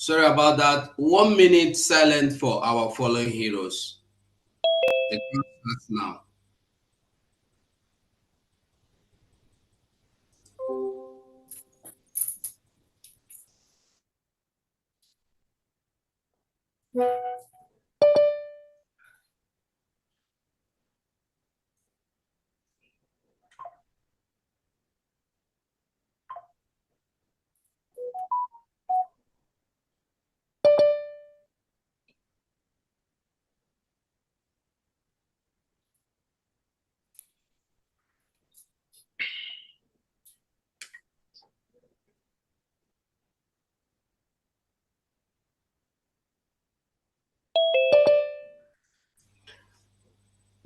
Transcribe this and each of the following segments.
Sorry about that. 1 minute silent for our fallen heroes. The class starts now.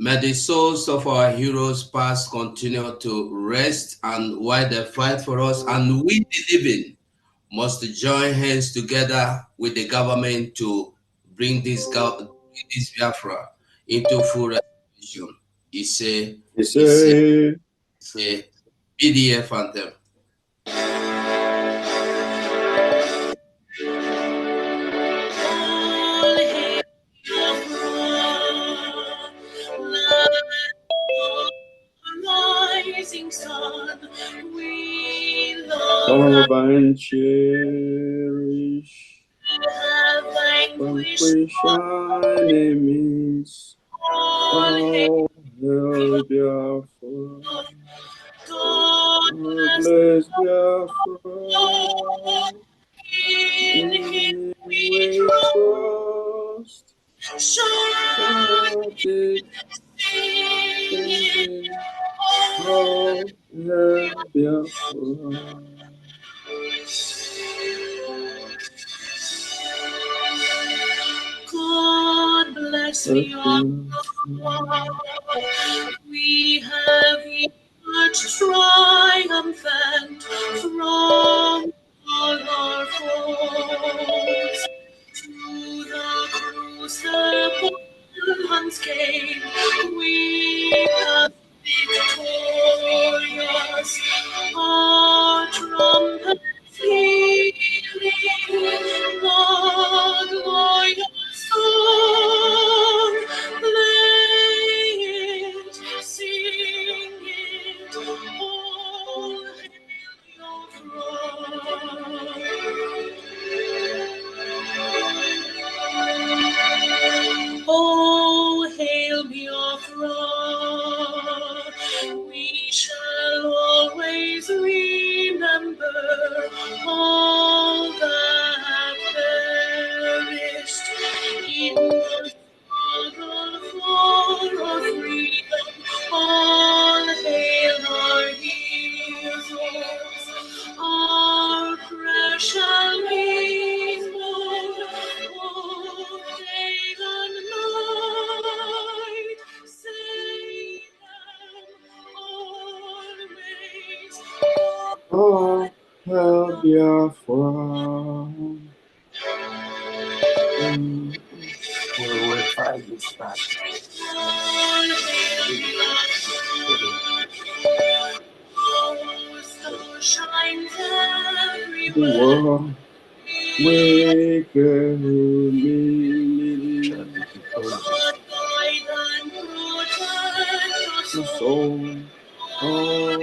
May the souls of our heroes past continue to rest, and while they fight for us, and we the living must join hands together with the government to bring this this Biafra into full restoration. It's a BDF anthem. Rising sun, we love and cherish, have vanquished our enemies. All hail Biafra, God bless Biafra, in Him we trust, shouting, singing, all hail Biafra. God bless Biafra. We have emerged triumphant from all our foes. To the crucible once came, we have victorious. Our trumpets pealing, the glorious song, play it, sing it, all hail your throne. Oh, hail Biafra, we shall always remember all that perished in the struggle for our freedom. All hail our heroes, our precious people, oh, day and night, save them always. Oh, hail Biafra. We'll try this back. Shines everywhere. Wicked God guide and protect us all. All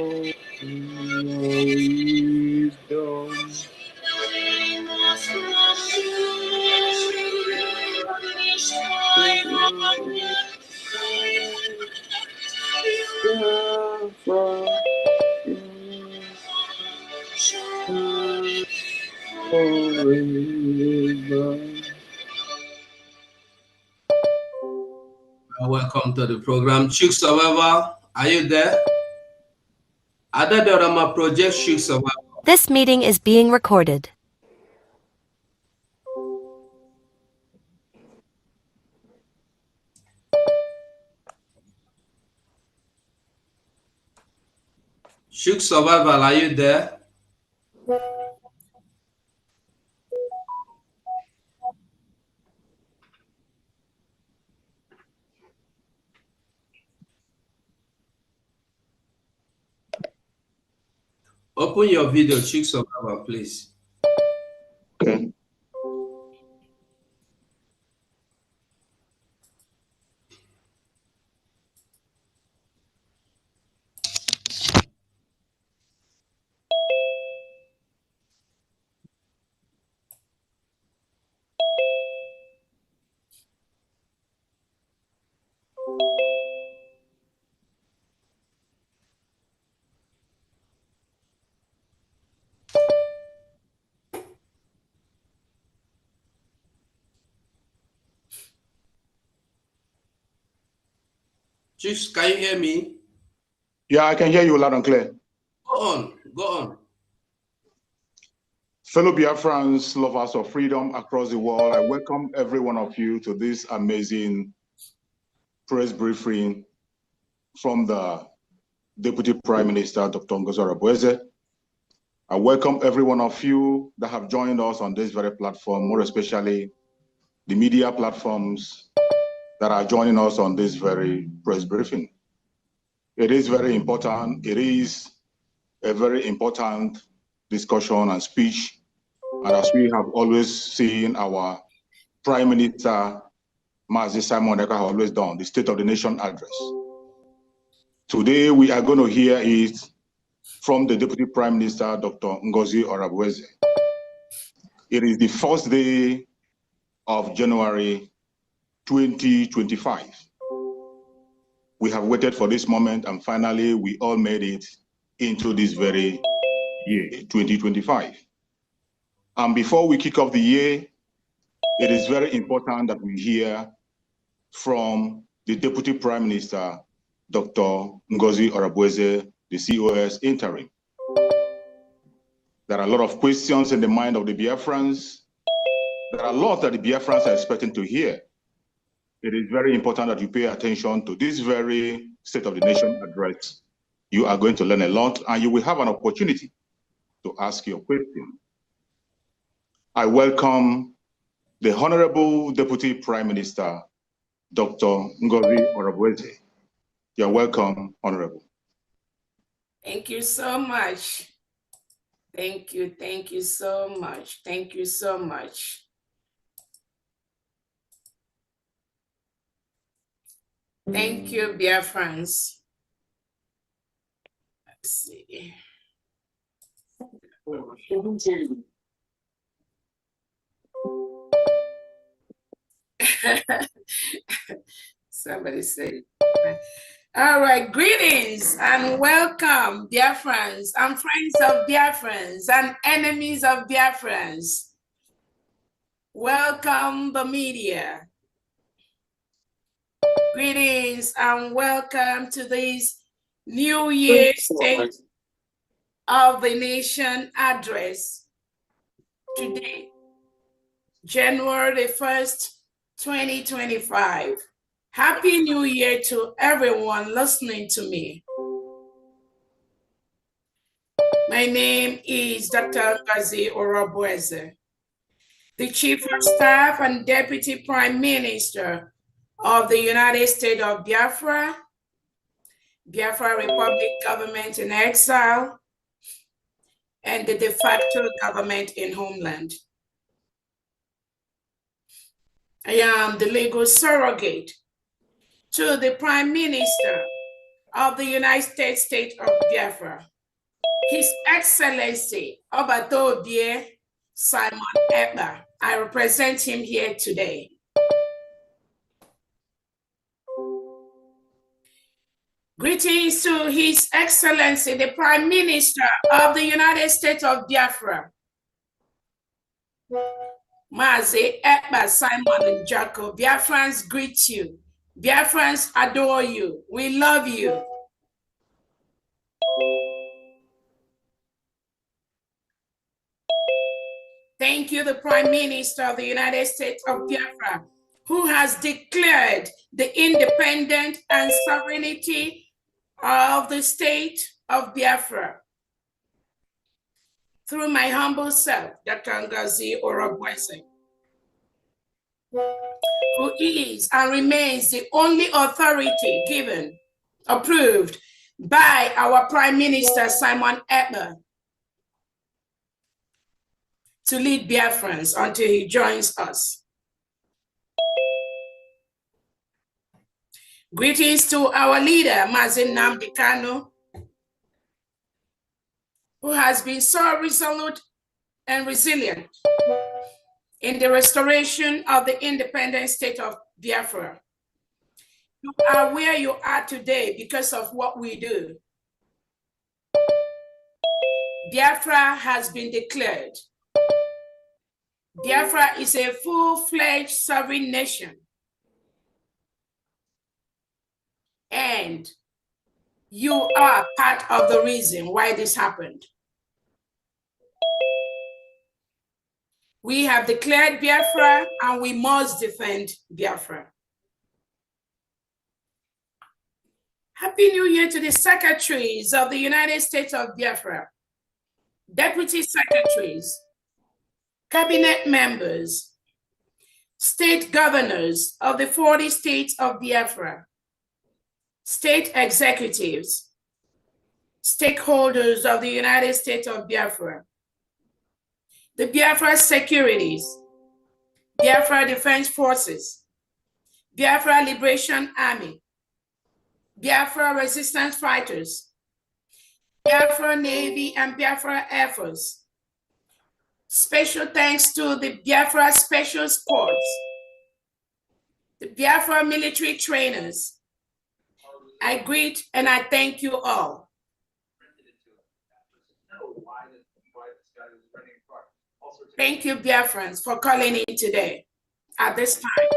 your wisdom. Shielding us from fury, punished by Biafra. Welcome to the program. Chick Survivor, are you there? Adadorama Project Chick Survivor. This meeting is being recorded. Chick Survivor, are you there? Open your video, Chick Survivor, please. Okay. Chicks, can you hear me? Yeah, I can hear you loud and clear. Go on. Fellow Biafrans, lovers of freedom across the world, I welcome every one of you to this amazing press briefing from the Deputy Prime Minister, Dr. Ngozi Orabueze. I welcome every one of you that have joined us on this very platform, more especially the media platforms that are joining us on this very press briefing. It is very important. It is a very important discussion and speech. And as we have always seen our Prime Minister, Mazi Simon Ekpa, always done, the State of the Nation address. Today, we are going to hear it from the Deputy Prime Minister, Dr. Ngozi Orabueze. It is the first day of January 2025. We have waited for this moment, and finally, we all made it into this very year, 2025. And before we kick off the year, it is very important that we hear from the Deputy Prime Minister, Dr. Ngozi Orabueze, the COS interim. There are a lot of questions in the mind of the Biafrans. There are a lot that the Biafrans are expecting to hear. It is very important that you pay attention to this very State of the Nation address. You are going to learn a lot, and you will have an opportunity to ask your question. I welcome the Honorable Deputy Prime Minister, Dr. Ngozi Orabueze. You're welcome, Honorable. Thank you so much. Thank you so much. Thank you so much. Thank you, Biafrans. Let's see. Somebody said, all right, greetings and welcome, Biafrans and friends of Biafrans and enemies of Biafrans. Welcome the media. Greetings and welcome to this New Year State of the Nation address today, January 1st, 2025. Happy New Year to everyone listening to me. My name is Dr. Ngozi Orabueze, the Chief of Staff and Deputy Prime Minister of the United States of Biafra, Biafra Republic Government in Exile, and the de facto government in Homeland. I am the legal surrogate to the Prime Minister of the United States State of Biafra, His Excellency Orabueze Simon Ekpa. I represent him here today. Greetings to His Excellency, the Prime Minister of the United States of Biafra, Mazi Ekpa Simon Jacob. Biafrans greet you. Biafrans adore you. We love you. Thank you, the Prime Minister of the United States of Biafra, who has declared the independence and sovereignty of the state of Biafra. Through my humble self, Dr. Ngozi Orabueze, who is and remains the only authority given, approved by our Prime Minister Simon Ekpa to lead Biafrans until he joins us. Greetings to our leader, Mazi Nnamdi Kanu, who has been so resolute and resilient in the restoration of the independent state of Biafra. You are where you are today because of what we do. Biafra has been declared. Biafra is a full-fledged sovereign nation. And you are part of the reason why this happened. We have declared Biafra and we must defend Biafra. Happy New Year to the secretaries of the United States of Biafra, deputy secretaries, cabinet members, state governors of the 40 states of Biafra, state executives, stakeholders of the United States of Biafra, the Biafra Securities, Biafra Defense Forces, Biafra Liberation Army, Biafra Resistance Fighters, Biafra Navy and Biafra Air Force. Special thanks to the Biafra Special Sports, the Biafra military trainers. I greet and I thank you all. Thank you, Biafrans, for calling in today at this time.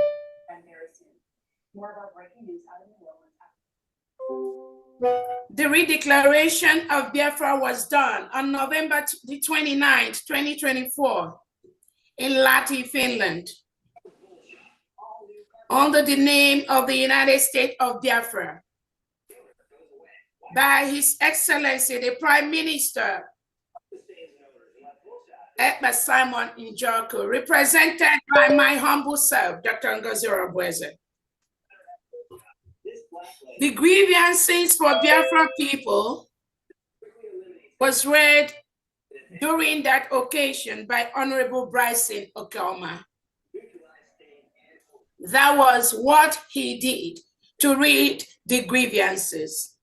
The redeclaration of Biafra was done on November the 29th, 2024 in Lahti, Finland, under the name of the United States of Biafra by His Excellency, the Prime Minister, Ekpa Simon Njoko, represented by my humble self, Dr. Ngozi Orabueze. The grievances for Biafra people was read during that occasion by Honorable Bryson Okelma. That was what he did, to read the grievances.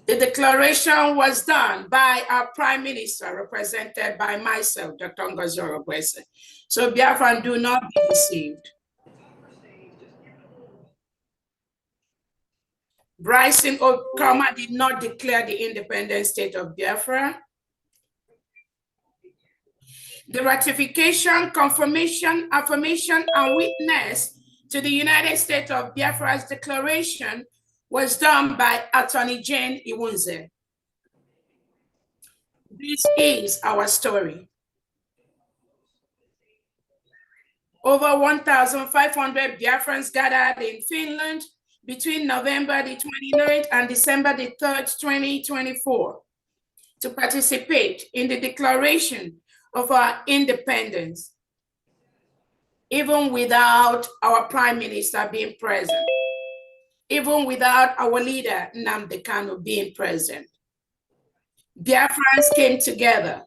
The declaration was done by our Prime Minister, represented by myself, Dr. Ngozi Orabueze. So Biafra, do not be deceived. Bryson Okelma did not declare the independent state of Biafra. The ratification, confirmation, affirmation, and witness to the United States of Biafra's declaration was done by Attorney Jane Iwunze. This is our story. Over 1,500 Biafrans gathered in Finland between November the 29th and December the 3rd, 2024, to participate in the declaration of our independence, even without our Prime Minister being present, even without our leader, Nnamdi Kanu, being present. Biafrans came together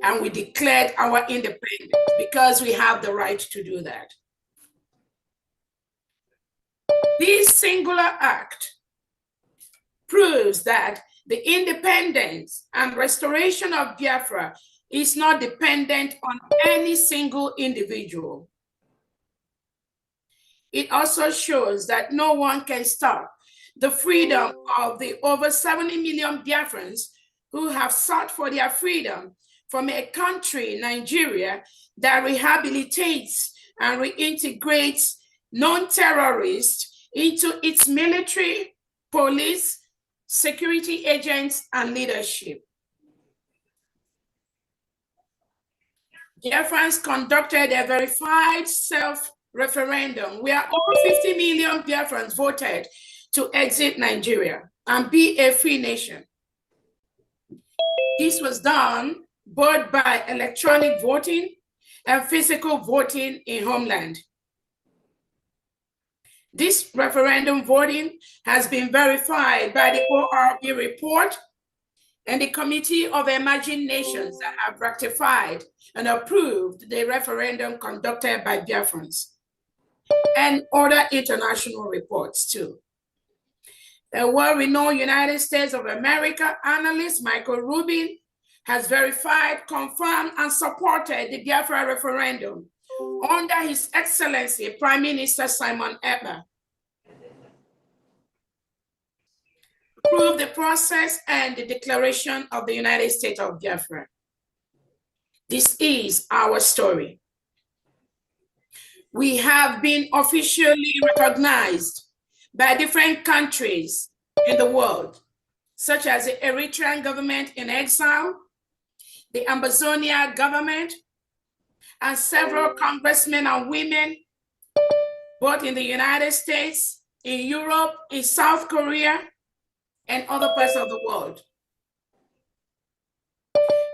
and we declared our independence because we have the right to do that. This singular act proves that the independence and restoration of Biafra is not dependent on any single individual. It also shows that no one can stop the freedom of the over 70 million Biafrans who have sought for their freedom from a country, Nigeria, that rehabilitates and reintegrates non-terrorists into its military, police, security agents, and leadership. Biafrans conducted a verified self-referendum where over 50 million Biafrans voted to exit Nigeria and be a free nation. This was done both by electronic voting and physical voting in homeland. This referendum voting has been verified by the ORB report and the Committee of Emerging Nations that have ratified and approved the referendum conducted by Biafrans, and other international reports too. The well-renowned United States of America analyst Michael Rubin has verified, confirmed, and supported the Biafra referendum under His Excellency Prime Minister Simon Ekpa. Approve the process and the declaration of the United States of Biafra. This is our story. We have been officially recognized by different countries in the world, such as the Eritrean government in exile, the Ambazonia government, and several congressmen and women, both in the United States, in Europe, in South Korea, and other parts of the world.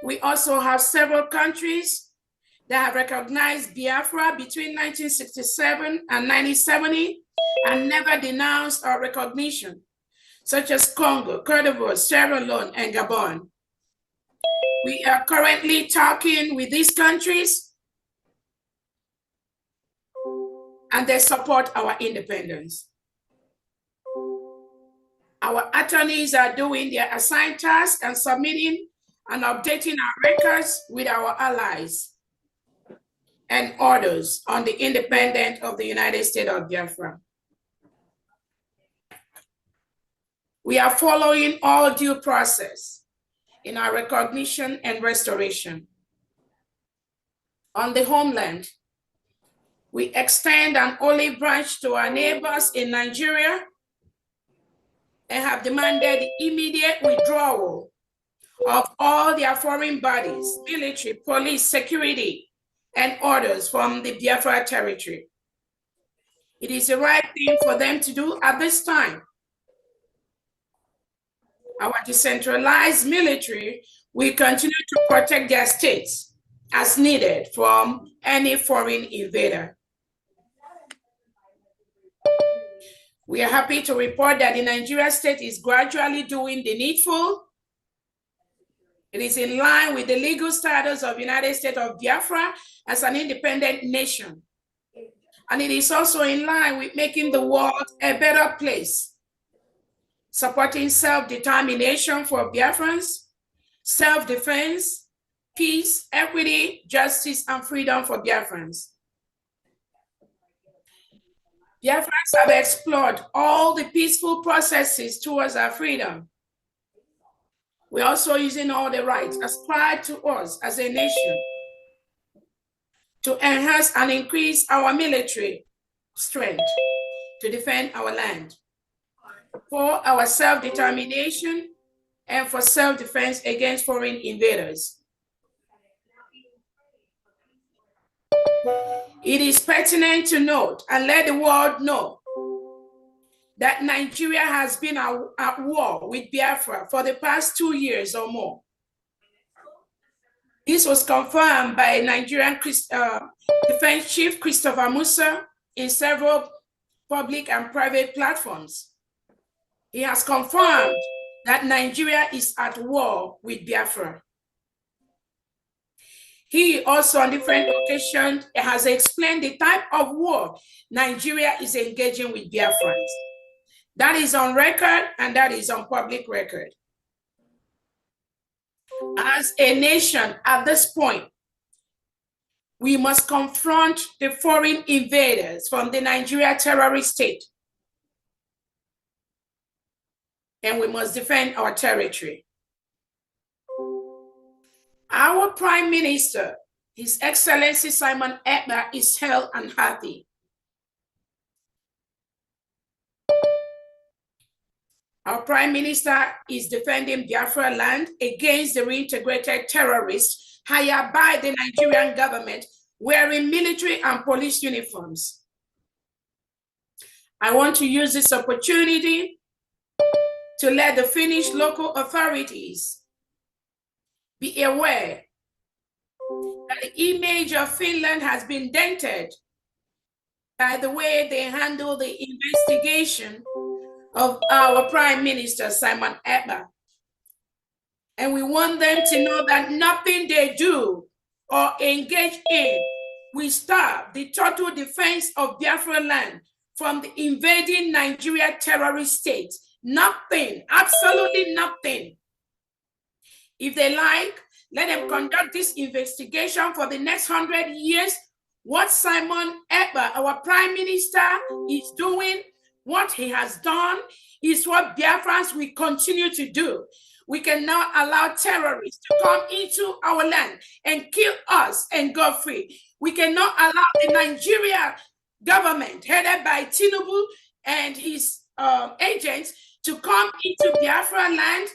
We also have several countries that have recognized Biafra between 1967 and 1970 and never denounced our recognition, such as Congo, Cote d'Ivoire, Sierra Leone, and Gabon. We are currently talking with these countries, and they support our independence. Our attorneys are doing their assigned tasks and submitting and updating our records with our allies and others on the independence of the United States of Biafra. We are following all due process in our recognition and restoration. On the homeland, we extend an olive branch to our neighbors in Nigeria and have demanded the immediate withdrawal of all their foreign bodies, military, police, security, and others from the Biafra territory. It is the right thing for them to do at this time. Our decentralized military will continue to protect their states as needed from any foreign invader. We are happy to report that the Nigeria state is gradually doing the needful. It is in line with the legal status of the United States of Biafra as an independent nation. And it is also in line with making the world a better place, supporting self-determination for Biafrans, self-defense, peace, equity, justice, and freedom for Biafrans. Biafrans have explored all the peaceful processes towards our freedom. We're also using all the rights ascribed to us as a nation to enhance and increase our military strength to defend our land, for our self-determination, and for self-defense against foreign invaders. It is pertinent to note and let the world know that Nigeria has been at war with Biafra for the past 2 years or more. This was confirmed by Nigerian Defense Chief Christopher Musa in several public and private platforms. He has confirmed that Nigeria is at war with Biafra. He also on different occasions has explained the type of war Nigeria is engaging with Biafrans. That is on record and that is on public record. As a nation at this point, we must confront the foreign invaders from the Nigeria terrorist state. And we must defend our territory. Our Prime Minister, His Excellency Simon Ekpa, is healthy and happy. Our Prime Minister is defending Biafra land against the reintegrated terrorists hired by the Nigerian government wearing military and police uniforms. I want to use this opportunity to let the Finnish local authorities be aware that the image of Finland has been dented by the way they handle the investigation of our Prime Minister, Simon Ekpa. And we want them to know that nothing they do or engage in will stop the total defense of Biafra land from the invading Nigeria terrorist state. Nothing, absolutely nothing. If they like, let them conduct this investigation for the next 100 years. What Simon Ekpa, our Prime Minister, is doing, what he has done, is what Biafrans will continue to do. We cannot allow terrorists to come into our land and kill us and go free. We cannot allow the Nigeria government, headed by Tinubu and his agents, to come into Biafra land,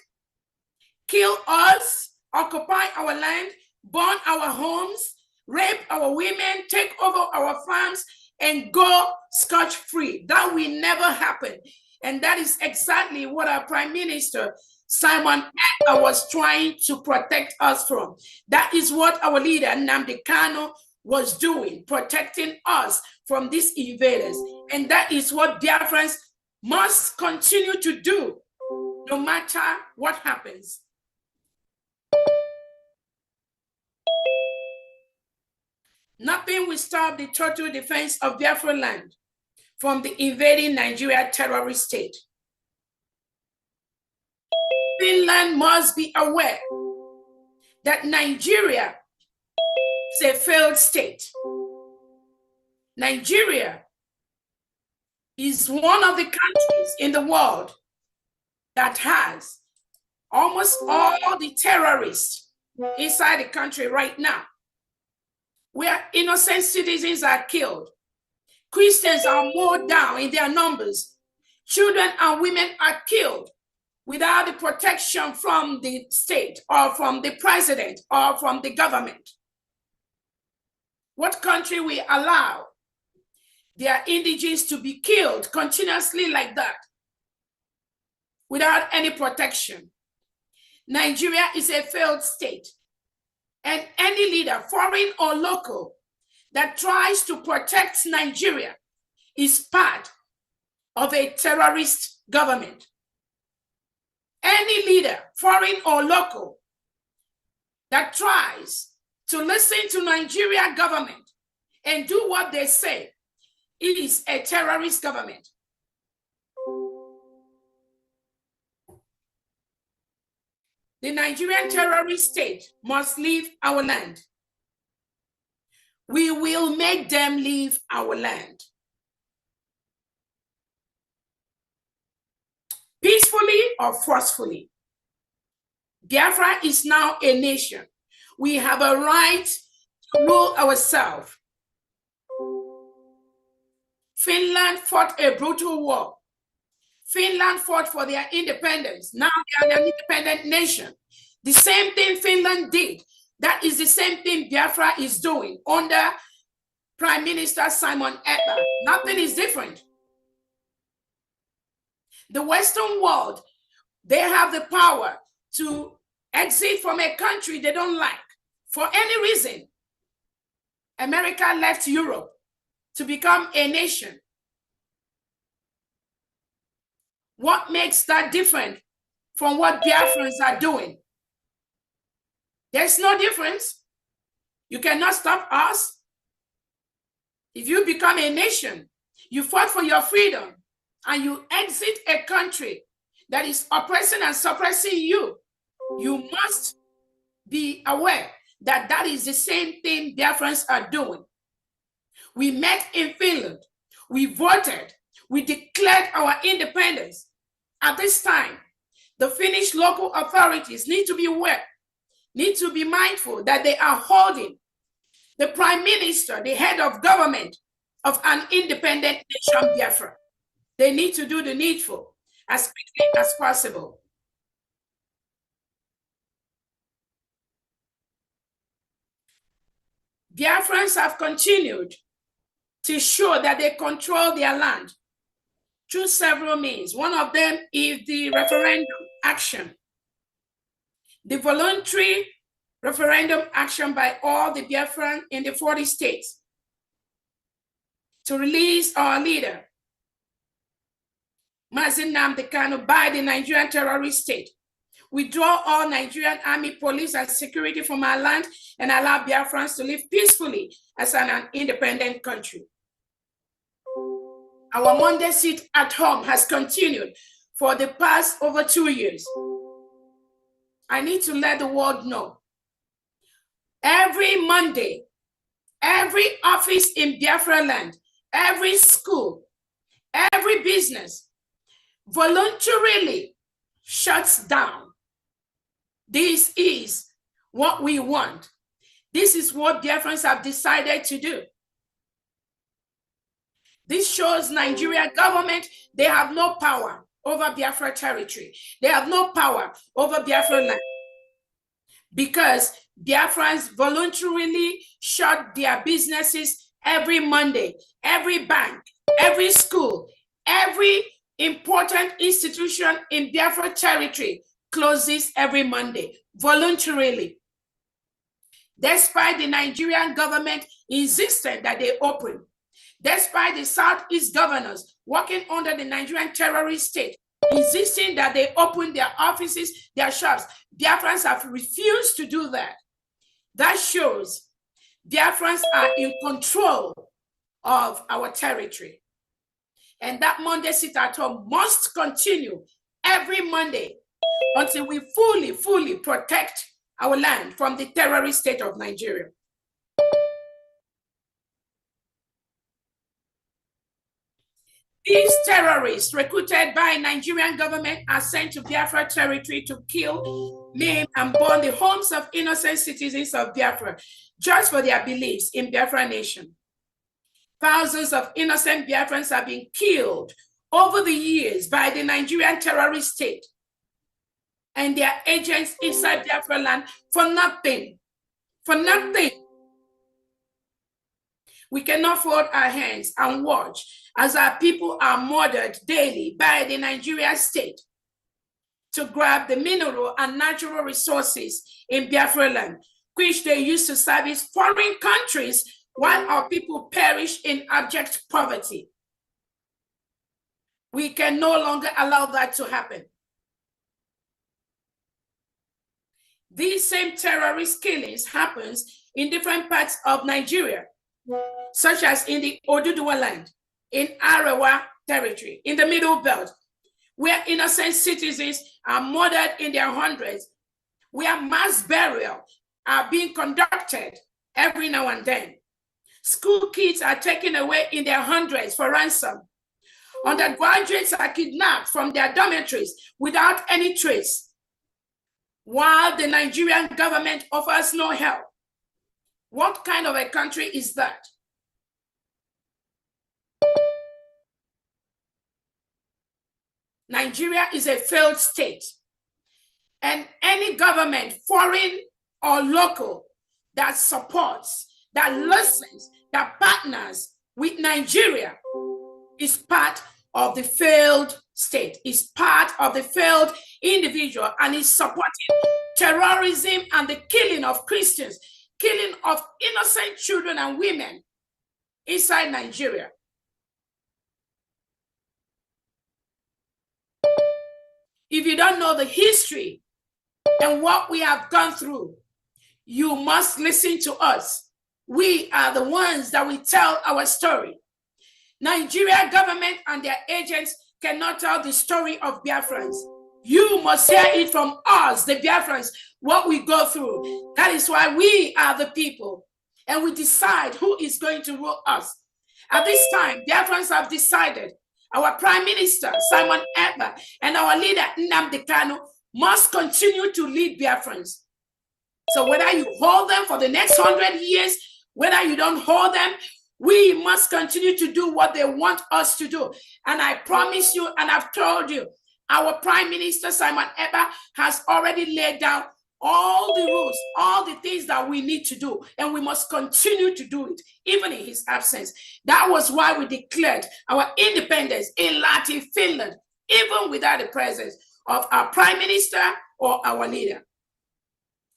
kill us, occupy our land, burn our homes, rape our women, take over our farms, and go scotch-free. That will never happen. And that is exactly what our Prime Minister, Simon Ekpa was trying to protect us from. That is what our leader, Nnamdi Kanu, was doing, protecting us from these invaders. And that is what Biafrans must continue to do, no matter what happens. Nothing will stop the total defense of Biafra land from the invading Nigeria terrorist state. Finland must be aware that Nigeria is a failed state. Nigeria is one of the countries in the world that has almost all the terrorists inside the country right now, where innocent citizens are killed. Christians are mowed down in their numbers. Children and women are killed without the protection from the state or from the president or from the government. What country will allow their indigents to be killed continuously like that without any protection? Nigeria is a failed state, and any leader, foreign or local, that tries to protect Nigeria is part of a terrorist government. Any leader, foreign or local, that tries to listen to Nigeria government and do what they say is a terrorist government. The Nigerian terrorist state must leave our land. We will make them leave our land. Peacefully or forcefully. Biafra is now a nation. We have a right to rule ourselves. Finland fought a brutal war. Finland fought for their independence. Now they are an independent nation. The same thing Finland did. That is the same thing Biafra is doing under Prime Minister Simon Ekpa. Nothing is different. The Western world, they have the power to exit from a country they don't like for any reason. America left Europe to become a nation. What makes that different from what Biafrans are doing? There's no difference. You cannot stop us. If you become a nation, you fought for your freedom, and you exit a country that is oppressing and suppressing you, you must be aware that that is the same thing Biafrans are doing. We met in Finland. We voted. We declared our independence. At this time, the Finnish local authorities need to be aware, need to be mindful that they are holding the prime minister, the head of government of an independent nation, Biafra. They need to do the needful as quickly as possible. Biafrans have continued to show that they control their land through several means. One of them is the referendum action. The voluntary referendum action by all the Biafran in the 40 states to release our leader, Nnamdi Kanu, by the Nigerian terrorist state. Withdraw all Nigerian army, police, and security from our land and allow Biafrans to live peacefully as an independent country. Our Monday sit at home has continued for the past over 2 years. I need to let the world know. Every Monday, every office in Biafra land, every school, every business voluntarily shuts down. This is what we want. This is what Biafrans have decided to do. This shows Nigeria government, they have no power over Biafra territory. They have no power over Biafra land because Biafrans voluntarily shut their businesses every Monday. Every bank, every school, every important institution in Biafra territory closes every Monday voluntarily, despite the Nigerian government insisting that they open, despite the Southeast governors working under the Nigerian terrorist state insisting that they open their offices, their shops. Biafrans have refused to do that. That shows Biafrans are in control of our territory. And that Monday sit-at-home must continue every Monday until we fully protect our land from the terrorist state of Nigeria. These terrorists recruited by Nigerian government are sent to Biafra territory to kill, maim, and burn the homes of innocent citizens of Biafra just for their beliefs in Biafra nation. Thousands of innocent Biafrans have been killed over the years by the Nigerian terrorist state and their agents inside Biafra land for nothing. For nothing. We cannot fold our hands and watch as our people are murdered daily by the Nigerian state to grab the mineral and natural resources in Biafra land, which they use to service foreign countries while our people perish in abject poverty. We can no longer allow that to happen. These same terrorist killings happens in different parts of Nigeria, such as in the Oduduwa land, in Arewa territory, in the Middle Belt, where innocent citizens are murdered in their hundreds, where mass burial are being conducted every now and then. School kids are taken away in their hundreds for ransom. Undergraduates are kidnapped from their dormitories without any trace, while the Nigerian government offers no help. What kind of a country is that? Nigeria is a failed state, and any government, foreign or local, that supports, that listens, that partners with Nigeria is part of the failed state, is part of the failed individual, and is supporting terrorism and the killing of Christians, killing of innocent children and women inside Nigeria. If you don't know the history and what we have gone through, you must listen to us. We are the ones that will tell our story. Nigeria government and their agents cannot tell the story of Biafrans. You must hear it from us, the Biafrans, what we go through. That is why we are the people, and we decide who is going to rule us. At this time, Biafrans have decided our Prime Minister, Simon Ekpa, and our leader, Nnamdi Kanu, must continue to lead Biafrans. So whether you hold them for the next 100 years, whether you don't hold them, we must continue to do what they want us to do. And I promise you, and I've told you, our Prime Minister, Simon Ekpa, has already laid down all the rules, all the things that we need to do, and we must continue to do it, even in his absence. That was why we declared our independence in Latin Finland, even without the presence of our Prime Minister or our leader.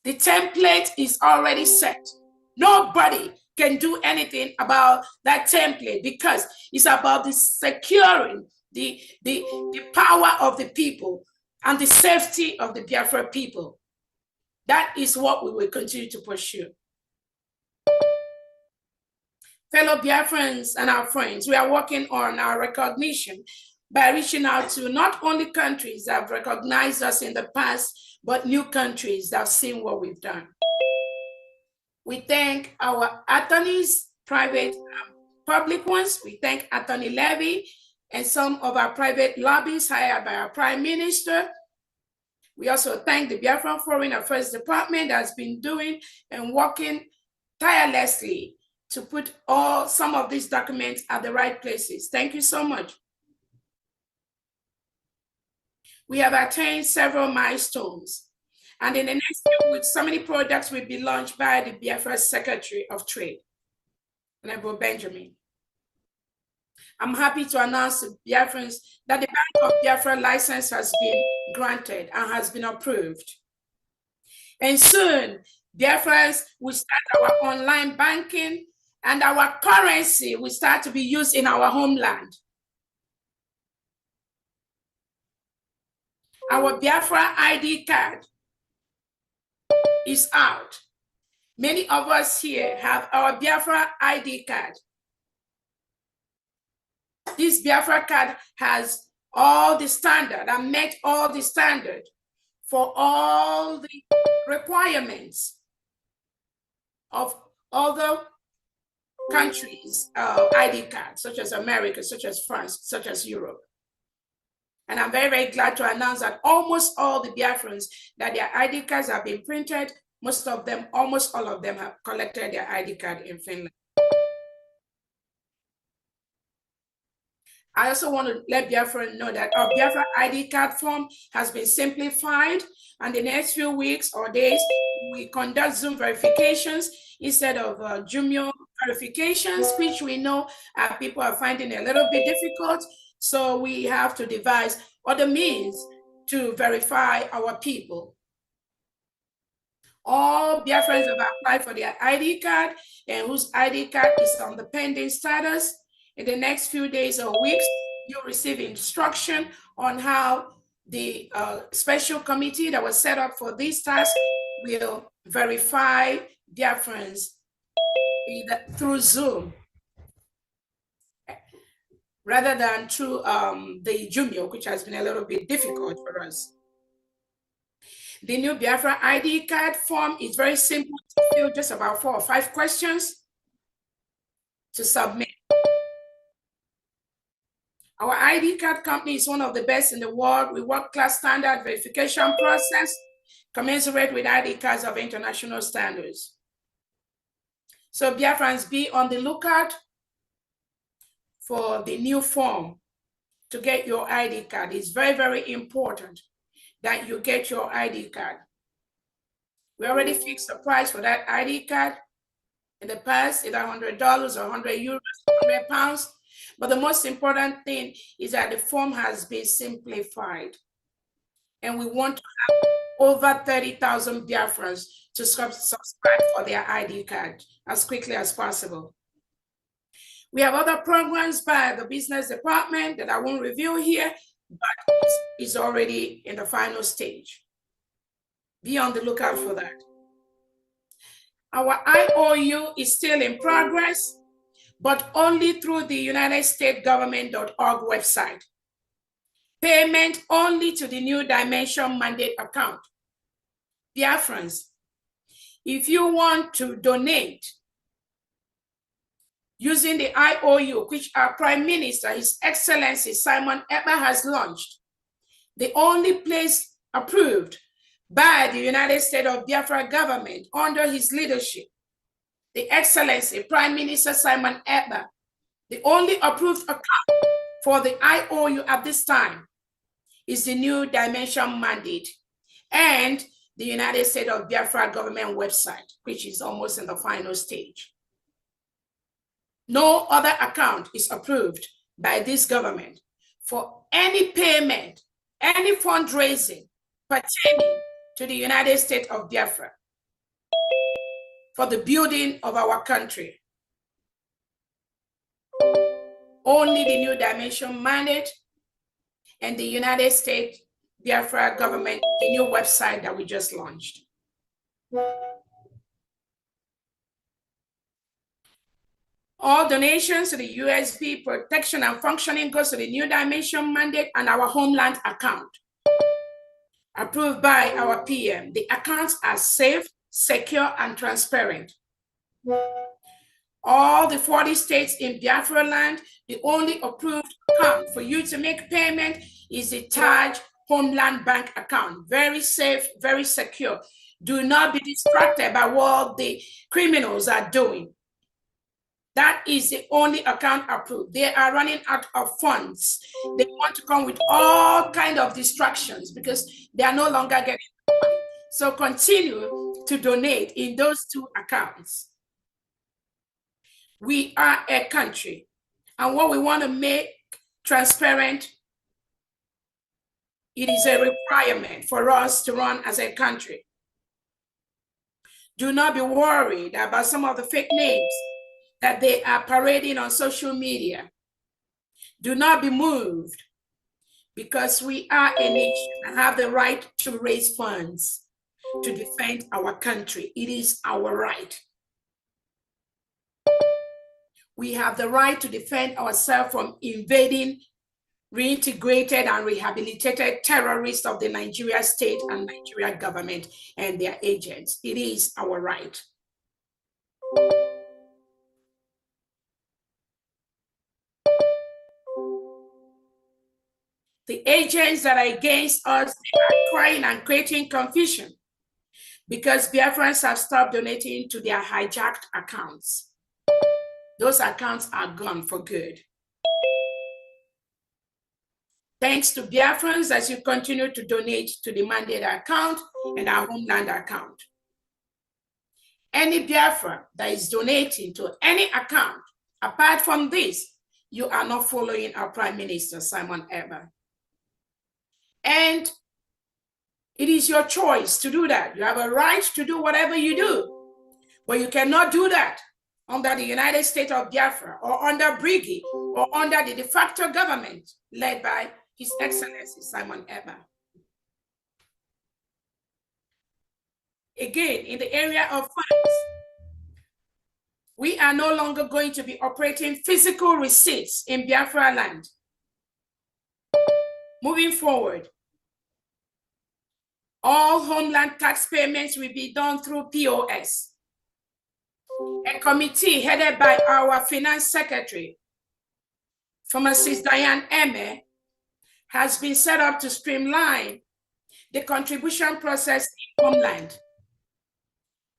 The template is already set. Nobody can do anything about that template because it's about the securing the power of the people and the safety of the Biafra people. That is what we will continue to pursue. Fellow Biafrans and our friends, we are working on our recognition by reaching out to not only countries that have recognized us in the past, but new countries that have seen what we've done. We thank our attorneys, private and public ones. We thank Attorney Levy and some of our private lobbies hired by our Prime Minister. We also thank the Biafran Foreign Affairs Department that's been doing and working tirelessly to put some of these documents at the right places. Thank you so much. We have attained several milestones, and in the next few weeks, so many products will be launched by the Biafra Secretary of Trade, Honorable Benjamin. I'm happy to announce to Biafrans that the Bank of Biafra license has been granted and has been approved. And soon, Biafrans will start our online banking and our currency will start to be used in our homeland. Our Biafra ID card is out. Many of us here have our Biafra ID card. This Biafra card has all the standard and met all the standard for all the requirements of other countries' ID cards, such as America, such as France, such as Europe. And I'm very, very glad to announce that almost all the Biafrans that their ID cards have been printed, most of them, almost all of them have collected their ID card in Finland. I also want to let Biafra know that our Biafra ID card form has been simplified, and the next few weeks or days, we conduct Zoom verifications instead of Jumio verifications, which we know people are finding a little bit difficult. So we have to devise other means to verify our people. All Biafrans have applied for their ID card and whose ID card is on the pending status. In the next few days or weeks, you'll receive instruction on how the special committee that was set up for this task will verify Biafrans through Zoom, rather than through the Jumio, which has been a little bit difficult for us. The new Biafra ID card form is very simple to fill, just about 4 or 5 questions to submit. Our ID card company is one of the best in the world with world-class standard verification process, commensurate with ID cards of international standards. So Biafrans, be on the lookout for the new form to get your ID card. It's very, very important that you get your ID card. We already fixed the price for that ID card. In the past, either $100 or 100 euros, 100 pounds. But the most important thing is that the form has been simplified. And we want to have over 30,000 Biafrans to subscribe for their ID card as quickly as possible. We have other programs by the business department that I won't reveal here, but it's already in the final stage. Be on the lookout for that. Our IOU is still in progress, but only through the United States government.org website. Payment only to the New Dimension Mandate account. Biafrans, if you want to donate using the IOU, which our Prime Minister, His Excellency Simon Ekpa has launched, the only place approved by the United States of Biafra government under his leadership, the Excellency Prime Minister Simon Ekpa, the only approved account for the IOU at this time is the New Dimension Mandate and the United States of Biafra government website, which is almost in the final stage. No other account is approved by this government for any payment, any fundraising pertaining to the United States of Biafra for the building of our country. Only the New Dimension Mandate and the United States Biafra government, the new website that we just launched. All donations to the USB protection and functioning goes to the New Dimension Mandate and our homeland account, approved by our PM. The accounts are safe, secure, and transparent. All the 40 states in Biafra land, the only approved account for you to make payment is the Taj Homeland Bank account. Very safe, very secure. Do not be distracted by what the criminals are doing. That is the only account approved. They are running out of funds. They want to come with all kinds of distractions because they are no longer getting money. So continue to donate in those 2 accounts. We are a country and what we want to make transparent, it is a requirement for us to run as a country. Do not be worried about some of the fake names that they are parading on social media. Do not be moved, because we are a nation and have the right to raise funds to defend our country. It is our right. We have the right to defend ourselves from invading, reintegrated and rehabilitated terrorists of the Nigeria state and Nigeria government and their agents. It is our right. The agents that are against us, they are crying and creating confusion because Biafrans have stopped donating to their hijacked accounts. Those accounts are gone for good. Thanks to Biafrans as you continue to donate to the mandate account and our homeland account. Any Biafra that is donating to any account, apart from this, you are not following our Prime Minister, Simon Ekpa. And it is your choice to do that. You have a right to do whatever you do, but you cannot do that under the United States of Biafra or under Brigi or under the de facto government led by His Excellency Simon Ekpa. Again, in the area of funds, we are no longer going to be operating physical receipts in Biafra land. Moving forward, all homeland tax payments will be done through POS. A committee headed by our Finance Secretary, Pharmacist Diane Eme, has been set up to streamline the contribution process in homeland.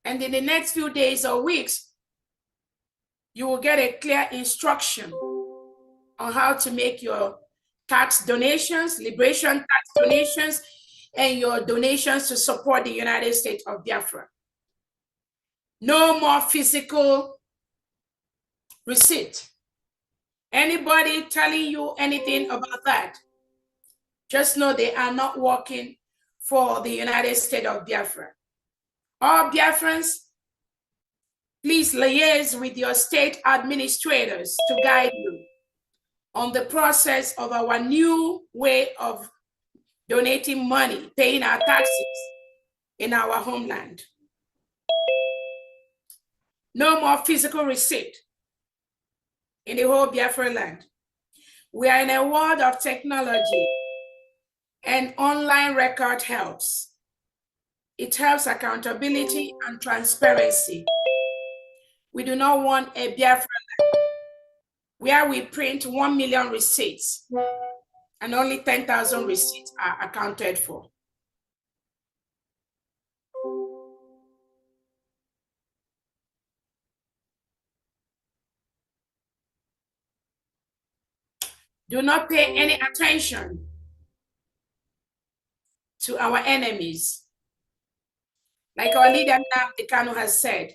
And in the next few days or weeks, you will get a clear instruction on how to make your tax donations, liberation tax donations, and your donations to support the United States of Biafra. No more physical receipt. Anybody telling you anything about that, just know they are not working for the United States of Biafra. All Biafrans, please liaise with your state administrators to guide you on the process of our new way of donating money, paying our taxes in our homeland. No more physical receipt in the whole Biafra land. We are in a world of technology, and online record helps. It helps accountability and transparency. We do not want a Biafra land where we print 1 million receipts and only 10,000 receipts are accounted for. Do not pay any attention to our enemies. Like our leader Nnamdi Kanu has said,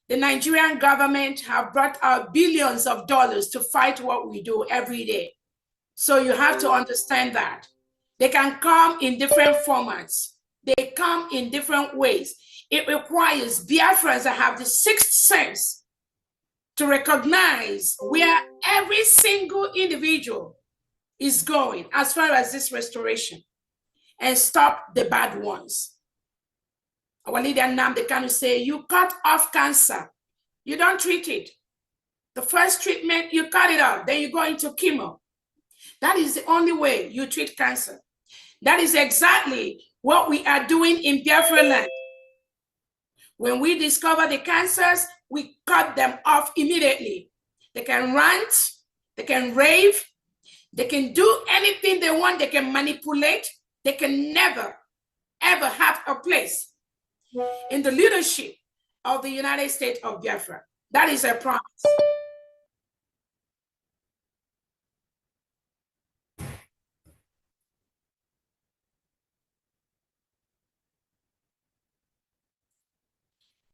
the Nigerian government have brought out billions of dollars to fight what we do every day. So you have to understand that. They can come in different formats. They come in different ways. It requires Biafrans that have the sixth sense to recognize where every single individual is going as far as this restoration and stop the bad ones. Our leader Nnamdi Kanu say, you cut off cancer, you don't treat it. The first treatment, you cut it off, then you go into chemo. That is the only way you treat cancer. That is exactly what we are doing in Biafra land. When we discover the cancers, we cut them off immediately. They can rant, they can rave, they can do anything they want, they can manipulate, they can never, ever have a place in the leadership of the United States of Biafra. That is a promise.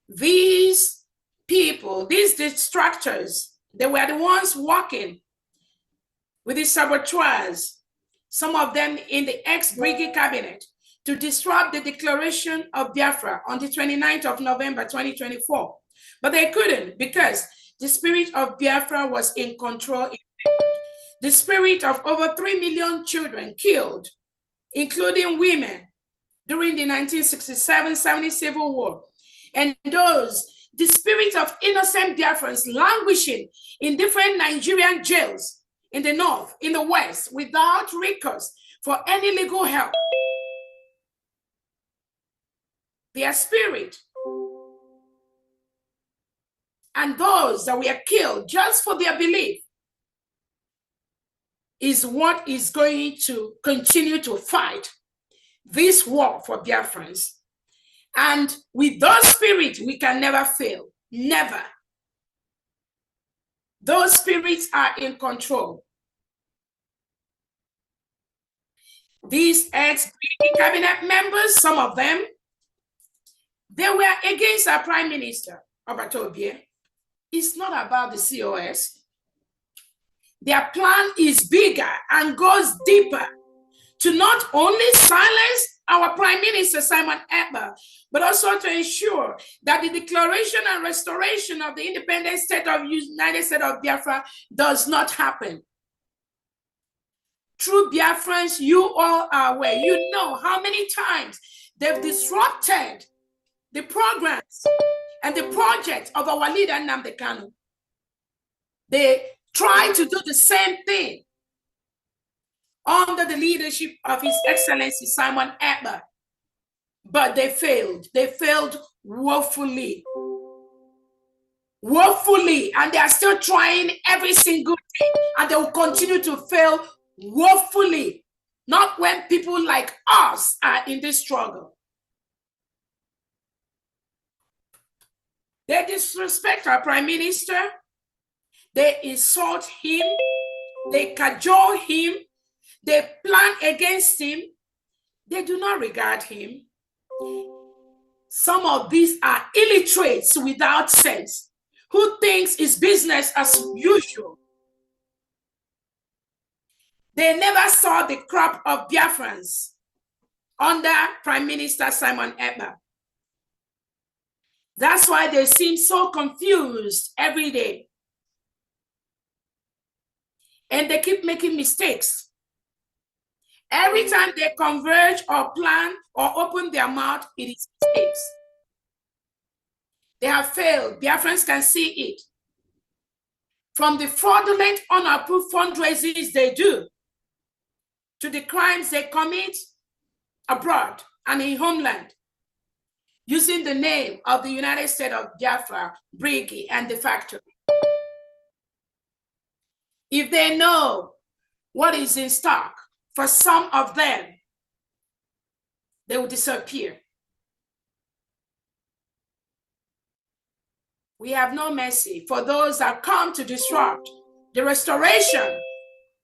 These people, these distractors, they were the ones walking with the sabotage, some of them in the ex-Brigade cabinet, to disrupt the declaration of Biafra on the 29th of November 2024. But they couldn't, because the spirit of Biafra was in control. The spirit of over 3 million children killed, including women, during the 1967-70 Civil War, and the spirit of innocent Biafrans languishing in different Nigerian jails in the north, in the west, without recourse for any legal help. Their spirit and those that were killed just for their belief is what is going to continue to fight this war for Biafrans. And with those spirits, we can never fail. Never. Those spirits are in control. These ex-cabinet members, some of them, they were against our Prime Minister, Obatobie. It's not about the COS. Their plan is bigger and goes deeper to not only silence our Prime Minister, Simon Ekpa, but also to ensure that the declaration and restoration of the independent state of United States of Biafra does not happen. True Biafrans, you all are aware. You know how many times they've disrupted the programs and the projects of our leader, Nnamdi Kanu. They try to do the same thing under the leadership of His Excellency Simon Ekpa, but they failed. They failed woefully. Woefully, and they are still trying every single day, and they will continue to fail woefully, not when people like us are in this struggle. They disrespect our Prime Minister, they insult him, they cajole him, they plan against him, they do not regard him. Some of these are illiterates without sense, who thinks it's business as usual. They never saw the crop of Biafrans under Prime Minister Simon Ekpa. That's why they seem so confused every day. And they keep making mistakes. Every time they converge or plan or open their mouth, it is mistakes. They have failed. Biafrans can see it. From the fraudulent, unapproved fundraisers they do, to the crimes they commit abroad and in homeland, using the name of the United States of Biafra, Brigade, and the factory. If they know what is in stock for some of them, they will disappear. We have no mercy for those that come to disrupt the restoration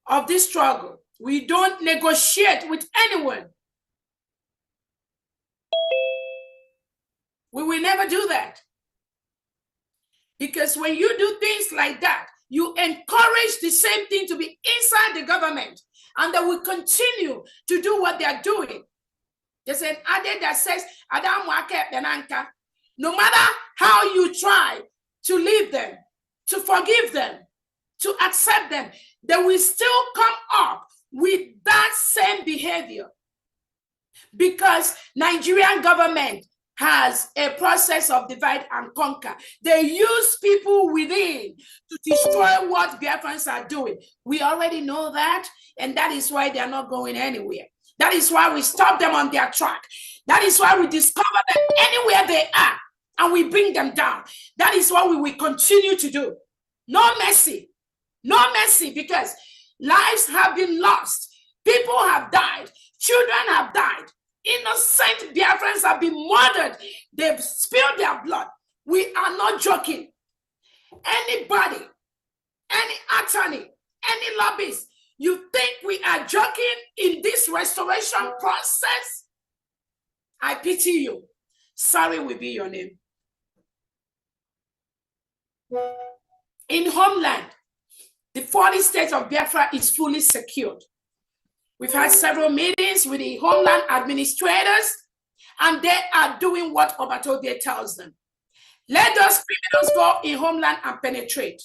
of this struggle. We don't negotiate with anyone. We will never do that. Because when you do things like that, you encourage the same thing to be inside the government, and they will continue to do what they are doing. There's an adage that says, no matter how you try to leave them, to forgive them, to accept them, they will still come up with that same behavior. Because Nigerian government has a process of divide and conquer. They use people within to destroy what Biafrans are doing. We already know that, and that is why they are not going anywhere. That is why we stop them on their track. That is why we discover them anywhere they are, and we bring them down. That is what we will continue to do. No mercy. No mercy, because lives have been lost. People have died. Children have died. Innocent Biafrans have been murdered. They've spilled their blood. We are not joking. Anybody, any attorney, any lobbyist, you think we are joking in this restoration process? I pity you. Sorry will be your name. In homeland, The 40 states of Biafra is fully secured. We've had several meetings with the homeland administrators, and they are doing what Obatobie tells them. Let those criminals go in homeland and penetrate.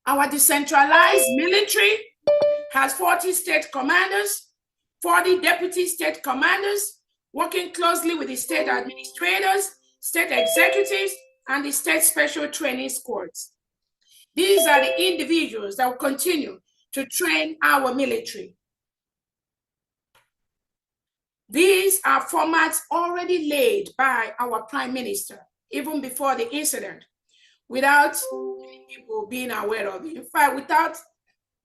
Our decentralized military has 40 state commanders, 40 deputy state commanders, working closely with the state administrators, state executives, and the state special training squads. These are the individuals that will continue to train our military. These are formats already laid by our Prime Minister, even before the incident, without people being aware of it. In fact, without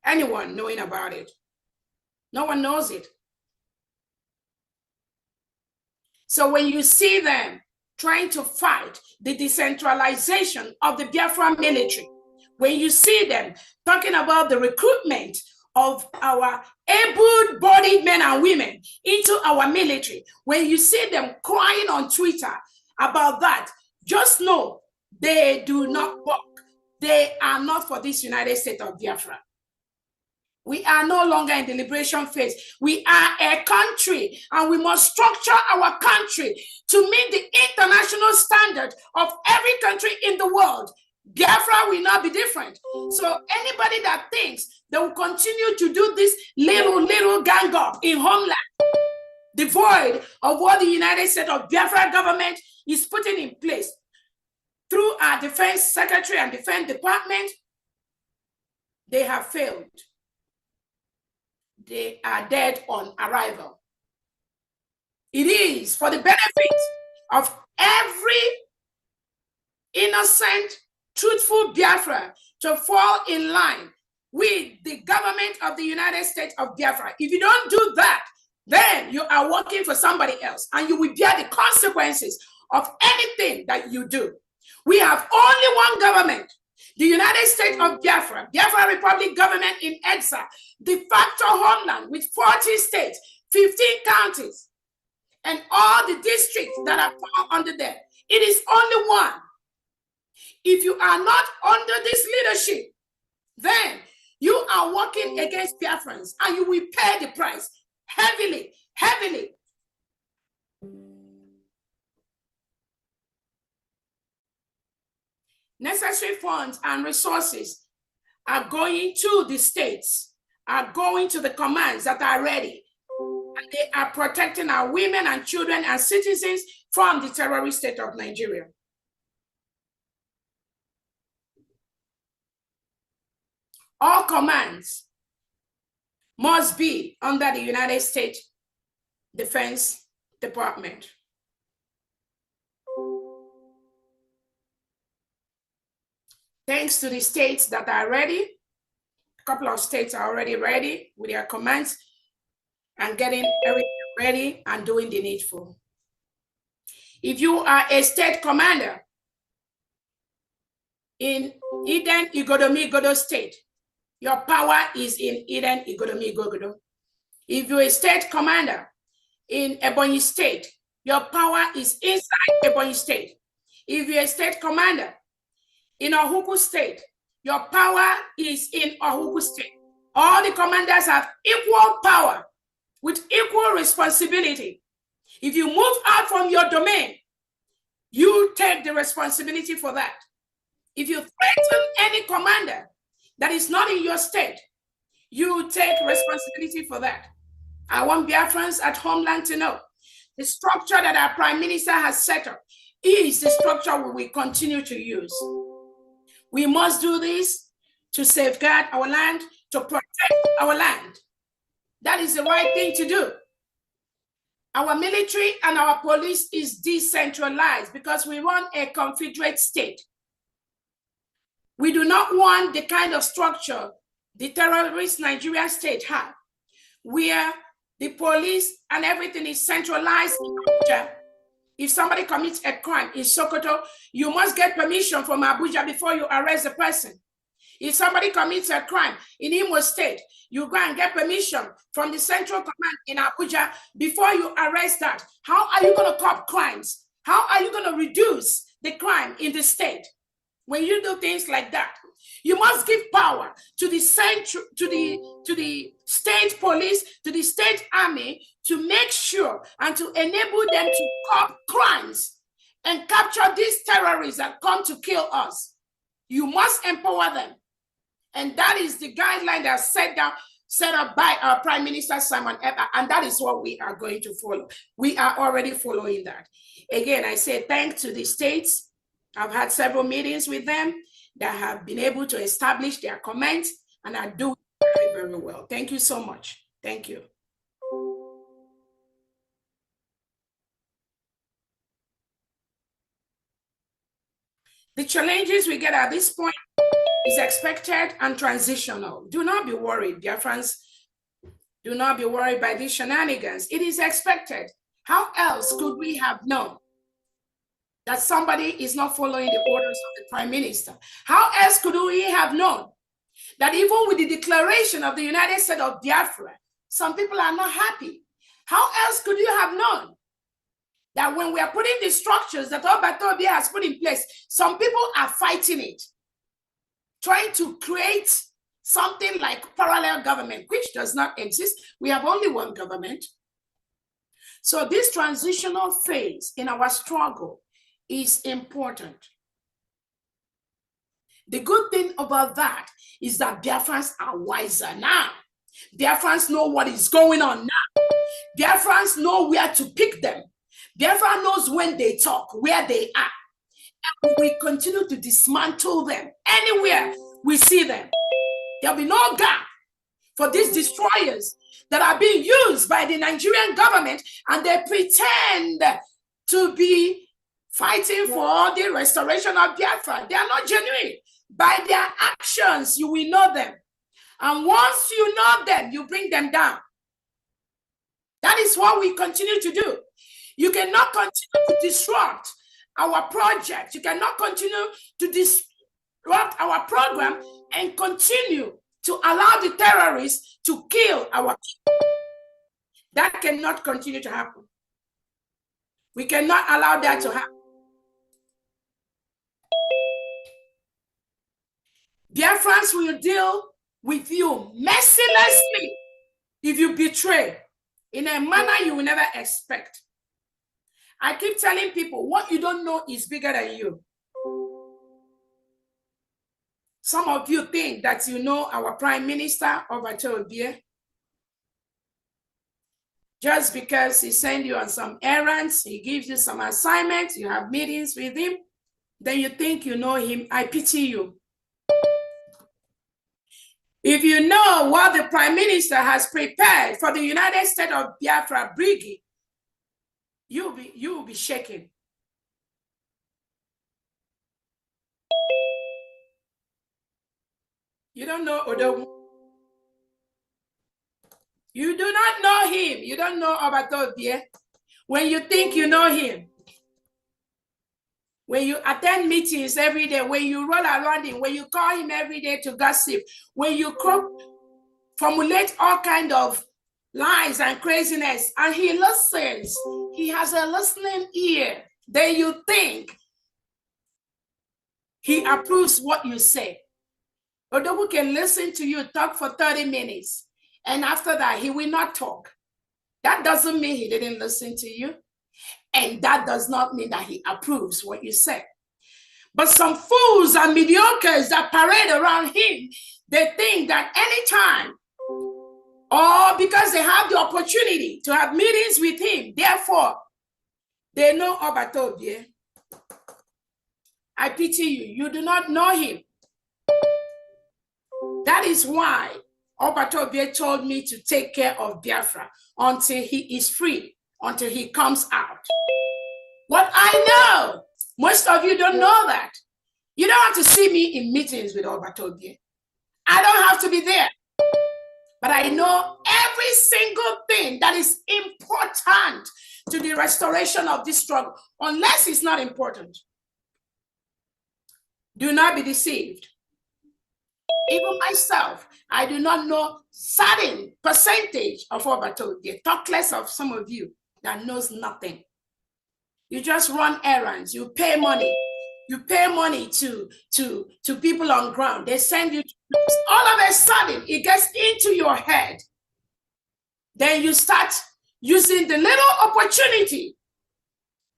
anyone knowing about it. No one knows it. So when you see them trying to fight the decentralization of the Biafra military, when you see them talking about the recruitment of our able-bodied men and women into our military, when you see them crying on Twitter about that, just know they do not work. They are not for this United States of Biafra. We are no longer in the liberation phase. We are a country, and we must structure our country to meet the international standard of every country in the world. Biafra will not be different. So anybody that thinks they will continue to do this little gang up in homeland, devoid of what the United States of Biafra government is putting in place through our defense secretary and defense department, they have failed. They are dead on arrival. It is for the benefit of every innocent, truthful Biafra to fall in line with the government of the United States of Biafra. If you don't do that, then you are working for somebody else, and you will bear the consequences of anything that you do. We have only one government, the United States of Biafra, Biafra Republic government in exile, de facto homeland with 40 states, 15 counties, and all the districts that are fall under there. It is only one. If you are not under this leadership, then you are working against Biafrans, and you will pay the price heavily, heavily. Necessary funds and resources are going to the states, are going to the commands that are ready, and they are protecting our women and children and citizens from the terrorist state of Nigeria. All commands must be under the United States Defense Department. Thanks to the states that are ready, a couple of states are already ready with their commands and getting everything ready and doing the needful. If you are a state commander in Eden Igodomi Godo state, your power is in Eden Igodomi Godo. If you're a state commander in Ebonyi state, your power is inside Ebonyi state. If you're a state commander in Ohuku state, your power is in Ohuku state. All the commanders have equal power with equal responsibility. If you move out from your domain, you take the responsibility for that. If you threaten any commander that is not in your state, you take responsibility for that. I want Biafrans at homeland to know the structure that our Prime Minister has set up is the structure we will continue to use. We must do this to safeguard our land, to protect our land. That is the right thing to do. Our military and our police is decentralized because we want a confederate state. We do not want the kind of structure the terrorist Nigerian state had, where the police and everything is centralized in Abuja. If somebody commits a crime in Sokoto, you must get permission from Abuja before you arrest the person. If somebody commits a crime in Imo State, you go and get permission from the central command in Abuja before you arrest that. How are you going to curb crimes? How are you going to reduce the crime in the state. When you do things like that, you must give power to the state police, to the state army, to make sure and to enable them to curb crimes and capture these terrorists that come to kill us. You must empower them. And that is the guideline that set up by our Prime Minister Simon Ekpa, and that is what we are going to follow. We are already following that. Again, I say thanks to the states. I've had several meetings with them that have been able to establish their comments and are doing very, very well. Thank you so much. Thank you. The challenges we get at this point is expected and transitional. Do not be worried, Biafrans. Do not be worried by these shenanigans. It is expected. How else could we have known that somebody is not following the orders of the Prime Minister? How else could we have known that even with the declaration of the United States of Biafra, some people are not happy? How else could you have known that when we are putting the structures that Obatobia has put in place, some people are fighting it, trying to create something like parallel government, which does not exist. We have only one government. So this transitional phase in our struggle is important. The good thing about that is that Biafrans are wiser now. Biafrans know what is going on now. Biafrans know where to pick them. Biafra knows when they talk, where they are. And we continue to dismantle them anywhere we see them. There'll be no gap for these destroyers that are being used by the Nigerian government, and they pretend to be fighting for the restoration of Biafra. They are not genuine. By their actions, you will know them. And once you know them, you bring them down. That is what we continue to do. You cannot continue to disrupt our project. You cannot continue to disrupt our program and continue to allow the terrorists to kill our people. That cannot continue to happen. We cannot allow that to happen. Biafrans will deal with you mercilessly if you betray in a manner you will never expect. I keep telling people, what you don't know is bigger than you. Some of you think that you know our Prime Minister, Orabueze, just because he sends you on some errands, he gives you some assignments, you have meetings with him, then you think you know him. I pity you. If you know what the Prime Minister has prepared for the United States of Biafra Brigade, you will be shaken. You don't know Odogu. You do not know him. You don't know Obatobie. When you think you know him, when you attend meetings every day, when you roll around him, when you call him every day to gossip, when you formulate all kinds of lies and craziness, and he listens, he has a listening ear, then you think he approves what you say. Odogu can listen to you talk for 30 minutes, and after that, he will not talk. That doesn't mean he didn't listen to you. And that does not mean that he approves what you say. But some fools and mediocres that parade around him, they think that anytime, or because they have the opportunity to have meetings with him, therefore, they know Obatobie. I pity you. You do not know him. That is why Obatobie told me to take care of Biafra until he is free, until he comes out. What I know, most of you don't know that. You don't have to see me in meetings with Obatobie. I don't have to be there. But I know every single thing that is important to the restoration of this struggle, unless it's not important. Do not be deceived. Even myself, I do not know certain percentage of Obatobie. Talk less of some of you that knows nothing. You just run errands, you pay money, You pay money to people on ground. They send you. All of a sudden, it gets into your head. Then you start using the little opportunity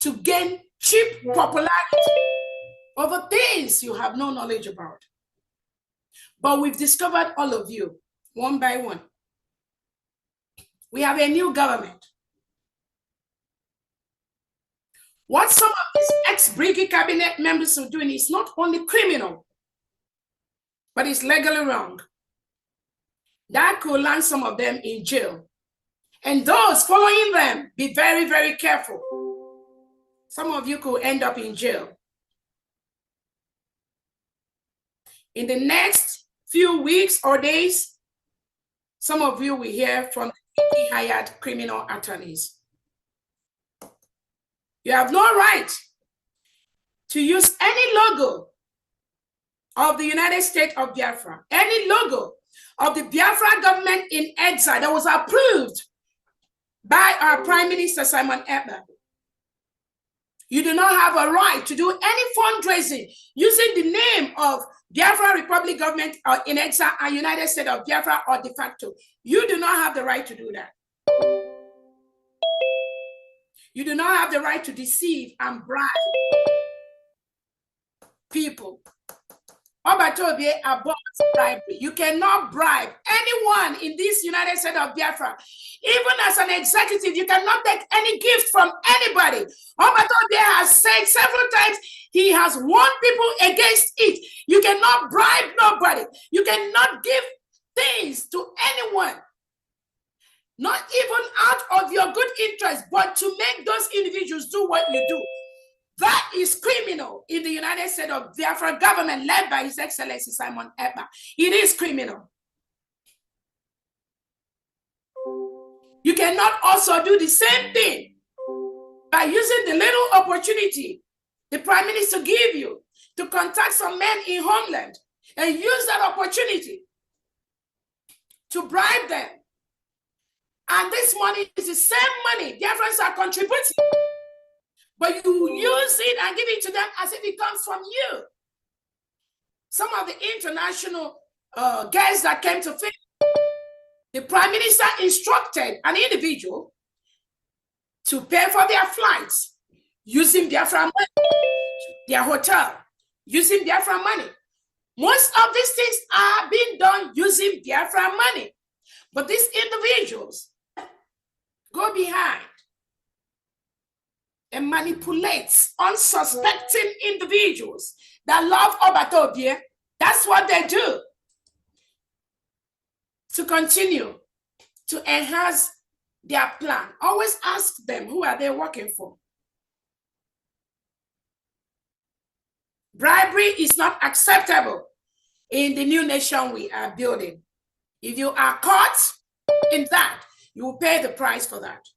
to gain cheap popularity over things you have no knowledge about. But we've discovered all of you, one by one. We have a new government. What some of these ex-Brigade cabinet members are doing is not only criminal, but it's legally wrong. That could land some of them in jail. And those following them, be very, very careful. Some of you could end up in jail. In the next few weeks or days, some of you will hear from the hired criminal attorneys. You have no right to use any logo of the United States of Biafra, any logo of the Biafra government in exile that was approved by our Prime Minister Simon Ekpa. You do not have a right to do any fundraising using the name of Biafra Republic government in exile and United States of Biafra or de facto. You do not have the right to do that. You do not have the right to deceive and bribe people. Obatobie abolished bribery. You cannot bribe anyone in this United States of Biafra. Even as an executive, you cannot take any gift from anybody. Obatobie has said several times he has warned people against it. You cannot bribe nobody. You cannot give things to anyone. Not even out of your good interest, but to make those individuals do what you do. That is criminal in the United States of Biafra government led by His Excellency Simon Ekpa. It is criminal. You cannot also do the same thing by using the little opportunity the Prime Minister gave you to contact some men in homeland and use that opportunity to bribe them. And this money is the same money Biafrans are contributing. But you use it and give it to them as if it comes from you. Some of the international guests that came to film, the Prime Minister instructed an individual to pay for their flights using Biafra money, their hotel, using Biafra money. Most of these things are being done using Biafra money. But these individuals go behind and manipulates unsuspecting individuals that love Obatobie. That's what they do to continue to enhance their plan. Always ask them, who are they working for? Bribery is not acceptable in the new nation we are building. If you are caught in that, you will pay the price for that.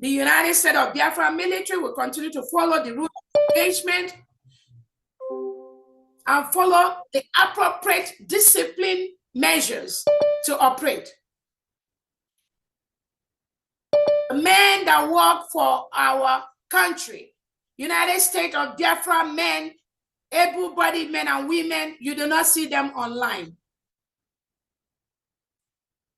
The United States of Biafra military will continue to follow the rule of engagement and follow the appropriate discipline measures to operate. The men that work for our country, United States of Biafra men, able-bodied men and women, you do not see them online.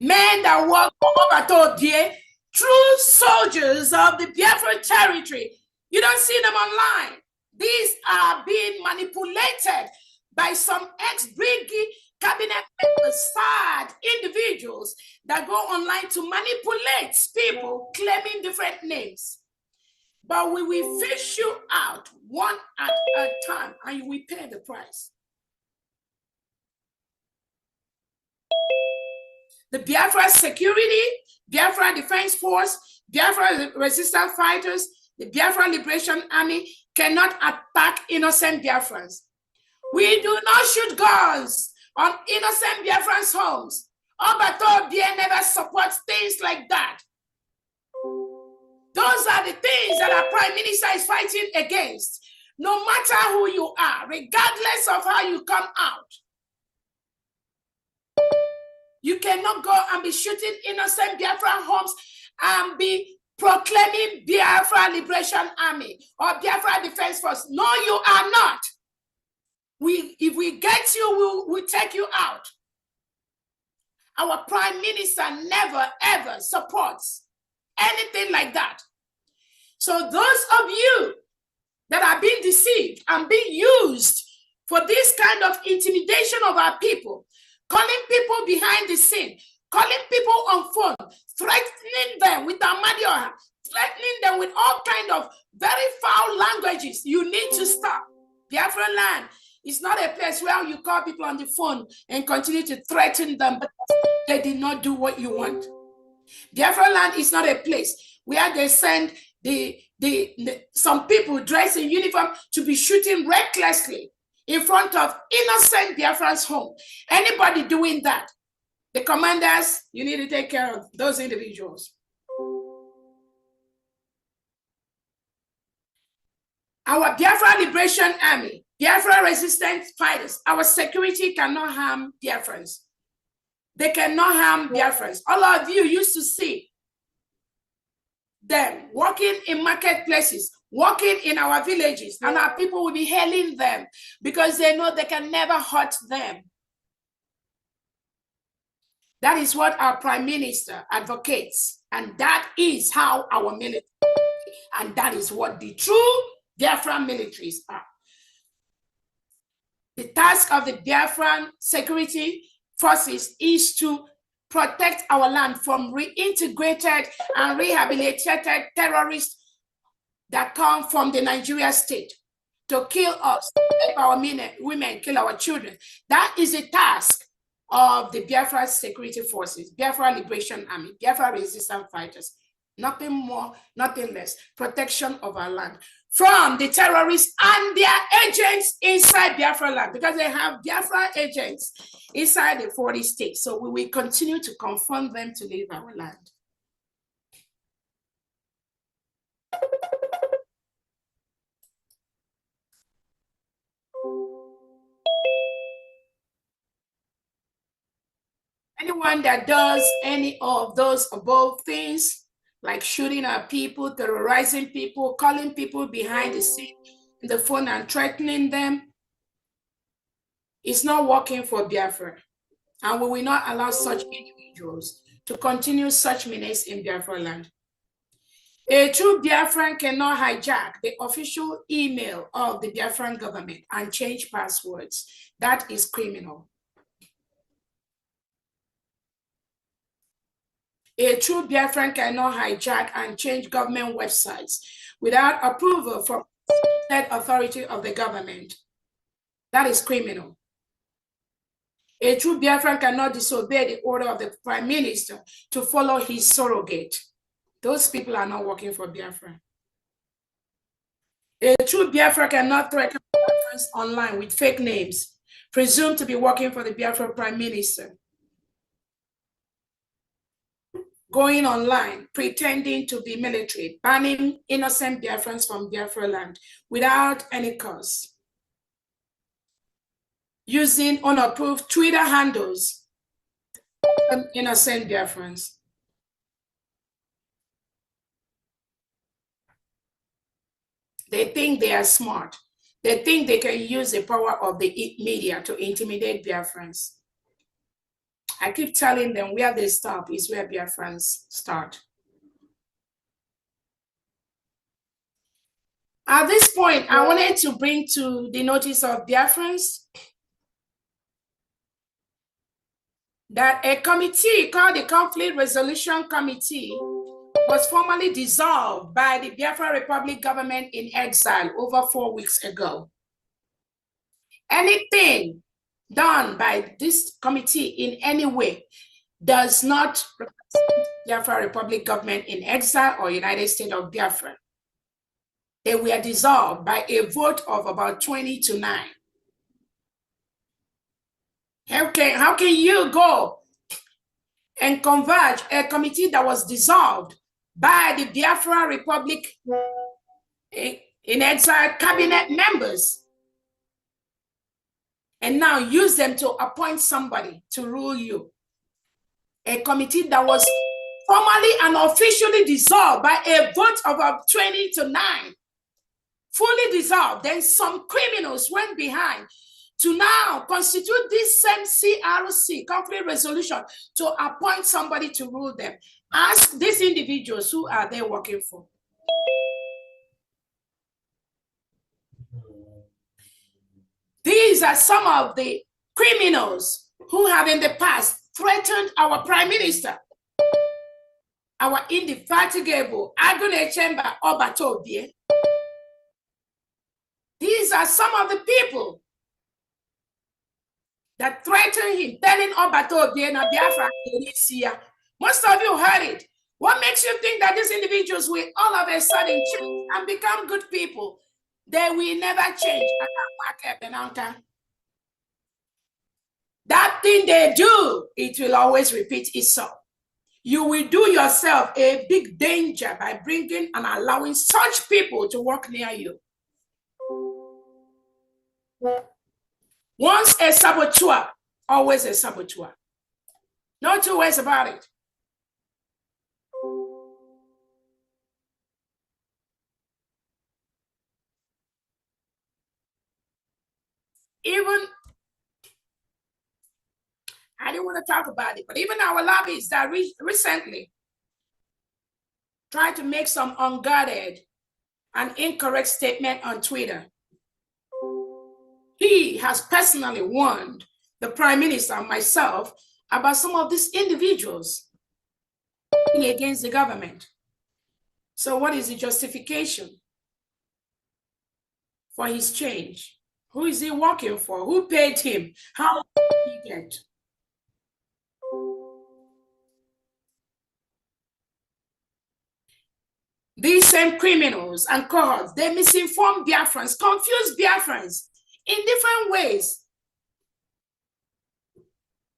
Men that work for Obatobie, true soldiers of the Biafra territory, you don't see them online. These are being manipulated by some ex-Brigade cabinet members, sad individuals that go online to manipulate people claiming different names. But we will fish you out one at a time and you will pay the price. The Biafra security, Biafra Defense Force, Biafra resistance fighters, the Biafra Liberation Army cannot attack innocent Biafrans. We do not shoot guns on innocent Biafrans' homes. Obatobie never supports things like that. Those are the things that our Prime Minister is fighting against. No matter who you are, regardless of how you come out, you cannot go and be shooting innocent Biafra homes and be proclaiming Biafra Liberation Army or Biafra Defense Force. No, you are not. If we get you, we'll take you out. Our Prime Minister never, ever supports anything like that. So those of you that are being deceived and being used for this kind of intimidation of our people, calling people behind the scene, calling people on phone, threatening them with Amadioha, threatening them with all kinds of very foul languages, you need to stop. Biafra land is not a place where you call people on the phone and continue to threaten them, but they did not do what you want. Biafra land is not a place where they send some people dressed in uniform to be shooting recklessly in front of innocent Biafrans' home. Anybody doing that, the commanders, you need to take care of those individuals. Our Biafra Liberation Army, Biafra resistance fighters, our security cannot harm Biafrans. They cannot harm Biafrans. All of you used to see them walking in marketplaces, walking in our villages, and our people will be hailing them because they know they can never hurt them. That is what our Prime Minister advocates, and that is how our military, and that is what the true Biafran militaries are. The task of the Biafran security forces is to protect our land from reintegrated and rehabilitated terrorists that come from the Nigeria state to kill us, kill our women, kill our children. That is the task of the Biafra security forces, Biafra Liberation Army, Biafra resistance fighters. Nothing more, nothing less. Protection of our land from the terrorists and their agents inside Biafra land, because they have Biafra agents inside the 40 states. So we will continue to confront them to leave our land. Anyone that does any of those above things, like shooting at people, terrorizing people, calling people behind the scene in the phone and threatening them, it's not working for Biafra. And we will not allow such individuals to continue such menace in Biafra land. A true Biafran cannot hijack the official email of the Biafran government and change passwords. That is criminal. A true Biafran cannot hijack and change government websites without approval from the authority of the government. That is criminal. A true Biafran cannot disobey the order of the Prime Minister to follow his surrogate. Those people are not working for Biafra. A true Biafra cannot threaten Biafrans online with fake names, presumed to be working for the Biafra Prime Minister. Going online, pretending to be military, banning innocent Biafrans from Biafra land without any cause. Using unapproved Twitter handles on innocent Biafrans. They think they are smart. They think they can use the power of the media to intimidate Biafrans. I keep telling them where they stop is where Biafrans start. At this point, I wanted to bring to the notice of Biafrans that a committee called the Conflict Resolution Committee was formally dissolved by the Biafra Republic government in exile over 4 weeks ago. Anything done by this committee in any way does not represent Biafra Republic government in exile or United States of Biafra. They were dissolved by a vote of about 20-9. How can you go and converge a committee that was dissolved by the Biafra Republic in exile cabinet members and now use them to appoint somebody to rule you? A committee that was formally and officially dissolved by a vote of 20 to 9. Fully dissolved. Then some criminals went behind to now constitute this same CRC, conflict resolution, to appoint somebody to rule them. Ask these individuals, who are they working for? These are some of the criminals who have in the past threatened our prime minister, our indefatigable Agune Chamber Obatobie. These are some of the people that threatened him, telling Obatobie and Biafra this year. Most of you heard it. What makes you think that these individuals will all of a sudden change and become good people? They will never change. That thing they do, it will always repeat itself. You will do yourself a big danger by bringing and allowing such people to work near you. Once a saboteur, always a saboteur. No two ways about it. Even, I didn't want to talk about it, but even our lobbyists that recently tried to make some unguarded and incorrect statement on Twitter. He has personally warned the Prime Minister and myself about some of these individuals against the government. So what is the justification for his change? Who is he working for? Who paid him? How much did he get? These same criminals and cohorts, they misinform Biafrans, confuse Biafrans in different ways.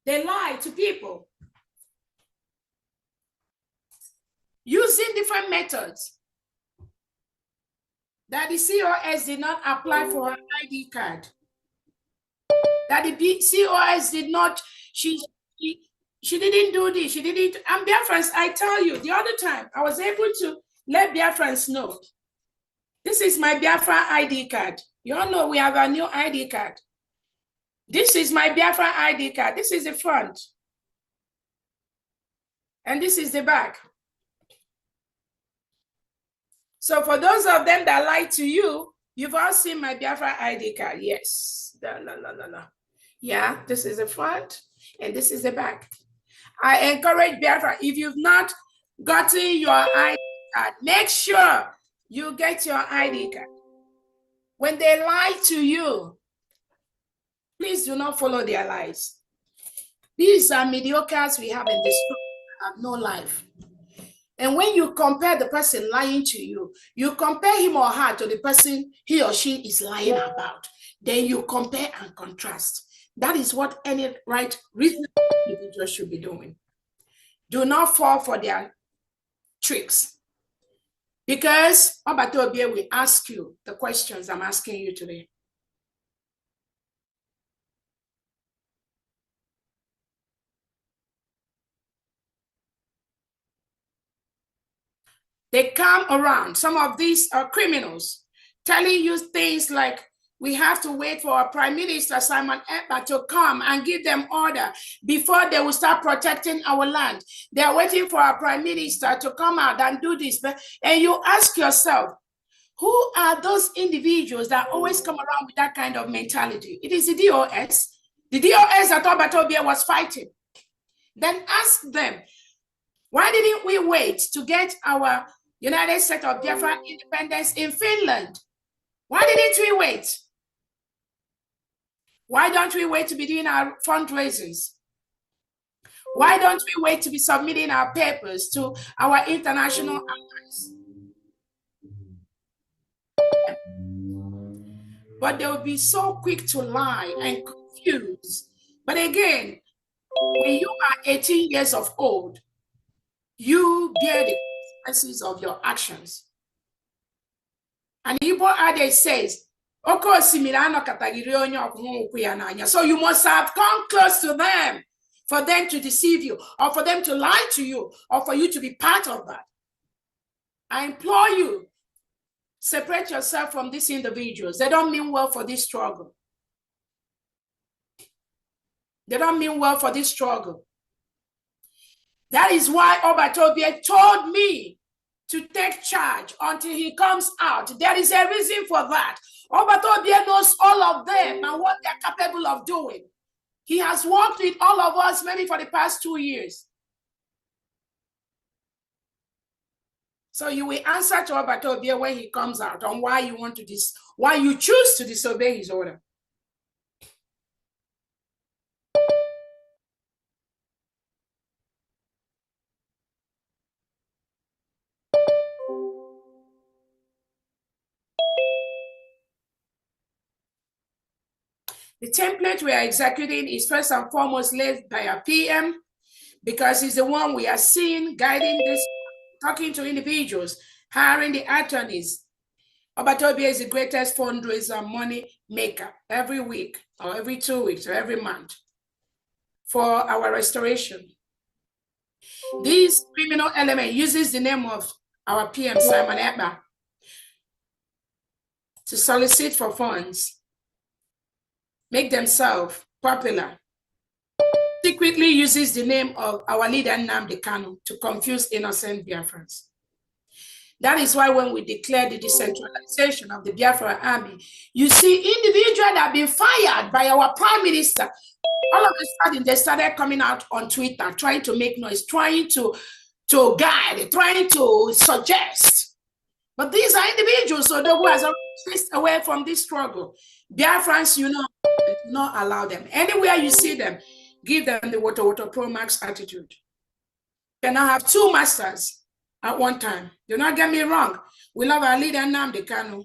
They lie to people using different methods. That the COS did not apply for her ID card. That the COS did not, she didn't do this, she didn't. And Biafrans, I tell you, the other time, I was able to let Biafrans know. This is my Biafra ID card. You all know we have a new ID card. This is my Biafra ID card. This is the front. And this is the back. So for those of them that lie to you, you've all seen my Biafra ID card. Yes. Yeah, this is the front and this is the back. I encourage Biafra, if you've not gotten your ID card, make sure you get your ID card. When they lie to you, please do not follow their lies. These are mediocres we have in this group, have no life. And when you compare the person lying to you, you compare him or her to the person he or she is lying about. Then you compare and contrast. That is what any right, reasonable individual should be doing. Do not fall for their tricks. Because Obatobie will ask you the questions I'm asking you today. They come around, some of these are criminals, telling you things like, we have to wait for our Prime Minister, Simon Ekpa, to come and give them order before they will start protecting our land. They are waiting for our Prime Minister to come out and do this. And you ask yourself, who are those individuals that always come around with that kind of mentality? It is the DOS. The DOS that Obatobie was fighting. Then ask them, why didn't we wait to get our United States of Biafra independence in Finland? Why didn't we wait? Why don't we wait to be doing our fundraisers? Why don't we wait to be submitting our papers to our international allies? But they will be so quick to lie and confuse. But again, when you are 18 years of old, you bear the consequences of your actions. And Igbo adage says, so you must have come close to them for them to deceive you, or for them to lie to you, or for you to be part of that. I implore you, separate yourself from these individuals. They don't mean well for this struggle. They don't mean well for this struggle. That is why Obatobie told me to take charge until he comes out. There is a reason for that. Obatobie knows all of them and what they're capable of doing. He has worked with all of us maybe for the past 2 years. So you will answer to Obatobie when he comes out on why you want to why you choose to disobey his order. The template we are executing is first and foremost led by a PM, because he's the one we are seeing guiding this, talking to individuals, hiring the attorneys. Obatobie is the greatest fundraiser money maker every week or every 2 weeks or every month for our restoration. This criminal element uses the name of our PM, Simon Ekpa, to solicit for funds, make themselves popular, secretly uses the name of our leader, Nnamdi Kanu, to confuse innocent Biafrans. That is why when we declare the decentralization of the Biafra army, you see individuals that have been fired by our prime minister. All of a sudden, they started coming out on Twitter, trying to make noise, trying to guide, trying to suggest. But these are individuals, so the who has already chased away from this struggle. Biafrans, you know, do not allow them. Anywhere you see them, give them the Woto Pro Max attitude. You cannot have two masters at one time. Do not get me wrong. We love our leader, Nnamdi Kanu.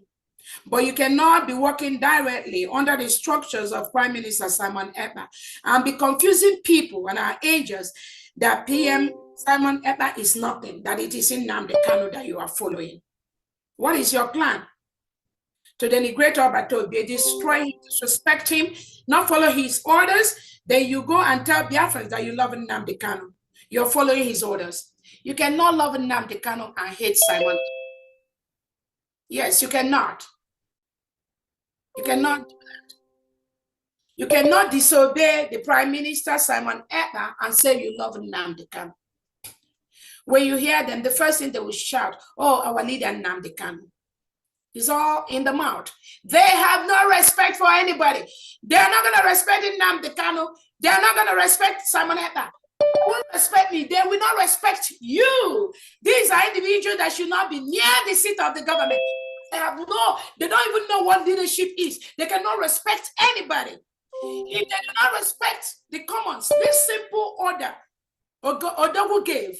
But you cannot be working directly under the structures of Prime Minister Simon Ekpa and be confusing people and our agents that PM Simon Ekpa is nothing, that it is in Nnamdi Kanu that you are following. What is your plan? To denigrate Obatobie, destroy him, disrespect him, not follow his orders, then you go and tell Biafrans that you love Nnamdi Kanu. You're following his orders. You cannot love Nnamdi Kanu and hate Simon. Yes, you cannot. You cannot do that. You cannot disobey the Prime Minister Simon Ekpa and say you love Nnamdi Kanu. When you hear them, the first thing they will shout, oh, our leader Nnamdi Kanu. It's all in the mouth. They have no respect for anybody. They're not going to respect Nnamdi Kanu. They're not going to respect Simon Ekpa. They won't respect me. They will not respect you. These are individuals that should not be near the seat of the government. They don't even know what leadership is. They cannot respect anybody. If they do not respect the commons, this simple order Odogu gave,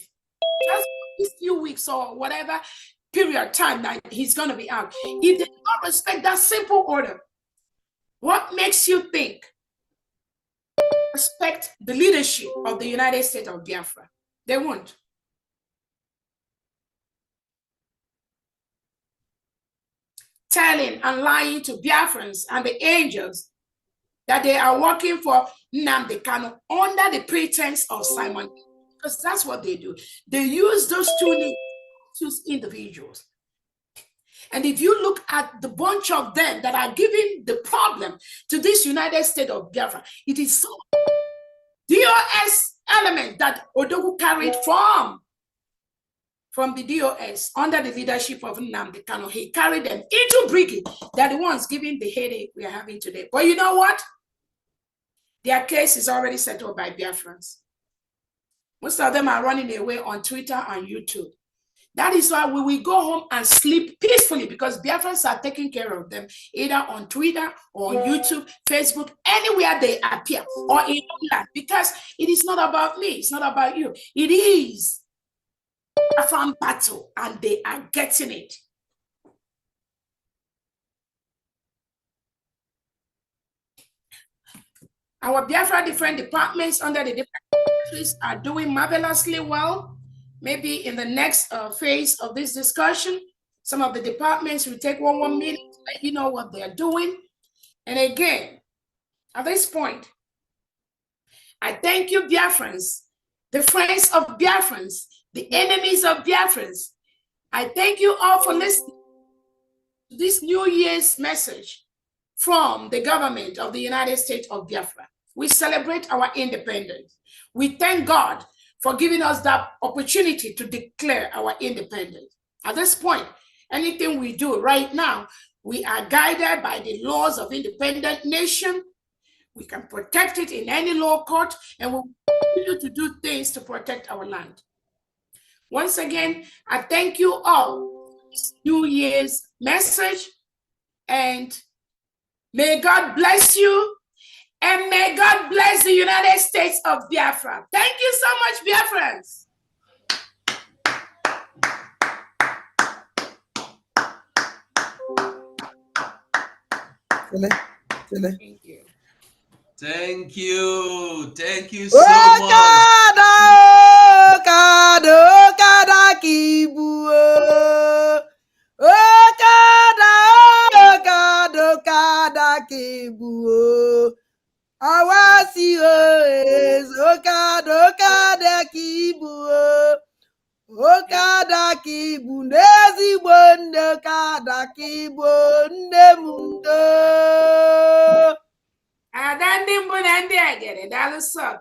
just these few weeks or whatever period of time that he's going to be out. If they do not respect that simple order, what makes you think respect the leadership of the United States of Biafra? They won't. Telling and lying to Biafrans and the angels that they are working for Nnamdi Kanu under the pretense of Simon, because that's what they do. They use those two individuals. And if you look at the bunch of them that are giving the problem to this United States of Biafra, it is so DOS element that Odogu carried from the DOS under the leadership of Nnamdi Kanu. He carried them into Brigade. They're the ones giving the headache we are having today. But you know what? Their case is already settled by Biafrans. Most of them are running away on Twitter and YouTube. That is why we will go home and sleep peacefully, because Biafrans are taking care of them, either on Twitter or on YouTube, Facebook, anywhere they appear, or in England, because it is not about me, it's not about you. It is a farm battle, and they are getting it. Our Biafra different departments under the different countries are doing marvelously well. Maybe in the next phase of this discussion, some of the departments will take one minute to let you know what they're doing. And again, at this point, I thank you, Biafrans, the friends of Biafrans, the enemies of Biafrans. I thank you all for listening to this New Year's message from the government of the United States of Biafra. We celebrate our independence. We thank God for giving us that opportunity to declare our independence. At this point, anything we do right now, we are guided by the laws of independent nation. We can protect it in any law court, and we'll continue to do things to protect our land. Once again, I thank you all for this New Year's message, and may God bless you, and may God bless the United States of Biafra. Thank you so much, Biafrans. Thank you. Thank you. Thank you so much.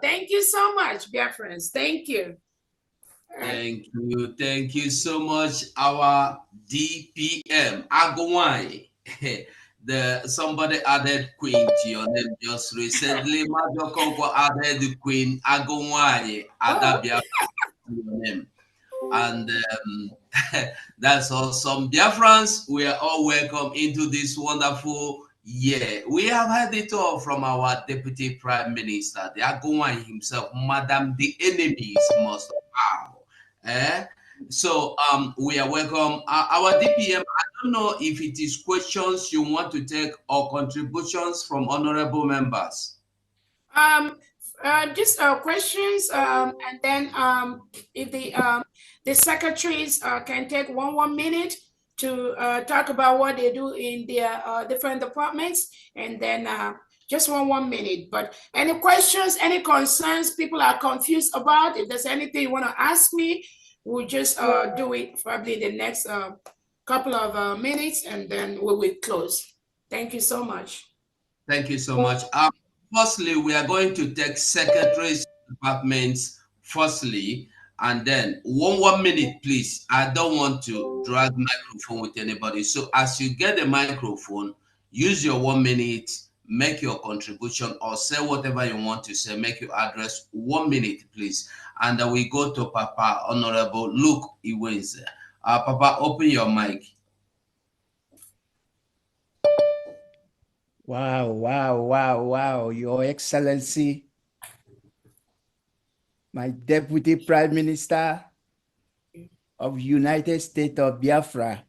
Thank you so much, Biafrans. Thank you. Thank you. Thank you so much, our DPM, Agowai. Somebody added Queen to your name just recently. Major Conco added the Queen Agowai, Adabia to your name. And that's awesome. Biafrans, we are all welcome into this wonderful year. We have heard it all from our Deputy Prime Minister, the Agowai himself, Madam, the enemies must bow. So we are welcome. Our DPM, I don't know if it is questions you want to take or contributions from honorable members. Just questions, and then if the secretaries can take one minute to talk about what they do in their different departments, and then just one minute. But any questions, any concerns people are confused about, if there's anything you want to ask me, we'll just do it probably in the next couple of minutes, and then we will close. Thank you so much. Thank you so much. Firstly, we are going to take secretaries departments firstly, and then one minute, please. I don't want to drag microphone with anybody. So as you get the microphone, use your 1 minute, make your contribution or say whatever you want to say, make your address 1 minute, please. And then we go to Papa Honorable Luke Iwenze. Papa, open your mic. Wow, wow, wow, wow, Your Excellency, my Deputy Prime Minister of United States of Biafra.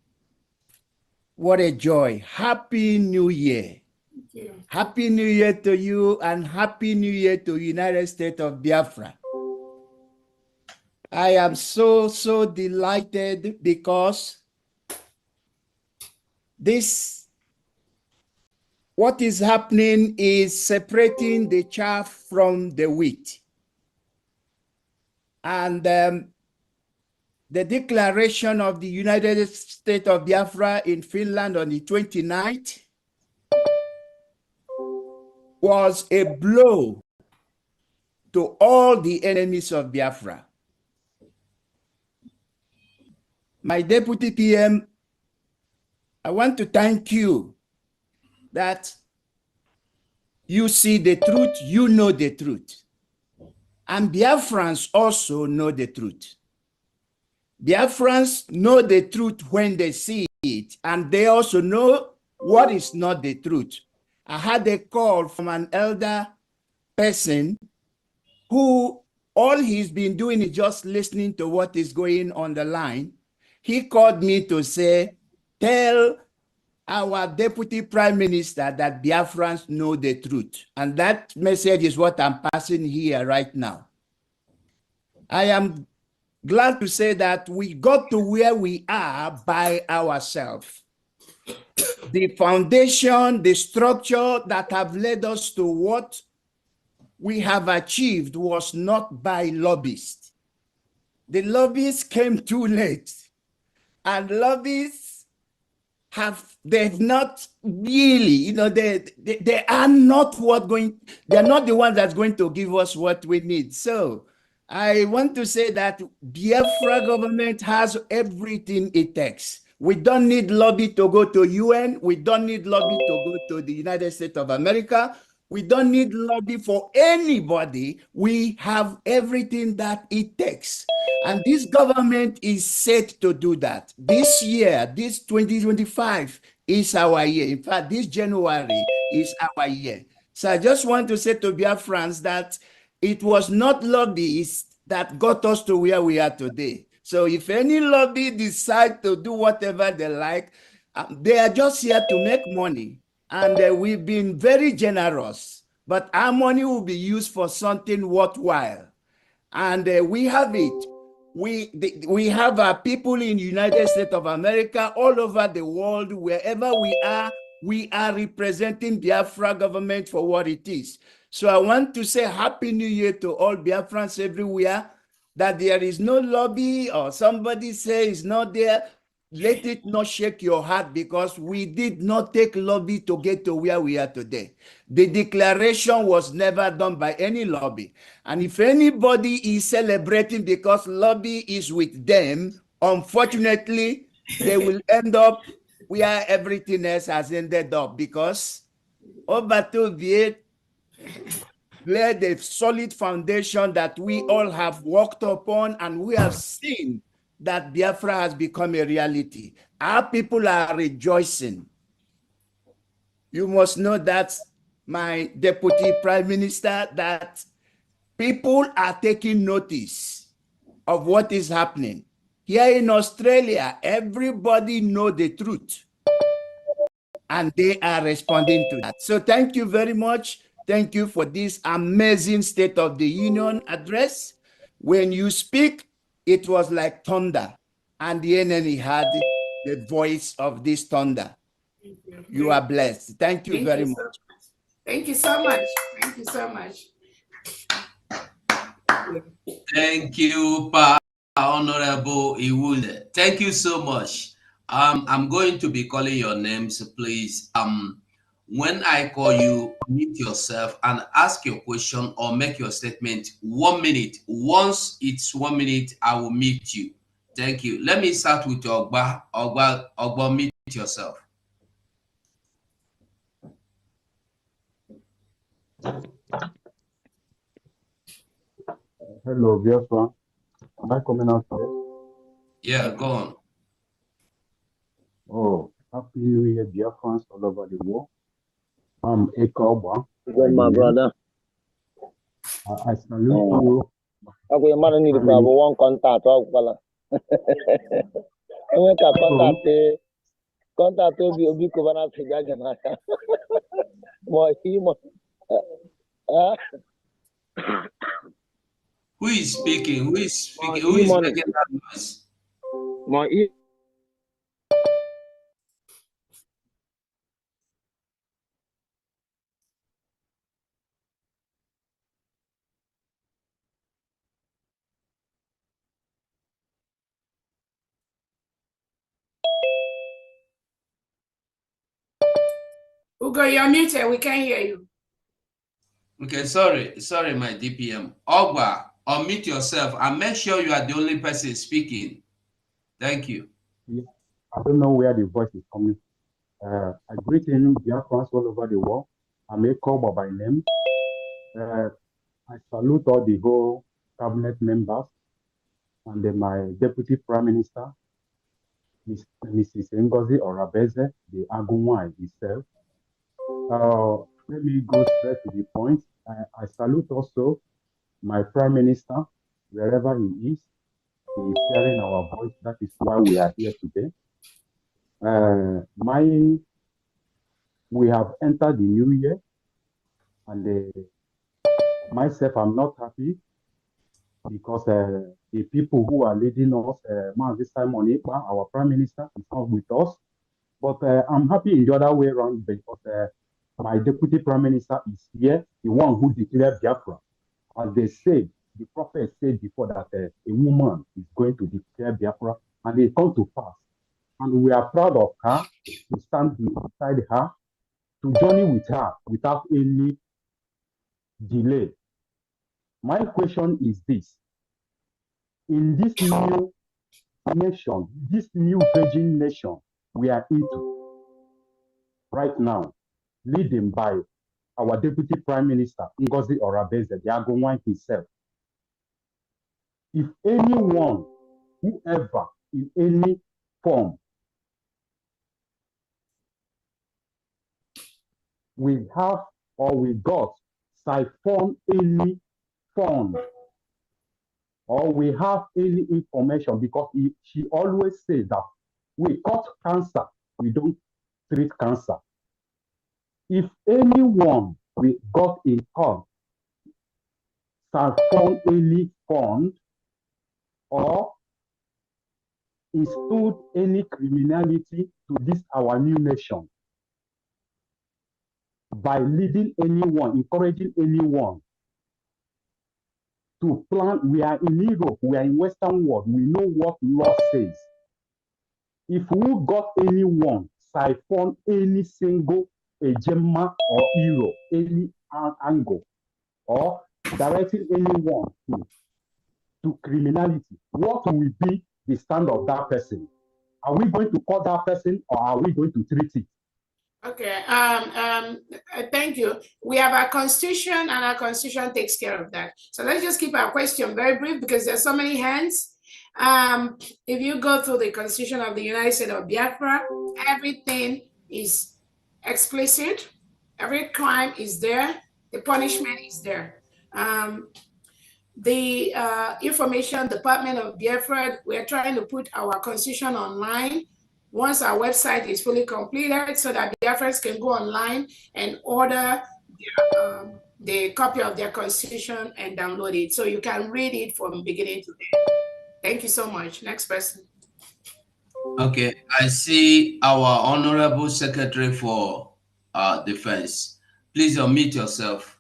What a joy. Happy New Year. Happy New Year to you, and Happy New Year to United States of Biafra. I am so delighted because what is happening is separating the chaff from the wheat. And the declaration of the United States of Biafra in Finland on the 29th was a blow to all the enemies of Biafra. My Deputy PM, I want to thank you that you see the truth, you know the truth. And Biafrans also know the truth. Biafrans know the truth when they see it, and they also know what is not the truth. I had a call from an elder person who all he's been doing is just listening to what is going on the line. He called me to say, tell our Deputy Prime Minister that Biafrans know the truth. And that message is what I'm passing here right now. I am glad to say that we got to where we are by ourselves. The foundation, the structure that have led us to what we have achieved was not by lobbyists. The lobbyists came too late, and lobbyists they've not really, they are not they're not the ones that's going to give us what we need. So I want to say that Biafra government has everything it takes. We don't need lobby to go to UN. We don't need lobby to go to the United States of America. We don't need lobby for anybody. We have everything that it takes. And this government is set to do that. This year, this 2025 is our year. In fact, this January is our year. So I just want to say to Biafrans that it was not lobbyists that got us to where we are today. So if any lobby decide to do whatever they like, they are just here to make money. And we've been very generous, but our money will be used for something worthwhile. And we have it. We have people in the United States of America, all over the world, wherever we are representing Biafra government for what it is. So I want to say Happy New Year to all Biafrans everywhere, that there is no lobby or somebody say it's not there. Let it not shake your heart, because we did not take lobby to get to where we are today. The declaration was never done by any lobby. And if anybody is celebrating because lobby is with them, unfortunately, they will end up where everything else has ended up, because Obato Viet laid a solid foundation that we all have worked upon, and we have seen that Biafra has become a reality. Our people are rejoicing. You must know that, my deputy prime minister, that people are taking notice of what is happening. Here in Australia, everybody knows the truth, and they are responding to that. So thank you very much. Thank you for this amazing State of the Union address. When you speak, it was like thunder, and the enemy had the voice of this thunder. You are blessed. Thank you very much. Thank you so much. Thank you so much. Thank you, Honorable Iwunde. Thank you so much. I'm going to be calling your names, please. When I call you, mute yourself and ask your question or make your statement 1 minute. Once it's 1 minute, I will mute you. Thank you. Let me start with Ogba. Ogba, mute yourself. Hello, Biafra. Am I coming out here? Yeah, go on. Oh, Happy New Year, Biafrans all over the world. I'm Ekpa. Good, my brother. I salute you. Okay, man, I need to have one contact. Contact will be covered to Jagana. Who is speaking? Who is speaking? Who is making that noise? Ugo, you're muted. We can't hear you. Okay, sorry, my DPM. Ogba, unmute yourself and make sure you are the only person speaking. Thank you. Yeah, I don't know where the voice is coming from. I greet you, Biafrans all over the world. I'm Ekpa by name. I salute all the whole cabinet members and then my deputy prime minister, Mrs. Ngozi Orabueze, the Agunwai itself. Let me go straight to the point. I salute also my prime minister, wherever he is. He is hearing our voice. That is why we are here today. We have entered the new year, and myself, I'm not happy because the people who are leading us, this time on Ekpa, our prime minister, is not with us. But I'm happy in the other way around because My deputy prime minister is here, the one who declared Biafra. As they said, the prophet said before that a woman is going to declare Biafra, and it come to pass. And we are proud of her, to stand beside her, to journey with her without any delay. My question is this: in this new nation, this new virgin nation we are into right now, leading by our Deputy Prime Minister, Ngozi Orabueze, the Agonwan himself, if anyone, whoever, in any form, we have or we got siphon any fund or we have any information, because she always says that we cut cancer, we don't treat cancer. If anyone we got in court siphon any fund or instilled any criminality to this our new nation by leading anyone, encouraging anyone to plan. We are in Europe, we are in Western world, we know what law says. If we got anyone siphon any single Gemma or euro, any angle, or directing anyone to criminality, what will be the stand of that person? Are we going to call that person, or are we going to treat it? Okay, thank you. We have our constitution, and our constitution takes care of that. So let's just keep our question very brief, because there's so many hands. If you go through the constitution of the United States of Biafra, everything is explicit. Every crime is there. The punishment is there. The information department of Biafra, we're trying to put our constitution online once our website is fully completed, so that Biafrans can go online and order the copy of their constitution and download it, so you can read it from beginning to end. Thank you so much. Next person. Okay, I see our Honorable Secretary for Defense. Please unmute yourself.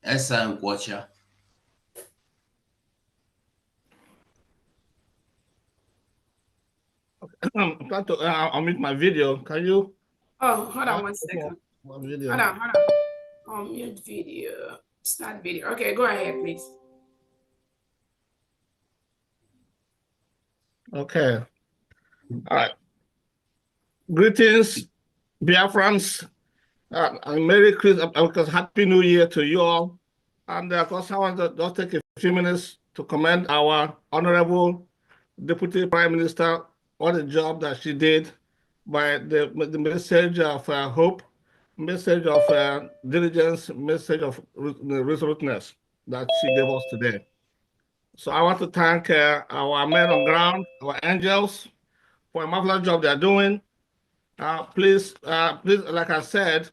SN Watcher. I'm trying to unmute my video. Can you? Oh, hold on one second. Video. Hold on. Unmute video. Start video. Okay, go ahead, please. Okay. All right. Greetings, Biafrans. Merry Christmas, because Happy New Year to you all. And of course, I want to just take a few minutes to commend our Honorable Deputy Prime Minister on the job that she did by the message of hope, message of diligence, message of resoluteness that she gave us today. So I want to thank our men on ground, our angels, for a marvelous job they're doing. Please, like I said,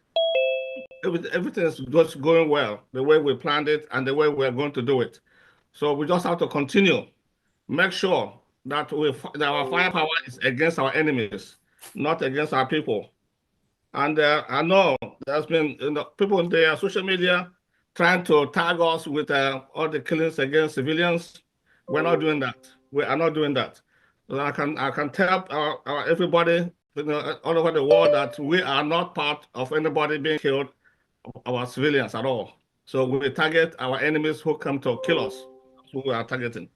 everything is just going well, the way we planned it and the way we're going to do it. So we just have to continue, make sure that our firepower is against our enemies, not against our people. And I know there's been people on their social media trying to tag us with all the killings against civilians. We're not doing that. We are not doing that. So I can tell everybody all over the world that we are not part of anybody being killed, our civilians at all. So we target our enemies who come to kill us. That's who we are targeting.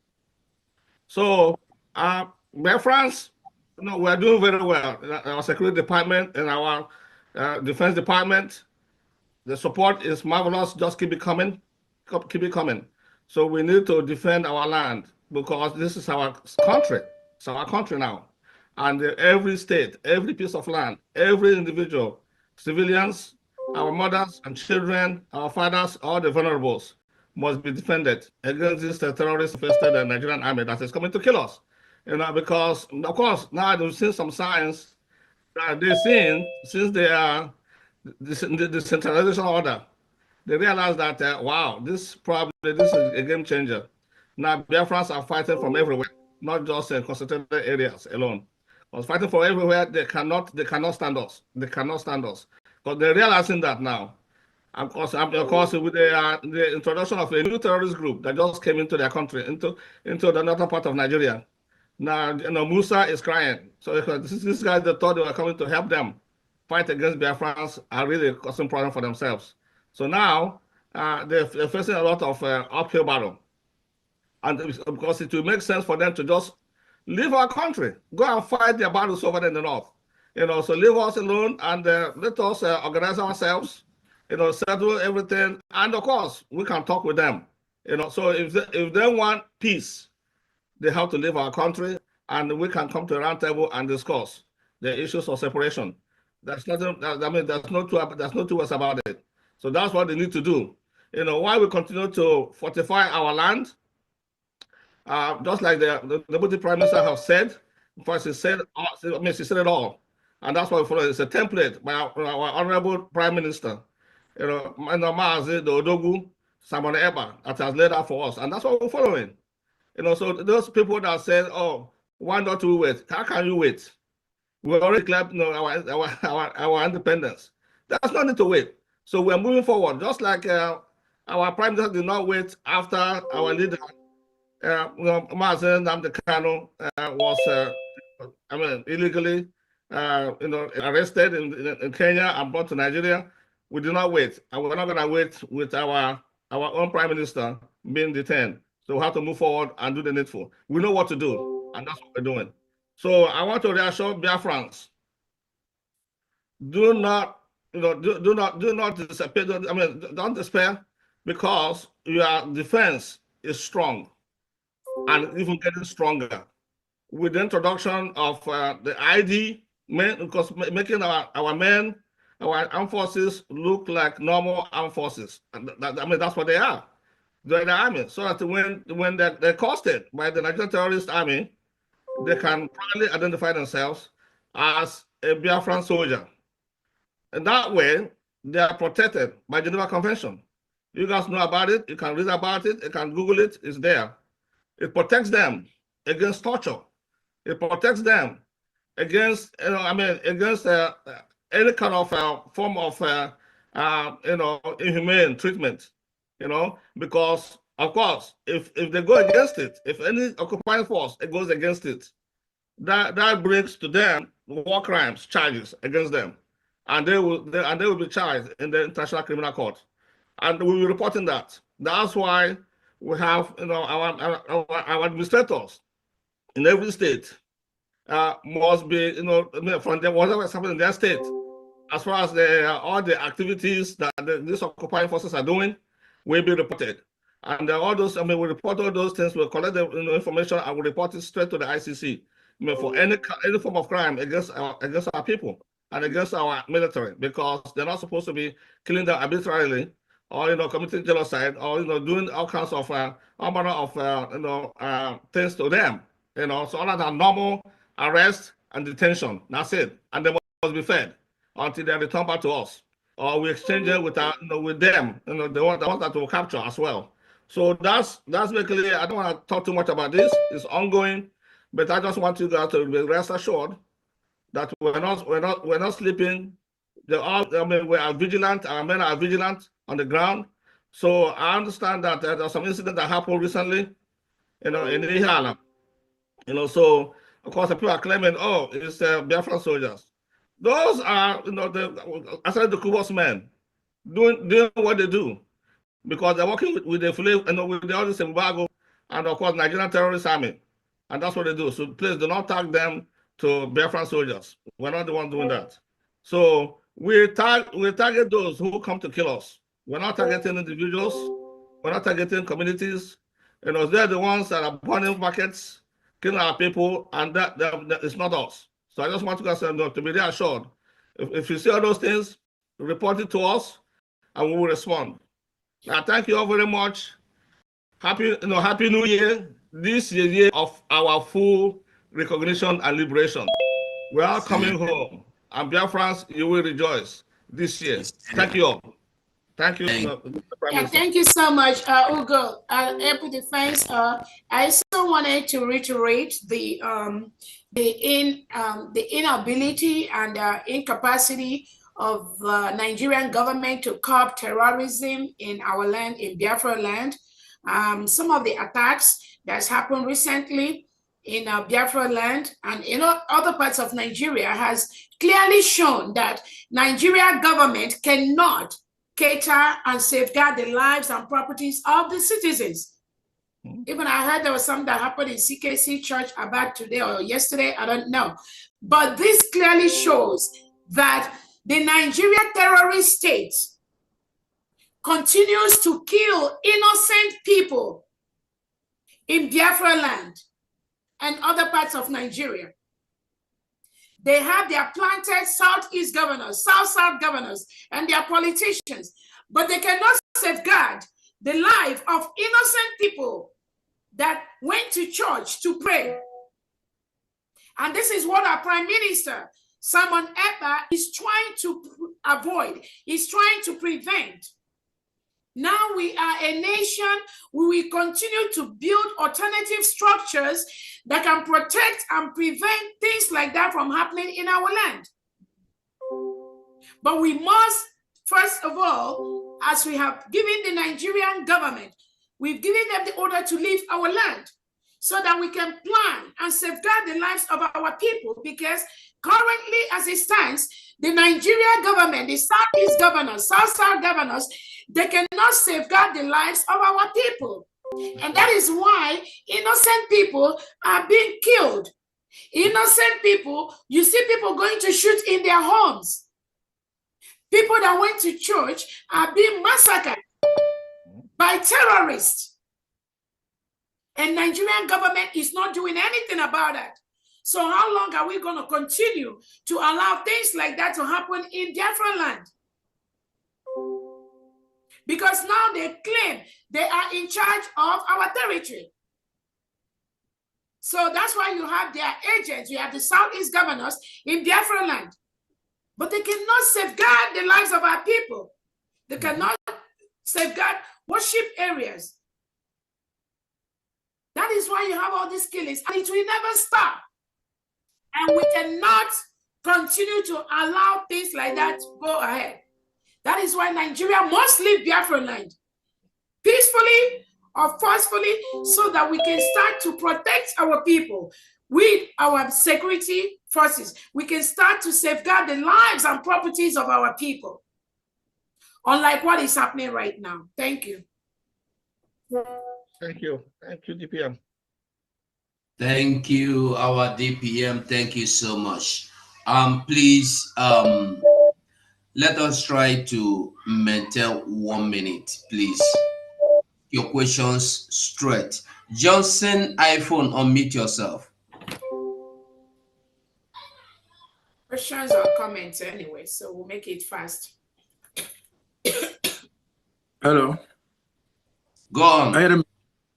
So, Biafrans, we're doing very well. Our security department and our defense department, the support is marvelous. Just keep it coming, keep it coming. So we need to defend our land, because this is our country. It's our country now. And every state, every piece of land, every individual, civilians, our mothers and children, our fathers, all the vulnerables must be defended against this terrorist-infested Nigerian army that is coming to kill us. Because, of course, now they've seen some signs that they've seen since they are the decentralization order. They realize that, wow, this is a game changer. Now, Biafrans are fighting from everywhere, not just in concentrated areas alone. Because fighting from everywhere, they cannot stand us. They cannot stand us. because they're realizing that now. Of course, with the introduction of a new terrorist group that just came into their country, into the northern part of Nigeria. Now, Musa is crying. So this guys that thought they were coming to help them fight against Biafrans are really causing problem for themselves. So now they're facing a lot of uphill battle. And because it will make sense for them to just leave our country, go and fight their battles over there in the north. So leave us alone and let us organize ourselves, settle everything. And of course, we can talk with them. So if they want peace, they have to leave our country and we can come to a round table and discuss the issues of separation. There's nothing, there's no two ways about it. So that's what they need to do. While we continue to fortify our land, just like the Deputy Prime Minister have said, first she said it all. And that's what we follow. It's a template by our Honorable Prime Minister, Maazi Odogu Simon Ekpa, that has laid out for us. And that's what we're following. So those people that said, oh, why not we wait? How can you wait? We already declared our independence. There's no need to wait. So we're moving forward, just like our Prime Minister did not wait after our leader, Mazen Nnamdi Kanu, was illegally arrested in Kenya and brought to Nigeria. We did not wait, and we're not going to wait with our own Prime Minister being detained. So we have to move forward and do the needful. We know what to do, and that's what we're doing. So I want to reassure Biafrans: do not despair. Don't despair, because your defense is strong and even getting stronger with the introduction of the ID, because making our armed forces look like normal armed forces. And that's what they are. They're the army, so that when they're accosted by the Nigerian terrorist army, they can proudly identify themselves as a Biafran soldier. And that way, they are protected by the Geneva Convention. You guys know about it. You can read about it. You can Google it. It's there. It protects them against torture. It protects them against, against any kind of form of, inhumane treatment. Because of course, if they go against it, if any occupying force goes against it, that brings to them war crimes charges against them, and they will be charged in the International Criminal Court, and we will be reporting that. That's why we have our administrators in every state must be from them, whatever is happening in their state, as far as all the activities that these occupying forces are doing, will be reported. And all those, we report all those things, we'll collect the information and we'll report it straight to the ICC for any form of crime against our people and against our military, because they're not supposed to be killing them arbitrarily or committing genocide or doing all kinds of all manner of things to them. So other than normal arrest and detention, that's it. And they must be fed until they return back to us, or we exchange it with with them, the ones that will capture as well. So that's basically. I don't want to talk too much about this. It's ongoing, but I just want you guys to be rest assured that we're not sleeping. We are vigilant. Our men are vigilant on the ground. So I understand that there's some incident that happened recently, in Ihiala. So of course the people are claiming, oh, it's Biafran soldiers. Those are, aside the Kubos men, doing what they do, because they're working with the with the other embargo and of course Nigerian terrorist army, and that's what they do. So please do not tag them to Biafran soldiers. We're not the ones doing that. So we target those who come to kill us. We're not targeting individuals. We're not targeting communities. They're the ones that are burning markets, killing our people, and that it's not us. So I just want you guys to be reassured. If you see all those things, report it to us, and we will respond. Now, thank you all very much. Happy New Year. This is the year of our full recognition and liberation. We are coming home, and Biafrans, you will rejoice this year. Thank you all. Thank you. Thank you so much, Ugo. Epic Defense. I also wanted to reiterate the inability and incapacity of Nigerian government to curb terrorism in our land, in Biafra land. Some of the attacks that's happened recently in Biafra land and in other parts of Nigeria has clearly shown that Nigeria government cannot cater and safeguard the lives and properties of the citizens. Even I heard there was something that happened in CKC Church about today or yesterday, I don't know. But this clearly shows that the Nigeria terrorist state continues to kill innocent people in Biafra land and other parts of Nigeria. They have their planted Southeast governors, South governors, and their politicians, but they cannot safeguard the life of innocent people that went to church to pray. And this is what our Prime Minister, Simon Ekpa, is trying to avoid, is trying to prevent. Now we are a nation, we will continue to build alternative structures that can protect and prevent things like that from happening in our land. But we must, first of all, as we have given the Nigerian government, we've given them the order to leave our land so that we can plan and safeguard the lives of our people, because currently, as it stands, the Nigerian government, the Southeast governors, South governors, they cannot safeguard the lives of our people. And that is why innocent people are being killed. Innocent people, you see people going to shoot in their homes. People that went to church are being massacred by terrorists. And Nigerian government is not doing anything about that. So how long are we going to continue to allow things like that to happen in Biafra land? Because now they claim they are in charge of our territory. So that's why you have their agents, you have the Southeast governors in Biafra land. But they cannot safeguard the lives of our people. They cannot safeguard worship areas. That is why you have all these killings, and it will never stop. And we cannot continue to allow things like that to go ahead. That is why Nigeria must leave Biafra land peacefully or forcefully, so that we can start to protect our people with our security forces. We can start to safeguard the lives and properties of our people, unlike what is happening right now. Thank you. Thank you. Thank you, DPM. Thank you, our DPM. Thank you so much. Please, let us try to maintain 1 minute, please. Your questions straight. Johnson, iPhone, unmute yourself. Questions or comments anyway, so we'll make it fast. Hello. Go on.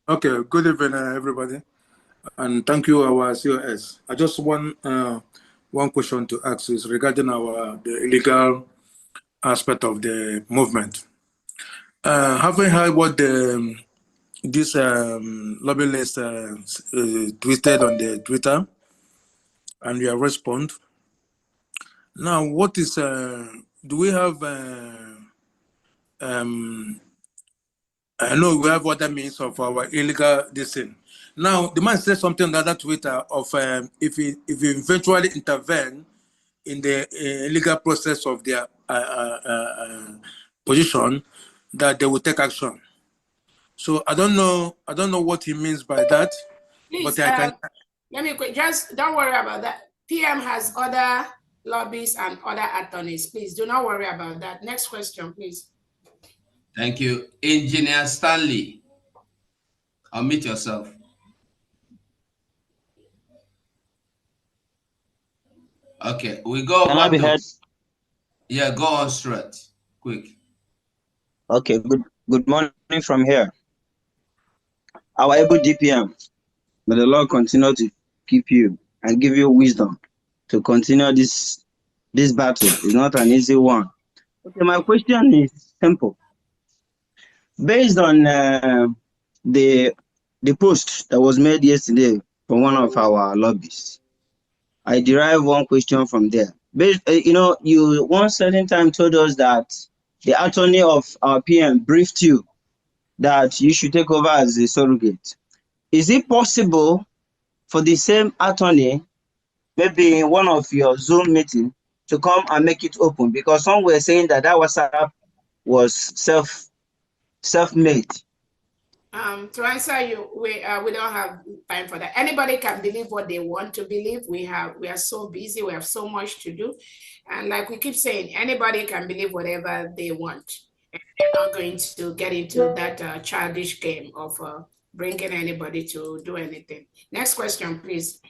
Okay, good evening, everybody. And thank you, our COS. I just want one question to ask is regarding the illegal aspect of the movement. Having heard what this lobby list tweeted on the Twitter, and your response. Now, what is do we have? I know we have other means of our illegal thing. Now, the man said something on that Twitter of if he eventually intervene in the illegal process of their position, that they will take action. So I don't know what he means by that. Please, but I can. Let me quick. Just don't worry about that. PM has other lobbies and other attorneys. Please do not worry about that. Next question, please. Thank you. Engineer Stanley, unmute yourself. Okay, we go. Can I be heard? Yeah, go on straight, quick. Okay, good morning from here. Our able DPM, may the Lord continue to keep you and give you wisdom to continue this battle. It's not an easy one. Okay, my question is simple. Based on the post that was made yesterday from one of our lobbies, I derive one question from there. You one certain time told us that the attorney of our PM briefed you that you should take over as the surrogate. Is it possible for the same attorney, maybe in one of your Zoom meeting, to come and make it open? Because some were saying that WhatsApp was self-made. To answer you, we don't have time for that. Anybody can believe what they want to believe. We are so busy. We have so much to do, and like we keep saying, anybody can believe whatever they want. And they're not going to get into that childish game of bringing anybody to do anything. Next question, please.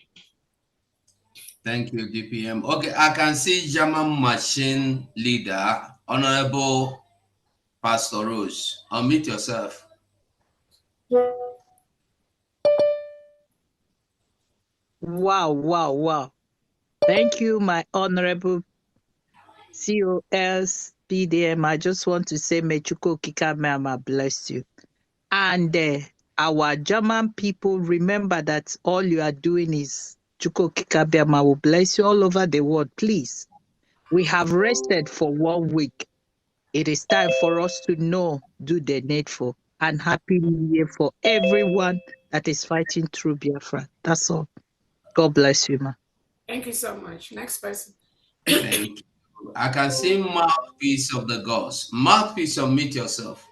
Thank you, DPM. Okay, I can see German machine leader, Honorable Pastor Rose. Unmute yourself. Wow, wow, wow. Thank you, my honorable COS PDM. I just want to say, may Chuko Kikamama bless you. And our German people, remember that all you are doing is Chuko Kikabiyama will bless you all over the world. Please, we have rested for 1 week. It is time for us to do the needful. And happy New Year for everyone that is fighting through Biafra. That's all. God bless you, ma. Thank you so much. Next person. Thank you. I can see mouthpiece of the gods. Mouthpiece, unmute yourself.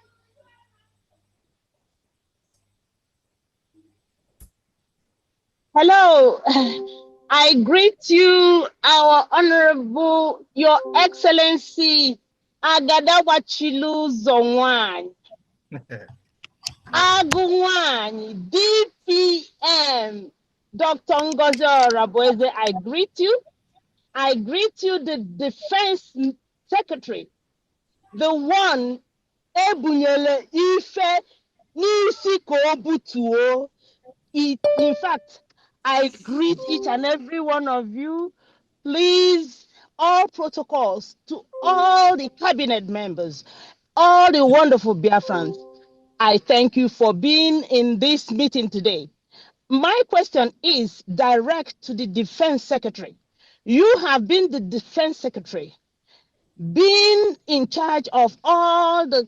Hello, I greet you, our Honorable, Your Excellency, Agadawachilu Zonwan, Aguwan, DPM, Dr. Ngozi Orabueze, I greet you. I greet you, the Defense Secretary, the one, Ebunyele Ife, Nisi Kobutuo. In fact, I greet each and every one of you. Please, all protocols to all the cabinet members, all the wonderful Biafrans. I thank you for being in this meeting today. My question is direct to the Defense Secretary. You have been the Defense Secretary, being in charge of all the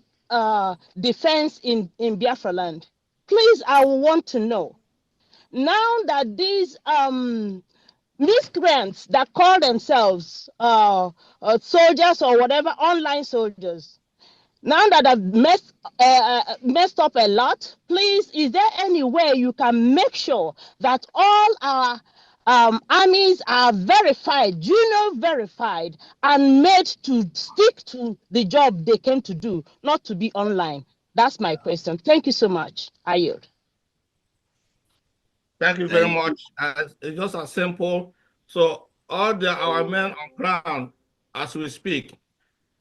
defense in Biafra land. Please, I want to know, now that these miscreants that call themselves soldiers or whatever, online soldiers, now that have messed up a lot, please, is there any way you can make sure that all our armies are verified, verified, and made to stick to the job they came to do, not to be online? That's my question. Thank you so much. I yield. Thank you very much. It's just as simple. So all our men on ground, as we speak,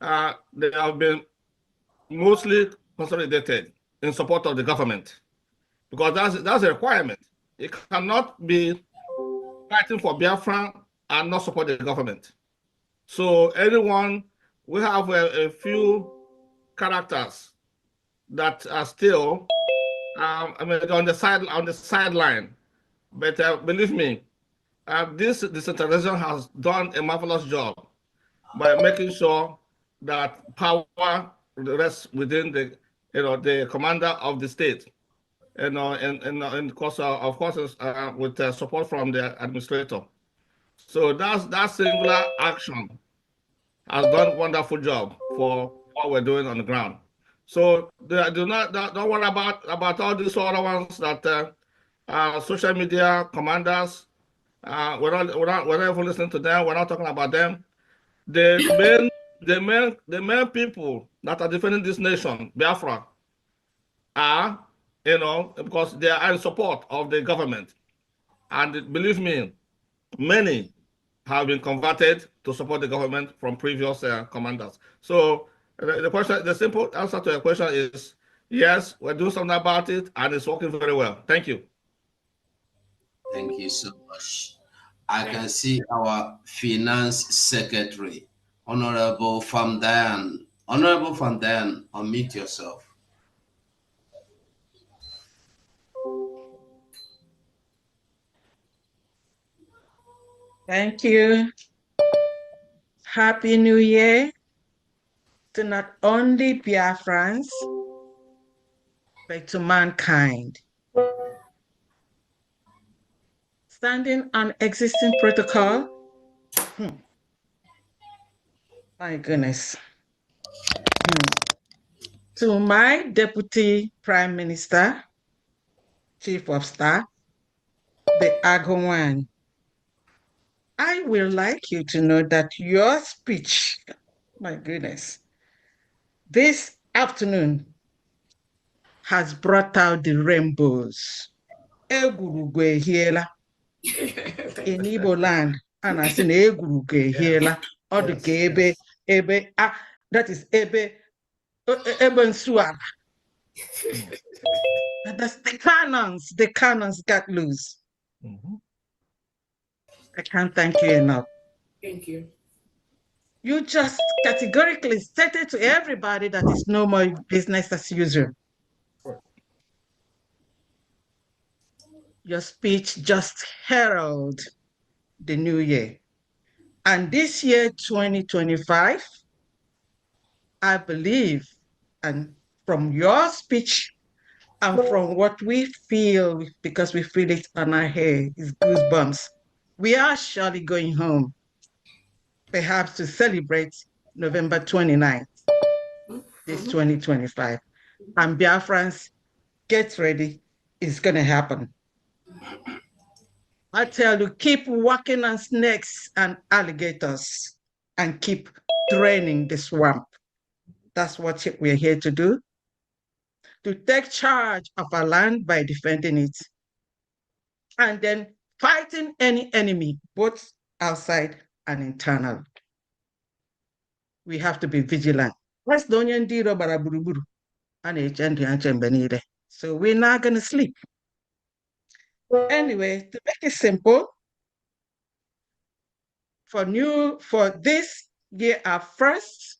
they have been mostly consolidated in support of the government, because that's a requirement. You cannot be fighting for Biafra and not support the government. So we have a few characters that are still, on the sideline. But believe me, this decentralization has done a marvelous job by making sure that power rests within the commander of the state, and of course, with support from the administrator. So that singular action has done a wonderful job for what we're doing on the ground. So don't worry about all these other ones that social media commanders. We're not even listening to them. We're not talking about them. The main people that are defending this nation, Biafra, are, because they are in support of the government. And believe me, many have been converted to support the government from previous commanders. So the simple answer to your question is yes, we're doing something about it, and it's working very well. Thank you. Thank you so much. I can see our finance secretary, Honorable Famdayan. Honorable Famdayan, unmute yourself. Thank you. Happy New Year to not only Biafrans, but to mankind. Standing on existing protocol. My goodness. To my Deputy Prime Minister, Chief of Staff, the Aghawan, I would like you to know that your speech, my goodness, this afternoon has brought out the rainbows. Egwurugwe ehiela. In Igbo land, and I say egwurugwe ehiela. Ọ dị ka ebe that is ebe nsuala. That's the cannons got loose. I can't thank you enough. Thank you. You just categorically stated to everybody that it's no more business as usual. Your speech just heralded the new year. And this year, 2025, I believe, and from your speech and from what we feel, because we feel it on our hair, is goosebumps, we are surely going home, perhaps to celebrate November 29th, this 2025. And Biafrans, get ready, it's going to happen. I tell you, keep walking on snakes and alligators and keep draining the swamp. That's what we're here to do. To take charge of our land by defending it. And then fighting any enemy, both outside and internal. We have to be vigilant. So we're not going to sleep. Anyway, to make it simple, for this year, our first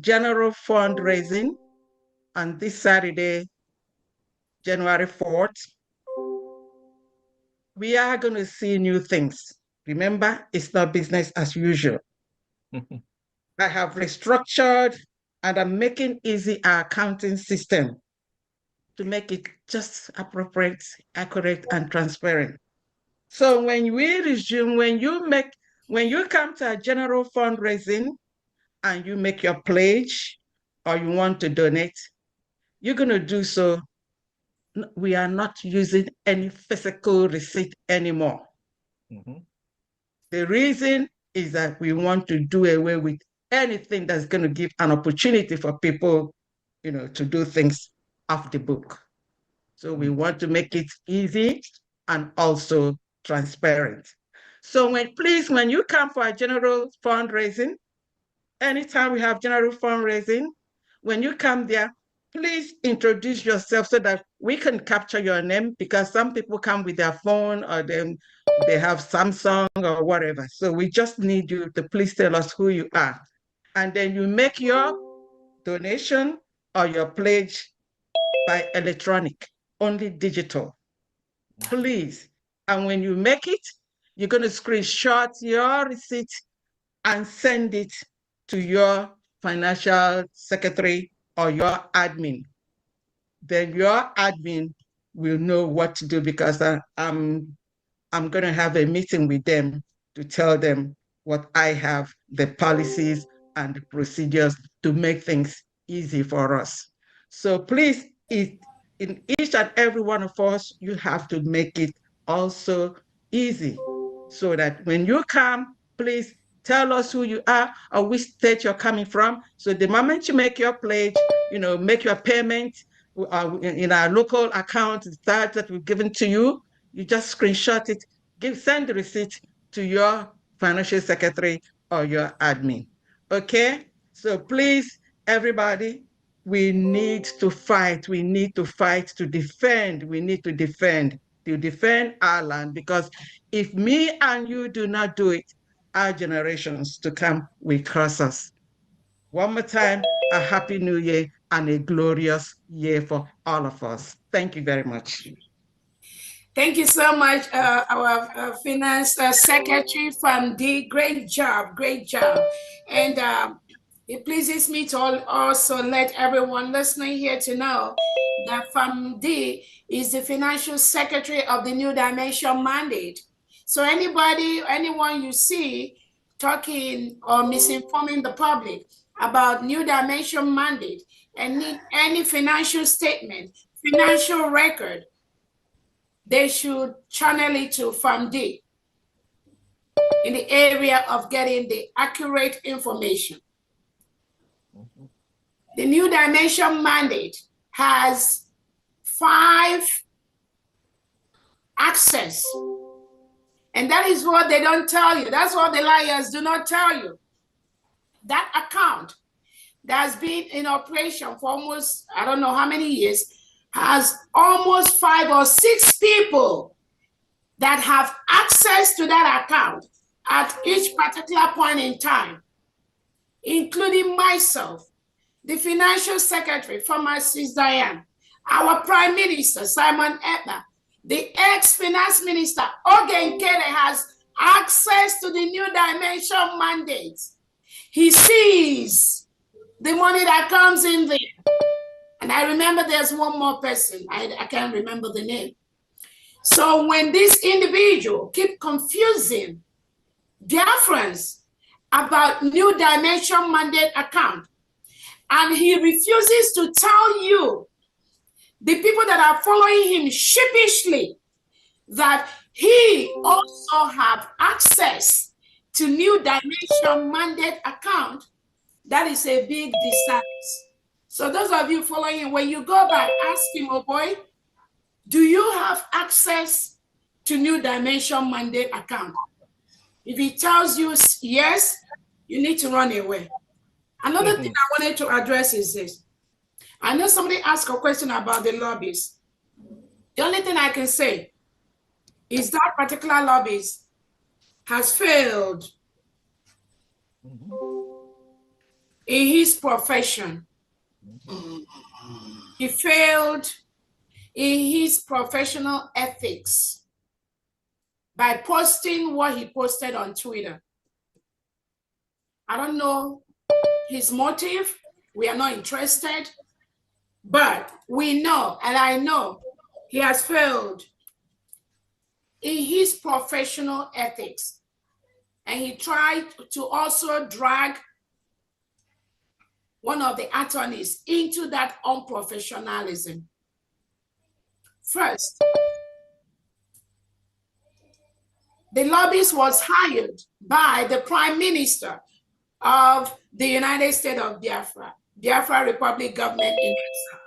general fundraising on this Saturday, January 4th, we are going to see new things. Remember, it's not business as usual. I have restructured and I'm making easy our accounting system to make it just appropriate, accurate, and transparent. So when we resume, when you come to a general fundraising and you make your pledge or you want to donate, you're going to do so. We are not using any physical receipt anymore. The reason is that we want to do away with anything that's going to give an opportunity for people, to do things off the book. So we want to make it easy and also transparent. So when you come for a general fundraising, anytime we have general fundraising, when you come there, please introduce yourself so that we can capture your name, because some people come with their phone or they have Samsung or whatever. So we just need you to please tell us who you are. And then you make your donation or your pledge by electronic, only digital, please. And when you make it, you're going to screenshot your receipt and send it to your financial secretary or your admin. Then your admin will know what to do, because I'm going to have a meeting with them to tell them what I have, the policies and the procedures to make things easy for us. So please, in each and every one of us, you have to make it also easy, so that when you come, please tell us who you are or which state you're coming from. So the moment you make your pledge, make your payment in our local account that we've given to you, you just screenshot it, send the receipt to your financial secretary or your admin. Okay? So please, everybody, we need to fight. We need to fight to defend. We need to defend our land, because if me and you do not do it, our generations to come will curse us. One more time, a happy new year and a glorious year for all of us. Thank you very much. Thank you so much, our finance secretary from D. Great job, great job. And it pleases me to also let everyone listening here to know that FAMD is the financial secretary of the New Dimension mandate. So anyone you see talking or misinforming the public about New Dimension mandate and need any financial statement, financial record, they should channel it to FAMD in the area of getting the accurate information. The New Dimension mandate has 5 access. And that is what they don't tell you. That's what the liars do not tell you. That account that's been in operation for almost, I don't know how many years, has almost 5 or 6 people that have access to that account at each particular point in time, including myself, the financial secretary, Pharmacist Diane, our Prime Minister, Simon Ekpa, the ex-finance minister, Ogen Kere, has access to the New Dimension mandate. He sees the money that comes in there. And I remember there's one more person, I can't remember the name. So when this individual keep confusing Biafrans about New Dimension mandate account, and he refuses to tell you, the people that are following him sheepishly, that he also have access to New Dimension mandate account, that is a big disservice. So those of you following him, when you go back, ask him, oh boy, do you have access to New Dimension mandate account? If he tells you yes, you need to run away. Another thing I wanted to address is this. I know somebody asked a question about the lobbies. The only thing I can say is that particular lobbies has failed in his profession. He failed in his professional ethics by posting what he posted on Twitter. I don't know his motive. We are not interested. But we know, and I know, he has failed in his professional ethics. And he tried to also drag one of the attorneys into that unprofessionalism. First, the lobbyist was hired by the Prime Minister of the United States of Biafra, Biafra Republic government in exile,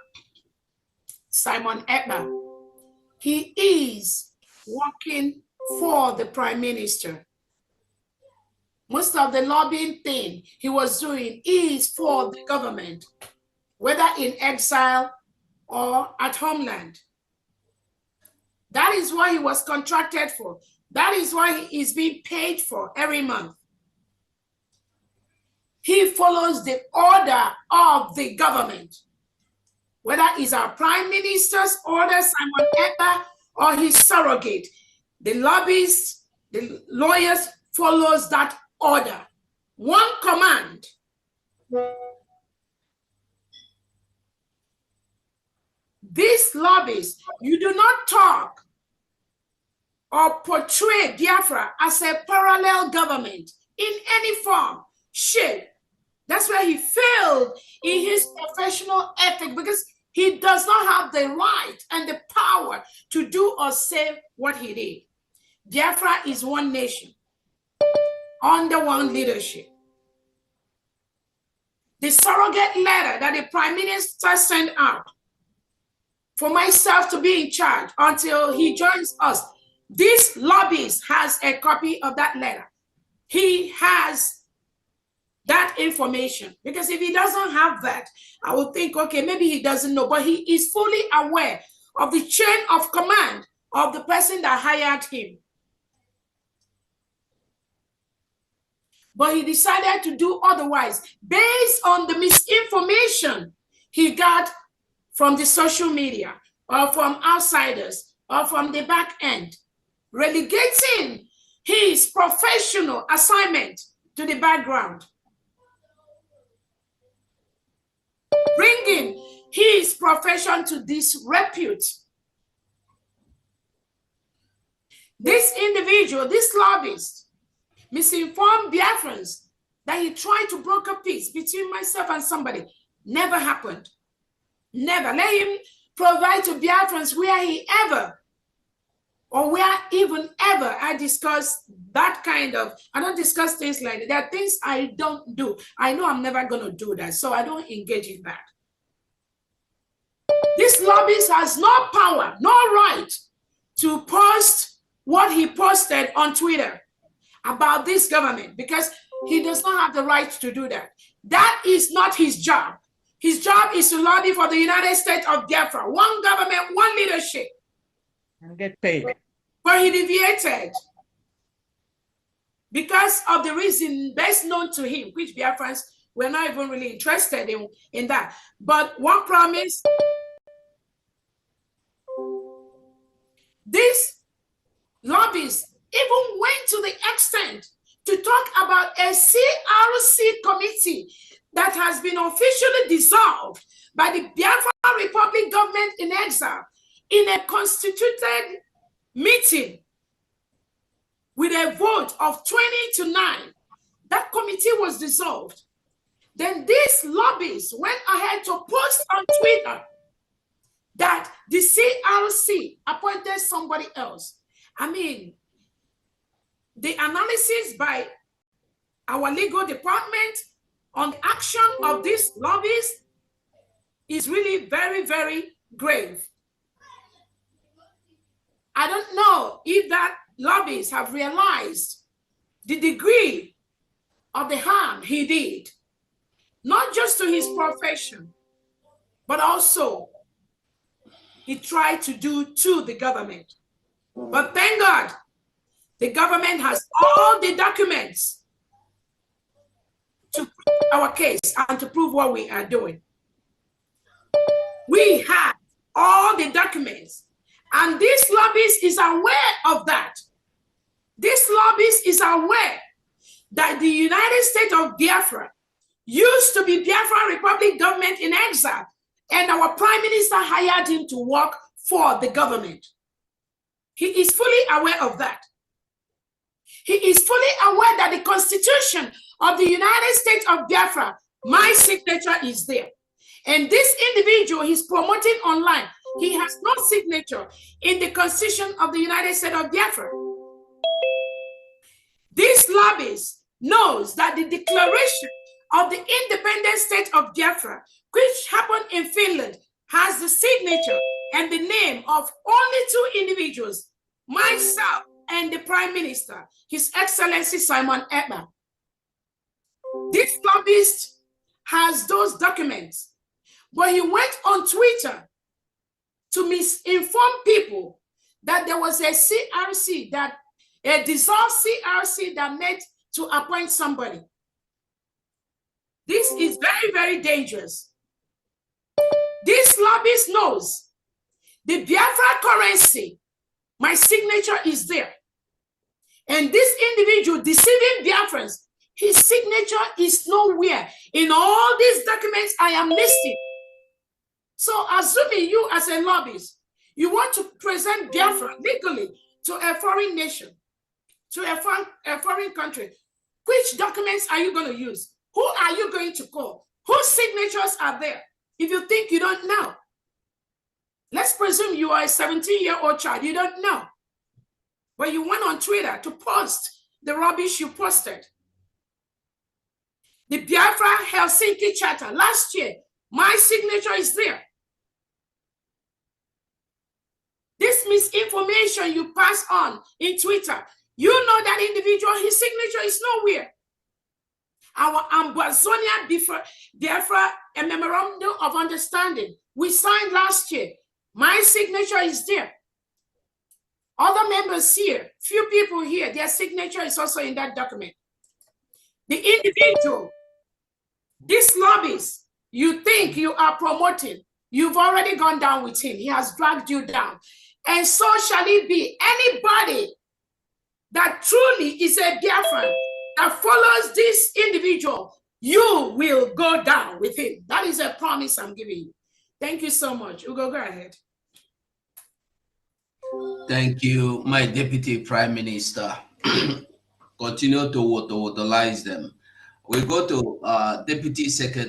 Simon Ekpa. He is working for the Prime Minister. Most of the lobbying thing he was doing is for the government, whether in exile or at homeland. That is what he was contracted for. That is why he is being paid for every month. He follows the order of the government, whether it's our Prime Minister's order, Simon Ekpa, or his surrogate. The lobbyists, the lawyers follows that order. One command. These lobbies, you do not talk or portray Biafra as a parallel government in any form, shape. That's where he failed in his professional ethic, because he does not have the right and the power to do or say what he did. Biafra is one nation, under one leadership. The surrogate letter that the Prime Minister sent out for myself to be in charge until he joins us, this lobbyist has a copy of that letter. He has that information, because if he doesn't have that, I would think, okay, maybe he doesn't know, but he is fully aware of the chain of command of the person that hired him. But he decided to do otherwise based on the misinformation he got from the social media or from outsiders or from the back end, relegating his professional assignment to the background, bringing his profession to disrepute. This individual, this lobbyist, misinformed Biafrans that he tried to broker peace between myself and somebody. Never happened. Never. Let him provide to Biafrans where he ever, or where even ever I discuss that kind of, I don't discuss things like that. There are things I don't do. I know I'm never going to do that, so I don't engage in that. This lobbyist has no power, no right to post what he posted on Twitter about this government, because he does not have the right to do that. That is not his job. His job is to lobby for the United States of Biafra, one government, one leadership. And get paid. But he deviated because of the reason best known to him, which Biafrans were not even really interested in that. But one promise, this lobbies even went to the extent to talk about a CRC committee that has been officially dissolved by the Biafra Republic government in exile in a constituted meeting with a vote of 20-9. That committee was dissolved. Then these lobbies went ahead to post on Twitter that the CRC appointed somebody else. I mean, the analysis by our legal department on the action of these lobbies is really very, very grave. I don't know if that lobbies have realized the degree of the harm he did, not just to his profession, but also he tried to do to the government. But thank God, the government has all the documents to prove our case and to prove what we are doing. We have all the documents, and this lobbyist is aware of that. This lobbyist is aware that the United States of Biafra used to be Biafra Republic government in exile, and our prime minister hired him to work for the government. He is fully aware of that. He is fully aware that the Constitution of the United States of Biafra, my signature is there. And this individual he's promoting online, he has no signature in the Constitution of the United States of Biafra. This lobbyist knows that the declaration of the independent state of Biafra, which happened in Finland, has the signature and the name of only two individuals, myself and the Prime Minister, His Excellency Simon Ekpa. This lobbyist has those documents, but he went on Twitter to misinform people that there was a CRC, that a dissolved CRC that met to appoint somebody. This is very, very dangerous. This lobbyist knows the Biafra currency, my signature is there. And this individual deceiving Biafrans, his signature is nowhere in all these documents I am listing. So assuming you as a lobbyist, you want to present Biafra legally to a foreign nation, to a foreign country, which documents are you going to use? Who are you going to call? Whose signatures are there? If you think you don't know, let's presume you are a 17-year-old child, you don't know. But you went on Twitter to post the rubbish you posted. The Biafra Helsinki Charter last year, my signature is there. This misinformation you pass on in Twitter, you know that individual, his signature is nowhere. Our Ambazonia Biafra, a memorandum of understanding we signed last year, my signature is there. Other members here, few people here, their signature is also in that document. The individual, this lobbyist, you think you are promoting, you've already gone down with him. He has dragged you down. And so shall it be. Anybody that truly is a Biafran, that follows this individual, you will go down with him. That is a promise I'm giving you. Thank you so much. Ugo, go ahead. Thank you, my Deputy Prime Minister. Continue to utilize them. We go to Deputy Secretary.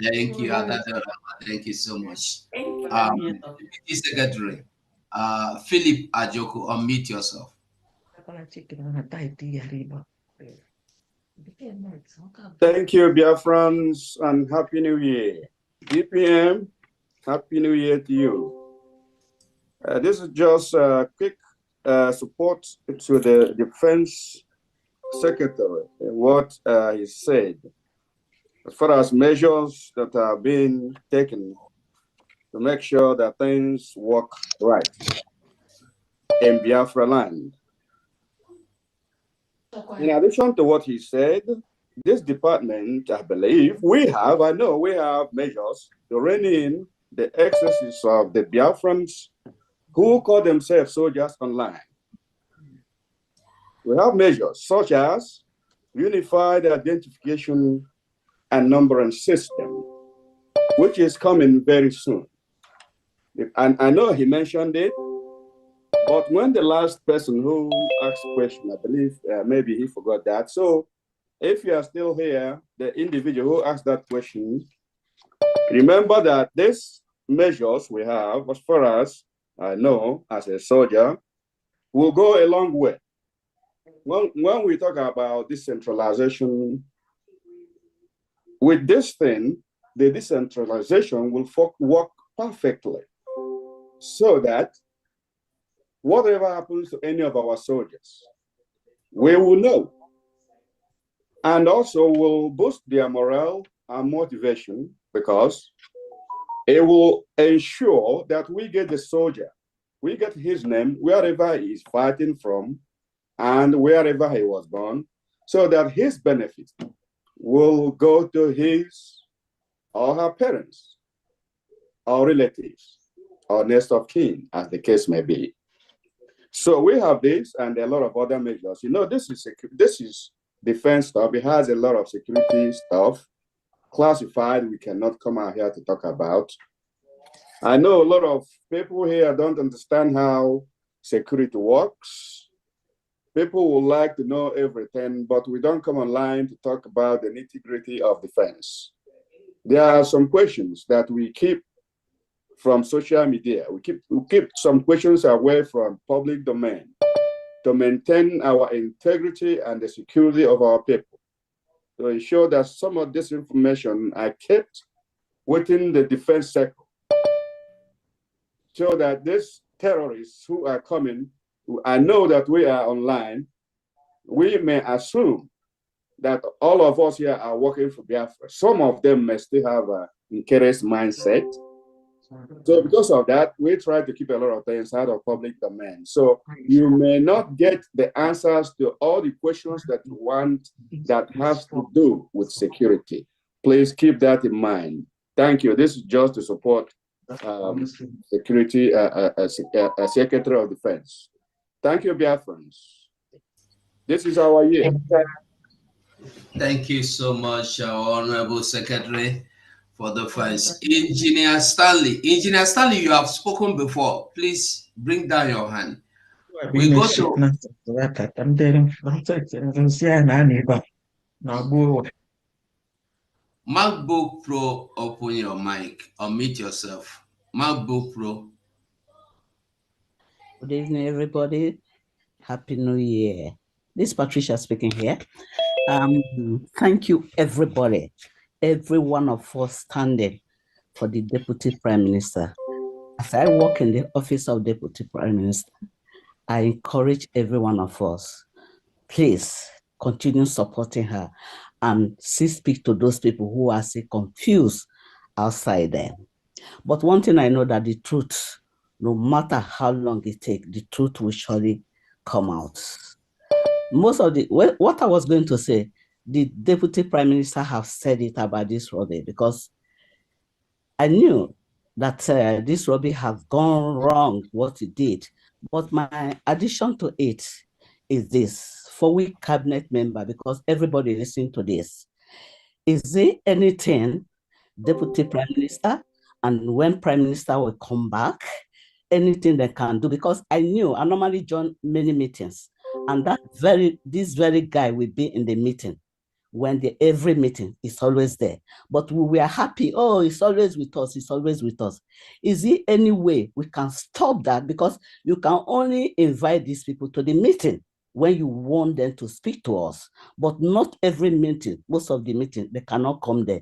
Thank you, thank you so much. Deputy Secretary, Philip Ajoku, unmute yourself. Thank you, Biafrans, and Happy New Year. DPM, Happy New Year to you. This is just a quick support to the Defense Secretary and what he said as far as measures that are being taken to make sure that things work right in Biafra land. In addition to what he said, this department, I believe, I know we have measures to rein in the excesses of the Biafrans who call themselves soldiers online. We have measures such as unified identification and numbering system, which is coming very soon. And I know he mentioned it, but when the last person who asked question, I believe maybe he forgot that. So if you are still here, the individual who asked that question, remember that these measures we have, as far as I know, as a soldier, will go a long way. When we talk about decentralization, with this thing, the decentralization will work perfectly so that whatever happens to any of our soldiers, we will know. And also will boost their morale and motivation because it will ensure that we get the soldier, we get his name wherever he is fighting from and wherever he was born, so that his benefit will go to his or her parents or relatives or next of kin, as the case may be. So we have this and a lot of other measures. You know, this is defense stuff. It has a lot of security stuff, classified. We cannot come out here to talk about. I know a lot of people here don't understand how security works. People would like to know everything, but we don't come online to talk about the nitty-gritty of defense. There are some questions that we keep from social media. We keep some questions away from public domain to maintain our integrity and the security of our people, to ensure that some of this information are kept within the defense sector, so that these terrorists who are coming, I know that we are online, we may assume that all of us here are working for Biafra. Some of them may still have an interest mindset. So because of that, we try to keep a lot of things out of public domain. So you may not get the answers to all the questions that you want that has to do with security. Please keep that in mind. Thank you. This is just to support security, Secretary of Defense. Thank you, Biafrans. This is our year. Thank you so much, Honorable Secretary, for the first. Engineer Stanley, you have spoken before. Please bring down your hand. We go to MacBook Pro. Open your mic. Unmute yourself. MacBook Pro. Good evening, everybody. Happy New Year. This is Patricia speaking here. Thank you, everybody, every one of us standing for the Deputy Prime Minister. As I work in the office of Deputy Prime Minister, I encourage every one of us, please continue supporting her and speak to those people who are still confused outside there. But one thing I know, that the truth no matter how long it takes, the truth will surely come out. Most of the, what I was going to say, the Deputy Prime Minister have said it about this robbery, because I knew that this robbery has gone wrong, what it did. But my addition to it is this, for we cabinet member, because everybody listening to this, is there anything Deputy Prime Minister, and when Prime Minister will come back, anything they can do? Because I knew I normally join many meetings, and this very guy will be in the meeting. When every meeting is always there, but we were happy. Oh, it's always with us. It's always with us. Is there any way we can stop that? Because you can only invite these people to the meeting when you want them to speak to us, but not every meeting. Most of the meetings, they cannot come there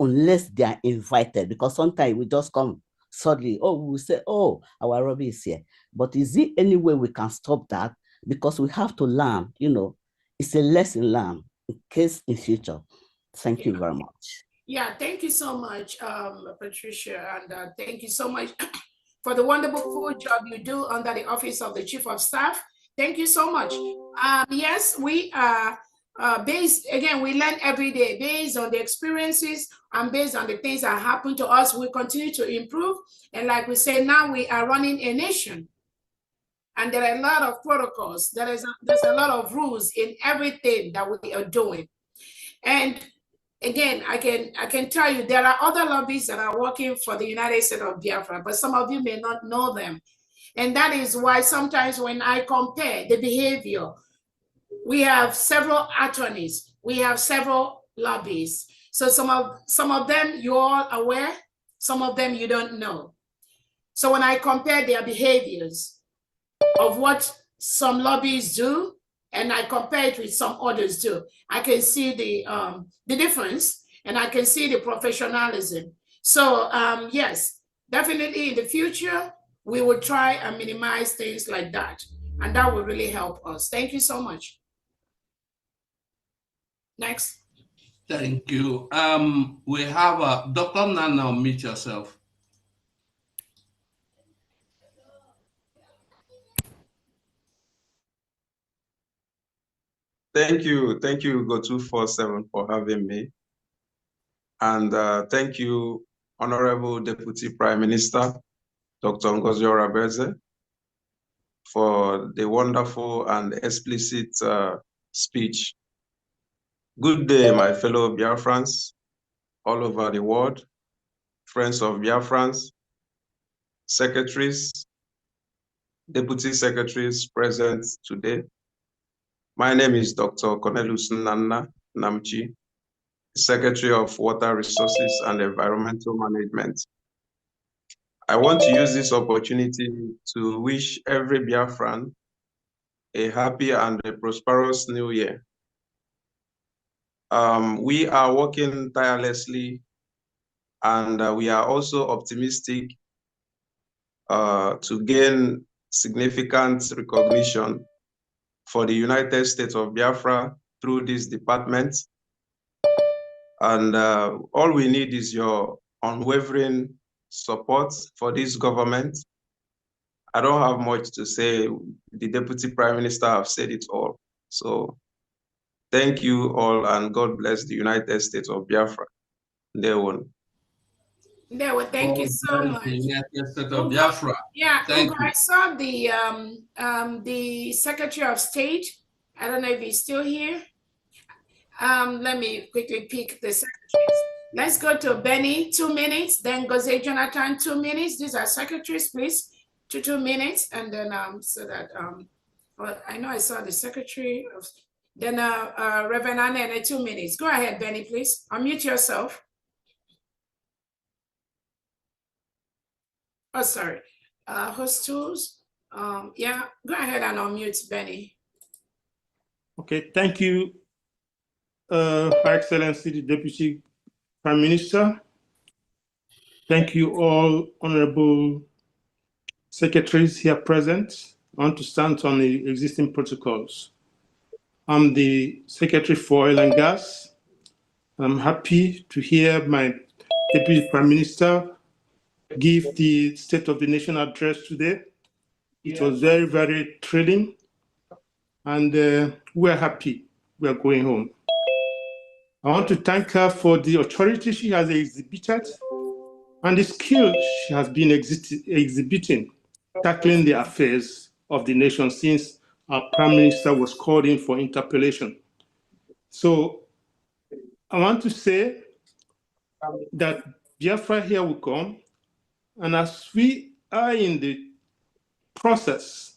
unless they are invited, because sometimes we just come suddenly. Oh, we will say, oh, our Robbie is here. But is there any way we can stop that? Because we have to learn, it's a lesson learned in case in future. Thank you very much. Yeah, thank you so much, Patricia, and thank you so much for the wonderful job you do under the office of the Chief of Staff. Thank you so much. Yes, we are based, again, we learn every day based on the experiences and based on the things that happen to us. We continue to improve. And like we say, now we are running a nation. And there are a lot of protocols. There's a lot of rules in everything that we are doing. And again, I can tell you there are other lobbies that are working for the United States of Biafra, but some of you may not know them. And that is why sometimes when I compare the behavior, we have several attorneys, we have several lobbies. So some of them you're all aware, some of them you don't know. So when I compare their behaviors of what some lobbies do, and I compare it with some others too, I can see the difference, and I can see the professionalism. So yes, definitely in the future, we will try and minimize things like that, and that will really help us. Thank you so much. Next. Thank you. We have Dr. Nana, meet yourself. Thank you, Go247 for having me. And thank you, Honorable Deputy Prime Minister, Dr. Ngozi Orabueze, for the wonderful and explicit speech. Good day, my fellow Biafrans all over the world, friends of Biafrans, secretaries, deputy secretaries present today. My name is Dr. Cornelius Nanna Namchi, Secretary of Water Resources and Environmental Management. I want to use this opportunity to wish every Biafran a happy and a prosperous new year. We are working tirelessly, and we are also optimistic to gain significant recognition for the United States of Biafra through this department. And all we need is your unwavering support for this government. I don't have much to say. The Deputy Prime Minister have said it all. So thank you all, and God bless the United States of Biafra. Thank you so much. The United States of Biafra. Yeah, thank you. I saw the Secretary of State. I don't know if he's still here. Let me quickly pick the secretaries. Let's go to Benny, 2 minutes. Then Ngozi Jonathan, 2 minutes. These are secretaries, please. 2 minutes, and then so that well, I know I saw the secretary of. Then Reverend Anne, 2 minutes. Go ahead, Benny, please. Unmute yourself. Oh, sorry. Host tools. Yeah, go ahead and unmute Benny. Okay, thank you, Her Excellency, the Deputy Prime Minister. Thank you all honorable secretaries here present. I want to stand on the existing protocols. I'm the Secretary for Oil and Gas. I'm happy to hear my Deputy Prime Minister give the State of the Nation address today. It was very, very thrilling, and we're happy we're going home. I want to thank her for the authority she has exhibited and the skill she has been exhibiting, tackling the affairs of the nation since our Prime Minister was called in for interpellation. So I want to say that Biafra here will come, and as we are in the process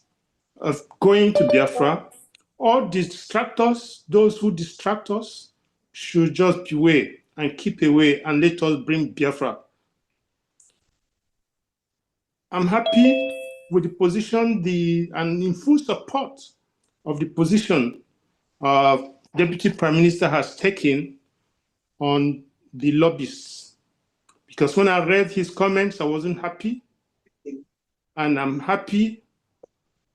of going to Biafra, all distractors, those who distract us, should just beware and keep away and let us bring Biafra. I'm happy with the position and in full support of the position Deputy Prime Minister has taken on the lobbyists. Because when I read his comments, I wasn't happy. And I'm happy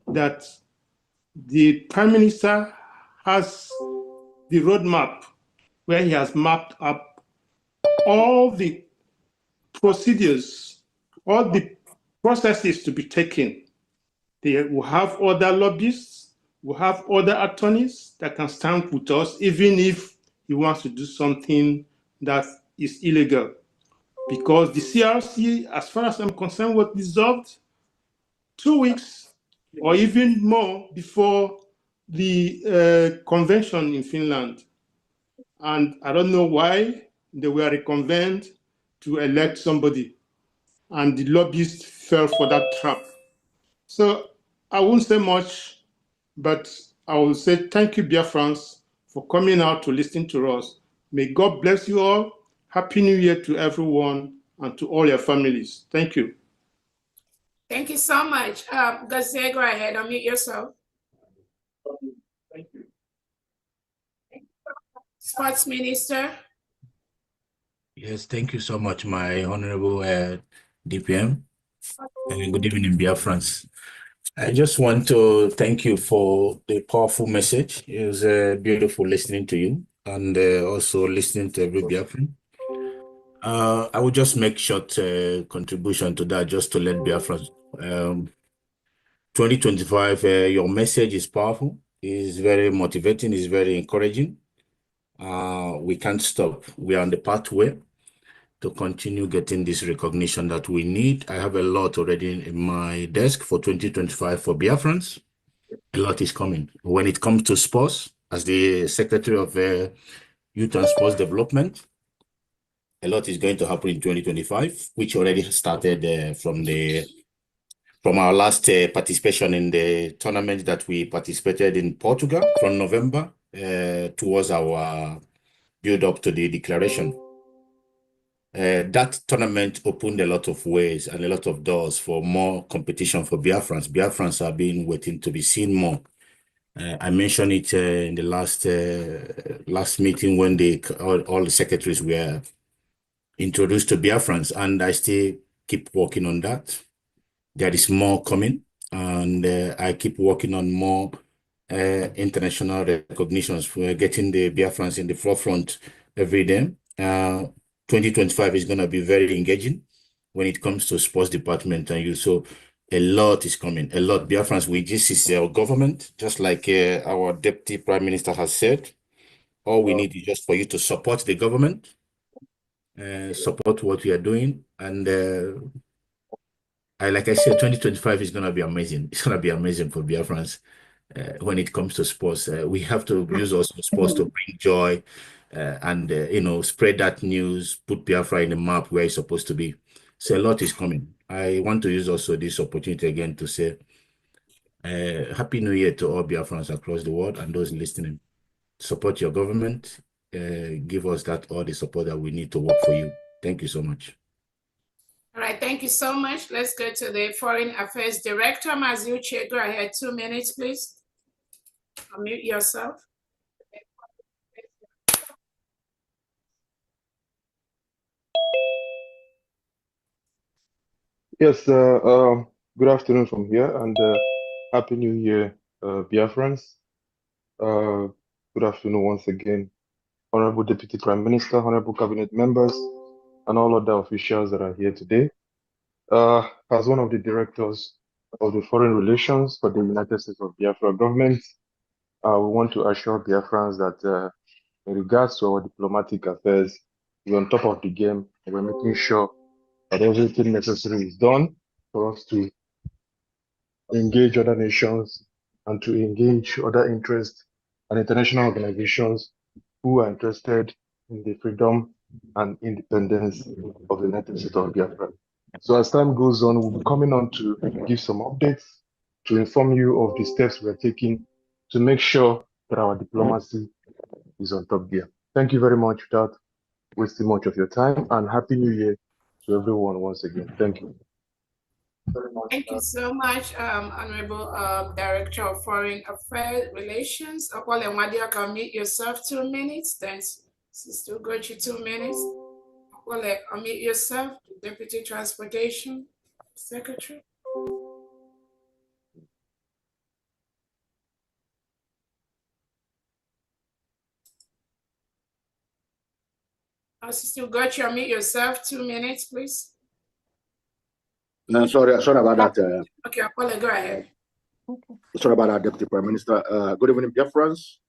that the Prime Minister has the roadmap where he has mapped up all the procedures, all the processes to be taken. They will have other lobbyists, will have other attorneys that can stand with us, even if he wants to do something that is illegal. Because the CRC, as far as I'm concerned, was dissolved 2 weeks or even more before the convention in Finland. And I don't know why they were reconvened to elect somebody, and the lobbyists fell for that trap. So I won't say much, but I will say thank you, Biafrans, for coming out to listen to us. May God bless you all. Happy New Year to everyone and to all your families. Thank you. Thank you so much. Ngozi, go ahead, unmute yourself. Thank you. Sports Minister. Yes, thank you so much, my honorable DPM. And good evening, Biafrans. I just want to thank you for the powerful message. It was beautiful listening to you and also listening to every Biafran. I will just make short contribution to that just to let Biafrans. 2025, your message is powerful, is very motivating, is very encouraging. We can't stop. We are on the pathway to continue getting this recognition that we need. I have a lot already in my desk for 2025 for Biafrans. A lot is coming. When it comes to sports, as the Secretary of Youth and Sports Development, a lot is going to happen in 2025, which already started from our last participation in the tournament that we participated in Portugal from November towards our build up to the declaration. That tournament opened a lot of ways and a lot of doors for more competition for Biafrans. Biafrans are being waiting to be seen more. I mentioned it in the last meeting when all the secretaries were introduced to Biafrans, and I still keep working on that. There is more coming, and I keep working on more international recognitions for getting the Biafrans in the forefront every day. 2025 is going to be very engaging when it comes to sports department and you. So a lot is coming, a lot. Biafrans, we just is our government, just like our Deputy Prime Minister has said. All we need is just for you to support the government, support what we are doing. And like I said, 2025 is going to be amazing. It's going to be amazing for Biafrans. When it comes to sports, we have to use also sports to bring joy and spread that news, put Biafra in the map where it's supposed to be. So a lot is coming. I want to use also this opportunity again to say Happy New Year to all Biafrans across the world and those listening. Support your government. Give us all the support that we need to work for you. Thank you so much. All right, thank you so much. Let's go to the Foreign Affairs Director, Maziuche. Go ahead, 2 minutes, please. Unmute yourself. Yes, good afternoon from here, and Happy New Year, Biafrans. Good afternoon once again, Honorable Deputy Prime Minister, Honorable Cabinet members, and all other officials that are here today. As one of the directors of the foreign relations for the United States of Biafra government, we want to assure Biafrans that in regards to our diplomatic affairs, we're on top of the game. We're making sure that everything necessary is done for us to engage other nations and to engage other interests and international organizations who are interested in the freedom and independence of the United States of Biafra. So as time goes on, we'll be coming on to give some updates to inform you of the steps we're taking to make sure that our diplomacy is on top gear. Thank you very much without wasting much of your time, and Happy New Year to everyone once again. Thank you. Thank you so much, Honorable Director of Foreign Affairs Relations. Apole Mwadia, can mute yourself 2 minutes. Thanks, Sister Ugochi, 2 minutes. Apole, unmute yourself, Deputy Transportation Secretary. Sister Ugochi, unmute yourself, 2 minutes, please. Sorry about that. Okay, Apole, go ahead. Sorry about that, Deputy Prime Minister. Good evening, Biafrans.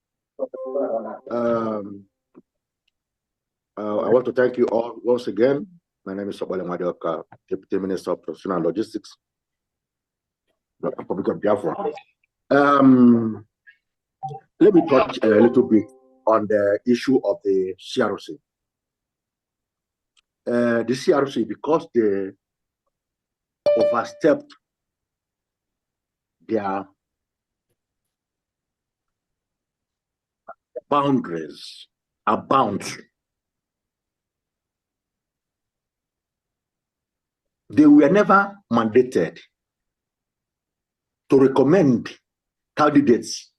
I want to thank you all once again. My name is Sobale Madioka, Deputy Minister of Professional Logistics, Republic of Biafra. Let me touch a little bit on the issue of the CRC. The CRC, because they overstepped their boundaries, bounds. They were never mandated to recommend candidates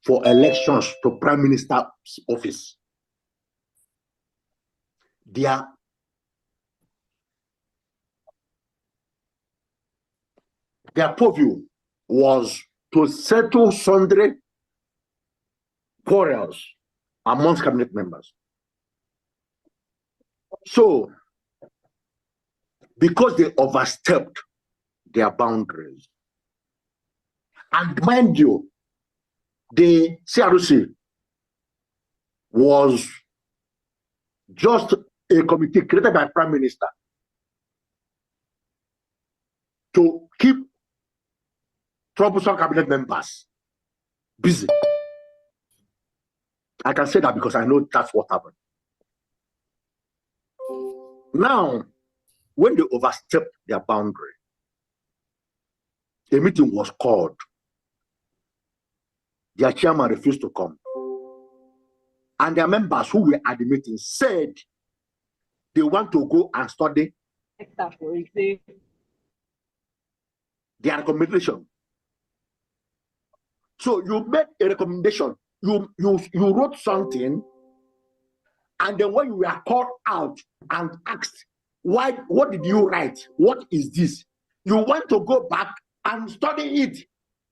for elections to Prime Minister's office. Their purview was to settle sundry quarrels amongst cabinet members. So, because they overstepped their boundaries, and mind you, the CRC was just a committee created by Prime Minister to keep troublesome cabinet members busy. I can say that because I know that's what happened. Now, when they overstepped their boundary, a meeting was called. Their chairman refused to come. And their members who were at the meeting said they want to go and study their recommendation. So you made a recommendation, you wrote something, and then when you were called out and asked, what did you write? What is this? You want to go back and study it.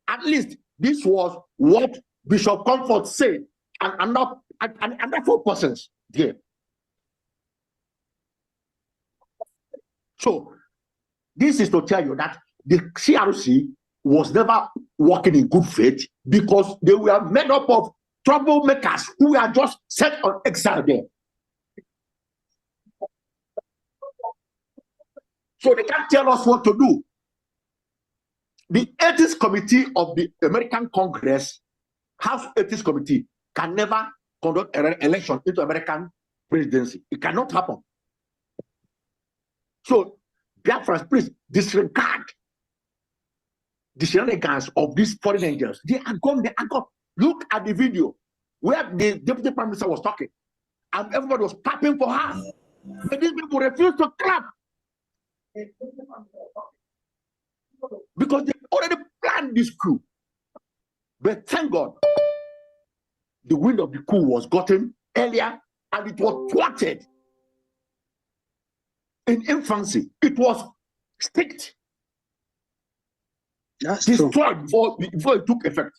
At least this was what Bishop Comfort said, and not and 4 persons there. So this is to tell you that the CRC was never working in good faith because they were made up of troublemakers who were just set on exile there. So they can't tell us what to do. The Ethics Committee of the American Congress, House Ethics Committee, can never conduct an election into American presidency. It cannot happen. So, Biafrans, please disregard the shenanigans of these foreign angels. They are gone. They are gone. Look at the video where the Deputy Prime Minister was talking, and everybody was clapping for her. But these people refused to clap because they already planned this coup. But thank God, the wind of the coup was gotten earlier, and it was thwarted in infancy. It was sticked, destroyed before it took effect.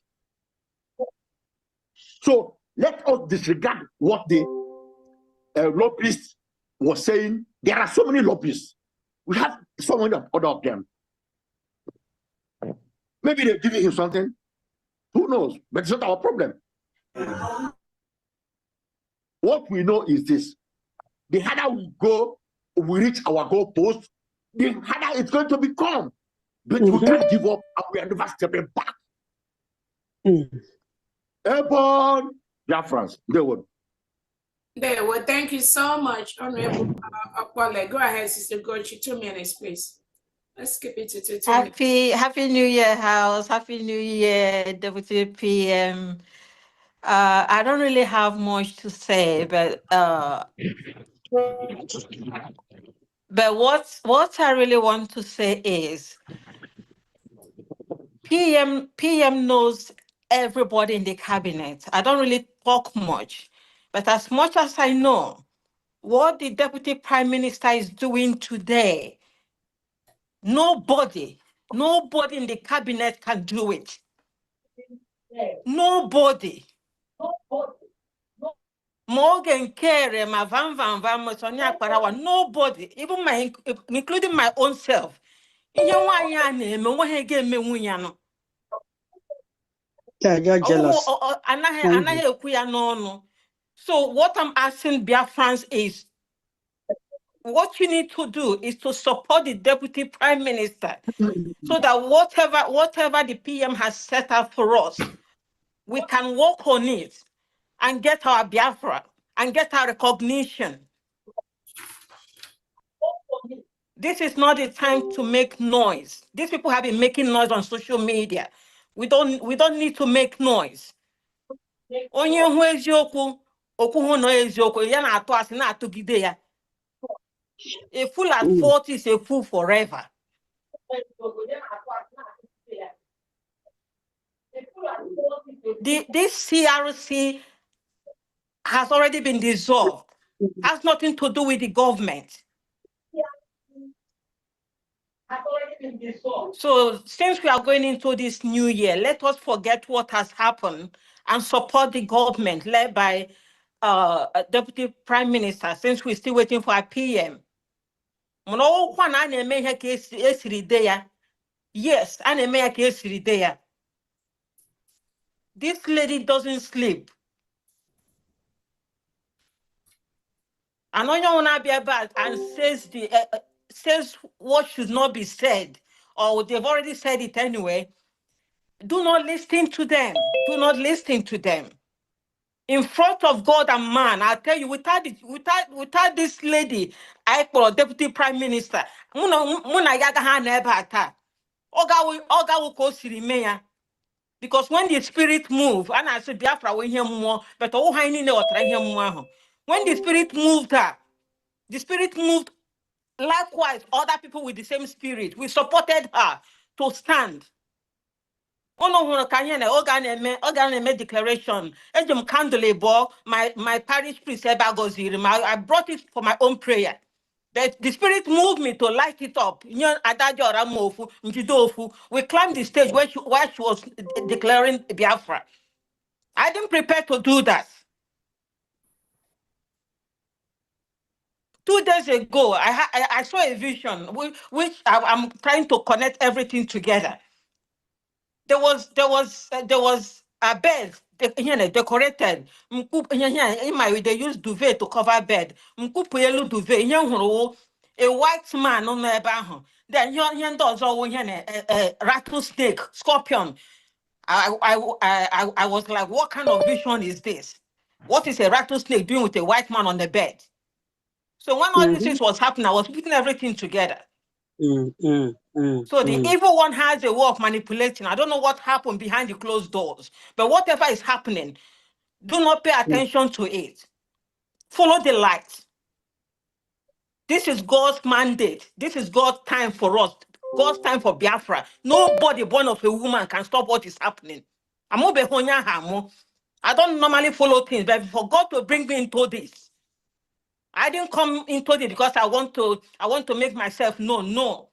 So let us disregard what the lobbyist was saying. There are so many lobbyists We have so many other of them. Maybe they're giving him something. Who knows? But it's not our problem. What we know is this. The harder we go, we reach our goal post, the harder it's going to become. But we can't give up and we are never stepping back. Airborne Biafrans, they would. There, well, thank you so much, Honorable Akpole. Go ahead, Sister Gochi, 2 minutes, please. Let's skip it to 2 minutes. Happy New Year, House. Happy New Year, Deputy PM. I don't really have much to say, but what I really want to say is PM knows everybody in the cabinet. I don't really talk much, but as much as I know what the Deputy Prime Minister is doing today, nobody in the cabinet can do it. Nobody. Morgan Kerry, my Van Sonia Parawa, nobody, even including my own self. You're jealous. So what I'm asking Biafrans is, what you need to do is to support the Deputy Prime Minister so that whatever the PM has set up for us, we can work on it and get our Biafra and get our recognition. This is not the time to make noise. These people have been making noise on social media. We don't need to make noise. Onye hu eziokwu, okwu hu no eziokwu, ya na atụ asị na atụgide ya. A fool at 40 is a fool forever. This CRC has already been dissolved. Has nothing to do with the government. So since we are going into this new year, let us forget what has happened and support the government led by Deputy Prime Minister, since we're still waiting for a PM. Yes, this lady doesn't sleep. And when you want to be about and says what should not be said, or they've already said it anyway, do not listen to them. Do not listen to them. In front of God and man, I tell you, without this lady, Ekpa, Deputy Prime Minister, because when the spirit move, and I said Biafra we hear more, but when the spirit moved her, the spirit moved likewise other people with the same spirit. We supported her to stand. Declaration. My parish priest I brought it for my own prayer. That the spirit moved me to light it up. We climbed the stage where she was declaring Biafra. I didn't prepare to do that. 2 days ago, I saw a vision which I'm trying to connect everything together. There was a bed decorated. They use duvet to cover bed. Duvet. A white man on the then a rattlesnake, scorpion. I was like, what kind of vision is this? What is a rattlesnake doing with a white man on the bed? So when all these things was happening, I was putting everything together. So the evil one has a way of manipulating. I don't know what happened behind the closed doors, but whatever is happening, do not pay attention to it. Follow the light. This is God's mandate. This is God's time for us. God's time for Biafra. Nobody born of a woman can stop what is happening. I don't normally follow things, but for God to bring me into this, I didn't come into it because I want to make myself known. No.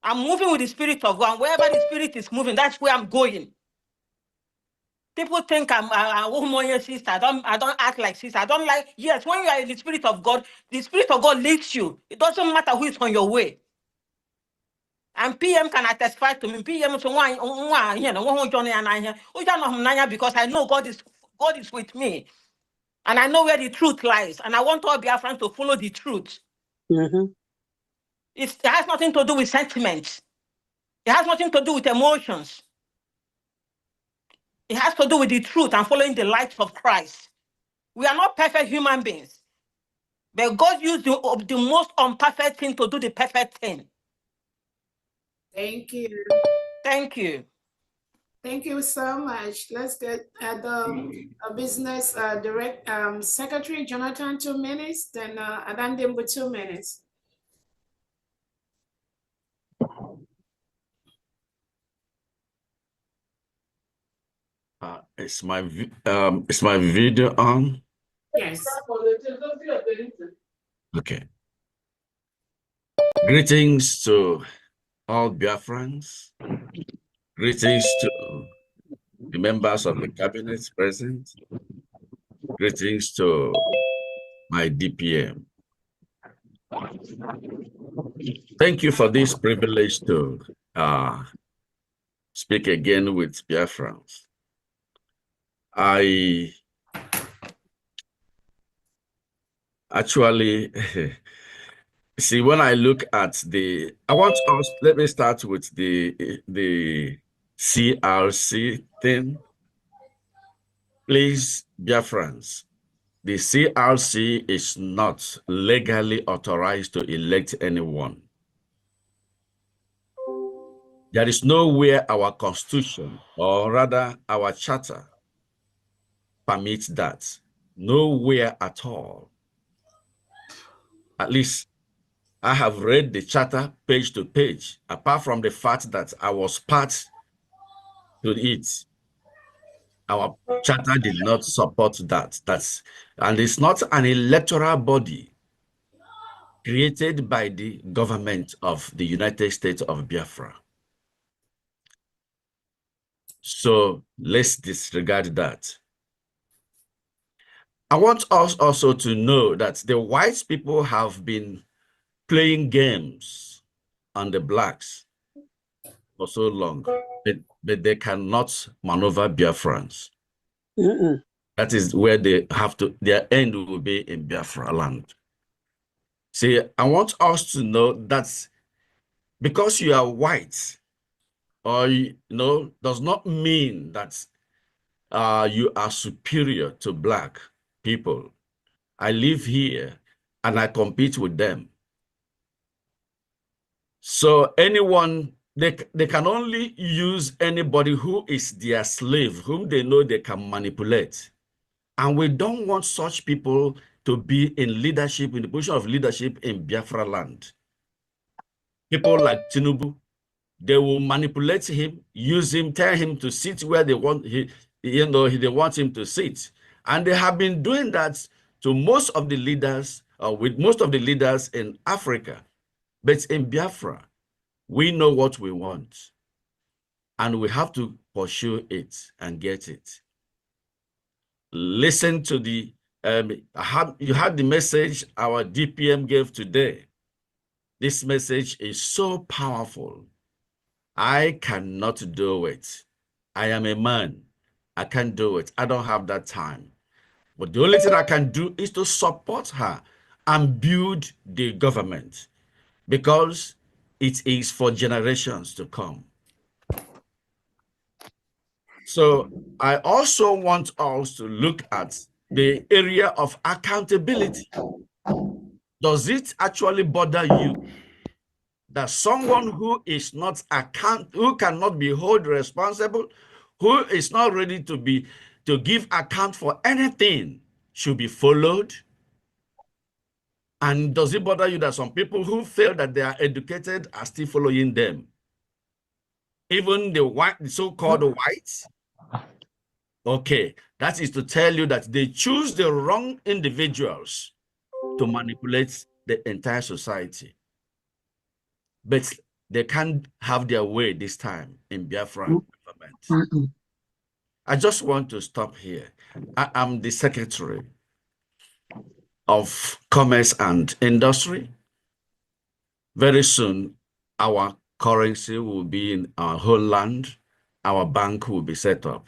I'm moving with the Spirit of God. Wherever the Spirit is moving, that's where I'm going. People think I'm a sister. I don't act like sister. I don't like. Yes, when you are in the Spirit of God, the Spirit of God leads you. It doesn't matter who is on your way. And PM can testify to me. PM so because I know God is with me, and I know where the truth lies, and I want all Biafrans to follow the truth. It has nothing to do with sentiments. It has nothing to do with emotions. It has to do with the truth and following the light of Christ. We are not perfect human beings, but God used the most imperfect thing to do the perfect thing. Thank you. Thank you. Thank you so much. Let's get the business direct secretary, Jonathan, 2 minutes, then Adandembo 2 minutes. Is my video on? Yes. Okay. Greetings to all Biafrans. Greetings to the members of the cabinet present. Greetings to my DPM. Thank you for this privilege to speak again with Biafrans. I actually see when I look at let me start with the CRC thing. Please, Biafrans, the CRC is not legally authorized to elect anyone. There is nowhere our constitution, or rather our charter, permits that. Nowhere at all. At least I have read the charter page to page, apart from the fact that I was part to it. Our charter did not support that. And it's not an electoral body created by the government of the United States of Biafra. So let's disregard that. I want us also to know that the white people have been playing games on the blacks for so long, but they cannot maneuver Biafrans. That is where they have to, their end will be in Biafra land. See, I want us to know that because you are white, or does not mean that you are superior to black people. I live here and I compete with them. So anyone, they can only use anybody who is their slave, whom they know they can manipulate. And we don't want such people to be in leadership, in the position of leadership in Biafra land. People like Tinubu, they will manipulate him, use him, tell him to sit where they want they want him to sit. And they have been doing that to most of the leaders, with most of the leaders in Africa. But in Biafra, we know what we want. And we have to pursue it and get it. Listen to the, you had the message our DPM gave today. This message is so powerful. I cannot do it. I am a man. I can't do it. I don't have that time. But the only thing I can do is to support her and build the government, because it is for generations to come. So I also want us to look at the area of accountability. Does it actually bother you that someone who is not who cannot be held responsible, who is not ready to give account for anything, should be followed? And does it bother you that some people who feel that they are educated are still following them? Even the so-called whites? Okay, that is to tell you that they choose the wrong individuals to manipulate the entire society. But they can't have their way this time in Biafra government. I just want to stop here. I'm the Secretary of Commerce and Industry. Very soon, our currency will be in our whole land. Our bank will be set up.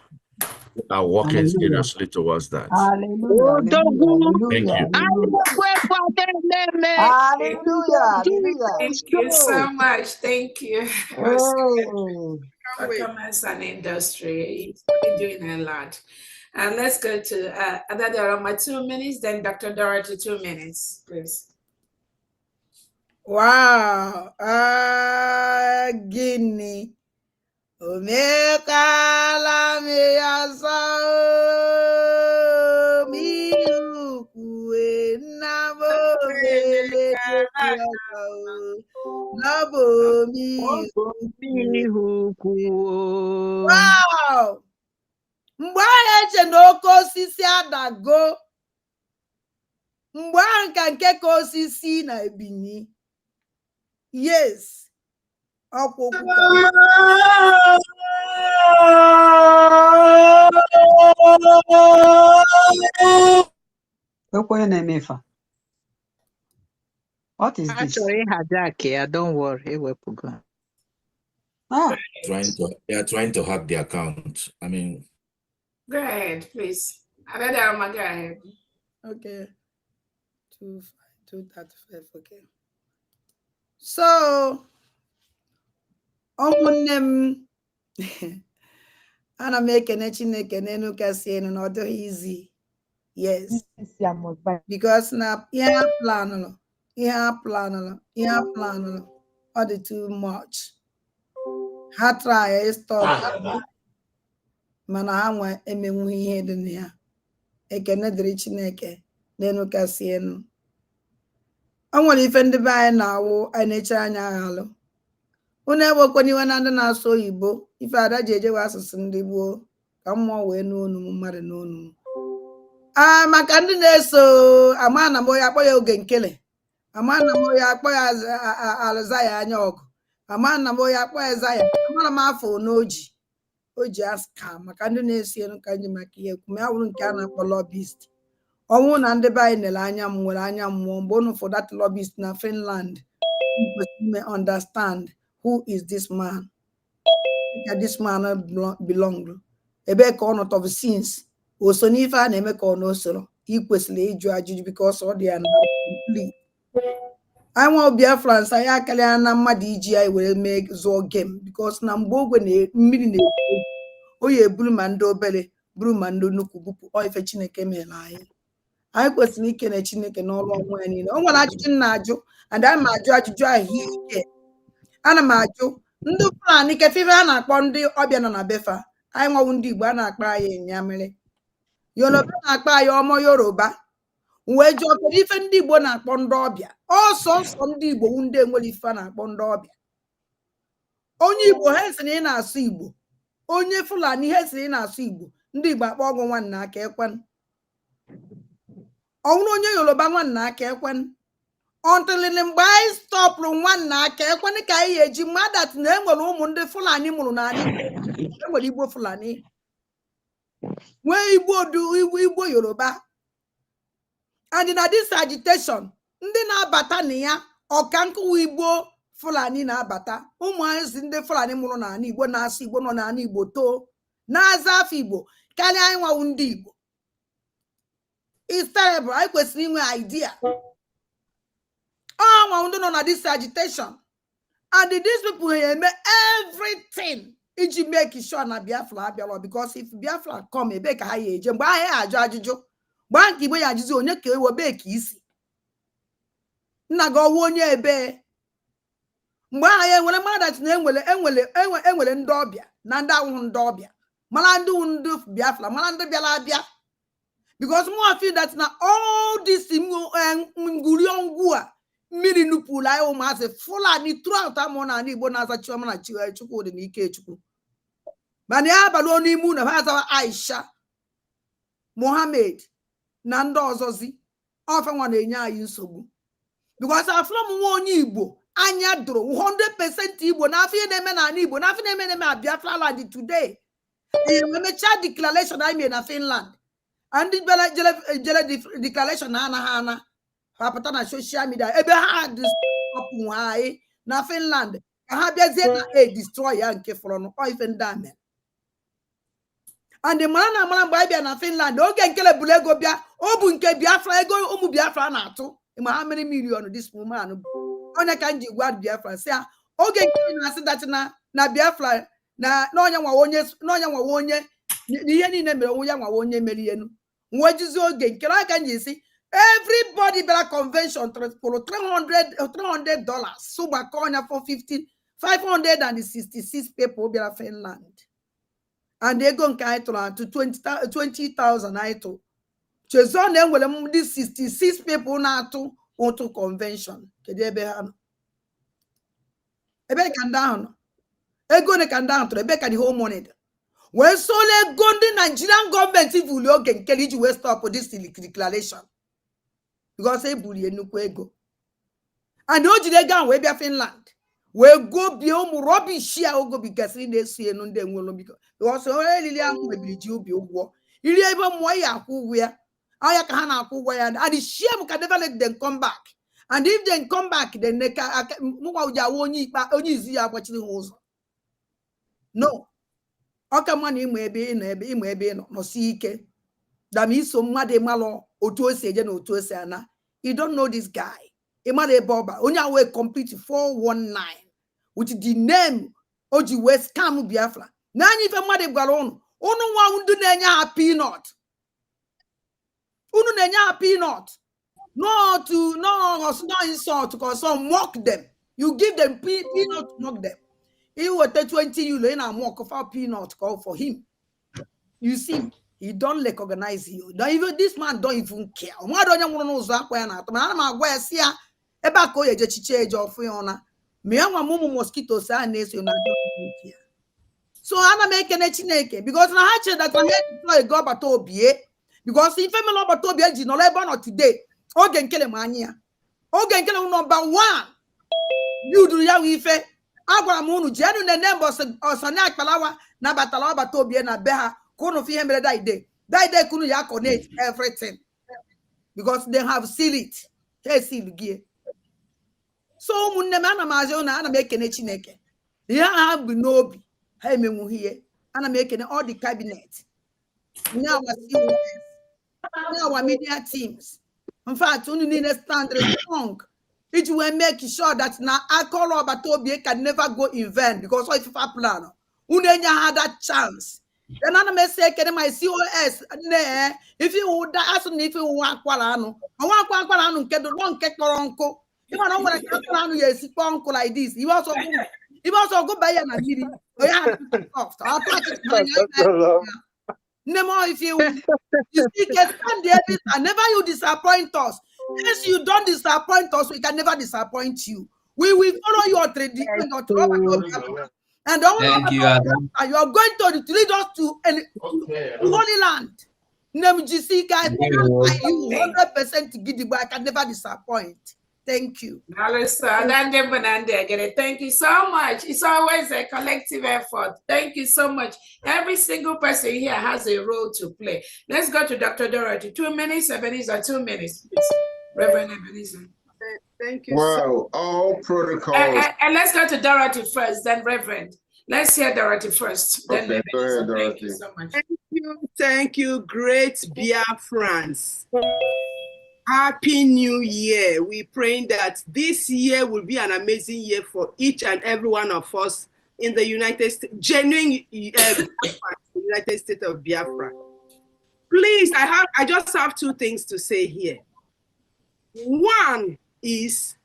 We are working Hallelujah. seriously towards that. Hallelujah. Thank you. Hallelujah. Thank you so much. Thank you. For commerce and industry. He's really doing a lot. And let's go to Adadoroma 2 minutes, then Dr. Dorothy 2 minutes, please. Wow. Gini. Omekala me asa mi ukwe nabo mele nabo mi wow. Mgbe ahụ eche na oke osisi adago, mgbe ahụ nke ka osisi na ebinyi. Yes. Ọkwụkwụ ka What is this? Don't worry. They are trying to hack the account. I mean, Go ahead, please. Adadoroma, go ahead. Okay. 235. Okay. So, ụmụnne m ana m ekene Chineke n'elu kasị elu na ọ dịghị easy. Yes. Because na ihe a planụrụ ọ dị too much. Ha try stop mana ha nwe emenwu ihe dị na ya. Ekene dịrị Chineke n'elu kasị elu. O nwere ife ndị be anyị na-awụ anyị na-eche anya aghalụ. Unu ewekwana iwe na ndị na-asụ oyibo ife ada ji ejewe asụsụ ndị gboo ka mmụọ wee n'onu m mmadụ n'onu m. Maka ndị na-eso ama na m onye akpọ ya oge nkele, ama na m onye akpọ ya alụza ya anya ọgụ, ama na m onye akpọ ya za ya, amara m afọ n'oji oji aska maka ndị na-esi elu ka nji maka ihe kwume ya wụrụ nke a na-akpọ lobbyist. Ọnwụ na ndị be anyị nere anya m nwere anya mmụọ mgbe unu for that lobbyist na Finland may understand who is this man. This man belong. Ebe ka ọ nọtọ since o so n'ife a na-eme ka ọ n'osoro ị kwesịrị ịjụ ajụjụ because ọ dị ya na complete. Anyị nwa Biafrans anyị akarịa na mmadụ iji anyị were mee zụọ game because na mgbe ogwe na mmiri na-ekwu oyi eburu ma ndị obere buru ma ndị nnukwu bupụ ọ ife Chineke mere anyị. Anyị kwesịrị ikene Chineke n'ọrụ ọnwụ ya niile. O nwere ajụjụ m na-ajụ and ana m ajụ ajụjụ ahụ ike. Ana m ajụ ndị Fulani kefe ife a na-akpọ ndị ọbịa nọ na befa. Anyị nwawu ndị Igbo a na-akpọ anyị ịnyamịrị. Yoruba na-akpọ anyị ọmọ Yoruba. Wee jụọ kedu ife ndị Igbo na-akpọ ndị ọbịa. Ọsọsọ ndị Igbo ndị enwere ife a na-akpọ ndị ọbịa. Onye Igbo ha sị na ị na-asụ Igbo. Onye Fulani ha sị na ị na-asụ Igbo. Ndị Igbo akpọ ọgwụ nwanna aka ekwen. Ọnwụrụ onye Yoruba nwanna aka ekwen. Until mgbe anyị stọpụrụ nwanna aka ekwen ka anyị eji mmadụ na enwere ụmụ ndị Fulani mụrụ n'ala Igbo. Enwere Igbo Fulani. Nwee Igbo Yoruba. And na this agitation ndị na-abata na ya ọka nkụwa Igbo Fulani na-abata. Ụmụ anyị si ndị Fulani mụrụ n'ala Igbo na-asụ Igbo nọ n'ala Igbo too na-aza afọ Igbo karịa anyị nwawu ndị Igbo. It's terrible. Anyị kwesịrị inwe idea. Nwawu ndị nọ na this agitation and these people eme everything iji make sure na Biafra abịala because if Biafra come ebe ka ha ya eje mgbe anyị ajụ ajụjụ gbaa nke Igbo ya ajụzi onye ka ewebe ka isi nna gị ọwụ onye ebe mgbe ahụ ya enwere mmadụ na enwere ndị ọbịa na ndị awụhụ ndị ọbịa mara ndị Biafra mara ndị bịara abịa because more feel that na all this nguri ọngwụ a mmiri nupụrụ anyị ụmụazị Fulani throughout amụ na Igbo na-aza Chioma na Chukwudị na Ikechukwu mana ya abalị ọnụ ime unu ha azawa Aisha Mohammed na ndị ọzọzi ofe nwa na-enye anyị nsogbu because afọ m nwa onye Igbo anya doro 100% Igbo na afọ na-eme na Igbo na afọ na-eme na Biafra land today When a child declaration I made in Finland, and the declaration Hana Hapatana social media, ebe had this up na Finland. A destroyer and Kefron or even damn. And the man na Finland, okay, Kele Bulegobia, Obunke Biafra, ego Umu Biafra nato. How many million this woman? Onye kanji gwad Biafra say, okay, na say that na Biafra na nya nwa onye ihe niile mere onye nwa onye mere enu. Nwejizi oge nke I kanji si everybody bela convention for $300 so bakonya for 566 people bela Finland. And they go to 20,000 idol. Chezon then will these 66 people now to auto convention. Ebe can down. Ego ne can down to the back of the home money. When solely go the Nigerian government if you look and Kelly will stop this declaration. Because they bully no ego. And no they go way be Finland. We go beyond rubbish here go because they see no they will because only we be you be war. You even more ya who we are. I can who we and the shame can never let them come back. And if they come back, then they can no. Okay, money maybe no see that means so mad malo otu you don't know this guy. Imade Boba, only way complete 419 with the name Oji West Kamu Biafra. Nani if a mother galon, ono wa undu nenya peanut. Unu nenya peanut. No insult because some mock them. You give them peanut to mock them. He will take 20 you in a mock for peanut call for him. You see, he don't recognize you. Don't even this man don't even care. Why don't you want to know Zakwana? I'm aware see eba ko ye chiche ejo fiona me anwa mumu mosquito sa na eso na do. So ana make na chineke because na ha che that we deploy go bata obie because if me no bata obie ji no leba no today oge nkele manya oge nkele number 1 you do ya we fe agwara m unu je anu na nembo osana akpalawa na batala bata obie na be ha ko no fi hemre that day kunu ya connect everything because they have seal it they seal gear. So munne ana mazo na ana mekene chineke ya ha bu n'obi ha emenwu hie ana mekene all the cabinet now our media teams in fact unu need to stand strong it will make sure that na alcohol obatobi can never go in vain because if you plan unu enya had that chance then ana me say kene my COS if you would ask if you want kwala anu nke do nke kporo nko. You don't want to yes, like this. You also go buy an agiri. No more if you see can stand there and never you disappoint us. Yes, you don't disappoint us, we can never disappoint you. We will follow your tradition and you are going to lead us to Holy Land. NMGC guys, you 100% to give the boy. I can never disappoint. Thank you. Thank you so much. It's always a collective effort. Thank you so much. Every single person here has a role to play. Let's go to Dr. Dorothy. 2 minutes, Ebenezer, 2 minutes, please. Reverend Ebenezer. Thank you. Wow, all protocols. And let's go to Dorothy first, then Reverend. Let's hear Dorothy first. Then okay, go ahead, Dorothy. Thank you so much. Thank you, great Biafrans. Happy New Year. We're praying that this year will be an amazing year for each and every one of us in the United States, genuine United States of Biafra. Please, I just have 2 things to say here. One is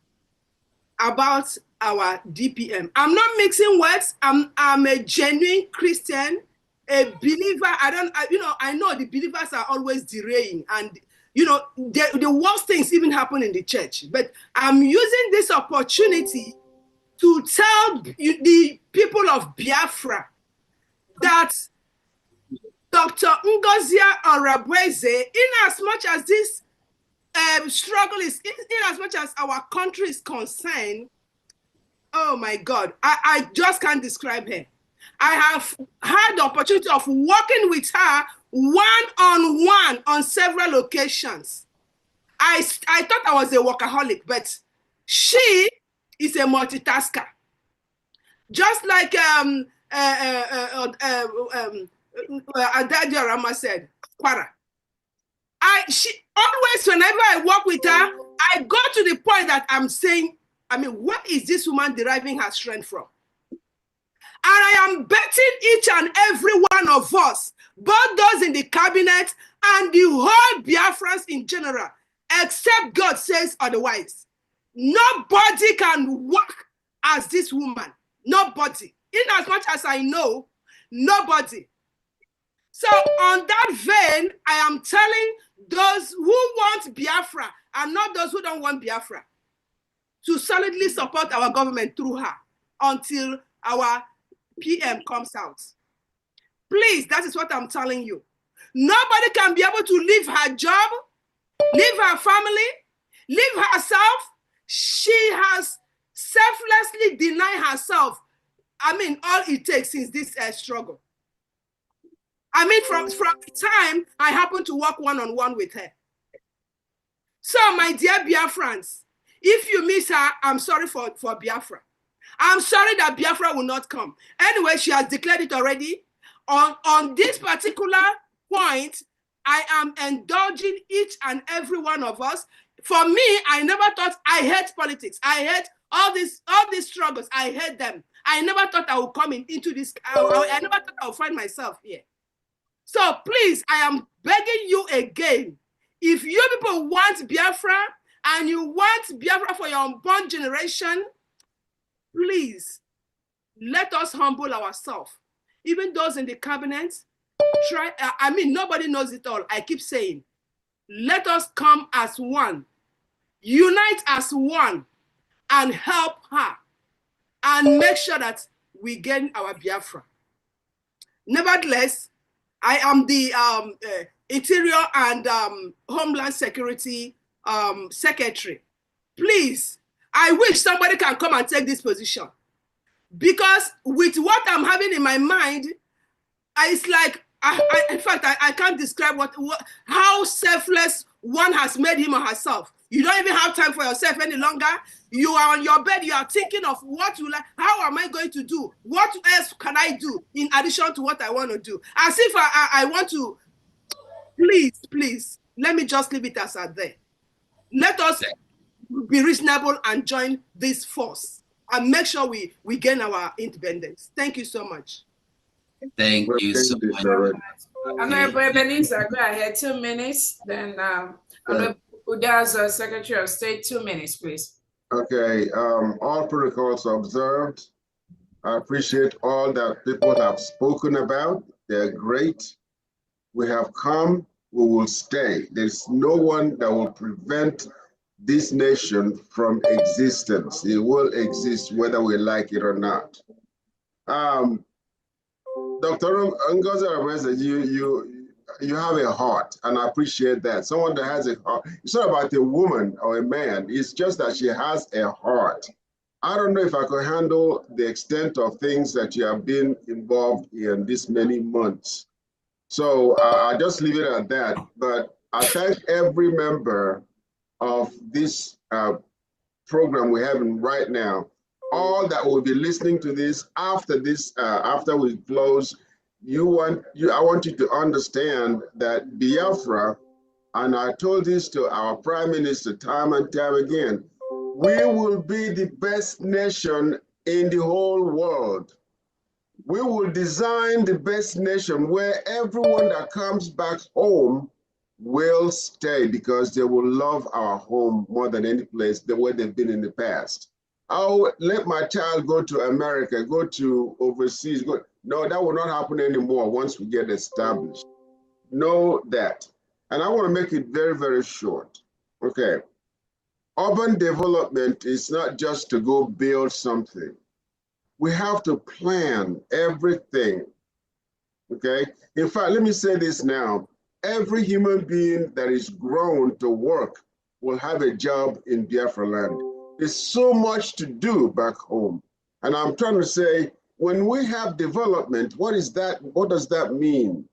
about our DPM. I'm not mixing words. I'm a genuine Christian, a believer. I know the believers are always deraying and the worst things even happen in the church. But I'm using this opportunity to tell the people of Biafra that Dr. Ngozi Orabueze, in as much as this struggle is, in as much as our country is concerned, oh my God, I just can't describe her. I have had the opportunity of working with her one-on-one on several occasions. I thought I was a workaholic, but she is a multitasker. Just like Adadio Rama said, Kwara. She always, whenever I work with her, I go to the point that I'm saying, where is this woman deriving her strength from? And I am betting each and every one of us, both those in the cabinet and the whole Biafrans in general, except God says otherwise. Nobody can work as this woman. Nobody. In as much as I know, nobody. So on that vein, I am telling those who want Biafra and not those who don't want Biafra to solidly support our government through her until our PM comes out. Please, that is what I'm telling you. Nobody can be able to leave her job, leave her family, leave herself. She has selflessly denied herself. All it takes since this struggle. From the time I happened to work one-on-one with her. So, my dear Biafrans, if you miss her, I'm sorry for Biafra. I'm sorry that Biafra will not come. Anyway, she has declared it already. On this particular point, I am indulging each and every one of us. For me, I never thought I hate politics. I hate all these struggles. I hate them. I never thought I would come into this. I never thought I would find myself here. So please, I am begging you again. If you people want Biafra and you want Biafra for your unborn generation, please, let us humble ourselves. Even those in the cabinet, nobody knows it all. I keep saying, let us come as one, unite as one, and help her, and make sure that we gain our Biafra. Nevertheless, I am the Interior and Homeland Security Secretary. Please, I wish somebody can come and take this position. Because with what I'm having in my mind, it's like, in fact, I can't describe how selfless one has made him or herself. You don't even have time for yourself any longer. You are on your bed, you are thinking of how am I going to do? What else can I do in addition to what I want to do? As if I want to, please, let me just leave it as there. Let us be reasonable and join this force and make sure we gain our independence. Thank you so much. Thank you so much. Honorable Ebenezer, go ahead, 2 minutes. Then Honorable Udazo, Secretary of State, 2 minutes, please. Okay, all protocols observed. I appreciate all that people have spoken about. They're great. We have come, we will stay. There's no one that will prevent this nation from existence. It will exist whether we like it or not. Dr. Ngozi Orabueze, you have a heart, and I appreciate that. Someone that has a heart. It's not about a woman or a man. It's just that she has a heart. I don't know if I could handle the extent of things that you have been involved in this many months. So I'll just leave it at that. But I thank every member of this program we're having right now. All that will be listening to this, after we close, I want you to understand that Biafra, and I told this to our Prime Minister time and time again, we will be the best nation in the whole world. We will design the best nation where everyone that comes back home will stay because they will love our home more than any place the way they've been in the past. I'll let my child go to America, go to overseas. No, that will not happen anymore once we get established. Know that. And I want to make it very, very short. Okay. Urban development is not just to go build something. We have to plan everything. Okay. In fact, let me say this now. Every human being that is grown to work will have a job in Biafra land. There's so much to do back home. And I'm trying to say, when we have development, what is that? What does that mean?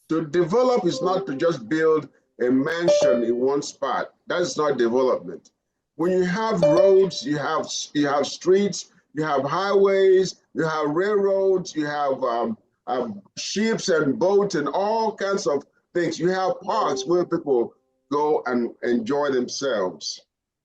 To develop is not to just build a mansion in one spot. That's not development. When you have roads, you have streets, you have highways, you have railroads, you have ships and boats and all kinds of things. You have parks where people go and enjoy themselves.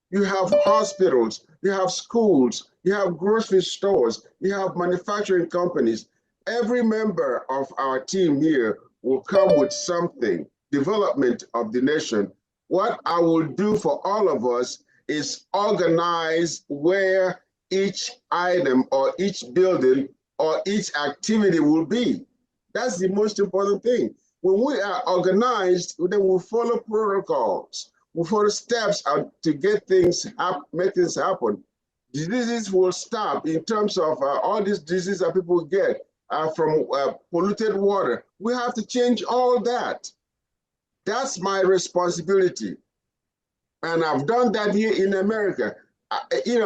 You have hospitals, you have schools, you have grocery stores, you have manufacturing companies. Every member of our team here will come with something, development of the nation. What I will do for all of us is organize where each item or each building or each activity will be. That's the most important thing. When we are organized, then we'll follow protocols. We'll follow steps to get things, make things happen. Diseases will stop in terms of all these diseases that people get from polluted water. We have to change all that. That's my responsibility. And I've done that here in America. In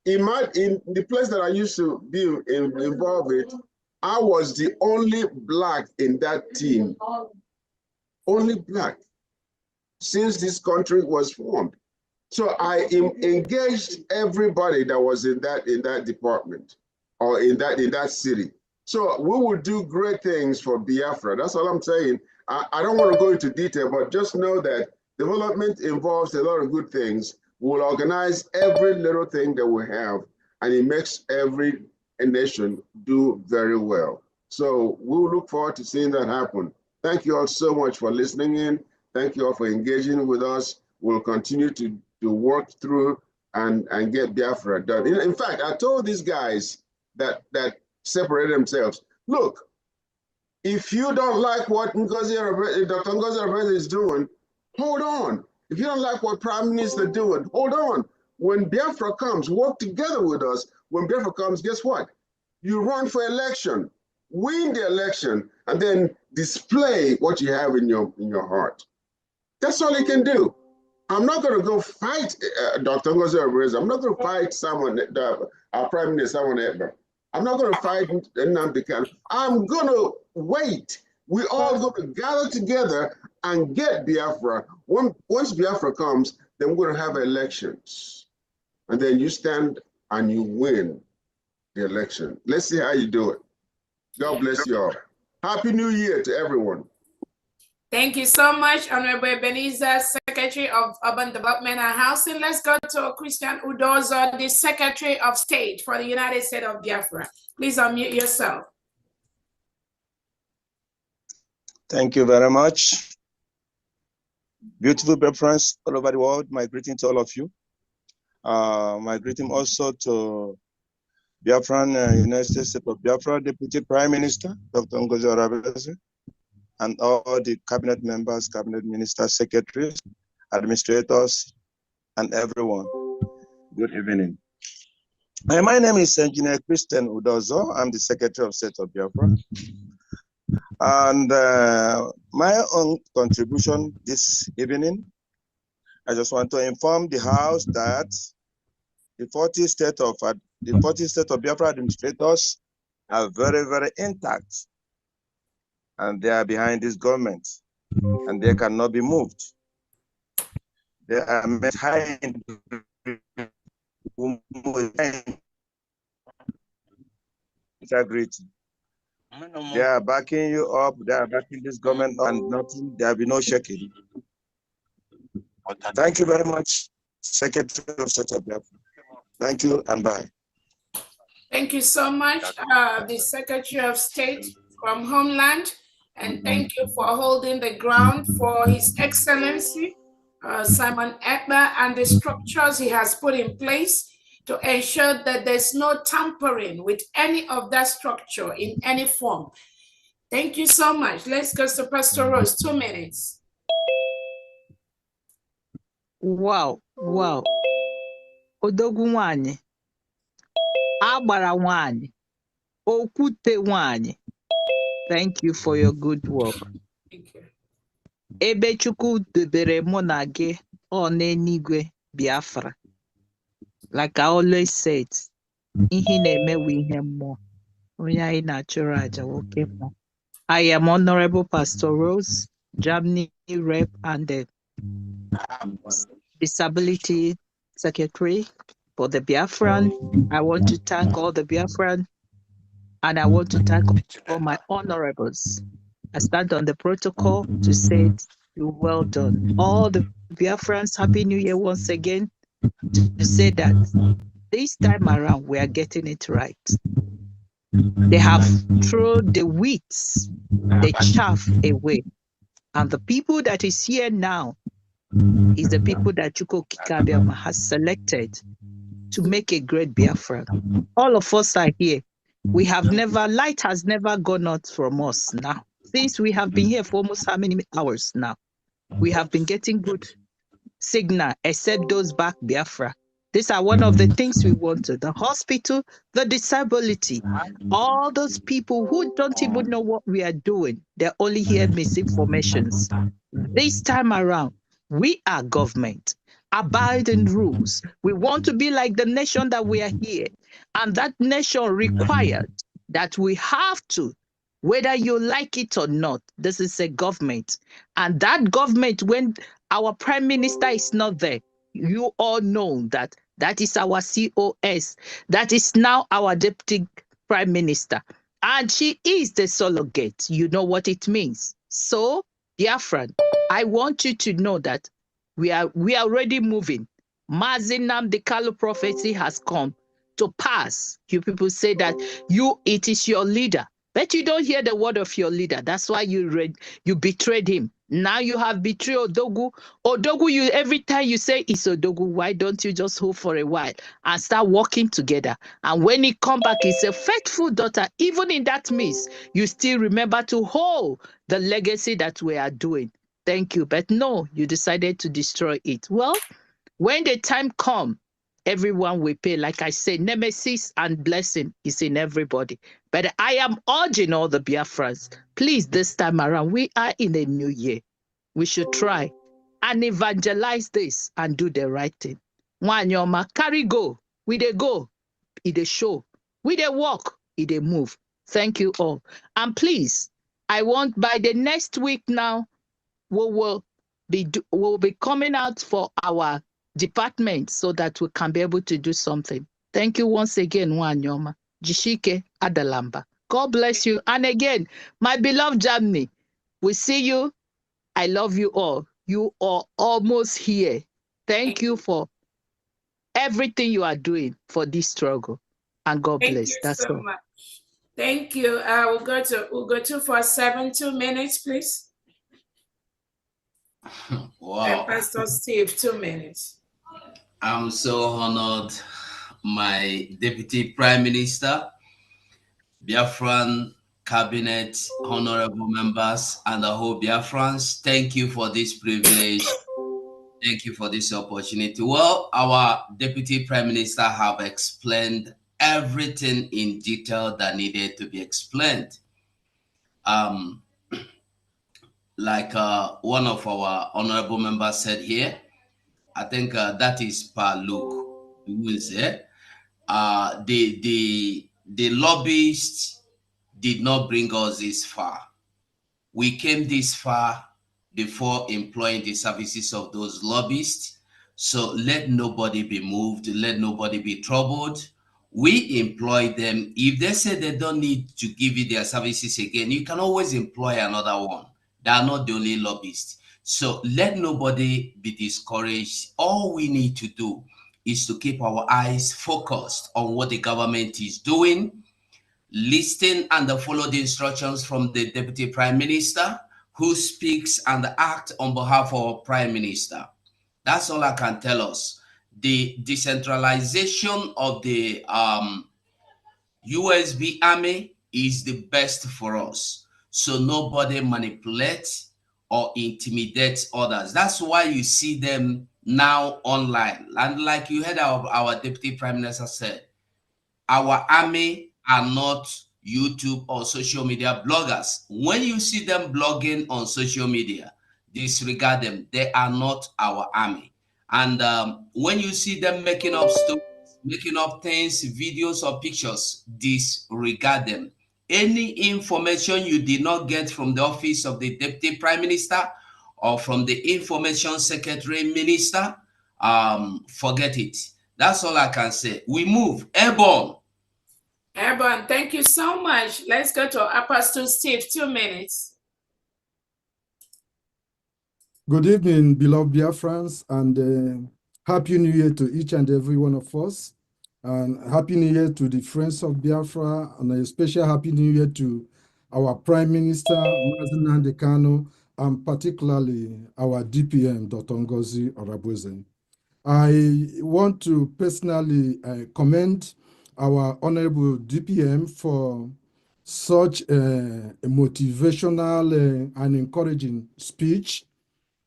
the place that I used to be involved with, I was the only Black in that team. Only Black since this country was formed. So I engaged everybody that was in that department or in that city. So we will do great things for Biafra. That's all I'm saying. I don't want to go into detail, but just know that development involves a lot of good things. We'll organize every little thing that we have, and it makes every nation do very well. So we'll look forward to seeing that happen. Thank you all so much for listening in. Thank you all for engaging with us. We'll continue to work through and get Biafra done. In fact, I told these guys that separated themselves, look, if you don't like what Dr. Ngozi Orabueze is doing, hold on. If you don't like what Prime Minister is doing, hold on. When Biafra comes, work together with us. When Biafra comes, guess what? You run for election, win the election, and then display what you have in your heart. That's all you can do. I'm not going to go fight Dr. Ngozi Orabueze. I'm not going to fight our Prime Minister, Ekpa. I'm not going to fight Nnamdi Kanu. I'm going to wait. We're all going to gather together and get Biafra. Once Biafra comes, then we're going to have elections. And then you stand and you win the election. Let's see how you do it. God bless you all. Happy New Year to everyone. Thank you so much, Honorable Ebenezer, Secretary of Urban Development and Housing. Let's go to Christian Udozo, the Secretary of State for the United States of Biafra. Please unmute yourself. Thank you very much. Beautiful Biafrans all over the world, my greeting to all of you. My greeting also to Biafran, United States of Biafra, Deputy Prime Minister, Dr. Ngozi Orabueze, and all the cabinet members, cabinet ministers, secretaries, administrators, and everyone. Good evening. My name is Engineer Christian Udozo. I'm the Secretary of State of Biafra. And my own contribution this evening, I just want to inform the House that the 40 state of Biafra administrators are very, very intact. And they are behind this government, and they cannot be moved. They are high integrity. They are backing you up. They are backing this government, and nothing. There will be no shaking. Thank you very much, Secretary of State of Biafra. Thank you, and bye. Thank you so much, the Secretary of State from Homeland. And thank you for holding the ground for His Excellency, Simon Ekpa, and the structures he has put in place to ensure that there's no tampering with any of that structure in any form. Thank you so much. Let's go to Pastor Rose, 2 minutes. Wow. Odogwu nwanyị, agbara nwanyị, okwute nwanyị. Thank you for your good work. Thank you. Ebe Chukwu debere mụ na gị ọ n'eluigwe Biafra. Like I always said, ihe na-eme wu ihe mmụọ. I am Honorable Pastor Rose, Germany rep and the Disability Secretary for the Biafran. I want to thank all the Biafran and I want to thank all my honorables. I stand on the protocol to say you well done. All the Biafrans, Happy New Year once again, to say that this time around we are getting it right. They have thrown the weeds, the chaff away. And the people that is here now is the people that Chuko Kikabiama has selected to make a great Biafra. All of us are here. We have never, light has never gone out from us now. Since we have been here for almost how many hours now? We have been getting good signal, except those back Biafra. These are one of the things we wanted. The hospital, the disability, all those people who don't even know what we are doing. They only hear misinformations. This time around, we are government. Abide in rules. We want to be like the nation that we are here. And that nation required that we have to, whether you like it or not, this is a government. And that government, when our prime minister is not there, you all know that that is our COS. That is now our deputy prime minister. And she is the surrogate. You know what it means. So, dear friend, I want you to know that we are already moving. Mazinam the Kalu prophecy has come to pass. You people say that it is your leader, but you don't hear the word of your leader. That's why you betrayed him. Now you have betrayed Odogu. Odogu, you every time you say it's Odogu, why don't you just hold for a while and start working together? And when he come back, he's a faithful daughter. Even in that midst, you still remember to hold the legacy that we are doing. Thank you. But no, you decided to destroy it. Well, when the time come, everyone will pay. Like I said, nemesis and blessing is in everybody. But I am urging all the Biafrans, please, this time around, we are in a new year. We should try and evangelize this and do the right thing. Wanyoma, carry go. We dey go, it dey show. We dey walk, it dey move. Thank you all. And please, I want by the next week now, we'll be coming out for our department so that we can be able to do something. Thank you once again, Wanyoma. Jishike Adalamba. God bless you. And again, my beloved Germany, we see you. I love you all. You are almost here. Thank you for everything you are doing for this struggle. And God bless. Thank you That's so all. much. Thank you. We'll go to 247, 2 minutes, please. Wow. And Pastor Steve, 2 minutes. I'm so honored, my Deputy Prime Minister, Biafran Cabinet, honorable members, and the whole Biafrans. Thank you for this privilege. Thank you for this opportunity. Well, our Deputy Prime Minister have explained everything in detail that needed to be explained. Like one of our honorable members said here, I think that is Pa Luke, who is there. The lobbyists did not bring us this far. We came this far before employing the services of those lobbyists. So let nobody be moved, let nobody be troubled. We employ them. If they say they don't need to give you their services again, you can always employ another one. They are not the only lobbyists. So let nobody be discouraged. All we need to do is to keep our eyes focused on what the government is doing, listen and follow the instructions from the Deputy Prime Minister, who speaks and acts on behalf of Prime Minister. That's all I can tell us. The decentralization of the USB army is the best for us. So nobody manipulates or intimidates others. That's why you see them now online. And like you heard our Deputy Prime Minister said, our army are not YouTube or social media bloggers. When you see them blogging on social media, disregard them. They are not our army. And when you see them making up stories, making up things, videos or pictures, disregard them. Any information you did not get from the office of the Deputy Prime Minister or from the Information Secretary Minister, forget it. That's all I can say. We move. Airborne. Airborne, thank you so much. Let's go to Apostle Steve, 2 minutes. Good evening, beloved Biafrans, and Happy New Year to each and every one of us. And Happy New Year to the friends of Biafra, and a special Happy New Year to our Prime Minister, Mazi Nnamdi Kanu, and particularly our DPM, Dr. Ngozi Orabueze. I want to personally commend our Honorable DPM for such a motivational and encouraging speech.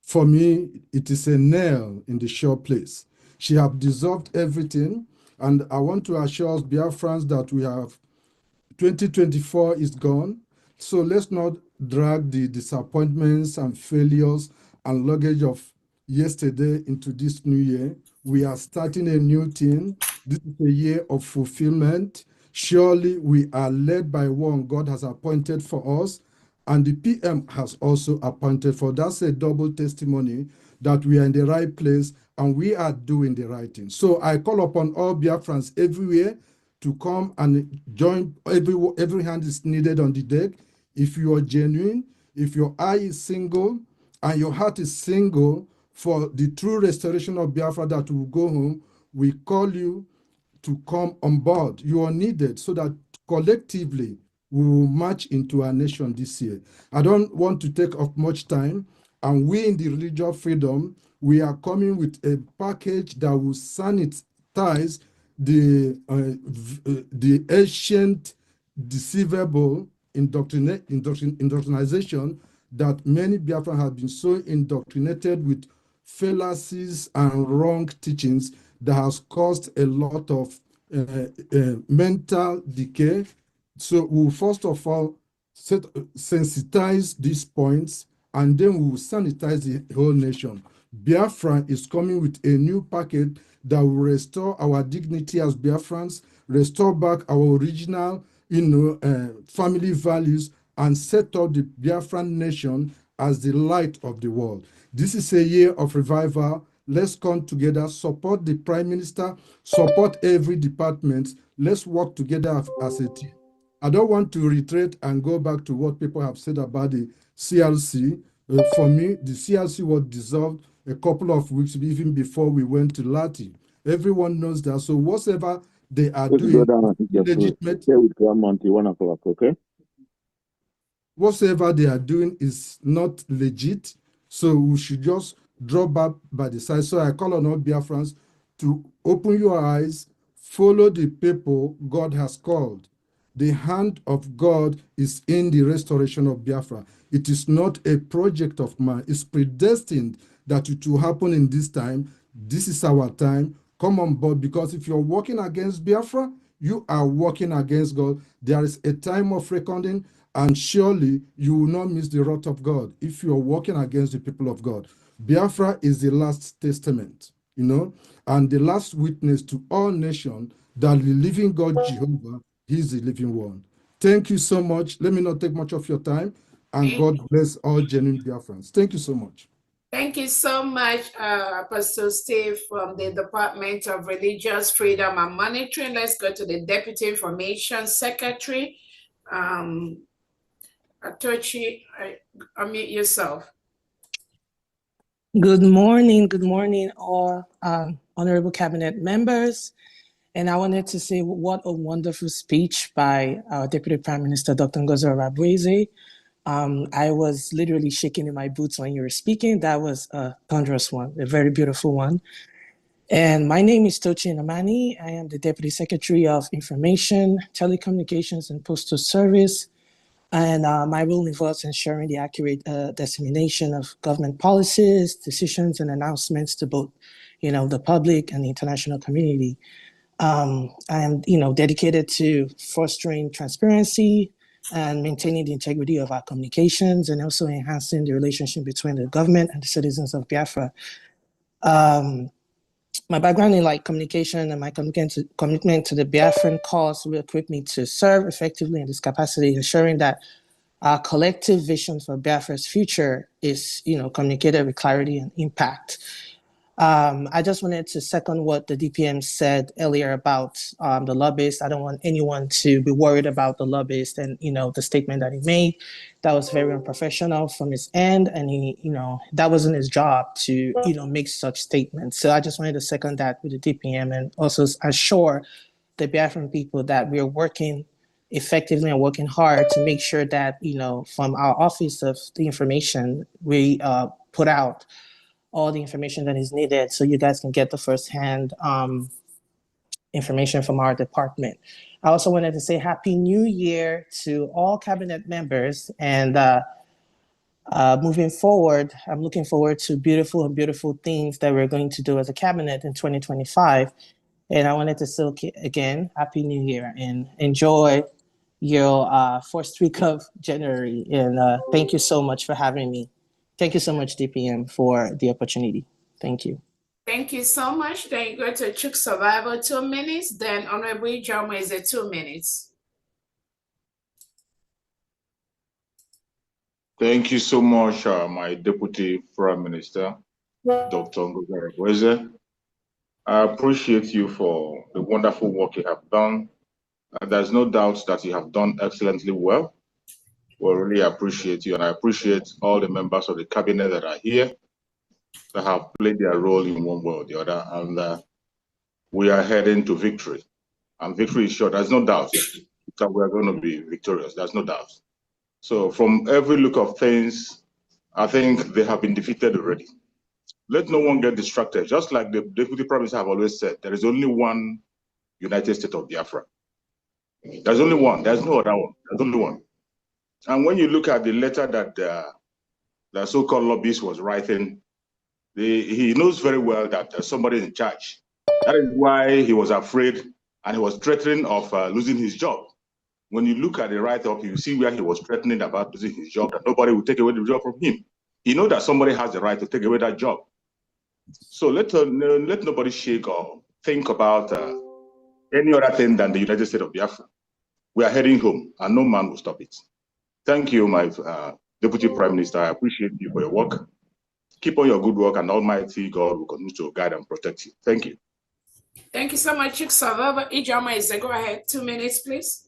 For me, it is a nail in the sure place. She has deserved everything, and I want to assure us Biafrans that we have 2024 is gone, so let's not drag the disappointments and failures and luggage of yesterday into this new year. We are starting a new thing. This is a year of fulfillment. Surely we are led by one God has appointed for us, and the PM has also appointed for. That's a double testimony that we are in the right place and we are doing the right thing. So I call upon all Biafrans everywhere to come and join. Every hand is needed on the deck. If you are genuine, if your eye is single and your heart is single for the true restoration of Biafra that will go home, we call you to come on board. You are needed so that collectively we will march into our nation this year. I don't want to take up much time, and we in the religious freedom, we are coming with a package that will sanitize the ancient deceivable indoctrination that many Biafran have been so indoctrinated with fallacies and wrong teachings that has caused a lot of mental decay. So we'll first of all sensitize these points, and then we will sanitize the whole nation. Biafra is coming with a new packet that will restore our dignity as Biafrans, restore back our original, family values, and set up the Biafran nation as the light of the world. This is a year of revival. Let's come together, support the Prime Minister, support every department. Let's work together as a team. I don't want to retreat and go back to what people have said about the CLC. For me, the CLC was dissolved a couple of weeks even before we went to Lati. Everyone knows that. So whatever they are doing is legitimate. Okay? Whatever they are doing is not legit. So we should just drop back by the side. So I call on all Biafrans to open your eyes, follow the people God has called. The hand of God is in the restoration of Biafra. It is not a project of man. It's predestined that it will happen in this time. This is our time. Come on board, because if you're working against Biafra, you are working against God. There is a time of reckoning, and surely you will not miss the wrath of God if you are working against the people of God. Biafra is the last testament, and the last witness to all nations that the living God Jehovah, He is the living one. Thank you so much. Let me not take much of your time, and God bless all genuine Biafrans. Thank you so much. Thank you so much, Apostle Steve from the Department of Religious Freedom and Monitoring. Let's go to the Deputy Information Secretary. Atochi, unmute yourself. Good morning, all honorable cabinet members. And I wanted to say what a wonderful speech by our Deputy Prime Minister, Dr. Ngozi Orabueze. I was literally shaking in my boots when you were speaking. That was a thunderous one, a very beautiful one. And my name is Tochi Namani. I am the Deputy Secretary of Information, Telecommunications, and Postal Service. And my role involves ensuring the accurate dissemination of government policies, decisions, and announcements to both, the public and the international community. I am, dedicated to fostering transparency and maintaining the integrity of our communications, and also enhancing the relationship between the government and the citizens of Biafra. my background in like communication and my commitment to the Biafran cause will equip me to serve effectively in this capacity, ensuring that our collective vision for Biafra's future is, communicated with clarity and impact. I just wanted to second what the DPM said earlier about the lobbyist. I don't want anyone to be worried about the lobbyist and, the statement that he made. That was very unprofessional from his end. And he, that wasn't his job to, make such statements. So I just wanted to second that with the DPM and also assure the Biafran people that we are working effectively and working hard to make sure that, from our Office of the Information, we put out all the information that is needed so you guys can get the firsthand information from our department. I also wanted to say Happy New Year to all cabinet members, and moving forward, I'm looking forward to beautiful things that we're going to do as a cabinet in 2025. And I wanted to say again, Happy New Year and enjoy your first week of January. And thank you so much for having me. Thank you so much, DPM, for the opportunity. Thank you. Thank you so much. Then you go to Chuk Survivor 2 minutes. Then Honorable Ngozi 2 minutes. Thank you so much, my Deputy Prime Minister, Dr. Ngozi Orabueze. I appreciate you for the wonderful work you have done. There's no doubt that you have done excellently well. We really appreciate you, and I appreciate all the members of the cabinet that are here that have played their role in one way or the other, and we are heading to victory. And victory is sure. There's no doubt that we are going to be victorious. There's no doubt. So from every look of things, I think they have been defeated already. Let no one get distracted. Just like the Deputy Prime Minister have always said, there is only one United States of Biafra. There's only one. There's no other one. There's only one. And when you look at the letter that the so-called lobbyist was writing, he knows very well that there's somebody in charge. That is why he was afraid and he was threatening of losing his job. When you look at the write-up, you see where he was threatening about losing his job, that nobody will take away the job from him. He knows that somebody has the right to take away that job. So let nobody shake or think about any other thing than the United States of Biafra. We are heading home, and no man will stop it. Thank you, my Deputy Prime Minister. I appreciate you for your work. Keep on your good work, and Almighty God will continue to guide and protect you. Thank you. Thank you so much, Chuk Survivor. Ngozi, go ahead. 2 minutes, please.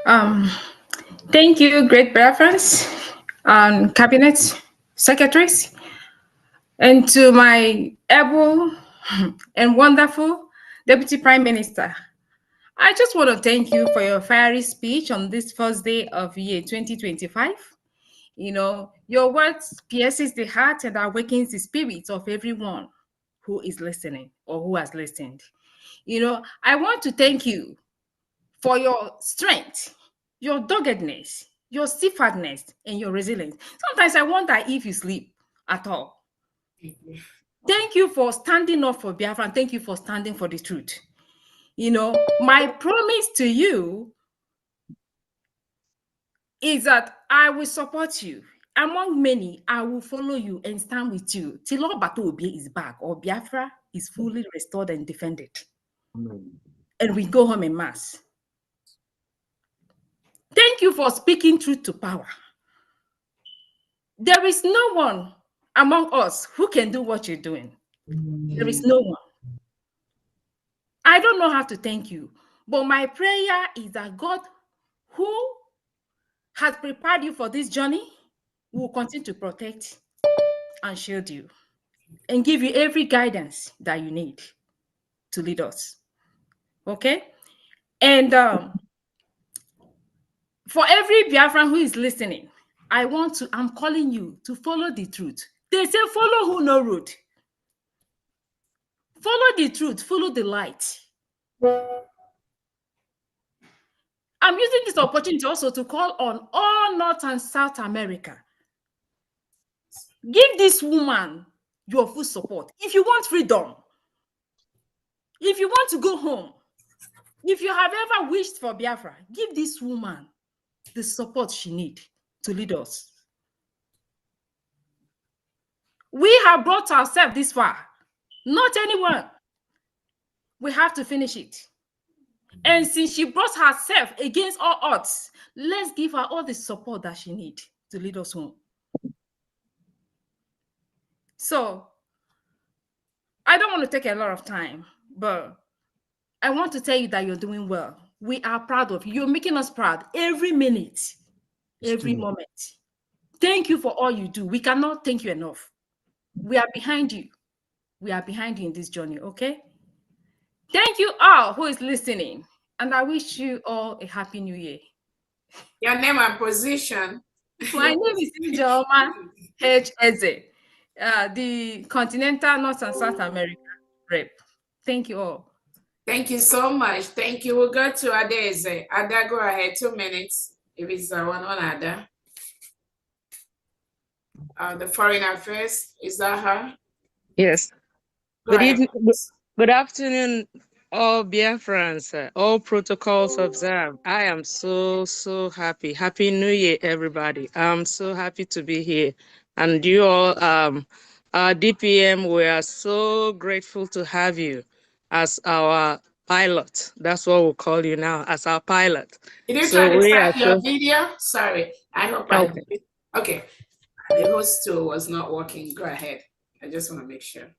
Thank you, great Biafrans, cabinet secretaries, and to my able and wonderful Deputy Prime Minister. I just want to thank you for your fiery speech on this first day of year 2025. Your words pierces the heart and awakens the spirit of everyone who is listening or who has listened. I want to thank you for your strength, your doggedness, your steadfastness, and your resilience. Sometimes I wonder if you sleep at all. Thank you for standing up for Biafra, and thank you for standing for the truth. My promise to you is that I will support you. Among many, I will follow you and stand with you till all battle is back or Biafra is fully restored and defended. Amen. And we go home en masse. Thank you for speaking truth to power. There is no one among us who can do what you're doing. There is no one. I don't know how to thank you, but my prayer is that God, who has prepared you for this journey, will continue to protect and shield you and give you every guidance that you need to lead us. Okay? And for every Biafran who is listening, I'm calling you to follow the truth. They say follow who no road. Follow the truth, follow the light. I'm using this opportunity also to call on all North and South America. Give this woman your full support. If you want freedom, if you want to go home, if you have ever wished for Biafra, give this woman the support she needs to lead us. We have brought ourselves this far, not anyone. We have to finish it. And since she brought herself against all odds, let's give her all the support that she needs to lead us home. So, I don't want to take a lot of time, but I want to tell you that you're doing well. We are proud of you. You're making us proud every minute, every moment. Thank you for all you do. We cannot thank you enough. We are behind you. We are behind you in this journey, okay? Thank you all who is listening. And I wish you all a happy new year. Your name and position. My name is Ijeoma H. Eze, the Continental North and South America rep. Thank you all. Thank you so much. Thank you. We'll go to Adeze. Ada, go ahead. 2 minutes. If it's one on Ada. The Foreign Affairs, is that her? Yes. Go Good ahead. evening. Good afternoon, all Biafrans, all protocols observed. I am so happy. Happy New Year, everybody. I'm so happy to be here. And you all, our DPM, we are so grateful to have you as our pilot. That's what we'll call you now, as our pilot. Did you So try to we start are your so video? Sorry. I hope I okay. okay. The host tool was not working. Go ahead. I just want to make sure.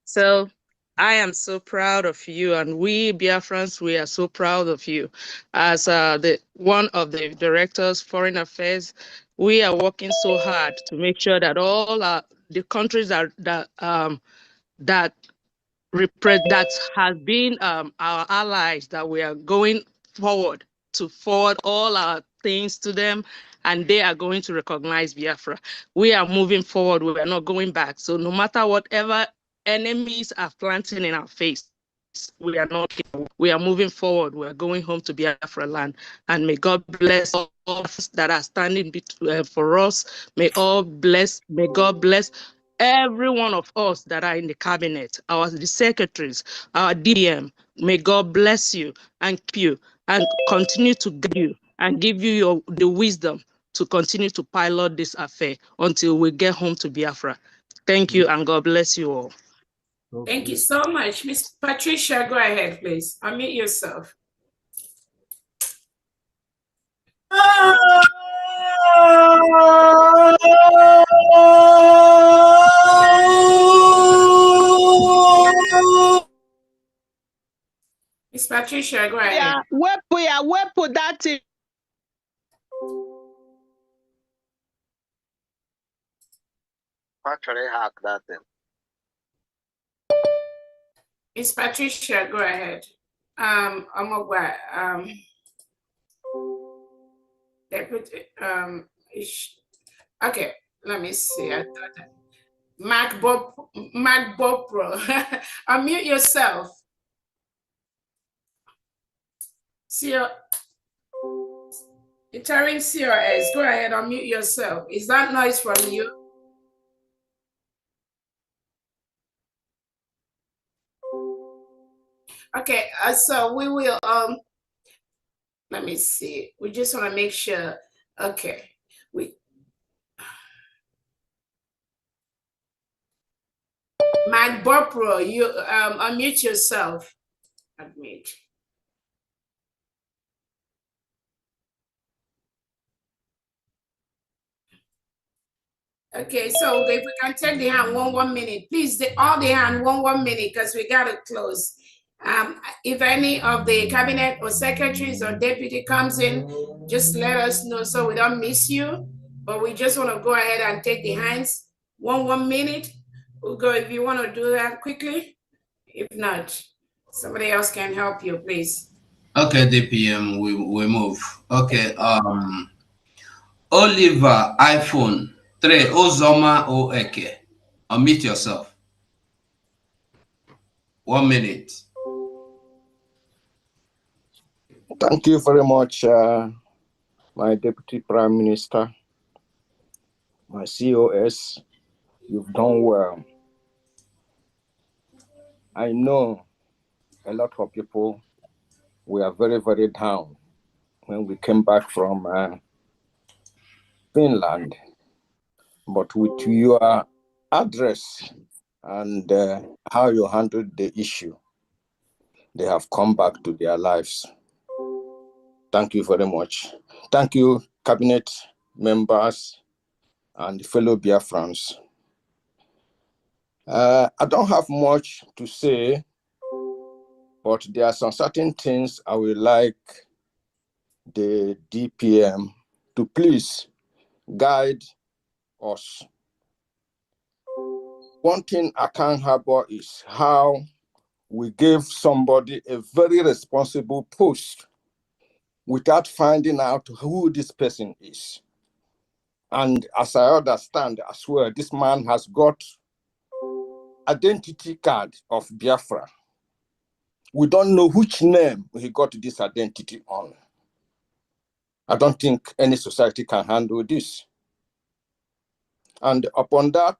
So I am so proud of you, and we Biafrans, we are so proud of you. As the one of the directors, Foreign Affairs, we are working so hard to make sure that all the countries that has been our allies, that we are going forward to forward all our things to them, and they are going to recognize Biafra. We are moving forward. We are not going back. So no matter whatever enemies are planting in our face, we are not. We are moving forward. We are going home to Biafra land, and may God bless all of us that are standing for us. May God bless every one of us that are in the cabinet, the secretaries, our DPM. May God bless you and keep you and continue to guide you and give you the wisdom to continue to pilot this affair until we get home to Biafra. Thank you, and God bless you all. Thank you so much. Miss Patricia, go ahead, please. Unmute yourself. Miss Patricia, go ahead. Yeah, where put that thing? Actually hack that thing. Miss Patricia, go ahead. Deputy, okay, let me see. I thought that. MacBook Pro. Unmute yourself. Entering CRS. Go ahead, unmute yourself. Is that noise from you? Okay, so we will let me see. We just want to make sure. Okay. MacBook Pro, you unmute yourself. Unmute. Okay, so if we can take the hand 1 minute, please. All the hand 1 minute, because we gotta close. If any of the cabinet or secretaries or deputy comes in, just let us know so we don't miss you. But we just want to go ahead and take the hands 1 minute. We'll go if you want to do that quickly. If not, somebody else can help you, please. Okay, DPM, we move. Okay, Oliver iPhone 3 Ozoma Oeke. Unmute yourself. 1 minute. Thank you very much, my Deputy Prime Minister, my COS. You've done well. I know a lot of people were very, very down when we came back from Finland. But with your address and how you handled the issue, they have come back to their lives. Thank you very much. Thank you, cabinet members and fellow Biafrans. I don't have much to say, but there are some certain things I would like the DPM to please guide us. One thing I can't harbor is how we gave somebody a very responsible post without finding out who this person is. And as I understand as well, this man has got identity card of Biafra. We don't know which name he got this identity on. I don't think any society can handle this. And upon that,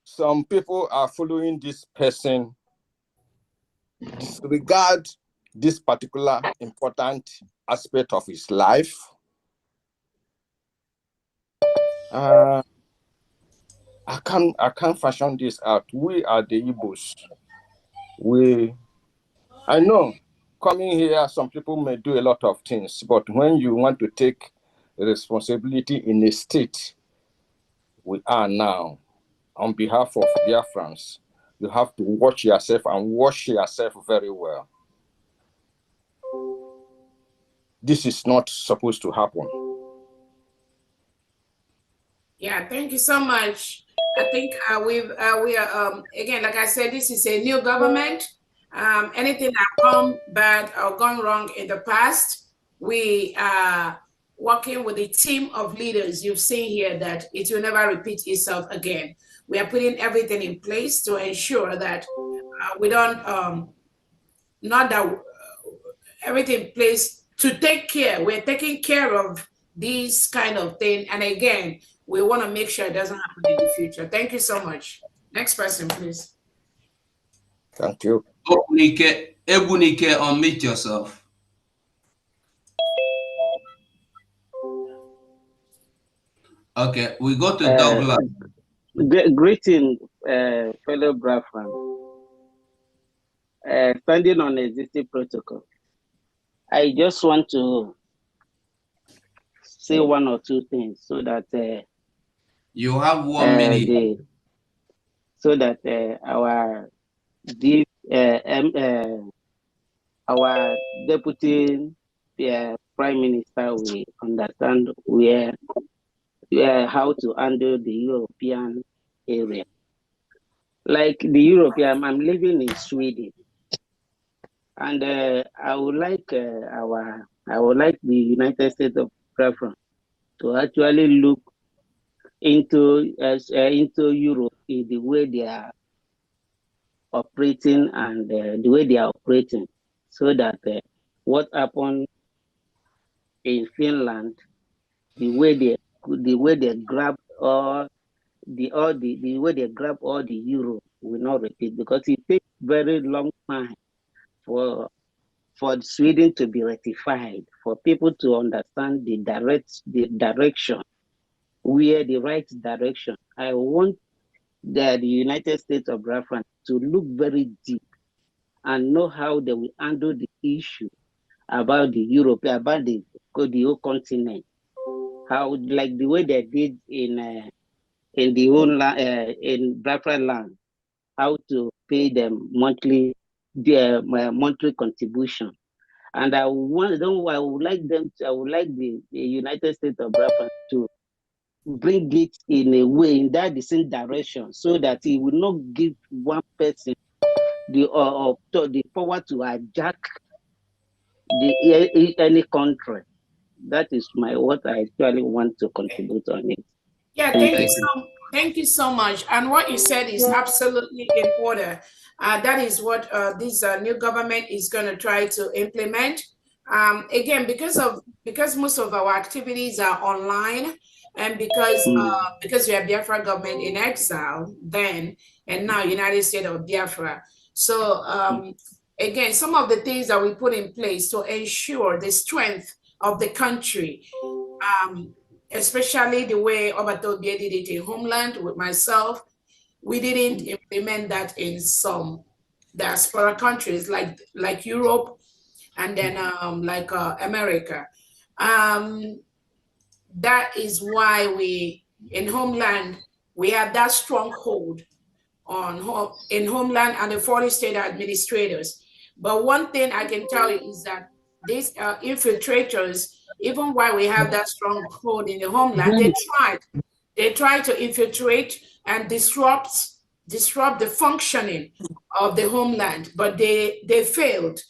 some people are following this person, disregard this particular important aspect of his life. I can't fashion this out. We are the Igbos. I know coming here, some people may do a lot of things, but when you want to take responsibility in a state we are now, on behalf of Biafrans, you have to watch yourself and wash yourself very well. This is not supposed to happen. Yeah, thank you so much. I think we are again, like I said, this is a new government. Anything that gone bad or gone wrong in the past, we are working with a team of leaders. You've seen here that it will never repeat itself again. We are putting everything in place to ensure that we don't not that everything in place to take care. We're taking care of these kind of thing, and again, we want to make sure it doesn't happen in the future. Thank you so much. Next person, please. Thank you. Ebunike, unmute yourself. Okay, we go to Douglas. Greeting, fellow Biafrans. Standing on existing protocol, I just want to say one or two things so that you have 1 minute. So that our deputy prime minister will understand how to handle the European area. Like the European, I'm living in Sweden, and I would like the United States of Biafra to actually look into Europe in the way they are operating and the way they are operating, so that what happened in Finland, the way they grab all the way they grab all the euro will not repeat, because it takes very long time for Sweden to be ratified, for people to understand the direction, where the right direction. I want the United States of Biafra to look very deep and know how they will handle the issue about the Europe, about the whole continent. How, like the way they did in the whole in Biafra land, how to pay them monthly contribution. And I would like the United States of Biafra to bring it in a way, in that the same direction, so that it will not give one person the power to hijack any country. That is what I actually want to contribute on it. Yeah, thank you so much. And what you said is absolutely in order. That is what this new government is going to try to implement. Again, because most of our activities are online, and because we have Biafra government in exile then, and now United States of Biafra. So again, some of the things that we put in place to ensure the strength of the country. especially the way Obatobie did it in Homeland with myself. We didn't implement that in some diaspora countries like Europe and then like America. That is why we, in Homeland, we have that stronghold in Homeland and the 40 state administrators. But one thing I can tell you is that these infiltrators, even while we have that stronghold in the Homeland, they try to infiltrate and disrupt the functioning of the Homeland, but they failed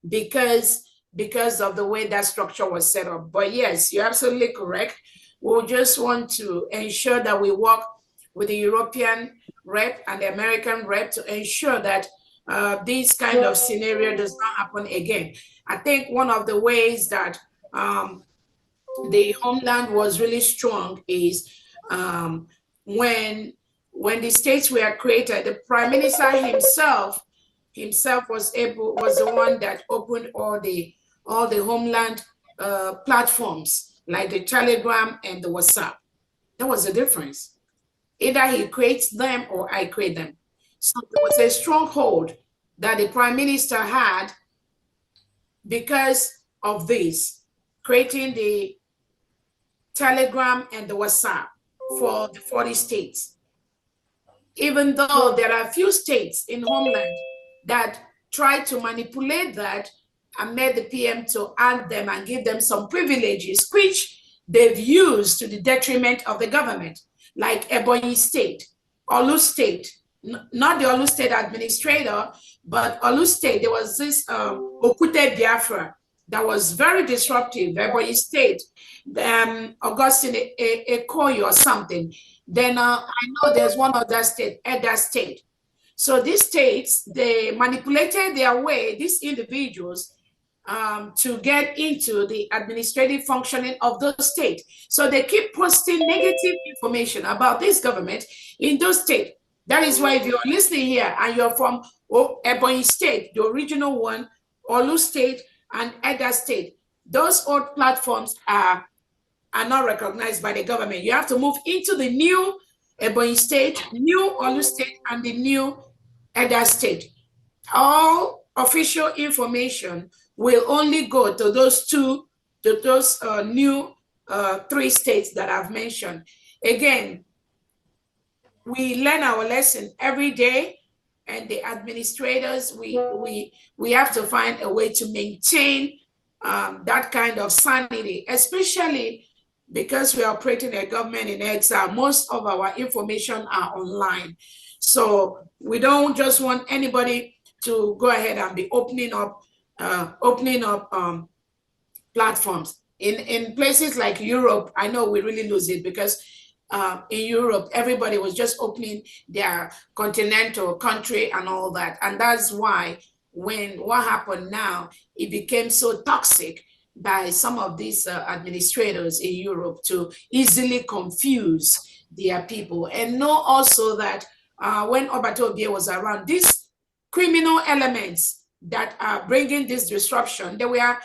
because of the way that structure was set up. But yes, you're absolutely correct. We just want to ensure that we work with the European rep and the American rep to ensure that this kind of scenario does not happen again. I think one of the ways that the Homeland was really strong is when the states were created, the Prime Minister himself was the one that opened all the Homeland platforms like the Telegram and the WhatsApp. That was the difference. Either he creates them or I create them. So there was a stronghold that the Prime Minister had because of this, creating the Telegram and the WhatsApp for the 40 states. Even though there are a few states in Homeland that try to manipulate that and made the PM to add them and give them some privileges, which they've used to the detriment of the government, like Ebonyi State, Olu State, not the Olu State administrator, but Olu State. There was this Okute Biafra that was very disruptive, Ebonyi State, Augustine Ekoyi or something. Then I know there's one other state, Edda State. So these states, they manipulated their way, these individuals, to get into the administrative functioning of those states. So they keep posting negative information about this government in those states. That is why if you're listening here and you're from Ebonyi State, the original one, Olu State and Edda State, those old platforms are not recognized by the government. You have to move into the new Ebonyi State, new Olu State, and the new Edda State. All official information will only go to those new 3 states that I've mentioned. Again, we learn our lesson every day, and the administrators, we have to find a way to maintain that kind of sanity, especially because we are operating a government in exile. Most of our information are online. So we don't just want anybody to go ahead and be opening up platforms. In places like Europe, I know we really lose it because in Europe, everybody was just opening their continental country and all that. And that's why what happened now, it became so toxic by some of these administrators in Europe to easily confuse their people. And know also that when Obatobie was around, these criminal elements that are bringing this disruption, they were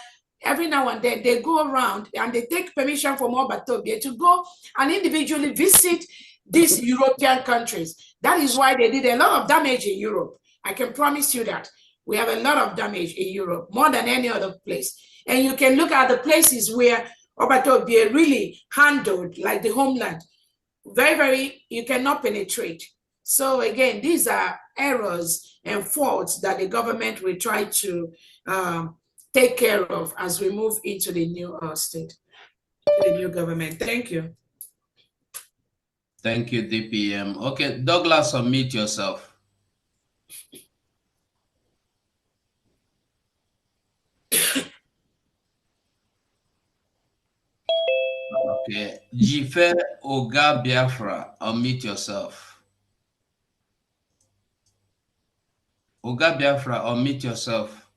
every now and then they go around and they take permission from Obatobie to go and individually visit these European countries. That is why they did a lot of damage in Europe. I can promise you that. We have a lot of damage in Europe, more than any other place. And you can look at the places where Obatobie really handled, like the Homeland. Very, you cannot penetrate. So again, these are errors and faults that the government will try to take care of as we move into the new state, the new government. Thank you. Thank you, DPM. Okay, Douglas, unmute yourself. Okay, Jife Oga Biafra, unmute yourself. Oga Biafra, unmute yourself.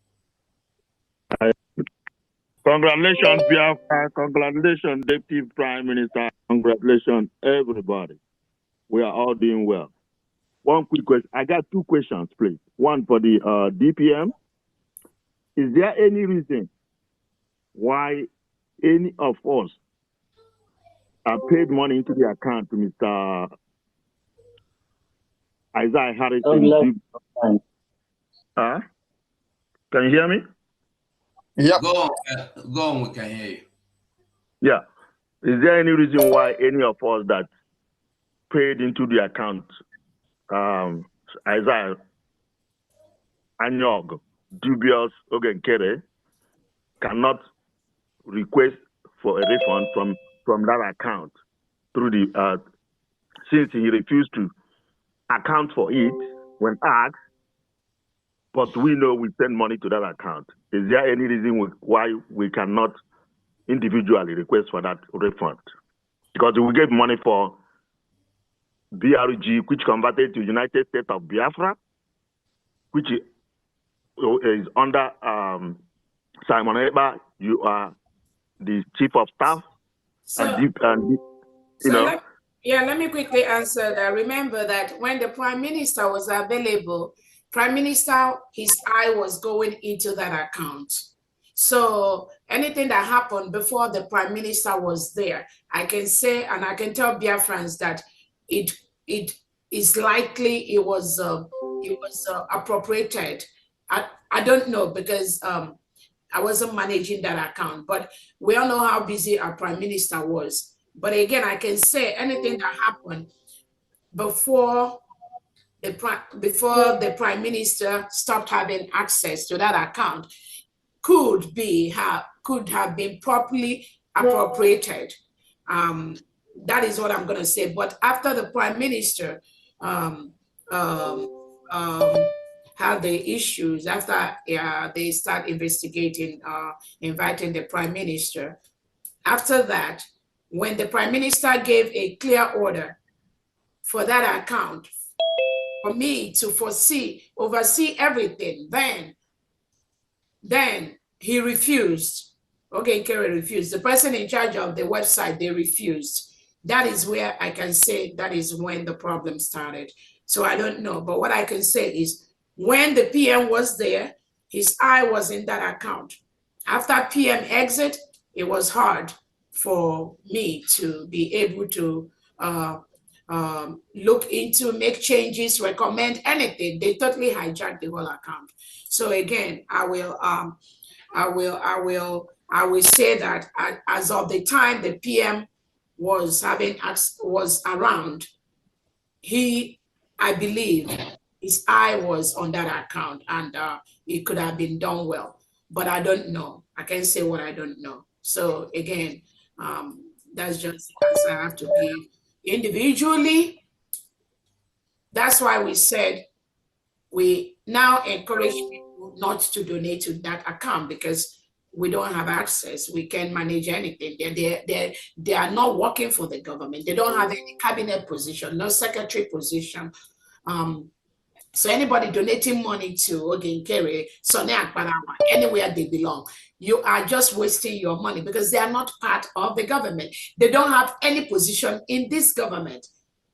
Congratulations, Biafra. Congratulations, Deputy Prime Minister. Congratulations, everybody. We are all doing well. One quick question. I got 2 questions, please. One for the DPM. Is there any reason why any of us paid money into the account to Mr. Isaiah Harris. Can you hear me? Yeah. Go on, we can hear you. Yeah. Is there any reason why any of us that paid into the account, Isaiah Anyog, Dubious Ogenkere, cannot request for a refund from that account through the since he refused to account for it when asked, but we know we send money to that account. Is there any reason why we cannot individually request for that refund? Because we gave money for BRG, which converted to United States of Biafra, which is under Simon Ekpa. You are the chief of staff, Let me quickly answer that. Remember that when the Prime Minister was available, Prime Minister, his eye was going into that account. So anything that happened before the Prime Minister was there, I can say, and I can tell Biafrans that it is likely it was appropriated. I don't know because I wasn't managing that account, but we all know how busy our Prime Minister was. But again, I can say anything that happened before the Prime Minister stopped having access to that account could have been properly appropriated. That is what I'm going to say. But after the Prime Minister had the issues, after they start investigating, inviting the Prime Minister, after that, when the Prime Minister gave a clear order for that account, for me to oversee everything, then he refused. Okay, Kerry refused. The person in charge of the website, they refused. That is where I can say that is when the problem started. So I don't know, but what I can say is when the PM was there, his eye was in that account. After PM exit, it was hard for me to be able to look into, make changes, recommend anything. They totally hijacked the whole account. So again, I will say that as of the time the PM was around, I believe his eye was on that account and it could have been done well, but I don't know. I can't say what I don't know. So again, that's just the answer I have to give. Individually, that's why we said we now encourage people not to donate to that account because we don't have access. We can't manage anything. They are not working for the government. They don't have any cabinet position, no secretary position. So anybody donating money to Ogenkere, Sonny Akparawa, anywhere they belong, you are just wasting your money because they are not part of the government. They don't have any position in this government.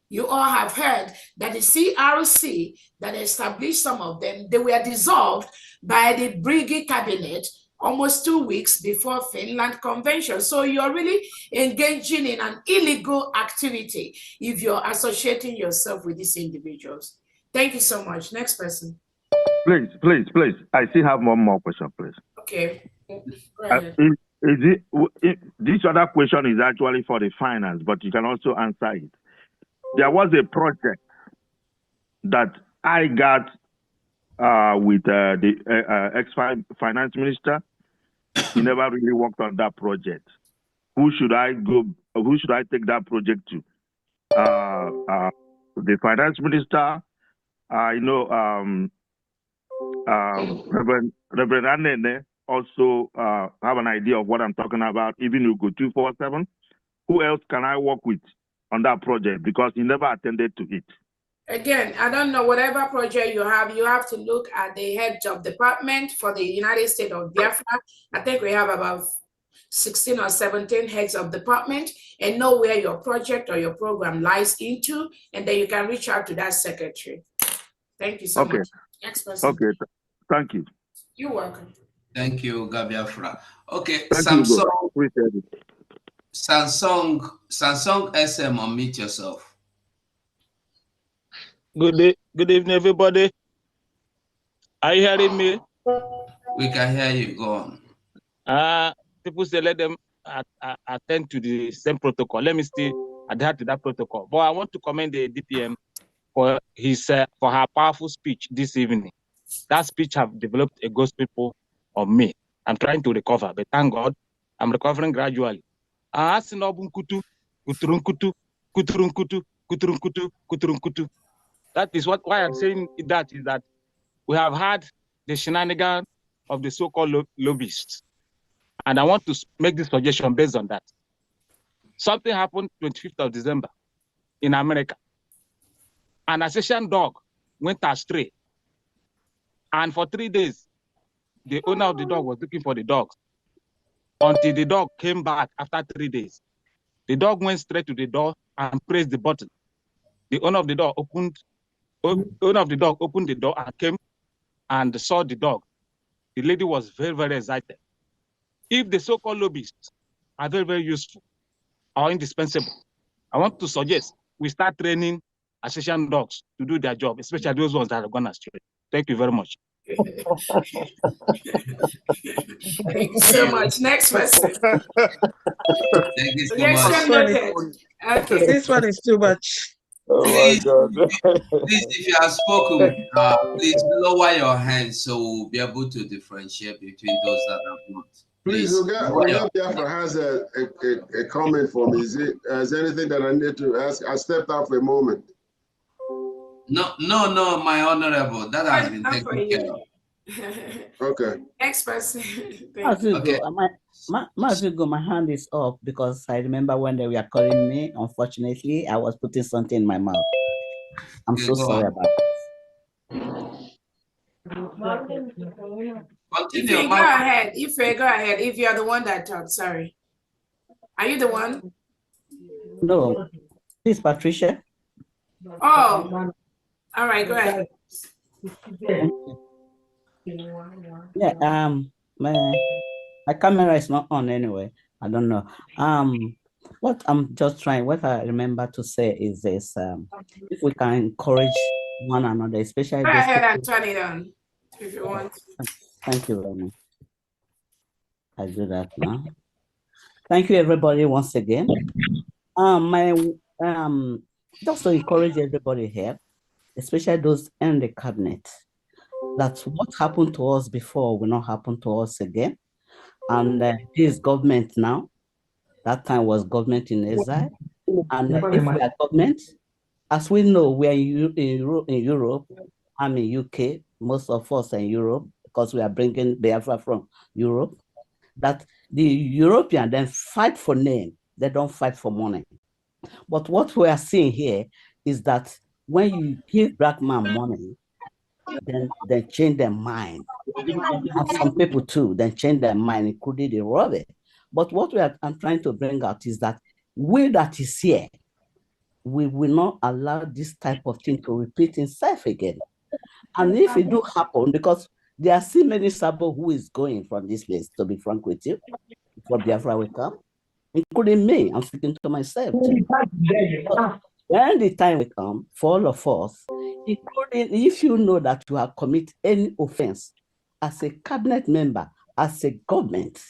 You all have heard that the CRC that established some of them, they were dissolved by the Brigade cabinet almost 2 weeks before Finland Convention. So you're really engaging in an illegal activity if you're associating yourself with these individuals. Thank you so much. Next person. Please. I still have one more question, please. Okay. Go ahead. This other question is actually for the finance, but you can also answer it. There was a project that I got with the ex-finance minister. He never really worked on that project. Who should I take that project to? The finance minister. I know Reverend Anene also have an idea of what I'm talking about, even Ugo 247. Who else can I work with on that project? Because he never attended to it. Again, I don't know, whatever project you have to look at the heads of department for the United States of Biafra. I think we have about 16 or 17 heads of department, and know where your project or your program lies into, and then you can reach out to that secretary. Thank you so much. Next person. Okay, thank you. You're welcome. Thank you, Biafra. Okay, Thank Samsung SM, unmute yourself. Good day, good evening, everybody. Are you hearing me? We can hear you. Go on. People say let them attend to the same protocol. Let me still adhere to that protocol. But I want to commend the DPM for for her powerful speech this evening. That speech have developed a ghost people of me. I'm trying to recover, but thank God I'm recovering gradually. That is why I'm saying that is that we have had the shenanigans of the so-called lobbyists. And I want to make this suggestion based on that. Something happened 25th of December in America. An Alsatian dog went astray. And for 3 days, the owner of the dog was looking for the dog until the dog came back after 3 days. The dog went straight to the door and pressed the button. The owner of the dog opened the door and came and saw the dog. The lady was very, very excited. If the so-called lobbyists are very, very useful or indispensable, I want to suggest we start training Alsatian dogs to do their job, especially those ones that have gone astray. Thank you very much. Thank you so much. Next person. Thank you so Reaction much. noted. Okay. This one is too much. Please, please, if you have spoken, please lower your hand so we'll be able to differentiate between those that have not. Please, Uga Biafra has a comment for me. Is there anything that I need to ask? I stepped out for a moment. No, my honorable. That has been taken care of. Okay. Next person. Mazigo, my hand is up because I remember when they were calling me. Unfortunately, I was putting something in my mouth. I'm so sorry about If you go ahead, if you're the one that talked, sorry. Are you the one? No, please, Patricia. Oh, all right, go ahead. Yeah, my camera is not on anyway. I don't know. What I remember to say is this: if we can encourage one another, especially Go those ahead people. and turn it on if you want. Thank you very much. I do that now. Thank you, everybody, once again. Just to encourage everybody here, especially those in the cabinet, that what happened to us before will not happen to us again. And this government now, that time was government in exile. And if we are government, as we know, we are in Europe, I'm in UK, most of us are in Europe, because we are bringing Biafra from Europe, that the European then fight for name, they don't fight for money. But what we are seeing here is that when you give black man money, then they change their mind. And some people too, then change their mind, including the robber. But what I'm trying to bring out is that we that is here, we will not allow this type of thing to repeat itself again. And if it do happen, because there are still many Sabo who is going from this place, to be frank with you, before Biafra will come, including me, I'm speaking to myself too. But when the time will come, for all of us, including if you know that you have committed any offense as a cabinet member, as a government,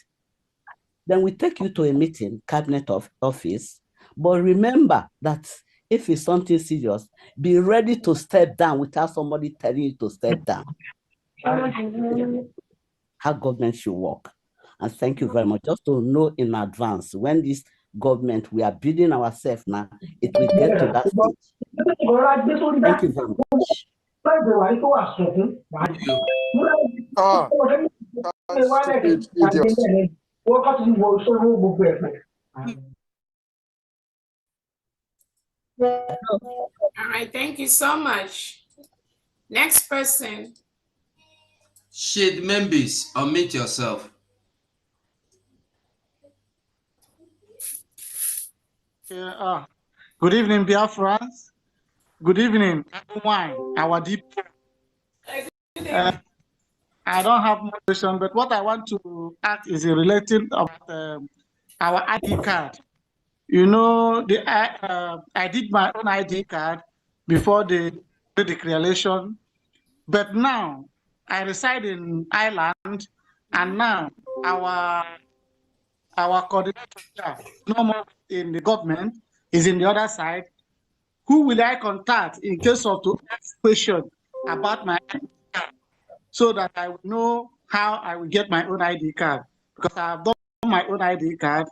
then we take you to a meeting, cabinet office. But remember that if it's something serious, be ready to step down without somebody telling you to step down. How government should work. And thank you very much. Just to know in advance, when this government, we are building ourselves now, it will get to that stage. Thank you very much. Stupid idiot. All right, thank you so much. Next person. Shade members, unmute yourself. Good evening, Biafrans. Good evening, everyone. Our deep. I don't have much question, but what I want to ask is related about our ID card. You know, I did my own ID card before the declaration, but now I reside in Ireland, and now our coordinator, no more in the government, is in the other side. Who will I contact in case of to ask question about my ID card, so that I will know how I will get my own ID card? Because I have done my own ID card,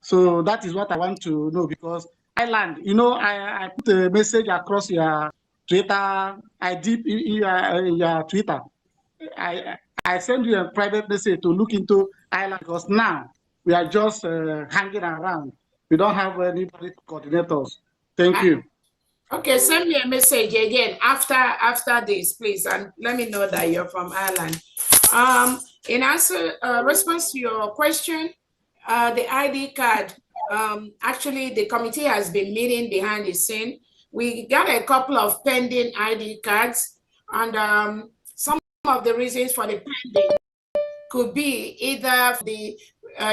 so that is what I want to know. Because Ireland, you know, I put a message across your Twitter. I did your Twitter. I send you a private message to look into Ireland, because now we are just hanging around. We don't have anybody to coordinate us. Thank you. Okay, send me a message again after this, please, and let me know that you're from Ireland. In answer, response to your question, the ID card. Actually, the committee has been meeting behind the scene. We got a couple of pending ID cards, and some of the reasons for the pending could be either the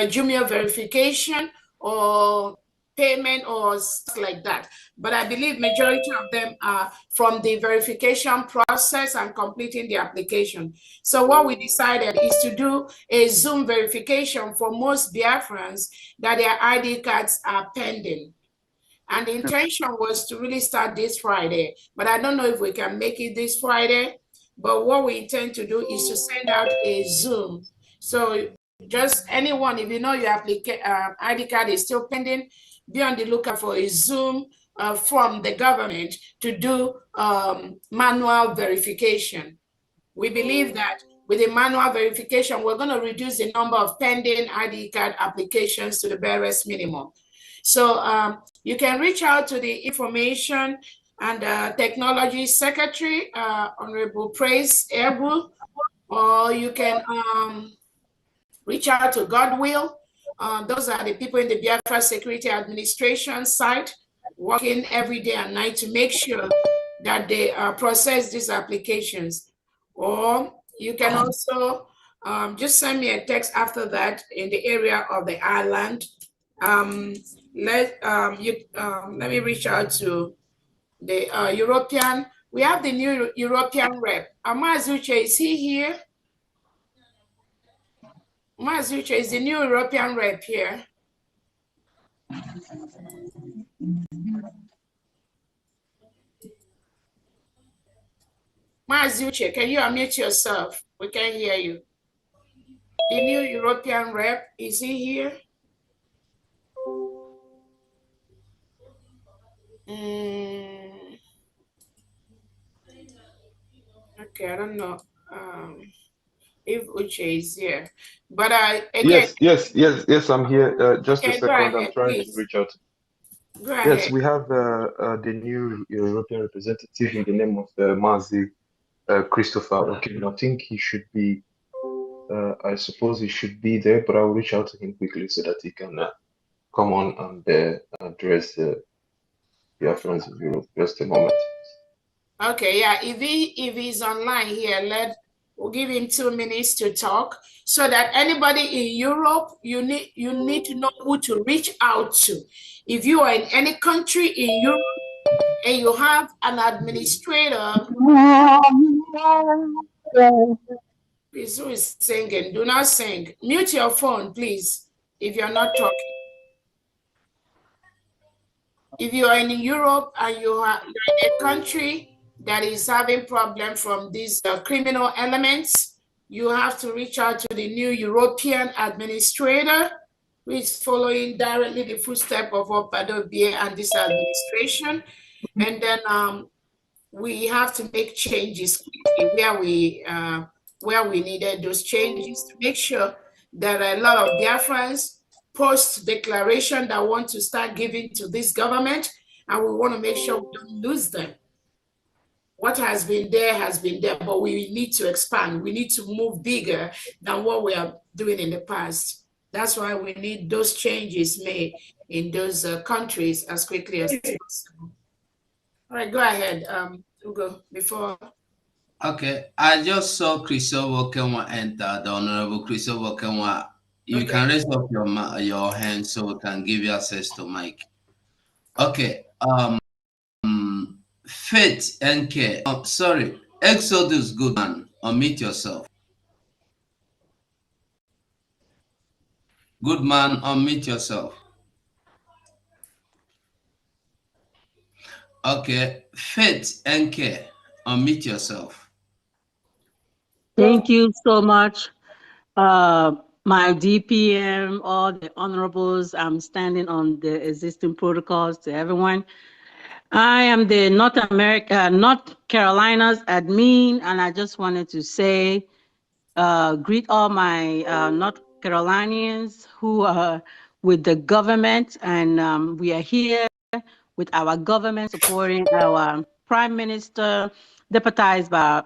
junior verification or payment or stuff like that. But I believe majority of them are from the verification process and completing the application. So what we decided is to do a Zoom verification for most Biafrans that their ID cards are pending. And the intention was to really start this Friday, but I don't know if we can make it this Friday. But what we intend to do is to send out a Zoom. So just anyone, if you know your ID card is still pending, be on the lookout for a Zoom from the government to do manual verification. We believe that with the manual verification, we're going to reduce the number of pending ID card applications to the barest minimum. So you can reach out to the Information and Technology Secretary, Honorable Praise Erbu, or you can reach out to Godwill. Those are the people in the Biafra Security Administration site working every day and night to make sure that they process these applications. Or you can also just send me a text after that in the area of the island. Let me reach out to the European. We have the new European rep. Amazuche, is he here? Amazuche is the new European rep here. Amazuche, can you unmute yourself? We can hear you. The new European rep, is he here? Okay, I don't know if Uche is here, but again. Yes, I'm here. Just Okay, a second, I'm trying to reach out. Go ahead. Yes, we have the new European representative in the name of Mazi Christopher. Okay, I think he should be. I suppose he should be there, but I'll reach out to him quickly so that he can come on and address the Biafrans in Europe. Just a moment. Okay, yeah. If he's online here, we'll give him 2 minutes to talk, so that anybody in Europe, you need to know who to reach out to. If you are in any country in Europe and you have an administrator, please, who is singing? Do not sing. Mute your phone, please, if you're not talking. If you are in Europe and you're in a country that is having problem from these criminal elements, you have to reach out to the new European administrator, who is following directly the footsteps of Opadobie and this administration. And then we have to make changes quickly where we needed those changes to make sure that a lot of Biafrans post-declaration that want to start giving to this government, and we want to make sure we don't lose them. What has been there, but we need to expand. We need to move bigger than what we are doing in the past. That's why we need those changes made in those countries as quickly as possible. All right, go ahead, Ugo, before. Okay, I just saw Christopher Kenwa enter, the Honorable Christopher Kenwa. You can raise up your hand so we can give you access to mic. Okay. Faith and care. Sorry. Exodus, good man. Unmute yourself. Good man, unmute yourself. Okay. Faith and care. Unmute yourself. Thank you so much, my DPM, all the honorables. I'm standing on the existing protocols to everyone. I am the North Carolina's admin, and I just wanted to say, greet all my North Carolinians who are with the government, and we are here with our government supporting our Prime Minister, deputized by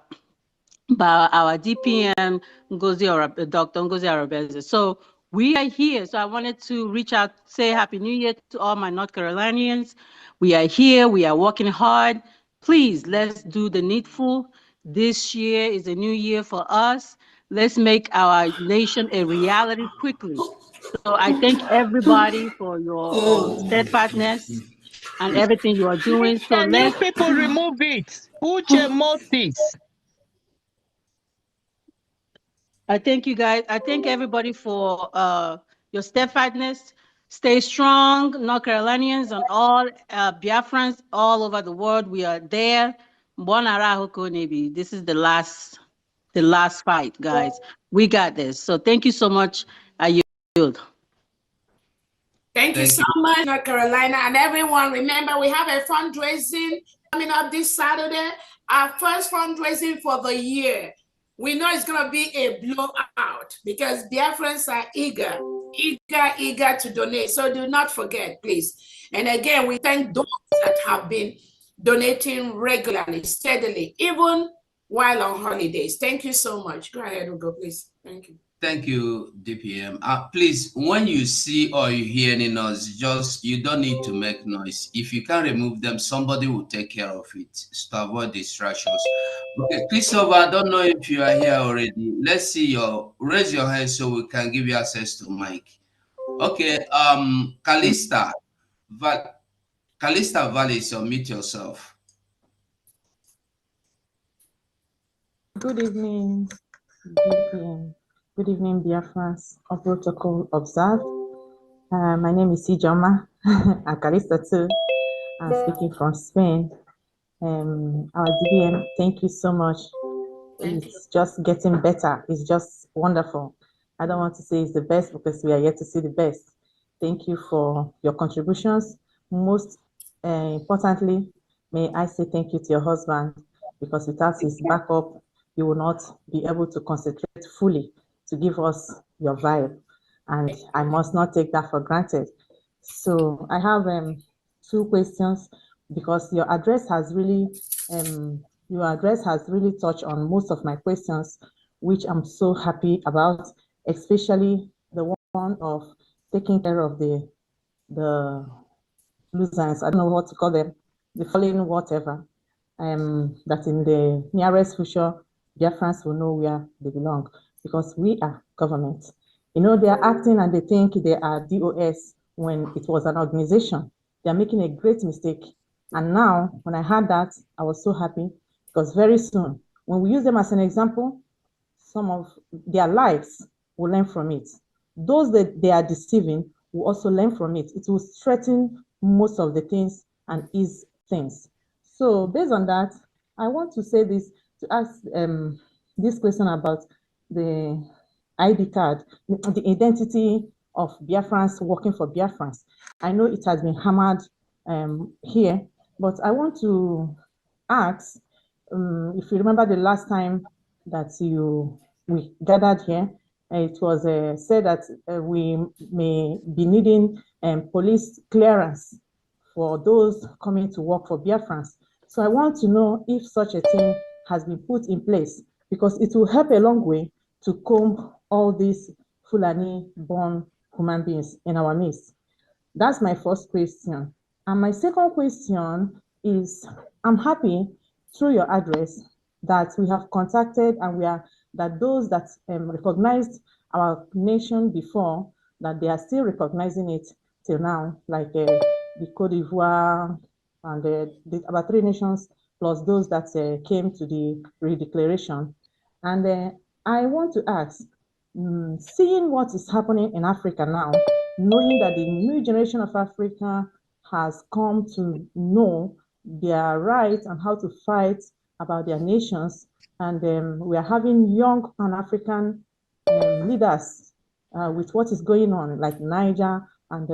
our DPM, Dr. Ngozi Orabueze. So we are here. So I wanted to reach out, say Happy New Year to all my North Carolinians. We are here. We are working hard. Please, let's do the needful. This year is a new year for us. Let's make our nation a reality quickly. So I thank everybody for your steadfastness and everything you are doing. So Can you let's people remove it? Uche Moses. I thank you guys. I thank everybody for your steadfastness. Stay strong, North Carolinians and all Biafrans all over the world. We are there. This is the last fight, guys. We got this. So thank you so much. I yield. Thank you so much, North Carolina, and everyone. Remember, we have a fundraising coming up this Saturday. Our first fundraising for the year. We know it's going to be a blowout because Biafrans are eager to donate. So do not forget, please. And again, we thank those that have been donating regularly, steadily, even while on holidays. Thank you so much. Go ahead, Ugo, please. Thank you. Thank you, DPM. Please, when you see or you hear any noise, you don't need to make noise. If you can remove them, somebody will take care of it to avoid distractions. Okay, Christopher, I don't know if you are here already. Let's see raise your hand so we can give you access to mic. Okay, Calista Valley, submit yourself. Good evening, DPM. Good evening, Biafrans. All protocol observed. My name is Ijoma Akalista too. I'm speaking from Spain. Our DPM, thank you so much. It's just getting better. It's just wonderful. I don't want to say it's the best because we are yet to see the best. Thank you for your contributions. Most importantly, may I say thank you to your husband, because without his backup, you will not be able to concentrate fully to give us your vibe. And I must not take that for granted. So I have two questions, because your address has really touched on most of my questions, which I'm so happy about, especially the one of taking care of the losers, I don't know what to call them, the fallen whatever, that in the nearest future, Biafrans will know where they belong, because we are government. You know, they are acting and they think they are DOS when it was an organization. They are making a great mistake. And now, when I heard that, I was so happy, because very soon, when we use them as an example, some of their lives will learn from it. Those that they are deceiving will also learn from it. It will strengthen most of the things and ease things. So based on that, I want to say this, to ask this question about the ID card, the identity of Biafrans working for Biafrans. I know it has been hammered here, but I want to ask, if you remember the last time that we gathered here, it was said that we may be needing police clearance for those coming to work for Biafrans. So I want to know if such a thing has been put in place, because it will help a long way to comb all these Fulani-born human beings in our midst. That's my first question. And my second question is, I'm happy through your address that we have contacted and that those that recognized our nation before, that they are still recognizing it till now, like the Côte d'Ivoire and about 3 nations plus those that came to the redeclaration. And I want to ask, seeing what is happening in Africa now, knowing that the new generation of Africa has come to know their rights and how to fight about their nations, and we are having young Pan-African leaders with what is going on, like Niger and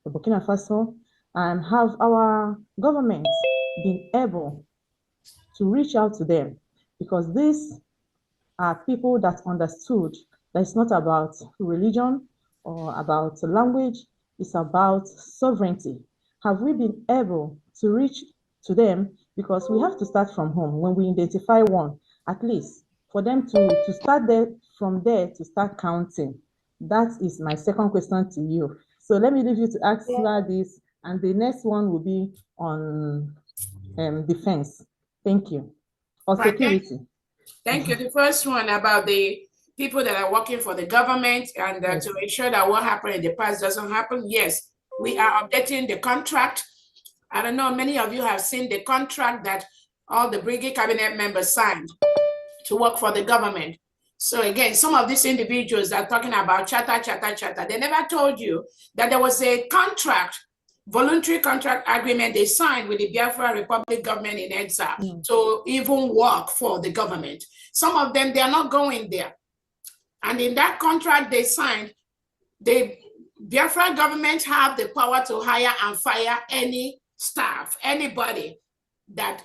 Burkina Faso, and have our government been able to reach out to them? Because these are people that understood that it's not about religion or about language, it's about sovereignty. Have we been able to reach to them? Because we have to start from home. When we identify one, at least for them to start there, from there to start counting. That is my second question to you. So let me leave you to answer this, and the next one will be on defense. Thank you. Or security. Thank you. The first one about the people that are working for the government and to ensure that what happened in the past doesn't happen. Yes, we are updating the contract. I don't know, many of you have seen the contract that all the brigade cabinet members signed to work for the government. So again, some of these individuals are talking about chatter. They never told you that there was a contract, voluntary contract agreement they signed with the Biafra Republic government in exile to even work for the government. Some of them, they are not going there. And in that contract they signed, the Biafra government have the power to hire and fire any staff, anybody that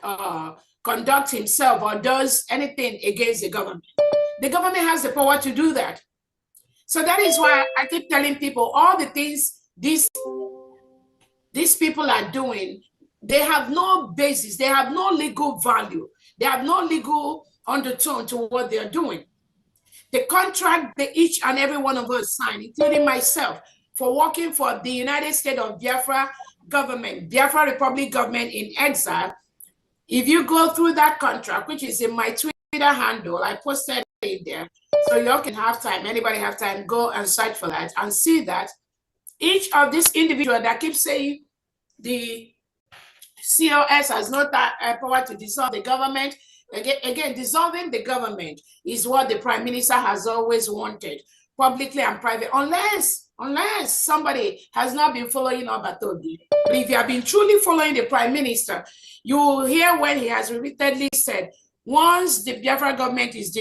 conducts himself or does anything against the government. The government has the power to do that. So that is why I keep telling people all the things these people are doing, they have no basis, they have no legal value, they have no legal undertone to what they're doing. The contract that each and every one of us signed, including myself, for working for the United States of Biafra government, Biafra Republic government in exile, if you go through that contract, which is in my Twitter handle, I posted it there, so you all can have time, anybody have time, go and search for that and see that each of these individuals that keep saying the COS has no power to dissolve the government. Again, dissolving the government is what the Prime Minister has always wanted, publicly and private, unless somebody has not been following Obatobi. But if you have been truly following the Prime Minister, you will hear when he has repeatedly said, once the Biafra government is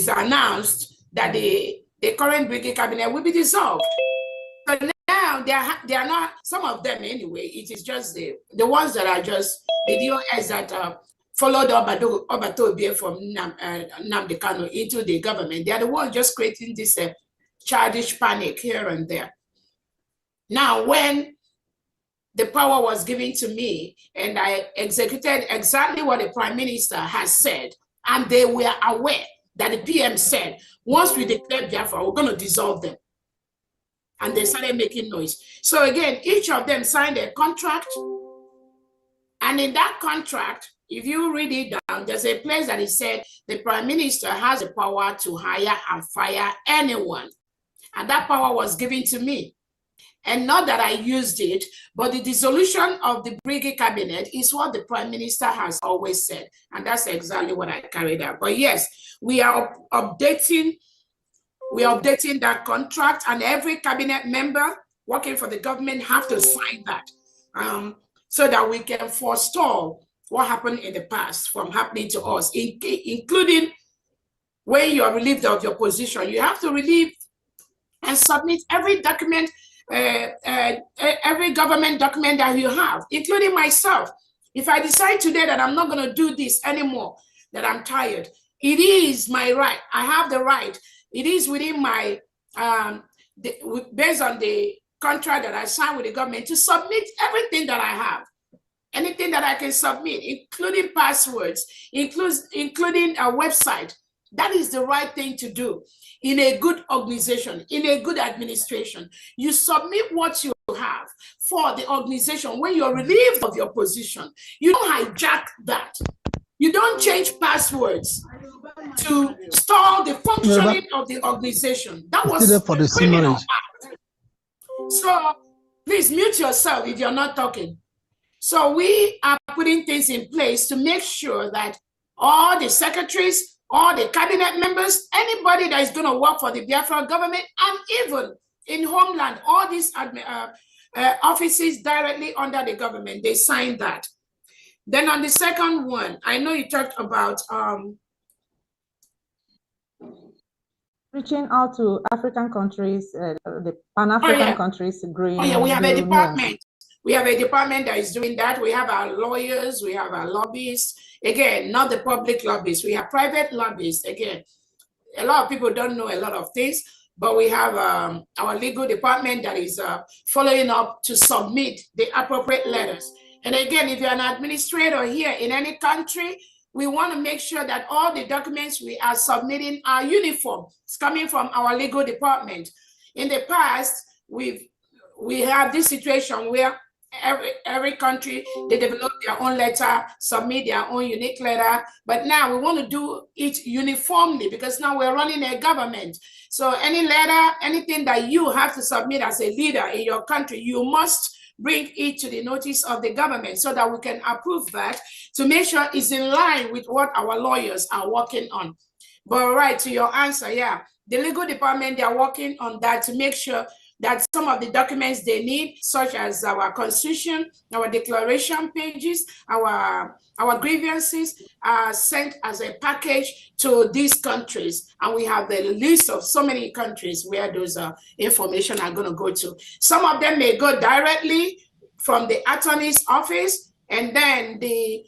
announced, that the current brigade cabinet will be dissolved. So now they are not, some of them anyway, it is just the ones that are just the DOS that followed Obatobi from Nnamdi Kanu into the government. They are the ones just creating this childish panic here and there. Now, when the power was given to me and I executed exactly what the Prime Minister has said, and they were aware that the PM said, once we declare Biafra, we're going to dissolve them. And they started making noise. So again, each of them signed a contract. And in that contract, if you read it down, there's a place that it said the Prime Minister has the power to hire and fire anyone. And that power was given to me. And not that I used it, but the dissolution of the brigade cabinet is what the Prime Minister has always said. And that's exactly what I carried out. But yes, we are updating that contract, and every cabinet member working for the government have to sign that so that we can forestall what happened in the past from happening to us, including when you are relieved of your position. You have to relieve and submit every document, every government document that you have, including myself. If I decide today that I'm not going to do this anymore, that I'm tired, it is my right. I have the right. It is within my, based on the contract that I signed with the government, to submit everything that I have, anything that I can submit, including passwords, including a website. That is the right thing to do in a good organization, in a good administration. You submit what you have for the organization. When you're relieved of your position, you don't hijack that. You don't change passwords. to stall the functioning of the organization. That was Still for the a criminal semerage. act. So please mute yourself if you're not talking. So we are putting things in place to make sure that all the secretaries, all the cabinet members, anybody that is going to work for the Biafra government, and even in Homeland, all these offices directly under the government, they signed that. Then on the second one, I know you talked about reaching out to African countries, the Pan-African countries, green. Oh yeah, we have a department. We have a department that is doing that. We have our lawyers, we have our lobbyists. Again, not the public lobbyists. We have private lobbyists. Again, a lot of people don't know a lot of things, but we have our legal department that is following up to submit the appropriate letters. And again, if you're an administrator here in any country, we want to make sure that all the documents we are submitting are uniform. It's coming from our legal department. In the past, we have this situation where every country, they develop their own letter, submit their own unique letter. But now we want to do it uniformly because now we're running a government. So any letter, anything that you have to submit as a leader in your country, you must bring it to the notice of the government so that we can approve that to make sure it's in line with what our lawyers are working on. But right to your answer, yeah, the legal department, they are working on that to make sure that some of the documents they need, such as our constitution, our declaration pages, our grievances, are sent as a package to these countries. And we have the list of so many countries where those information are going to go to. Some of them may go directly from the attorney's office, and then the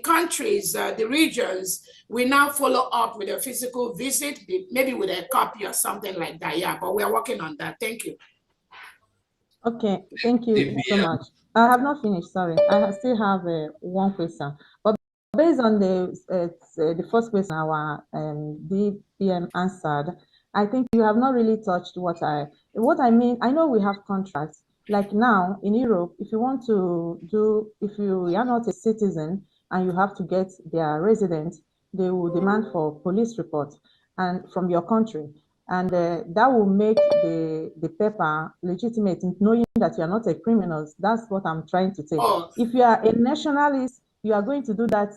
countries, the regions, we now follow up with a physical visit, maybe with a copy or something like that. Yeah, but we're working on that. Thank you. Okay, thank you so much. I have not finished, sorry. I still have one question. But based on the first question our DPM answered, I think you have not really touched what I mean. I know we have contracts. Like now in Europe, if you want to if you are not a citizen and you have to get their resident, they will demand for police report and from your country. And that will make the paper legitimate, knowing that you are not a criminal. That's what I'm trying to say. Oh. If you are a nationalist, you are going to do that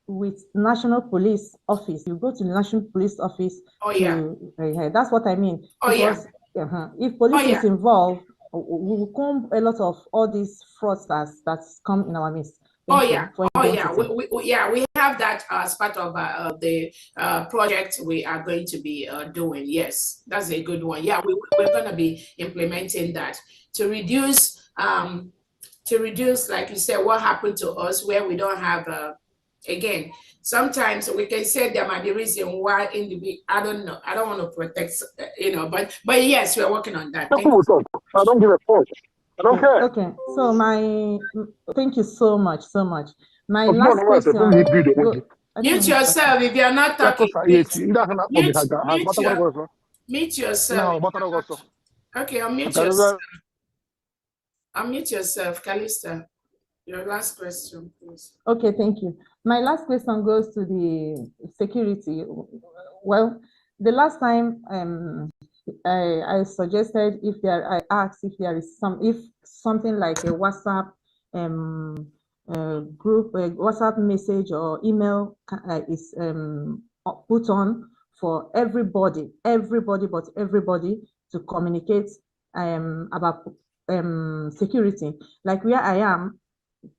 with National Police Office. You go to the National Police Office. Oh, yeah. That's what I mean. Oh, because if police is involved, we will comb a lot of all these fraudsters that's come in our midst. Oh yeah, we have that as part of the project we are going to be doing. Yes, that's a good one. Yeah, we're going to be implementing that to reduce, like you said, what happened to us where we don't have. Again, sometimes we can say there might be reason why I don't know. I don't want to protect, but yes, we're working on that. Thank you. I don't give a fuck. I don't care. Okay, so thank you so much. My last question. Mute yourself if you're not talking. Mute yourself. Okay, unmute yourself. Unmute yourself, Calista. Your last question, please. Okay, thank you. My last question goes to the security. Well, the last time I suggested I asked if there is something like a WhatsApp group, a WhatsApp message or email is put on for everybody to communicate about security. Like where I am,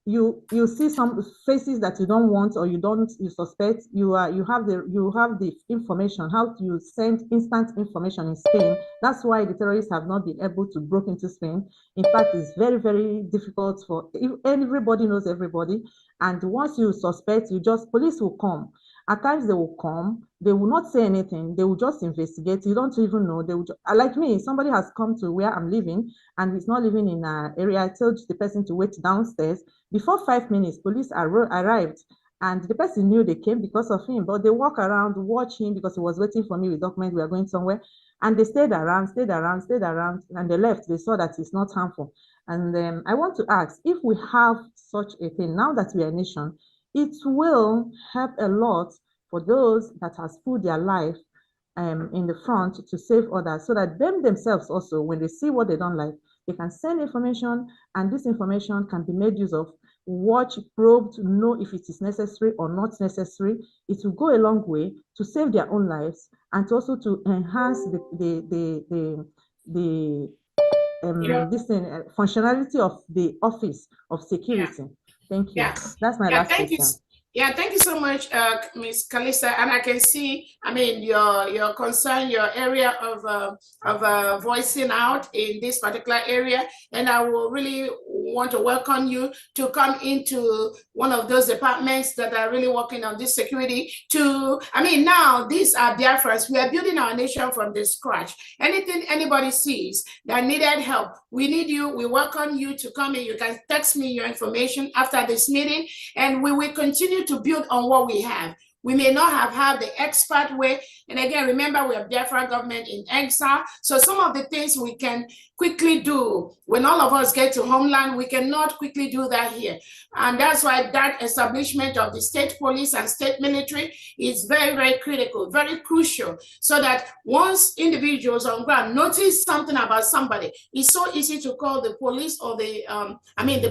you see some faces that you don't want or you suspect. You have the information how to send instant information in Spain. That's why the terrorists have not been able to break into Spain. In fact, it's very, very difficult for everybody knows everybody. And once you suspect, police will come. At times they will come, they will not say anything, they will just investigate. You don't even know. They will like me, somebody has come to where I'm living and he's not living in an area. I told the person to wait downstairs. Before 5 minutes, police arrived and the person knew they came because of him, but they walk around, watch him because he was waiting for me with documents. We are going somewhere. And they stayed around, and they left. They saw that it's not harmful. And I want to ask, if we have such a thing, now that we are a nation, it will help a lot for those that has put their life in the front to save others, so that them themselves also, when they see what they don't like, they can send information, and this information can be made use of, watch, probe to know if it is necessary or not necessary. It will go a long way to save their own lives, and to also to enhance this functionality of the office of security. Thank you. Yeah. That's my last Thank you. question. Yeah, thank you so much, Ms. Kalisa. And I can see, I mean, your concern, your area of voicing out in this particular area. And I will really want to welcome you to come into one of those departments that are really working on this security. Now these are Biafrans. We are building our nation from the scratch. Anything anybody sees that needed help, we need you. We welcome you to come in. You can text me your information after this meeting, and we will continue to build on what we have. We may not have had the expert way. And again, remember, we have Biafra government in exile. So some of the things we can quickly do when all of us get to homeland, we cannot quickly do that here. And that's why that establishment of the state police and state military is very, very critical, very crucial, so that once individuals on ground notice something about somebody, it's so easy to call the police or the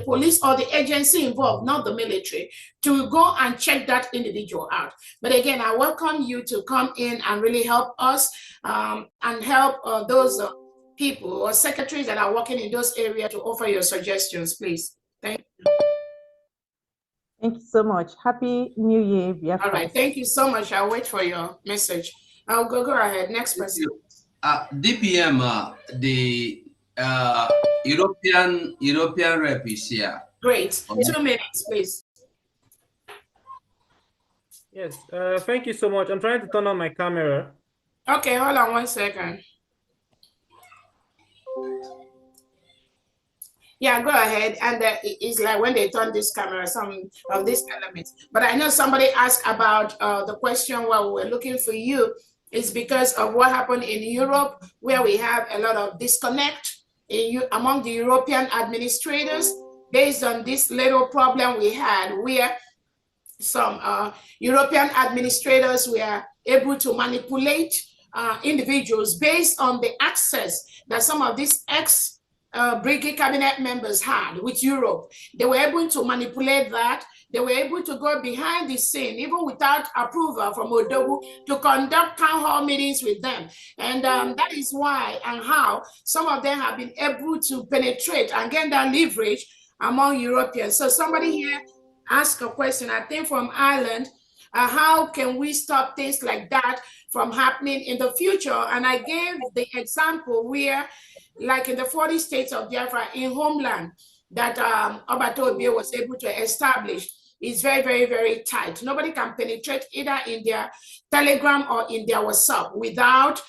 police or the agency involved, not the military, to go and check that individual out. But again, I welcome you to come in and really help us and help those people or secretaries that are working in those areas to offer your suggestions, please. Thank you. Thank you so much. Happy New Year, Biafra. All right, thank you so much. I'll wait for your message. I'll go ahead. Next person. DPM, the European rep is here. Great. 2 minutes, please. Yes, thank you so much. I'm trying to turn on my camera. Okay, hold on 1 second. Yeah, go ahead. And it's like when they turn this camera, some of these elements. But I know somebody asked about the question while we were looking for you. It's because of what happened in Europe, where we have a lot of disconnect among the European administrators based on this little problem we had, where some European administrators were able to manipulate individuals based on the access that some of these ex-Brigade cabinet members had with Europe. They were able to manipulate that. They were able to go behind the scene, even without approval from Odogu, to conduct town hall meetings with them. And that is why and how some of them have been able to penetrate and get that leverage among Europeans. So somebody here asked a question, I think from Ireland, how can we stop things like that from happening in the future? And I gave the example where, like in the 40 states of Biafra in homeland, that Obatobie was able to establish, is very, very, very tight. Nobody can penetrate either in their Telegram or in their WhatsApp without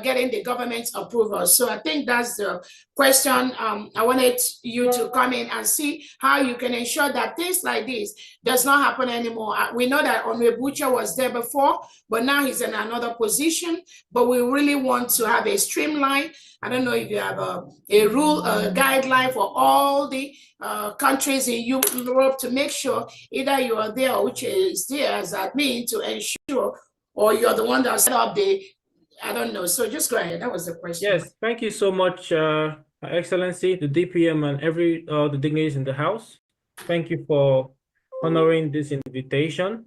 getting the government's approval. So I think that's the question. I wanted you to come in and see how you can ensure that things like this does not happen anymore. We know that Onwebucha was there before, but now he's in another position. But we really want to have a streamline. I don't know if you have a rule, a guideline for all the countries in Europe to make sure either you are there or which is there as admin to ensure, or you're the one that set up the, I don't know. So just go ahead. That was the question. Yes, thank you so much, Excellency, the DPM, and the dignitaries in the House. Thank you for honoring this invitation.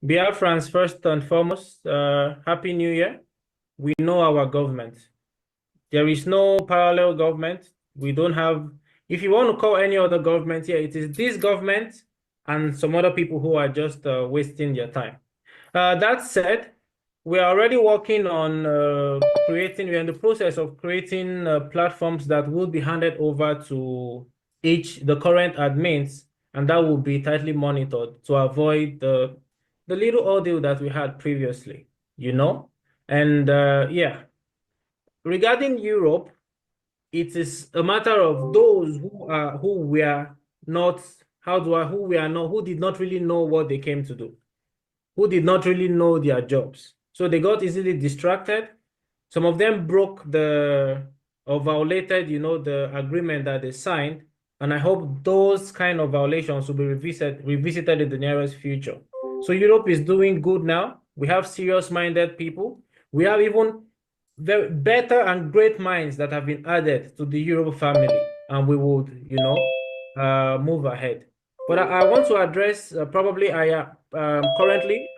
Biafrans, first and foremost, Happy New Year. We know our government. There is no parallel government. We don't have, if you want to call any other government here, it is this government and some other people who are just wasting their time. That said, we are already working on we're in the process of creating platforms that will be handed over to the current admins, and that will be tightly monitored to avoid the little ordeal that we had previously, And yeah, regarding Europe, it is a matter of those who did not really know what they came to do, who did not really know their jobs. So they got easily distracted. Some of them broke or violated, the agreement that they signed. And I hope those kind of violations will be revisited in the nearest future. So Europe is doing good now. We have serious-minded people. We have even very better and great minds that have been added to the Europe family, and we would, move ahead. But I want to address, currently I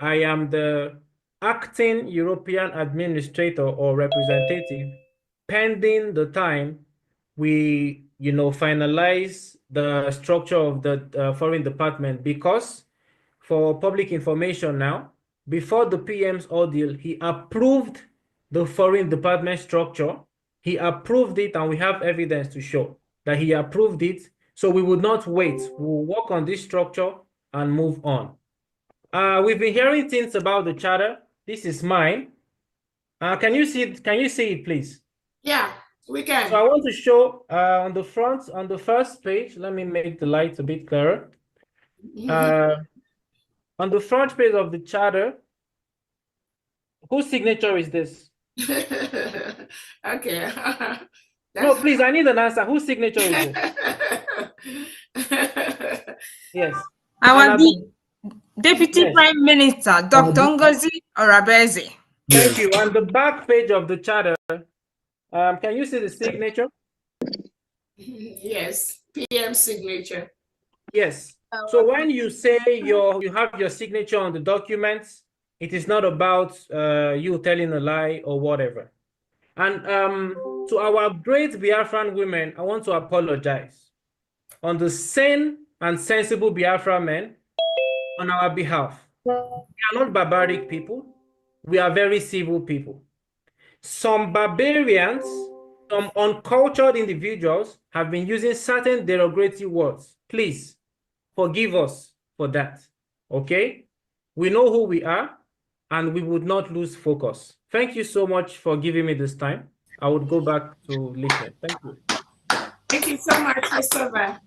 am the acting European administrator or representative, pending the time we, finalize the structure of the foreign department, because for public information now, before the PM's ordeal, he approved the foreign department structure. He approved it, and we have evidence to show that he approved it. So we would not wait. We'll work on this structure and move on. We've been hearing things about the charter. This is mine. Can you see it? Can you see it, please? Yeah, we can. So I want to show on the front, on the first page. Let me make the light a bit clearer. On the front page of the charter, whose signature is this? Okay. No, please, I need an answer. Whose signature is this? Yes. Our Deputy Prime Minister, Dr. Ngozi Orabueze. Thank you. On the back page of the charter, can you see the signature? Yes, PM signature. Yes. So when you say you have your signature on the documents, it is not about you telling a lie or whatever. And to our great Biafran women, I want to apologize on the sane and sensible Biafra men on our behalf. We are not barbaric people. We are very civil people. Some barbarians, some uncultured individuals have been using certain derogatory words. Please forgive us for that, okay? We know who we are, and we would not lose focus. Thank you so much for giving me this time. I would go back to listen. Thank you. Thank you so much, Christopher.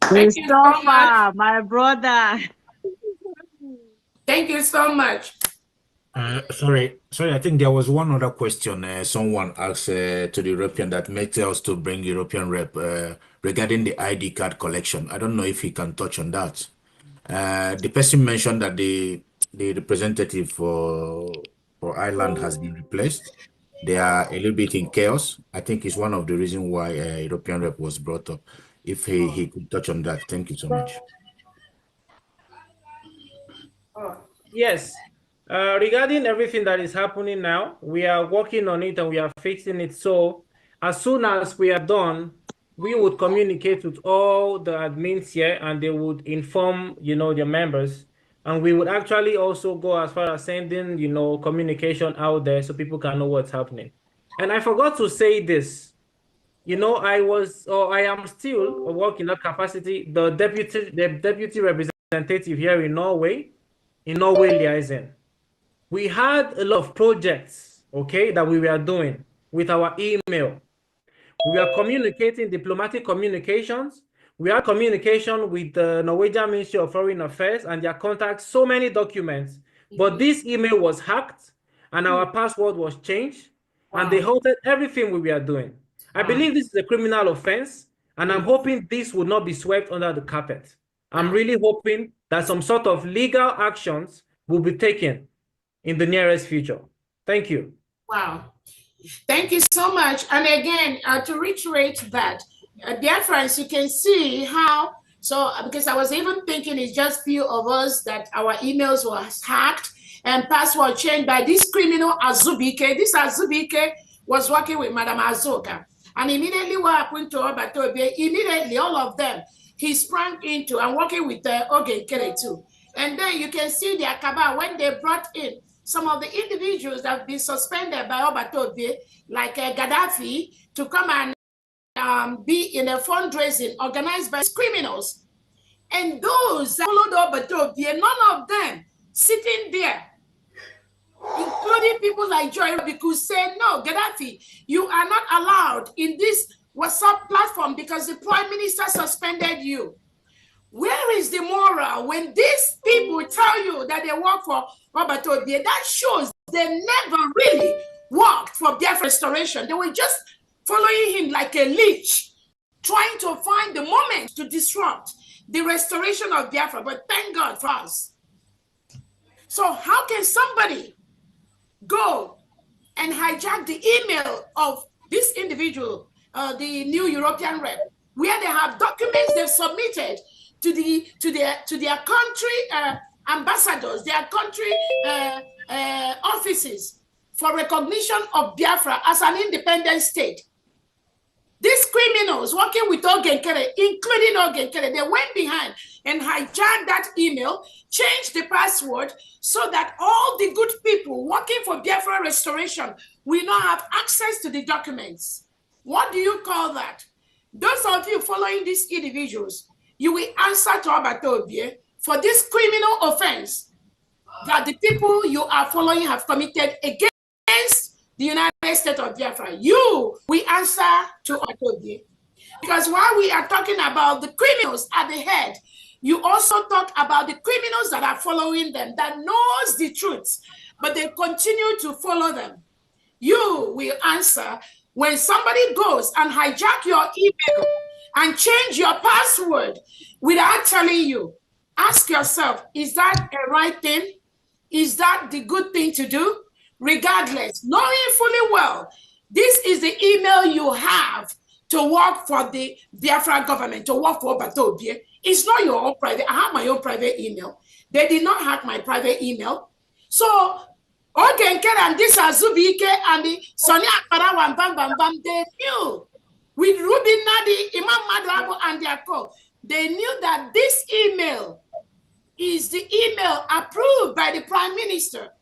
Christopher, my brother. Thank you so much. Sorry, I think there was one other question someone asked to the European that makes us to bring European rep regarding the ID card collection. I don't know if he can touch on that. The person mentioned that the representative for Ireland has been replaced. They are a little bit in chaos. I think it's one of the reasons why European rep was brought up. If he could touch on that. Thank you so much. Yes. Regarding everything that is happening now, we are working on it and we are fixing it. So as soon as we are done, we would communicate with all the admins here, and they would inform, their members. And we would actually also go as far as sending, communication out there so people can know what's happening. And I forgot to say this. I am still working in that capacity, the deputy representative here in Norway liaison. We had a lot of projects, okay, that we were doing with our email. We are communicating diplomatic communications. We had communication with the Norwegian Ministry of Foreign Affairs and their contacts, so many documents. But this email was hacked and our password was changed, and they halted everything we were doing. I believe this is a criminal offense, and I'm hoping this would not be swept under the carpet. I'm really hoping that some sort of legal actions will be taken in the nearest future. Thank you. Wow. Thank you so much. And again, to reiterate that, Biafrans, you can see how, because I was even thinking it's just few of us that our emails were hacked and password changed by this criminal Azubike. This Azubike was working with Madam Azoka. And immediately what happened to Obatobie, immediately all of them, he sprang into and working with Oge Kere too. And then you can see the Akaba when they brought in some of the individuals that have been suspended by Obatobie, like Gaddafi, to come and be in a fundraising organized by criminals. And those that followed Obatobie, none of them sitting there, including people like Joy, because said, no, Gaddafi, you are not allowed in this WhatsApp platform because the Prime Minister suspended you. Where is the moral when these people tell you that they work for Obatobie? That shows they never really worked for Biafra restoration. They were just following him like a leech, trying to find the moment to disrupt the restoration of Biafra. But thank God for us. So how can somebody go and hijack the email of this individual, the new European rep, where they have documents they've submitted to their country ambassadors, their country offices for recognition of Biafra as an independent state? These criminals working with Ogenkere, including Ogenkere, they went behind and hijacked that email, changed the password so that all the good people working for Biafra restoration will not have access to the documents. What do you call that? Those of you following these individuals, you will answer to Abatobie for this criminal offense that the people you are following have committed against the United States of Biafra. You, we answer to Otobi. Because while we are talking about the criminals at the head, you also talk about the criminals that are following them, that knows the truth, but they continue to follow them. You will answer when somebody goes and hijack your email and change your password without telling you. Ask yourself, is that a right thing? Is that the good thing to do? Regardless, knowing fully well, this is the email you have to work for the Biafra government, to work for Batobie. It's not your own private. I have my own private email. They did not hack my private email. So, Ogenkere and this Azubike and the Sonia Akparawan, bam, bam, bam, they knew. With Ruby Nadi, Imam Madrabo, and their co, they knew that this email is the email approved by the Prime Minister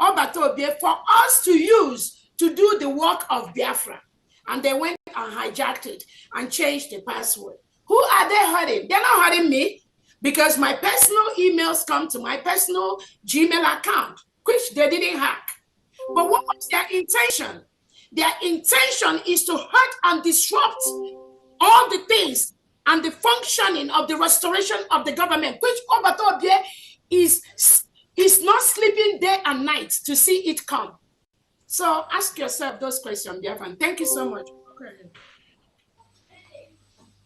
Obatobie for us to use to do the work of Biafra. And they went and hijacked it and changed the password. Who are they hurting? They're not hurting me because my personal emails come to my personal Gmail account, which they didn't hack. But what was their intention? Their intention is to hurt and disrupt all the things and the functioning of the restoration of the government, which Obatobie is not sleeping day and night to see it come. So ask yourself those questions, Biafran. Thank you so much.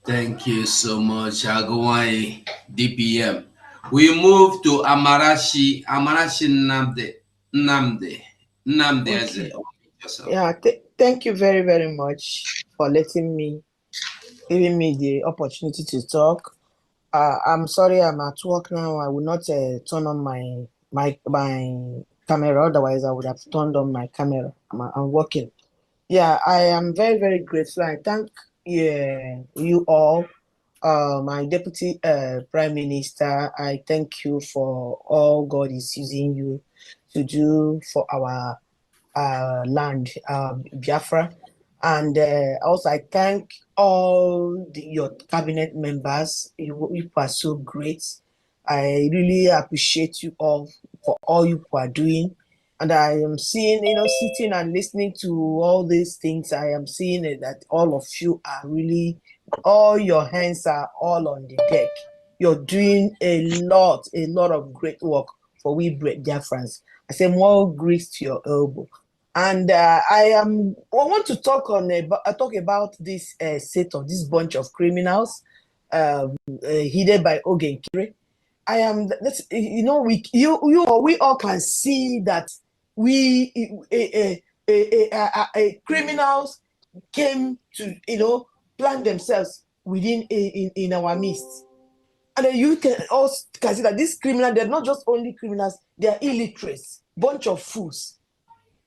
Thank you so much, Agawai DPM. We move to Amarashi Nnamdi. Okay. Yeah, thank you very, very much for giving me the opportunity to talk. I'm sorry, I'm at work now. I will not turn on my camera. Otherwise, I would have turned on my camera. I'm working. Yeah, I am very, very grateful. I thank you all, my Deputy Prime Minister. I thank you for all God is using you to do for our land, Biafra. And also, I thank all your cabinet members. You are so great. I really appreciate you all for all you are doing. And I am seeing, sitting and listening to all these things, I am seeing that all of you are really, all your hands are all on the deck. You're doing a lot of great work for we Biafrans. I say more grease to your elbow. And I want to talk about this set of this bunch of criminals headed by Ogenkere. We all can see that criminals came to plant themselves within in our midst. And then you can also see that these criminals, they're not just only criminals, they are illiterates, bunch of fools.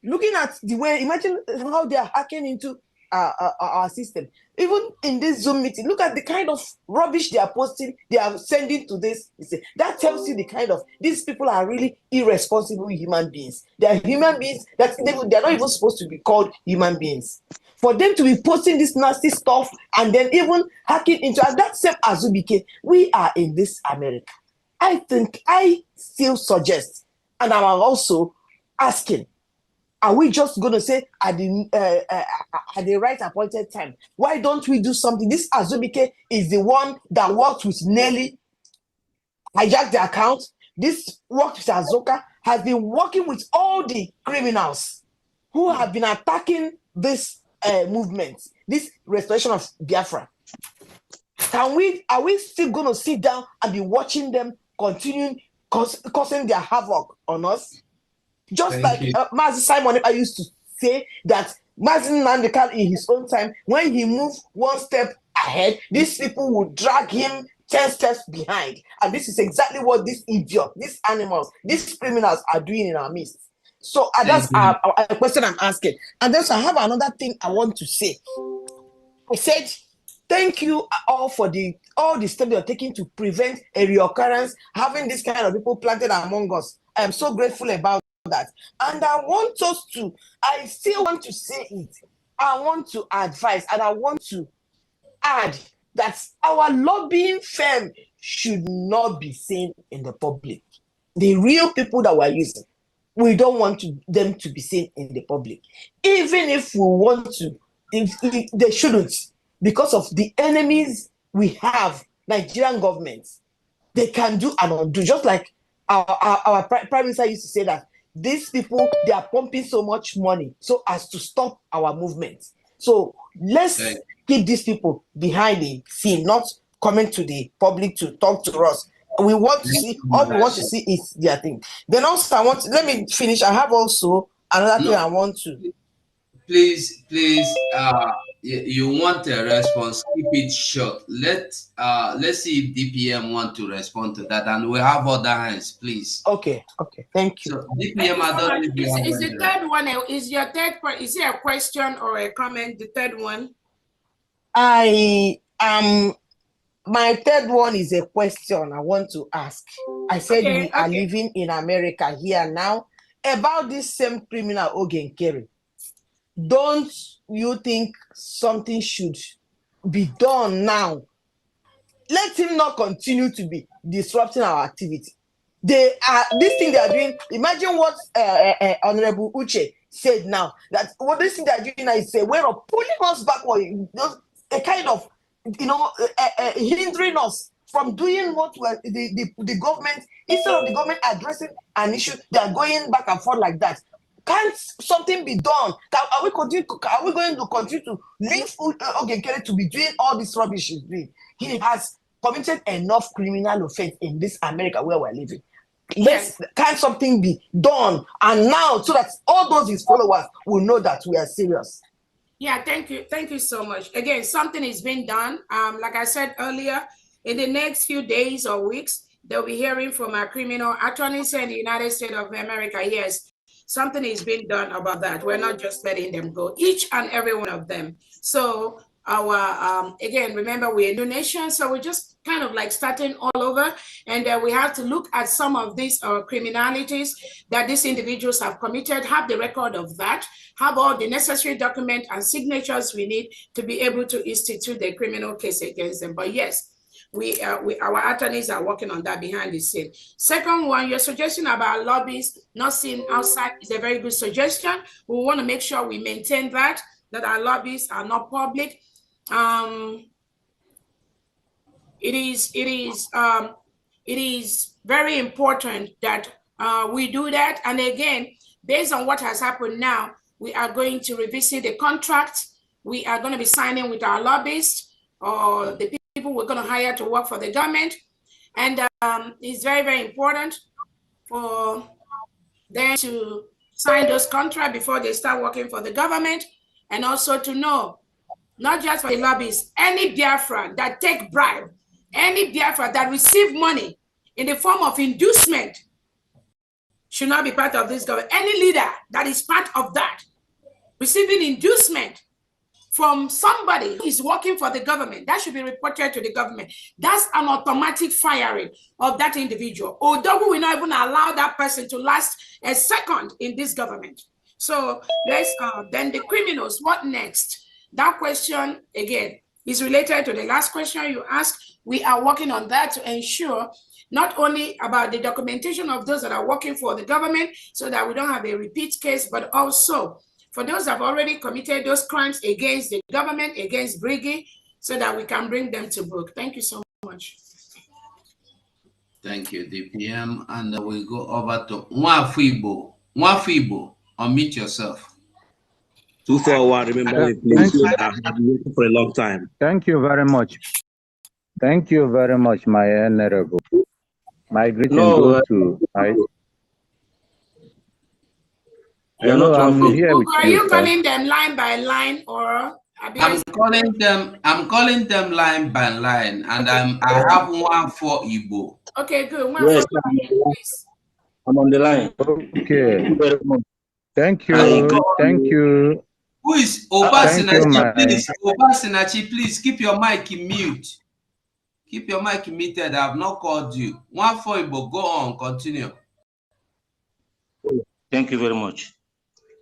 Looking at the way, imagine how they are hacking into our system. Even in this Zoom meeting, look at the kind of rubbish they are posting, they are sending to this. That tells you the kind of, these people are really irresponsible human beings. They are human beings that they're not even supposed to be called human beings. For them to be posting this nasty stuff and then even hacking into, and that same Azubike, we are in this America. I still suggest, and I'm also asking, are we just going to say at the right appointed time? Why don't we do something? This Azubike is the one that worked with Nelly, hijacked the account. This worked with Azoka, has been working with all the criminals who have been attacking this movement, this restoration of Biafra. Are we still going to sit down and be watching them continuing causing their havoc on us. Just like Mazi Simon I used to say that Mazi Nnamdi in his own time, when he moved one step ahead, these people would drag him 10 steps behind. And this is exactly what these idiots, these animals, these criminals are doing in our midst. So that's a question I'm asking. And then I have another thing I want to say. I said, thank you all for all the steps you're taking to prevent a reoccurrence, having this kind of people planted among us. I am so grateful about that. And I still want to say it. I want to advise and I want to add that our lobbying firm should not be seen in the public. The real people that we're using, we don't want them to be seen in the public. Even if we want to, if they shouldn't, because of the enemies we have, Nigerian governments, they can do and undo. Just like our Prime Minister used to say that these people, they are pumping so much money so as to stop our movement. So let's keep these people behind the scene, not coming to the public to talk to us. We want to see, all we want to see is their thing. Then also, let me finish. I have also another thing I want to. Please, you want a response, keep it short. Let's see if DPM want to respond to that, and we have other hands, please. Okay, thank you. So DPM, I don't know if you is the third one, is your third part, is it a question or a comment, the third one? My third one is a question I want to ask. I said we are living in America here now. About this same criminal Ogenkere, don't you think something should be done now? Let him not continue to be disrupting our activity. This thing they are doing, imagine what Honorable Uche said now, that what this thing they are doing now is a way of pulling us backward, a kind of, hindering us from doing what the government, instead of the government addressing an issue, they are going back and forth like that. Can't something be done? Are we going to continue to leave Ogenkere to be doing all this rubbish he's doing? He has committed enough criminal offense in this America where we're living. Can something be done? And now, so that all those his followers will know that we are serious. Yeah, thank you. Thank you so much. Again, something is being done. Like I said earlier, in the next few days or weeks, they'll be hearing from our criminal attorneys in the United States of America. Yes, something is being done about that. We're not just letting them go, each and every one of them. So our, again, remember we're a new nation, so we're just kind of like starting all over, and we have to look at some of these criminalities that these individuals have committed, have the record of that, have all the necessary documents and signatures we need to be able to institute the criminal case against them. But yes, our attorneys are working on that behind the scene. Second one, your suggestion about lobbies not seen outside is a very good suggestion. We want to make sure we maintain that our lobbies are not public. It is very important that we do that. And again, based on what has happened now, we are going to revisit the contract. We are going to be signing with our lobbyists or the people we're going to hire to work for the government. And it's very, very important for them to sign those contracts before they start working for the government, and also to know, not just for the lobbyists, any Biafra that take bribe, any Biafra that receive money in the form of inducement should not be part of this government. Any leader that is part of that, receiving inducement from somebody who is working for the government, that should be reported to the government. That's an automatic firing of that individual. Although we will not even allow that person to last a second in this government. So let's, then the criminals, what next? That question, again, is related to the last question you asked. We are working on that to ensure not only about the documentation of those that are working for the government so that we don't have a repeat case, but also for those that have already committed those crimes against the government, against Briggy, so that we can bring them to book. Thank you so much. Thank you, DPM. And we go over to Nwafibo. Nwafibo, unmute yourself. 241, remember me, please. I've been waiting for a long time. Thank you very much. Thank you very much, my honorable. My greeting No, goes to I. you're Hello, not I'm laughing. here with Are you, you sir. calling them line by line or I'm calling them line by line, and I have one for Igbo. okay, good. One Yes, for please. I'm on the line. Okay. Thank you very much. Thank Can you you. go Thank you. Who is Thank you, Obasinachi? my. Please, Obasinachi, please keep your mic in mute. Keep your mic muted. I have not called you. One for Igbo. Go on. Continue. Thank you very much.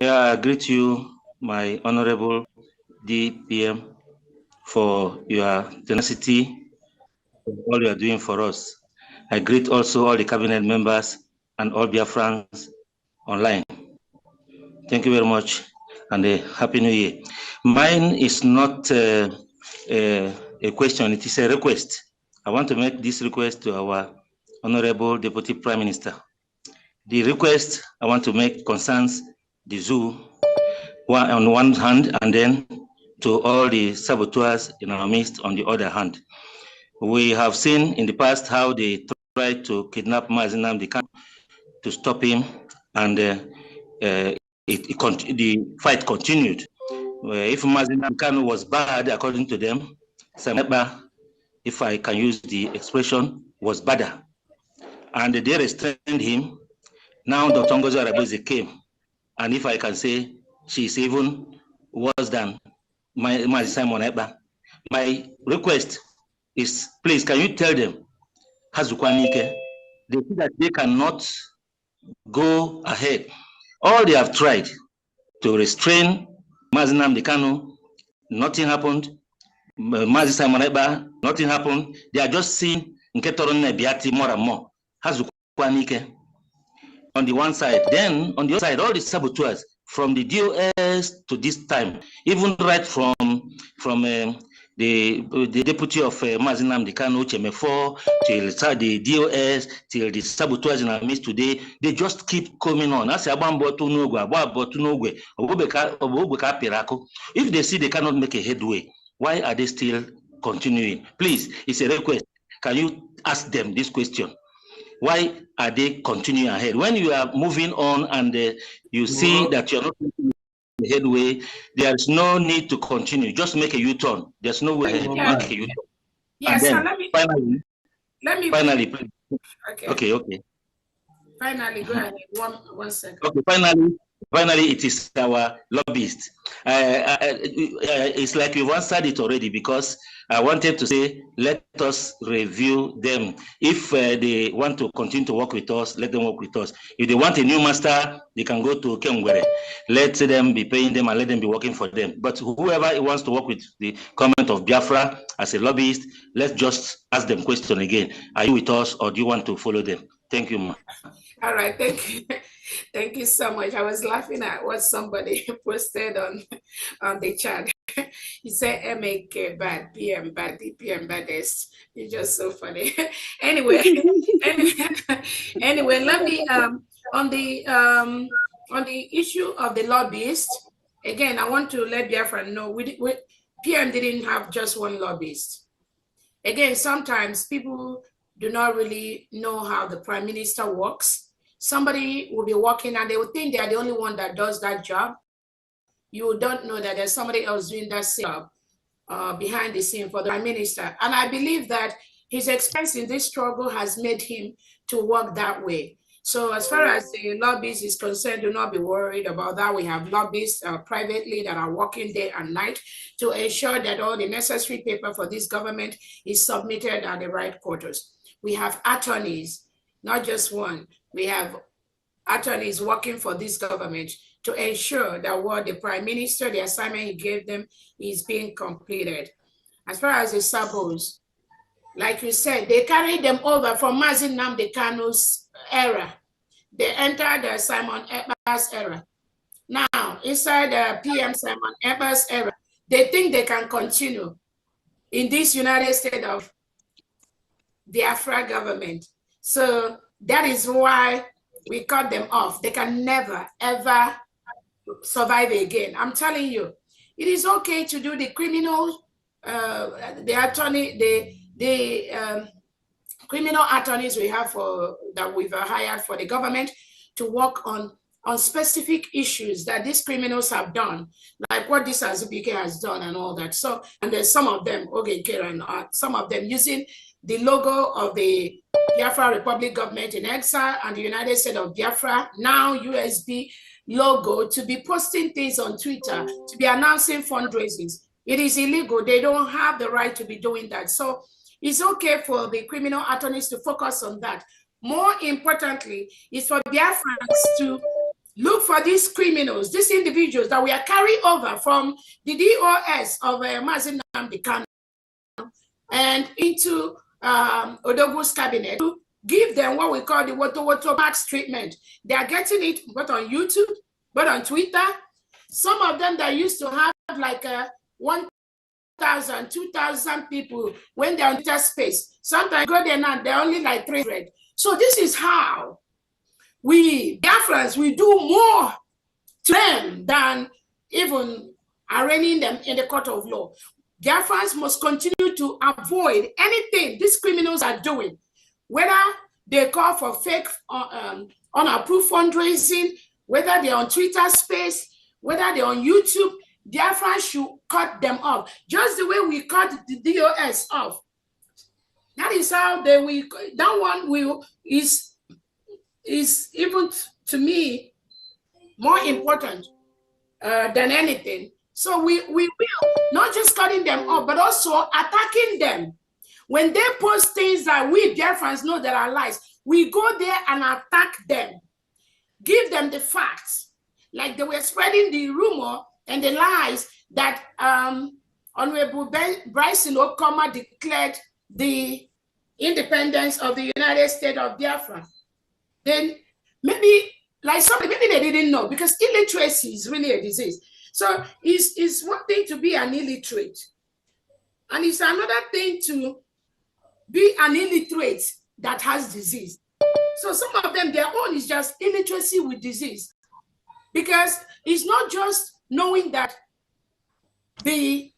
Yeah, I greet you, my honorable DPM, for your tenacity, for all you are doing for us. I greet also all the cabinet members and all Biafrans online. Thank you very much, and a happy new year. Mine is not a question, it is a request. I want to make this request to our honorable Deputy Prime Minister. The request I want to make concerns the zoo on one hand, and then to all the saboteurs in our midst on the other hand. We have seen in the past how they tried to kidnap Mazi Nnamdi Kanu to stop him, and the fight continued. If Mazi Nnamdi Kanu was bad, according to them, Sam Ekpa, if I can use the expression, was badder. And they restrained him. Now Dr. Ngozi Orabueze came, and if I can say, she's even worse than my Simon Ekpa. My request is, please, can you tell them, Hazukwanike, they see that they cannot go ahead. All they have tried to restrain Mazi Nnamdi Kanu, nothing happened. Mazi Simon Ekpa, nothing happened. They are just seeing Nketoron Biati more and more. Hazukwanike on the one side. Then on the other side, all the saboteurs from the DOS to this time, even right from the deputy of Mazi Nnamdi Kanu, Chemefo, till the DOS, till the saboteurs in our midst today, they just keep coming on. If they see they cannot make a headway, why are they still continuing? Please, it's a request. Can you ask them this question? Why are they continuing ahead? When you are moving on and you see that you're not making the headway, there's no need to continue. Just make a U-turn. There's no way ahead. Yeah. Make a U-turn. Yes, and sir. then finally, please. Okay. Finally, go ahead. One second. Okay, finally, it is our lobbyist. It's like we've answered it already, because I wanted to say, let us review them. If they want to continue to work with us, let them work with us. If they want a new master, they can go to Kengwere. Let them be paying them and let them be working for them. But whoever wants to work with the government of Biafra as a lobbyist, let's just ask them question again. Are you with us, or do you want to follow them? Thank you, ma. All right, thank you. Thank you so much. I was laughing at what somebody posted on the chat. He said MAK bad, PM bad, DPM baddest. It's just so funny. Anyway, let me on the issue of the lobbyist. Again, I want to let Biafra know PM didn't have just one lobbyist. Again, sometimes people do not really know how the prime minister works. Somebody will be working and they will think they are the only one that does that job. You don't know that there's somebody else doing that same job behind the scene for the prime minister. And I believe that his experience in this struggle has made him to work that way. So as far as the lobbies is concerned, do not be worried about that. We have lobbyists privately that are working day and night to ensure that all the necessary paper for this government is submitted at the right quarters. We have attorneys, not just one. We have attorneys working for this government to ensure that what the prime minister, the assignment he gave them, is being completed. As far as the sabos, like you said, they carried them over from Mazi Nnamdi Kanu's era. They entered the Simon Ekpa's era. Now, inside the PM Simon Ekpa's era, they think they can continue in this United States of Biafra government. So that is why we cut them off. They can never, ever survive again. I'm telling you, it is okay to do the criminal, the attorney, the criminal attorneys we have that we've hired for the government to work on specific issues that these criminals have done, like what this Azubike has done and all that. So, and there's some of them, and some of them using the logo of the Biafra Republic government in exile and the United States of Biafra, now USB logo, to be posting things on Twitter, to be announcing fundraisings. It is illegal. They don't have the right to be doing that. So it's okay for the criminal attorneys to focus on that. More importantly, is for Biafrans to look for these criminals, these individuals that we are carried over from the DOS of Mazi Nnamdi Kanu and into Odogu's cabinet, to give them what we call the Woto Max treatment. They are getting it both on YouTube, but on Twitter. Some of them that used to have like 1,000, 2,000 people when they're on Twitter space. Sometimes go there now, they're only like 300. So this is how we, Biafrans, we do more to them than even arraigning them in the court of law. Biafrans must continue to avoid anything these criminals are doing, whether they call for fake unapproved fundraising, whether they're on Twitter space, whether they're on YouTube. Biafrans should cut them off, just the way we cut the DOS off. That is how they will. That one will is even to me more important than anything. So we will not just cutting them off, but also attacking them. When they post things that we Biafrans know that are lies, we go there and attack them, give them the facts. Like they were spreading the rumor and the lies that Honorable Bryson Okoma declared the independence of the United States of Biafra. Then maybe, like somebody, maybe they didn't know, because illiteracy is really a disease. So it's one thing to be an illiterate, and it's another thing to be an illiterate that has disease. So some of them, their own is just illiteracy with disease, because it's not just knowing that the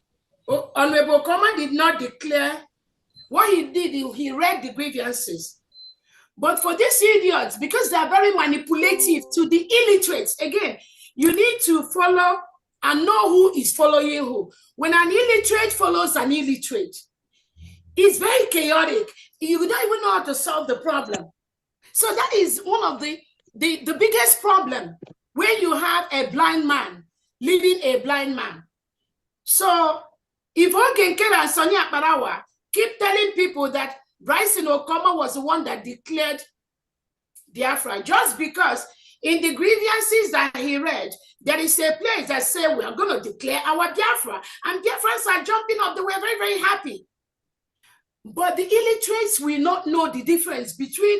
Honorable Okoma did not declare. What he did, he read the grievances. But for these idiots, because they are very manipulative to the illiterates, again, you need to follow and know who is following who. When an illiterate follows an illiterate, it's very chaotic. You don't even know how to solve the problem. So that is one of the biggest problem, when you have a blind man leading a blind man. So if Ogenkere and Sonia Akparawa keep telling people that Bryson Okoma was the one that declared Biafra, just because in the grievances that he read, there is a place that say we are going to declare our Biafra, and Biafrans are jumping up. They were very, very happy. But the illiterates will not know the difference between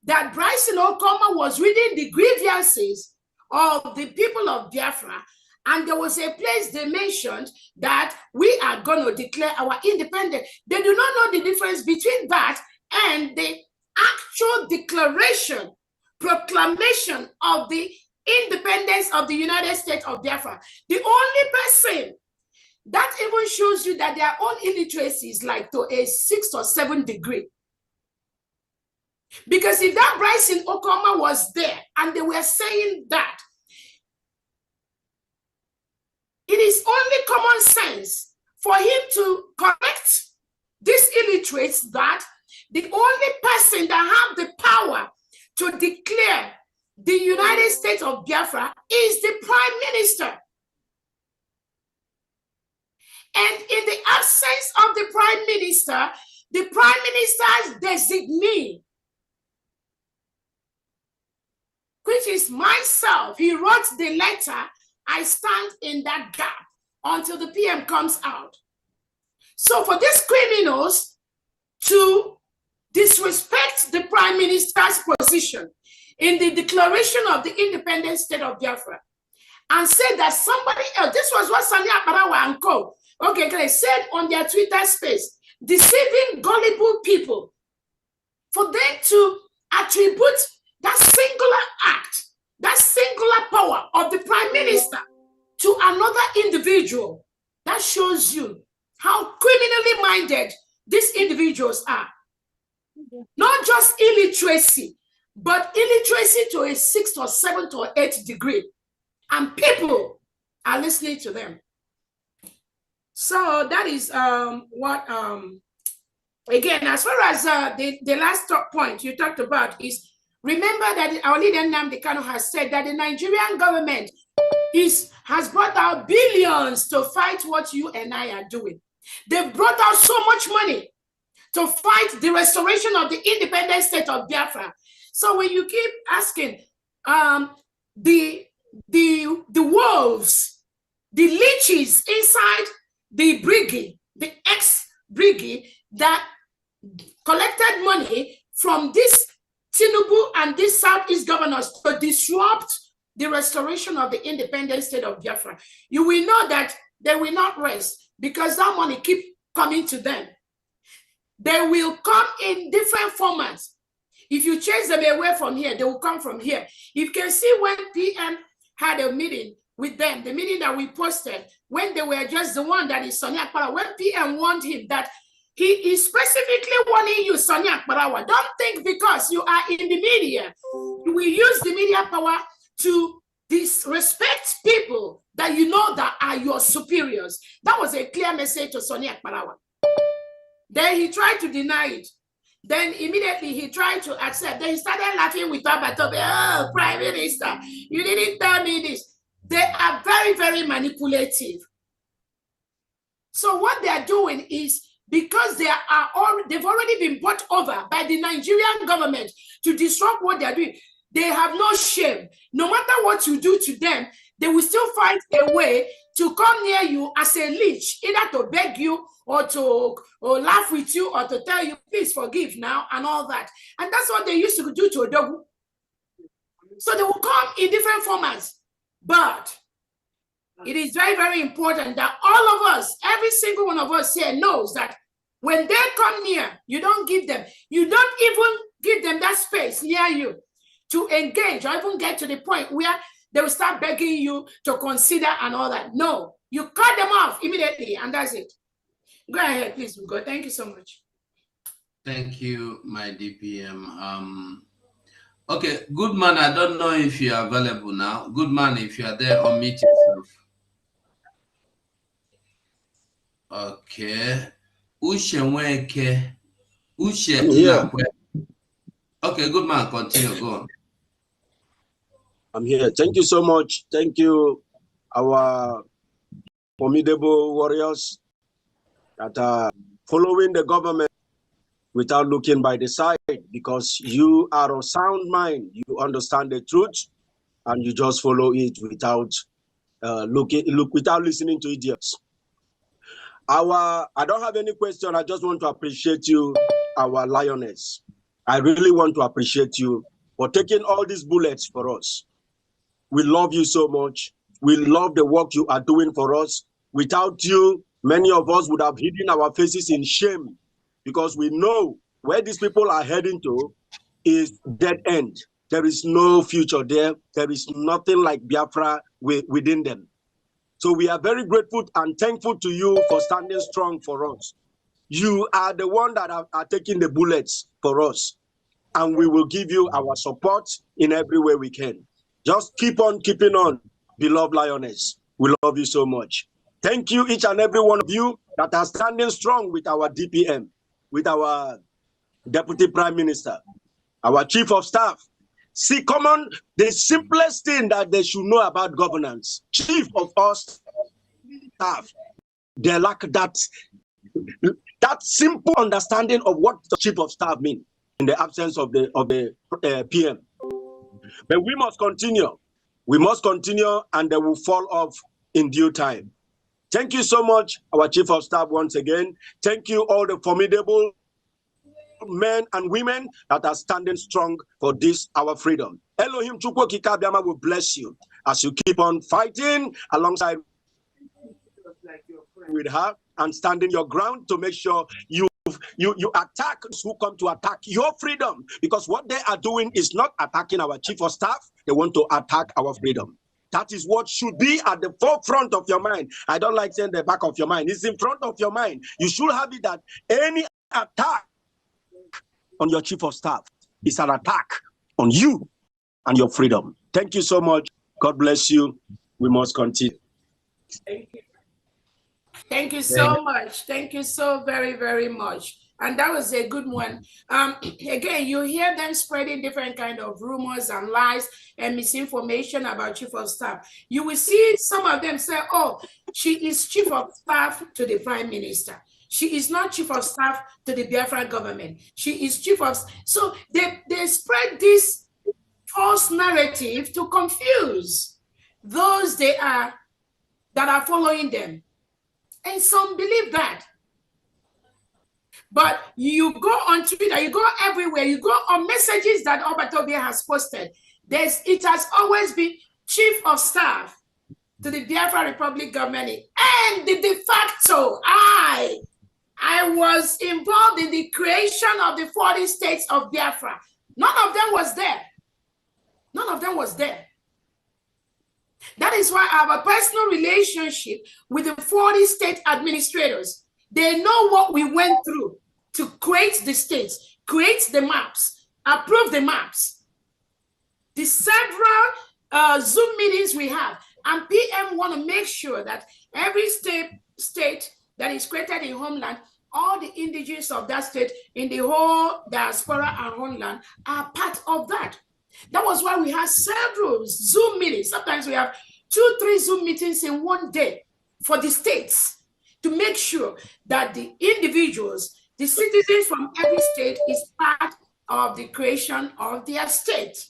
that Bryson Okoma was reading the grievances of the people of Biafra, and there was a place they mentioned that we are going to declare our independence. They do not know the difference between that and the actual declaration, proclamation of the independence of the United States of Biafra. The only person that even shows you that their own illiteracy is like to a 6 or 7 degree. Because if that Bryson Okoma was there and they were saying that, it is only common sense for him to correct these illiterates that the only person that have the power to declare the United States of Biafra is the Prime Minister. And in the absence of the Prime Minister's designee, which is myself, he wrote the letter. I stand in that gap until the PM comes out. So for these criminals to disrespect the Prime Minister's position in the declaration of the independent state of Biafra and say that somebody else, this was what Sani Akparawa and co. They said on their Twitter space, deceiving gullible people, for them to attribute that singular act, that singular power of the Prime Minister to another individual, that shows you how criminally minded these individuals are. Not just illiteracy, but illiteracy to a 6th or 7th or 8th degree. And people are listening to them. So that is what, again, as far as the last point you talked about is, remember that our leader Nnamdi Kanu has said that the Nigerian government has brought out billions to fight what you and I are doing. They've brought out so much money to fight the restoration of the independent state of Biafra. So when you keep asking, the wolves, the leeches inside the brigade, the ex-brigade that collected money from this Tinubu and these Southeast governors to disrupt the restoration of the independent state of Biafra, you will know that they will not rest because that money keep coming to them. They will come in different formats. If you chase them away from here, they will come from here. You can see when PM had a meeting with them, the meeting that we posted, when they were just the one that is Sonia Akparawa, when PM warned him that he is specifically warning you, Sonia Akparawa, don't think because you are in the media, you will use the media power to disrespect people that you know that are your superiors. That was a clear message to Sonia Akparawa. Then he tried to deny it. Then immediately he tried to accept. Then he started laughing with Abatobe. Oh, Prime Minister, you didn't tell me this. They are very, very manipulative. So what they are doing is, because they've already been bought over by the Nigerian government to disrupt what they are doing, they have no shame. No matter what you do to them, they will still find a way to come near you as a leech, either to beg you or to laugh with you or to tell you, please forgive now and all that. And that's what they used to do to Odogu. So they will come in different formats. But it is very, very important that all of us, every single one of us here knows that when they come near, you don't give them, you don't even give them that space near you to engage or even get to the point where they will start begging you to consider and all that. No, you cut them off immediately and that's it. Go ahead, please, Ugo. Thank you so much. Thank you, my DPM. Okay, good man, I don't know if you are available now. Good man, if you are there, unmute yourself. Okay. Ushe Nweke. Ushe Nnakwe. Okay, good man, continue, go on. I'm here. Thank you so much. Thank you, our formidable warriors that are following the government without looking by the side, because you are of sound mind. You understand the truth and you just follow it without without listening to idiots. I don't have any question. I just want to appreciate you, our lioness. I really want to appreciate you for taking all these bullets for us. We love you so much. We love the work you are doing for us. Without you, many of us would have hidden our faces in shame, because we know where these people are heading to is dead end. There is no future there. There is nothing like Biafra within them. So we are very grateful and thankful to you for standing strong for us. You are the one that are taking the bullets for us, and we will give you our support in every way we can. Just keep on keeping on, beloved lioness. We love you so much. Thank you, each and every one of you that are standing strong with our DPM, with our Deputy Prime Minister, our Chief of Staff. See, come on, the simplest thing that they should know about governance, Chief of all staff, they lack that simple understanding of what the Chief of Staff means in the absence of the PM. But we must continue. We must continue, and they will fall off in due time. Thank you so much, our Chief of Staff, once again. Thank you, all the formidable men and women that are standing strong for this, our freedom. Elohim Chukwu Kikabiama will bless you as you keep on fighting alongside with her and standing your ground to make sure you attack those who come to attack your freedom, because what they are doing is not attacking our Chief of Staff. They want to attack our freedom. That is what should be at the forefront of your mind. I don't like saying the back of your mind. It's in front of your mind. You should have it that any attack on your chief of staff. It's an attack on you and your freedom. Thank you so much. God bless you. We must continue. Thank you. Thank you so much. Thank you so very, very much. And that was a good one. Again, you hear them spreading different kind of rumors and lies and misinformation about chief of staff. You will see some of them say, oh, she is chief of staff to the prime minister. She is not chief of staff to the Biafra government. She is chief of... So they spread this false narrative to confuse those that are following them. And some believe that. But you go on Twitter, you go everywhere, you go on messages that Obatobia has posted. It has always been chief of staff to the Biafra Republic government. And the de facto, I was involved in the creation of the 40 states of Biafra. None of them was there. None of them was there. That is why I have a personal relationship with the 40 state administrators. They know what we went through to create the states, create the maps, approve the maps. The several Zoom meetings we have, and PM want to make sure that every state that is created in homeland, all the indigenous of that state in the whole diaspora and homeland are part of that. That was why we had several Zoom meetings. Sometimes we have 2-3 Zoom meetings in one day for the states to make sure that the individuals, the citizens from every state is part of the creation of their state.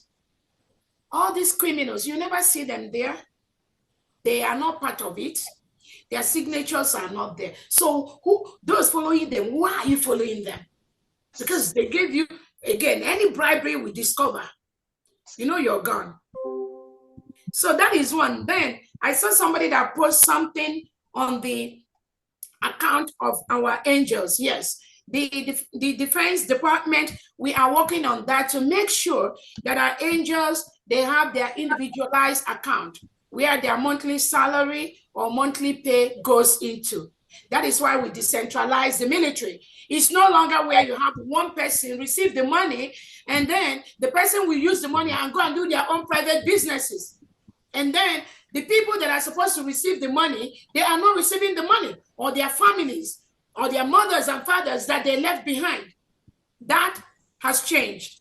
All these criminals, you never see them there. They are not part of it. Their signatures are not there. So those following them, why are you following them? Because they gave you, again, any bribery we discover, you know you're gone. So that is one. Then I saw somebody that posted something on the account of our angels. Yes, the Defense Department, we are working on that to make sure that our angels, they have their individualized account where their monthly salary or monthly pay goes into. That is why we decentralize the military. It's no longer where you have one person receive the money and then the person will use the money and go and do their own private businesses. And then the people that are supposed to receive the money, they are not receiving the money, or their families or their mothers and fathers that they left behind. That has changed.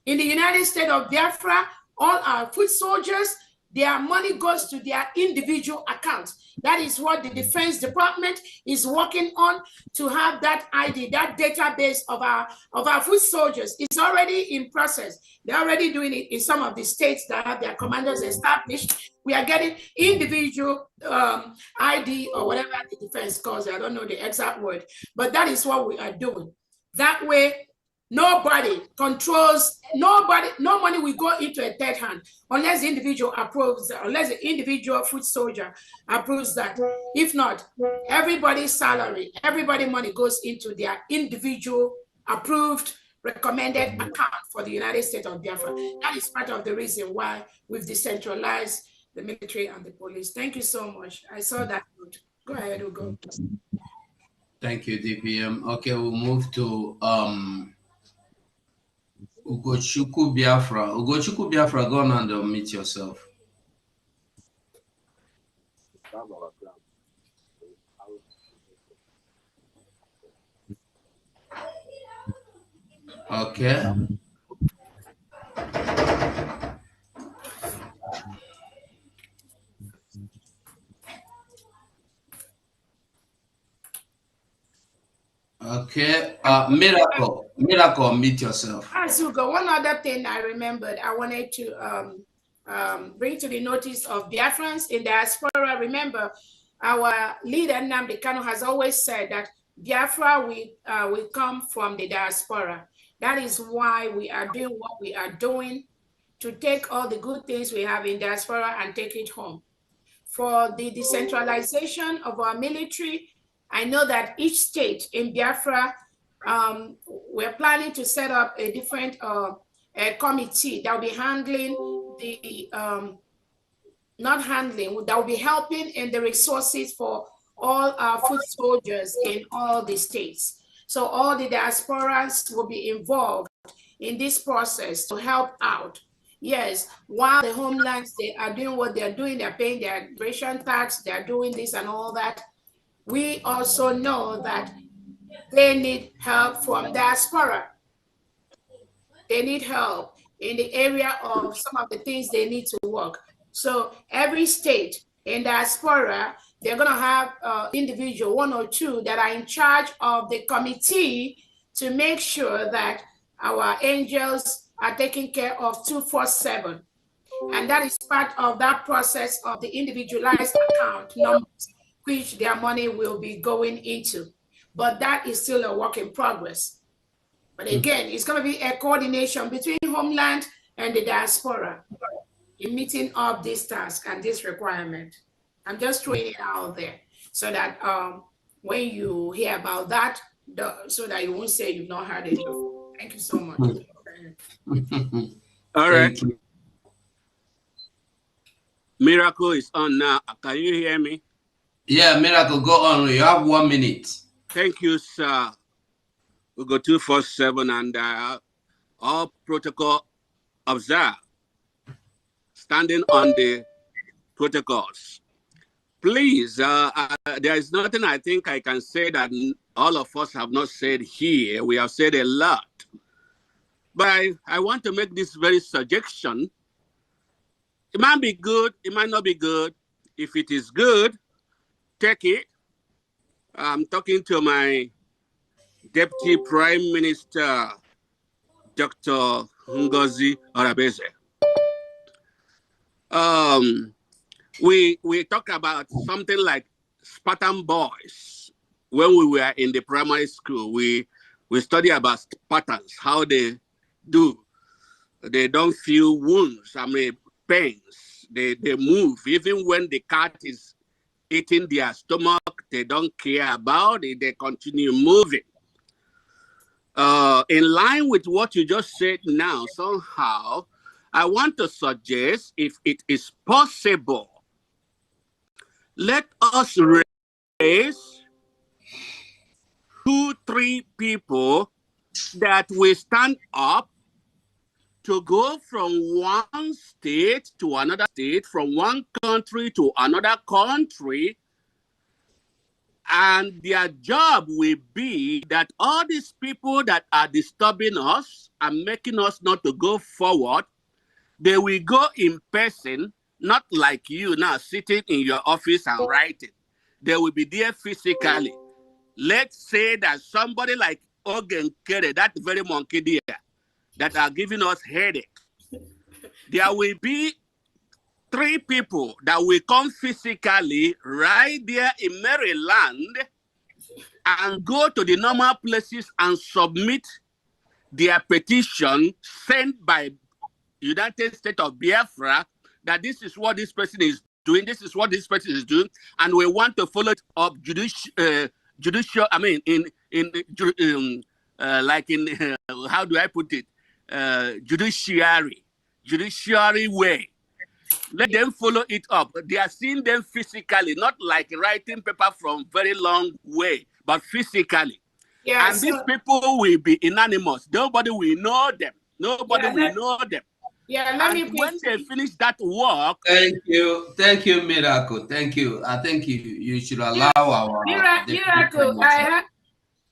In the United States of Biafra, all our foot soldiers, their money goes to their individual accounts. That is what the Defense Department is working on, to have that ID, that database of our foot soldiers. It's already in process. They're already doing it in some of the states that have their commanders established. We are getting individual ID or whatever the defense calls it. I don't know the exact word, but that is what we are doing. That way, nobody controls, no money will go into a third hand unless the individual approves, unless the individual foot soldier approves that. If not, everybody's salary, everybody's money goes into their individual approved, recommended account for the United States of Biafra. That is part of the reason why we've decentralized the military and the police. Thank you so much. I saw that. Go ahead, Ugo. Thank you, DPM. Okay, we'll move to Ugochukwu Biafra. Ugochukwu Biafra, go on and unmute yourself. Okay. Okay. Miracle, meet yourself. Azuka, one other thing I remembered, I wanted to bring to the notice of Biafrans in diaspora. Remember, our leader, Nnamdi Kanu, has always said that Biafra will come from the diaspora. That is why we are doing what we are doing, to take all the good things we have in diaspora and take it home. For the decentralization of our military, I know that each state in Biafra, we're planning to set up a different committee that will be handling the, that will be helping in the resources for all our foot soldiers in all the states. So all the diasporans will be involved in this process to help out. Yes, while the homelands, they are doing what they're doing, they're paying their immigration tax, they're doing this and all that. We also know that they need help from diaspora. They need help in the area of some of the things they need to work. So every state in diaspora, they're going to have individual, one or two, that are in charge of the committee to make sure that our angels are taken care of 24/7. And that is part of that process of the individualized account numbers, which their money will be going into. But that is still a work in progress. But again, it's going to be a coordination between homeland and the diaspora in meeting up this task and this requirement. I'm just throwing it out there so that when you hear about that, so that you won't say you've not heard it before. Thank you so much. All right. Miracle is on now. Can you hear me? Yeah, Miracle, go on. You have 1 minute. Thank you, sir. We go 247 and all protocol observed. Standing on the protocols. Please, there is nothing I think I can say that all of us have not said here. We have said a lot. But I want to make this very suggestion. It might be good, it might not be good. If it is good, take it. I'm talking to my Deputy Prime Minister, Dr. Ngozi Orabueze. We talk about something like Spartan boys. When we were in the primary school, we study about Spartans, how they do. They don't feel wounds, pains. They move. Even when the cat is eating their stomach, they don't care about it. They continue moving. In line with what you just said now, somehow, I want to suggest, if it is possible, let us raise 2-3 people that will stand up to go from one state to another state, from one country to another country. And their job will be that all these people that are disturbing us and making us not to go forward, they will go in person, not like you now sitting in your office and writing. They will be there physically. Let's say that somebody like Ogen Kere, that very monkey there, that are giving us headache. There will be 3 people that will come physically right there in Maryland and go to the normal places and submit their petition sent by United States of Biafra that this is what this person is doing, this is what this person is doing, and we want to follow it up judicial, how do I put it? Judiciary way. Let them follow it up. They are seeing them physically, not like writing paper from very long way, but physically. Yeah, and these people will be anonymous. Nobody will know them. Nobody will know them. Yeah, and when they finish that work. Thank you, Miracle. Thank you. I think you should allow our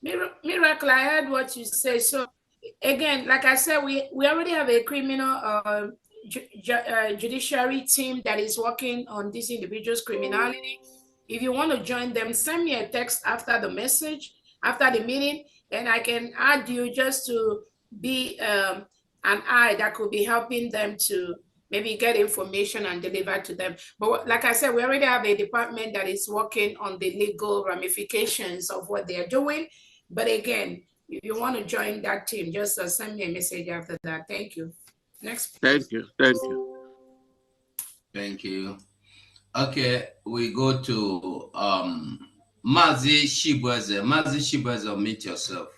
Miracle, I heard what you say. So again, like I said, we already have a criminal judiciary team that is working on these individuals' criminality. If you want to join them, send me a text after the message, after the meeting, and I can add you just to be an eye that could be helping them to maybe get information and deliver to them. But like I said, we already have a department that is working on the legal ramifications of what they're doing. But again, if you want to join that team, just send me a message after that. Thank you. Next. Thank you. Thank you. Thank you. Okay, we go to Mazi Shibweze. Mazi Shibweze, meet yourself.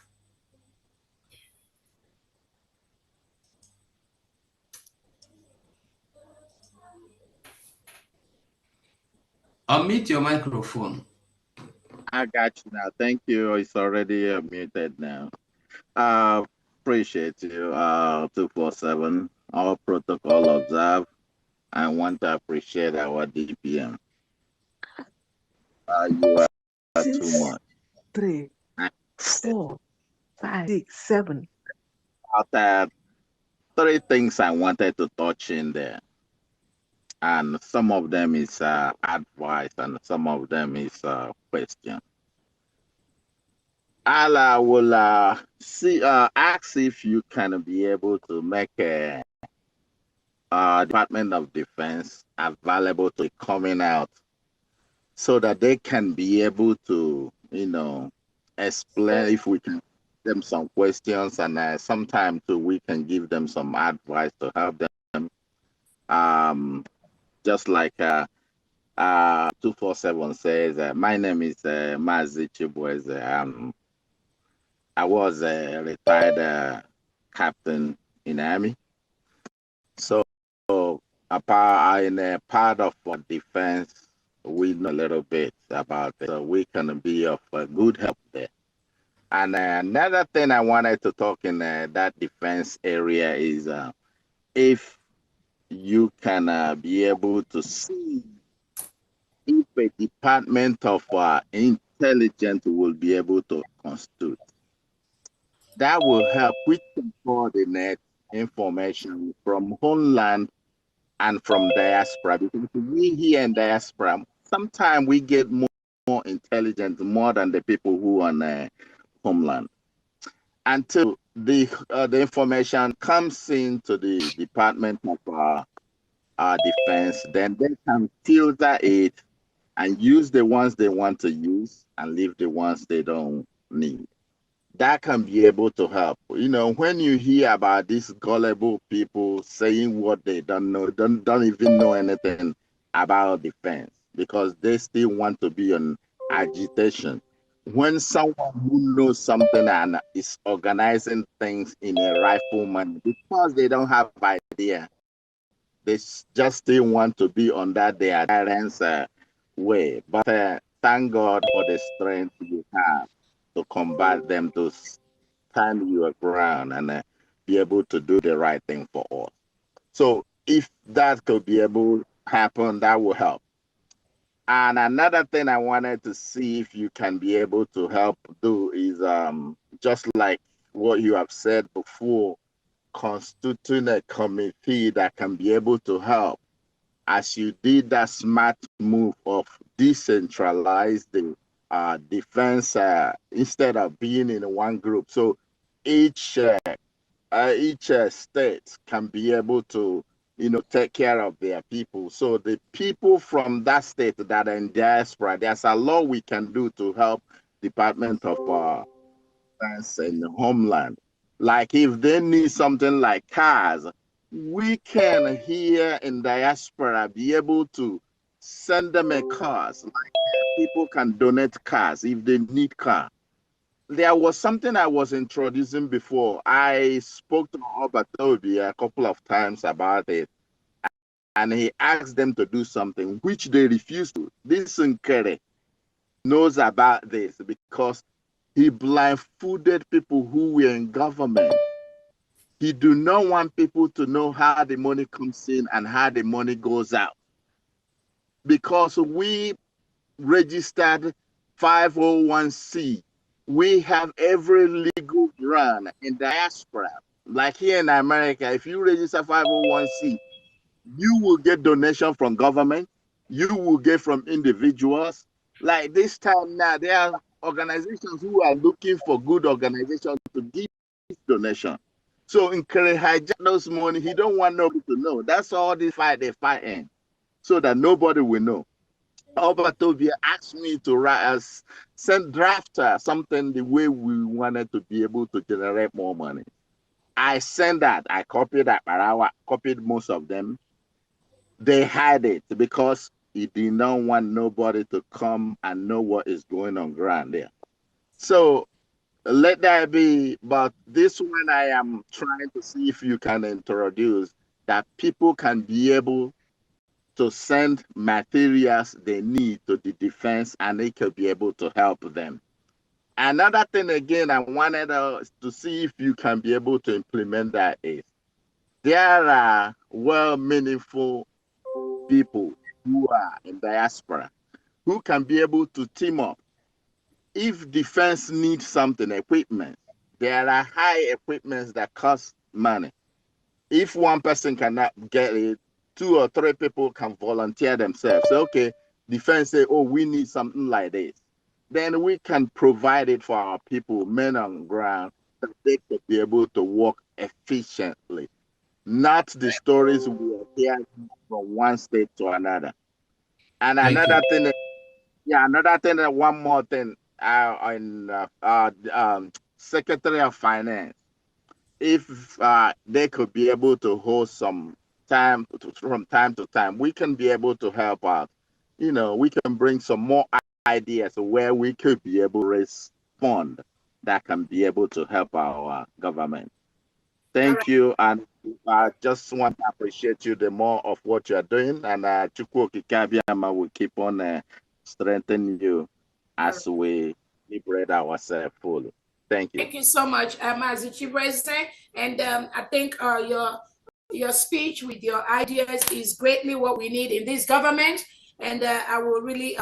Unmute your microphone. I got you now. Thank you. It's already muted now. Appreciate you. 247. All protocol observed. I want to appreciate our DPM. You are too much. 3, 4, 5, 6, 7. Out there, 3 things I wanted to touch in there. And some of them is advice and some of them is question. I will ask if you can be able to make a Department of Defense available to coming out so that they can be able to, explain if we can them some questions and sometime too we can give them some advice to help them. Just like 247 says, my name is Mazi Chibueze. I was a retired captain in the army. So in a part of defense, we know a little bit about it. So we can be of good help there. And another thing I wanted to talk in that defense area is if you can be able to see if a department of intelligence will be able to constitute. That will help we can coordinate information from homeland and from diaspora, because we here in diaspora, sometimes we get more intelligence more than the people who are on homeland. Until the information comes into the Department of Defense, then they can filter it and use the ones they want to use and leave the ones they don't need. That can be able to help. When you hear about these gullible people saying what they don't know, don't even know anything about defense because they still want to be on agitation. When someone who knows something and is organizing things in a rifleman, because they don't have idea, they just still want to be on that their tyrant's way. But thank God for the strength you have to combat them, to stand your ground and be able to do the right thing for us. So if that could be able to happen, that will help. And another thing I wanted to see if you can be able to help do is just like what you have said before, constituting a committee that can be able to help as you did that smart move of decentralize the defense instead of being in one group. So each state can be able to take care of their people. So the people from that state that are in diaspora, there's a lot we can do to help Department of Defense in the homeland. Like if they need something like cars, we can here in diaspora be able to send them a cars. Like people can donate cars if they need car. There was something I was introducing before. I spoke to Obatobia a couple of times about it, and he asked them to do something which they refused to. This Nkere knows about this because he blindfolded people who were in government. He do not want people to know how the money comes in and how the money goes out. Because we registered 501c, we have every legal run in diaspora. Like here in America, if you register 501c, you will get donation from government, you will get from individuals. Like this time now, there are organizations who are looking for good organizations to give donation. So in hijack those money, he don't want nobody to know. That's all the fight they fight in, so that nobody will know. Obatovia asked me to write send draft something the way we wanted to be able to generate more money. I sent that. I copied that, but I copied most of them. They had it because he did not want nobody to come and know what is going on ground there. So let that be. But this one I am trying to see if you can introduce that people can be able to send materials they need to the defense, and they could be able to help them. Another thing again, I wanted to see if you can be able to implement that is there are well-meaningful people who are in diaspora who can be able to team up. If defense needs something, equipment, there are high equipments that cost money. If one person cannot get it, 2 or 3 people can volunteer themselves. So, okay, defense say, oh, we need something like this. Then we can provide it for our people, men on ground, that they could be able to work efficiently. Not the stories we are hearing from one state to another. And another thing, one more thing, Secretary of Finance, if they could be able to host some time from time to time, we can be able to help out. You know, we can bring some more ideas where we could be able to raise fund that can be able to help our government. Thank you, and I just want to appreciate you the more of what you are doing, and Chukwu Kikabiama will keep on strengthening you as we liberate ourselves fully. Thank you. Thank you so much, Mazi Chibueze. And I think your speech with your ideas is greatly what we need in this government. And I will really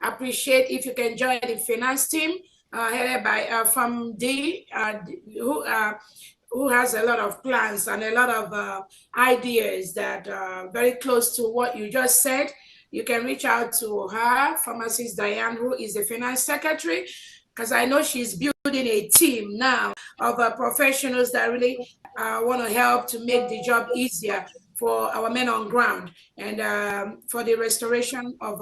appreciate if you can join the finance team headed by from D, who has a lot of plans and a lot of ideas that are very close to what you just said. You can reach out to her, Pharmacist Diane, who is the finance secretary, because I know she's building a team now of professionals that really want to help to make the job easier for our men on ground and for the restoration of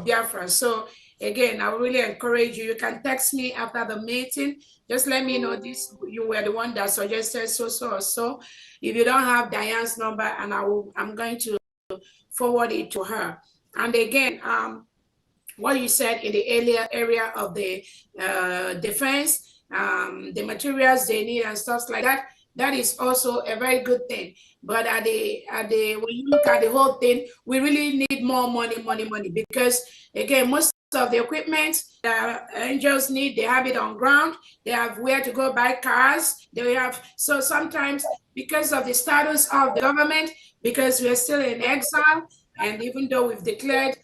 Biafra. So again, I really encourage you. You can text me after the meeting. Just let me know this. You were the one that suggested so or so. If you don't have Diane's number, and I'm going to forward it to her. And again, what you said in the earlier area of the defense, the materials they need and stuff like that, that is also a very good thing. But when you look at the whole thing, we really need more money, because again, most of the equipment that angels need, they have it on ground. They have where to go buy cars. So sometimes because of the status of the government, because we're still in exile, and even though we've declared,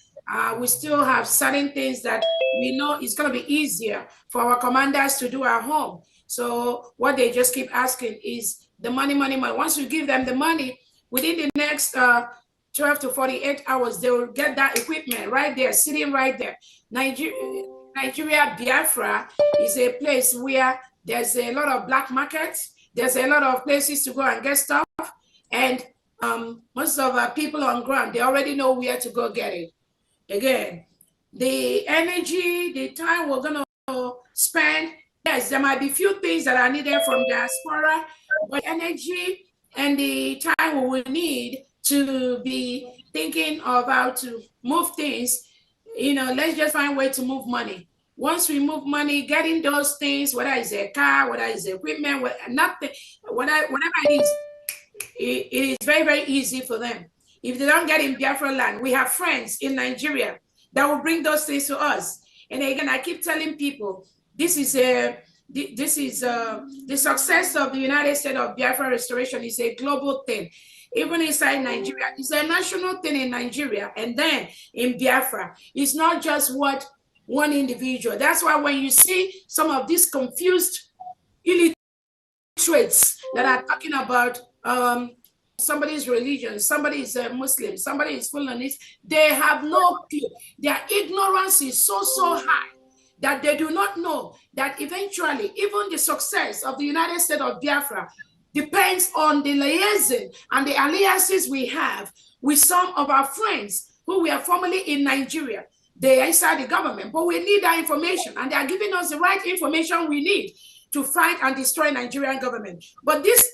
we still have certain things that we know it's going to be easier for our commanders to do at home. So what they just keep asking is the money. Once you give them the money, within the next 12 to 48 hours, they will get that equipment right there, sitting right there. Nigeria, Biafra is a place where there's a lot of black markets. There's a lot of places to go and get stuff. And most of our people on ground, they already know where to go get it. Again, the energy, the time we're going to spend, yes, there might be few things that are needed from diaspora, but energy and the time we will need to be thinking of how to move things, let's just find a way to move money. Once we move money, getting those things, whether it's a car, whether it's equipment, whatever it is, it is very, very easy for them. If they don't get in Biafra land, we have friends in Nigeria that will bring those things to us. And again, I keep telling people, this is the success of the United States of Biafra restoration is a global thing. Even inside Nigeria, it's a national thing in Nigeria, and then in Biafra, it's not just what one individual. That's why when you see some of these confused illiterates that are talking about somebody's religion, somebody is a Muslim, somebody is Fulanese, they have no clue. Their ignorance is so high that they do not know that eventually even the success of the United States of Biafra depends on the liaison and the alliances we have with some of our friends who were formerly in Nigeria. They are inside the government, but we need that information, and they are giving us the right information we need to fight and destroy Nigerian government. But these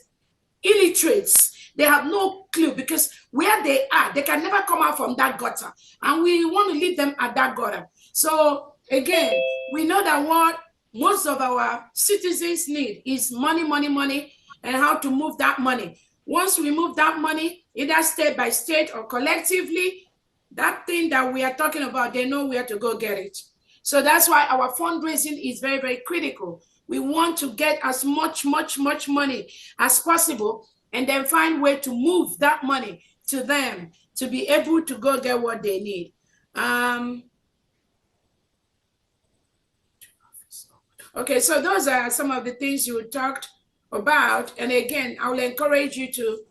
illiterates, they have no clue, because where they are, they can never come out from that gutter, and we want to leave them at that gutter. So again, we know that what most of our citizens need is money, and how to move that money. Once we move that money, either state by state or collectively, that thing that we are talking about, they know where to go get it. So that's why our fundraising is very, very critical. We want to get as much money as possible and then find a way to move that money to them to be able to go get what they need. Okay, so those are some of the things you talked about. And again, I will encourage you to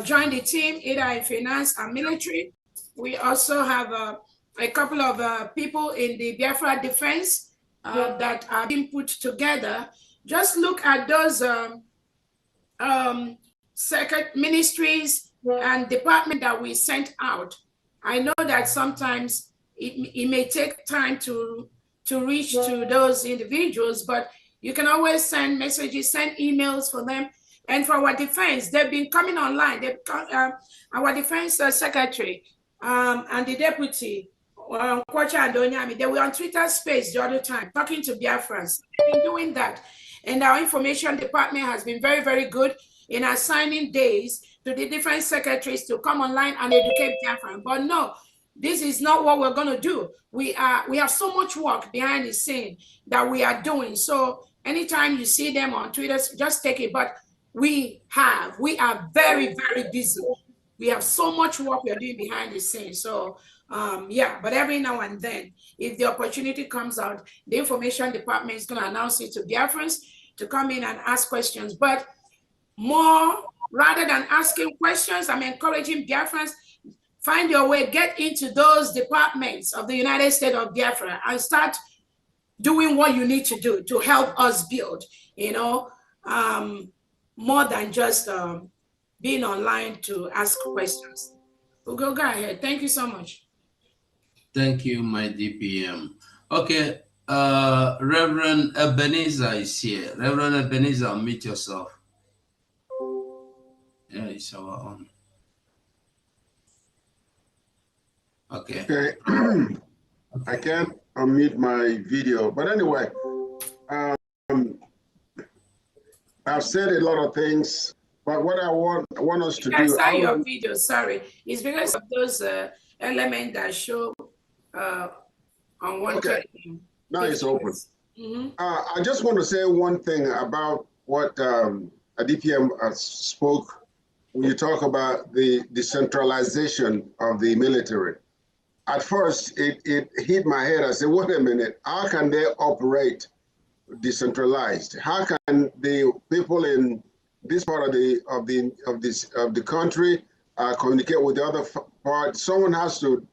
join the team, either in finance or military. We also have a couple of people in the Biafra defense that are being put together. Just look at those ministries and departments that we sent out. I know that sometimes it may take time to reach to those individuals, but you can always send messages, send emails for them. And for our defense, they've been coming online. Our defense secretary and the deputy, Kwacha and Onyami, they were on Twitter space the other time, talking to Biafrans. They've been doing that. And our information department has been very, very good in assigning days to the different secretaries to come online and educate Biafrans. But no, this is not what we're going to do. We have so much work behind the scene that we are doing. So anytime you see them on Twitter, just take it. But we are very, very busy. We have so much work we are doing behind the scenes. So yeah, but every now and then, if the opportunity comes out, the information department is going to announce it to Biafrans to come in and ask questions. But more, rather than asking questions, I'm encouraging Biafrans, find your way, get into those departments of the United States of Biafra and start doing what you need to do to help us build, you know, more than just being online to ask questions. We'll go ahead. Thank you so much. Thank you, my DPM. Okay, Reverend Ebenezer is here. Reverend Ebenezer, meet yourself. Yeah, it's our own. Okay. Okay. I can't unmute my video, but anyway, I've said a lot of things, but what I want us to do. I saw your video. Sorry, it's because of those elements that show on one. Okay. Now it's open. I just want to say one thing about what a DPM spoke when you talk about the decentralization of the military. At first, it hit my head. I said, wait a minute, how can they operate decentralized? How can the people in this part of the country communicate with the other part? Someone has to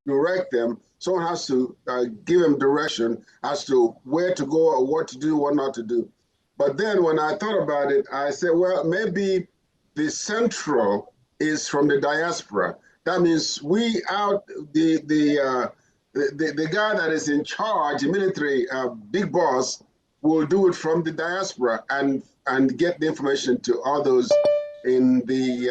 direct them. Someone has to give them direction as to where to go or what to do, what not to do. But then when I thought about it, I said, well, maybe the central is from the diaspora. That means we out the guy that is in charge, the military big boss, will do it from the diaspora and get the information to all those in the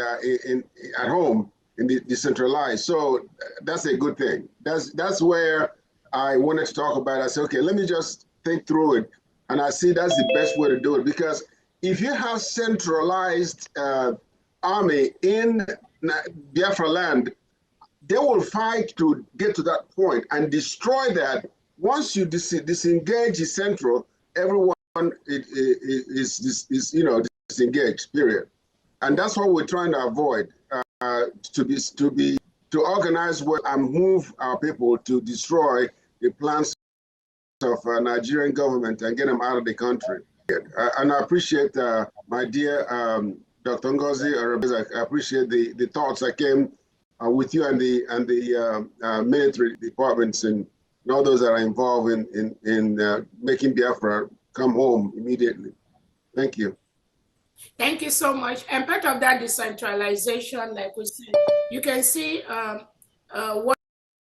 at home in the decentralized. So that's a good thing. That's where I wanted to talk about. I said, okay, let me just think through it, and I see that's the best way to do it, because if you have centralized army in Biafra land, they will fight to get to that point and destroy that. Once you disengage the central, everyone is disengaged. Period. And that's what we're trying to avoid. To organize well and move our people to destroy the plans of Nigerian government and get them out of the country. And I appreciate my dear Dr. Ngozi Orabueze. I appreciate the thoughts that came with you and the military departments and all those that are involved in making Biafra come home immediately. Thank you. Thank you so much. And part of that decentralization, like we said, you can see what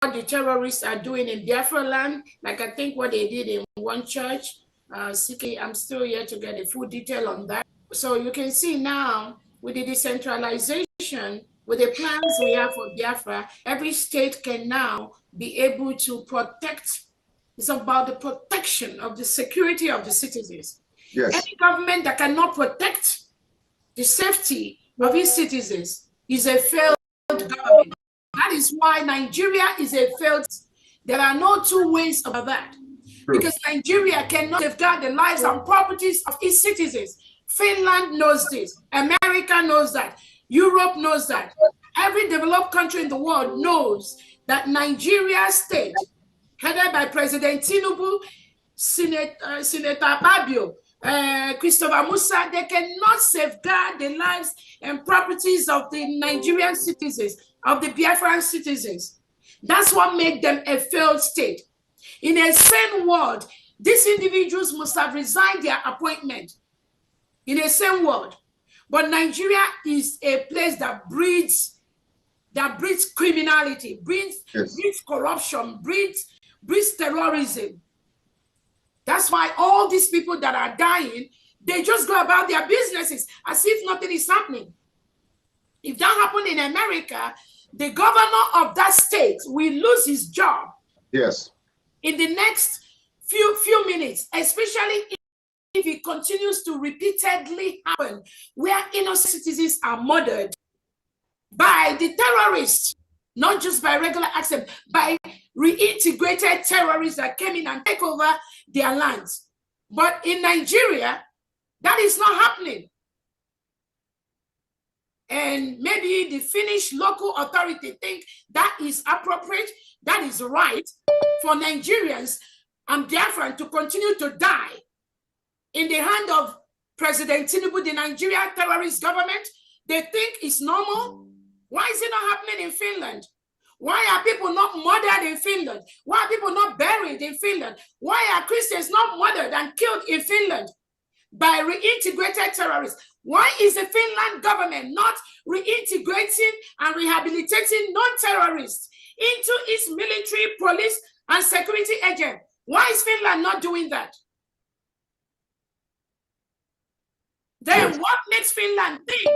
the terrorists are doing in Biafra land. Like I think what they did in one church. I'm still here to get the full detail on that. So you can see now with the decentralization, with the plans we have for Biafra, every state can now be able to protect. It's about the protection of the security of the citizens. Yes. Any government that cannot protect the safety of its citizens is a failed government. That is why Nigeria is a failed. There are no two ways about that. Because Nigeria cannot safeguard the lives and properties of its citizens. Finland knows this. America knows that. Europe knows that. Every developed country in the world knows that Nigeria state, headed by President Tinubu, Senator Babio, Christopher Musa, they cannot safeguard the lives and properties of the Nigerian citizens, of the Biafran citizens. That's what made them a failed state. In a sane world, these individuals must have resigned their appointment. In a sane world. But Nigeria is a place that breeds criminality, breeds corruption, breeds terrorism. That's why all these people that are dying, they just go about their businesses as if nothing is happening. If that happened in America, the governor of that state will lose his job. Yes. In the next few minutes, especially if it continues to repeatedly happen, where innocent citizens are murdered by the terrorists, not just by regular access, by reintegrated terrorists that came in and take over their lands. But in Nigeria, that is not happening. And maybe the Finnish local authority think that is appropriate, that is right for Nigerians and Biafran to continue to die in the hand of President Tinubu, the Nigerian terrorist government. They think it's normal. Why is it not happening in Finland? Why are people not murdered in Finland? Why are people not buried in Finland? Why are Christians not murdered and killed in Finland by reintegrated terrorists? Why is the Finland government not reintegrating and rehabilitating non-terrorists into its military, police, and security agent? Why is Finland not doing that? Then what makes Finland think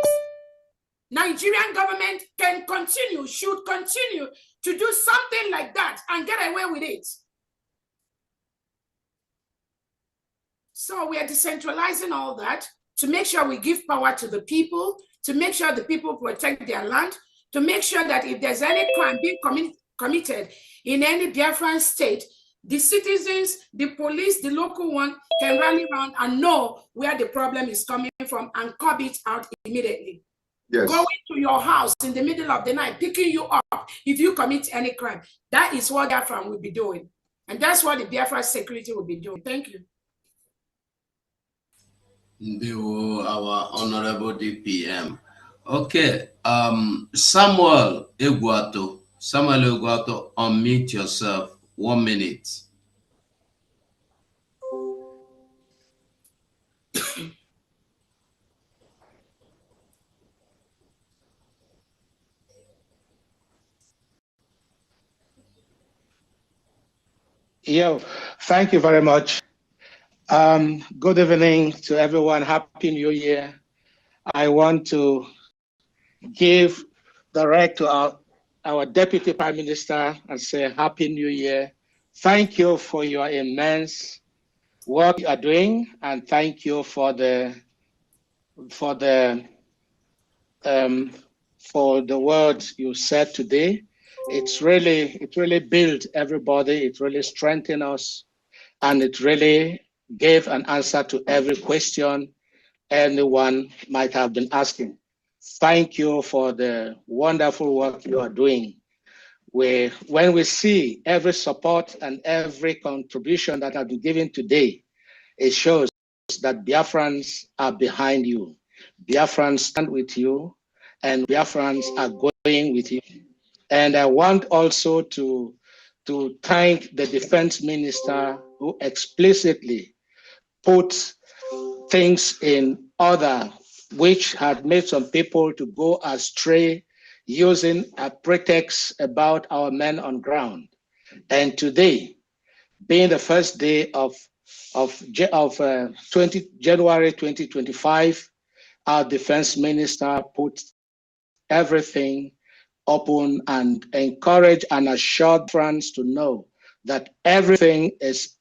Nigerian government can continue, should continue to do something like that and get away with it? So we are decentralizing all that to make sure we give power to the people, to make sure the people protect their land, to make sure that if there's any crime being committed in any Biafran state, the citizens, the police, the local one can rally around and know where the problem is coming from and curb it out immediately. Yes. Going to your house in the middle of the night, picking you up if you commit any crime. That is what Biafran will be doing. And that's what the Biafra security will be doing. Thank you. Our honorable DPM. Okay, Samuel Egwato, unmute yourself. 1 minute. Thank you very much. Good evening to everyone. Happy New Year. I want to give direct to our Deputy Prime Minister and say Happy New Year. Thank you for your immense work you are doing, and thank you for the words you said today. It really built everybody. It really strengthened us, and it really gave an answer to every question anyone might have been asking. Thank you for the wonderful work you are doing. When we see every support and every contribution that has been given today, it shows that Biafrans are behind you. Biafrans stand with you, and Biafrans are going with you. And I want also to thank the defense minister who explicitly put things in order which had made some people to go astray using a pretext about our men on ground. And today, being the first day of January 2025, our defense minister put everything open and encouraged and assured France to know that everything is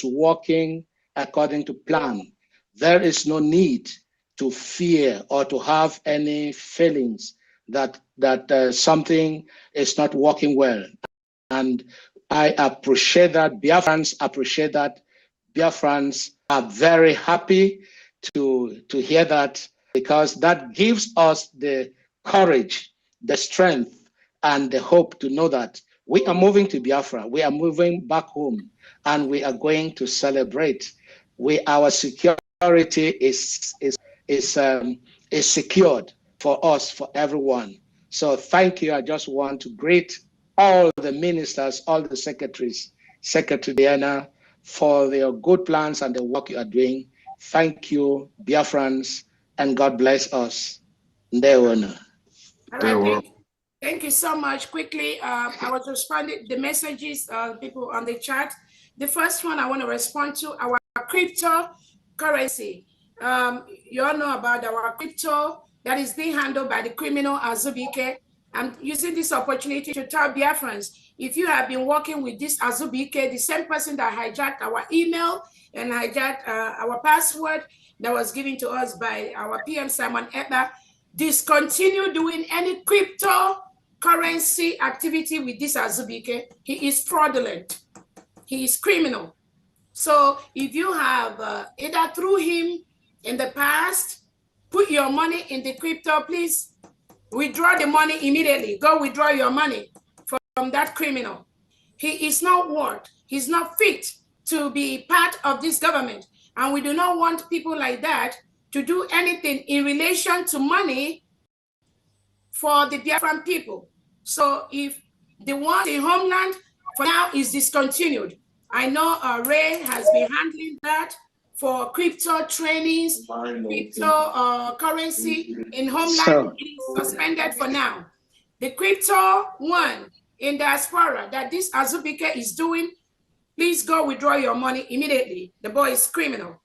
working according to plan. there is no need to fear or to have any feelings that something is not working well. And I appreciate that. Biafrans appreciate that. Biafrans are very happy to hear that, because that gives us the courage, the strength, and the hope to know that we are moving to Biafra. We are moving back home, and we are going to celebrate. Our security is secured for us, for everyone. So thank you. I just want to greet all the ministers, all the secretaries, Secretary Diana, for their good plans and the work you are doing. Thank you, Biafrans, and God bless us. All right, thank you so much. Quickly, I was responding the messages, people on the chat. The first one I want to respond to, our cryptocurrency. You all know about our crypto that is being handled by the criminal Azubike. I'm using this opportunity to tell Biafrans, if you have been working with this Azubike, the same person that hijacked our email and hijacked our password that was given to us by our PM Simon Ekpa, discontinue doing any cryptocurrency activity with this Azubike. He is fraudulent. He is criminal. So if you have either through him in the past, put your money in the crypto, please withdraw the money immediately. Go withdraw your money from that criminal. He is not worth, he's not fit to be part of this government. And we do not want people like that to do anything in relation to money for the Biafran people. So if the one in homeland for now is discontinued, I know Ray has been handling that for crypto trainings, crypto currency in homeland is suspended for now. The crypto one in diaspora that this Azubike is doing, please go withdraw your money immediately. The boy is criminal.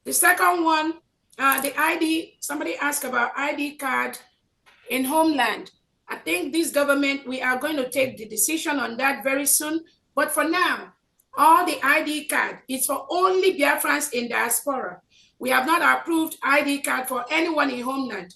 The second one, the ID, somebody asked about ID card in homeland. I think this government, we are going to take the decision on that very soon. But for now, all the ID card is for only Biafrans in diaspora. We have not approved ID card for anyone in homeland.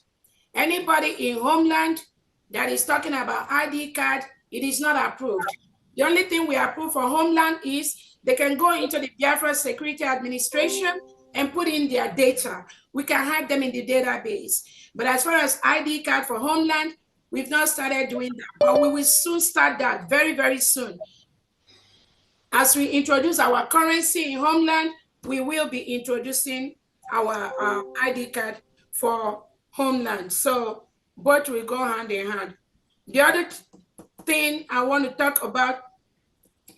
Anybody in homeland that is talking about ID card, it is not approved. The only thing we approve for homeland is they can go into the Biafra Security Administration and put in their data. We can have them in the database. But as far as ID card for homeland, we've not started doing that. But we will soon start that very, very soon. As we introduce our currency in homeland, we will be introducing our ID card for homeland. So both will go hand in hand. The other thing I want to talk about,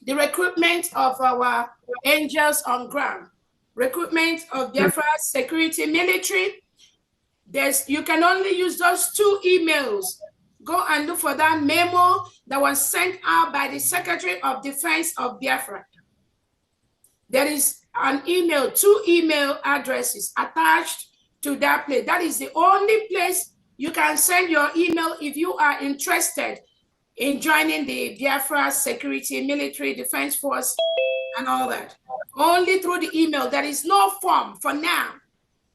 the recruitment of our angels on ground, recruitment of Biafra security military. You can only use those 2 emails. Go and look for that memo that was sent out by the Secretary of Defense of Biafra. There is an email, 2 email addresses attached to that place. That is the only place you can send your email if you are interested in joining the Biafra Security Military Defense Force and all that. Only through the email. There is no form for now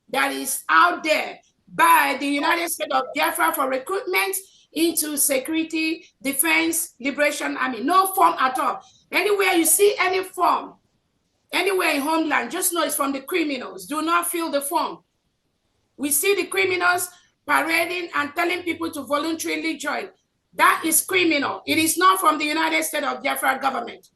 that is out there by the United States of Biafra for recruitment into security, defense, liberation army. No form at all. Anywhere you see any form, anywhere in homeland, just know it's from the criminals. Do not fill the form. We see the criminals parading and telling people to voluntarily join. That is criminal. It is not from the United States of Biafra government.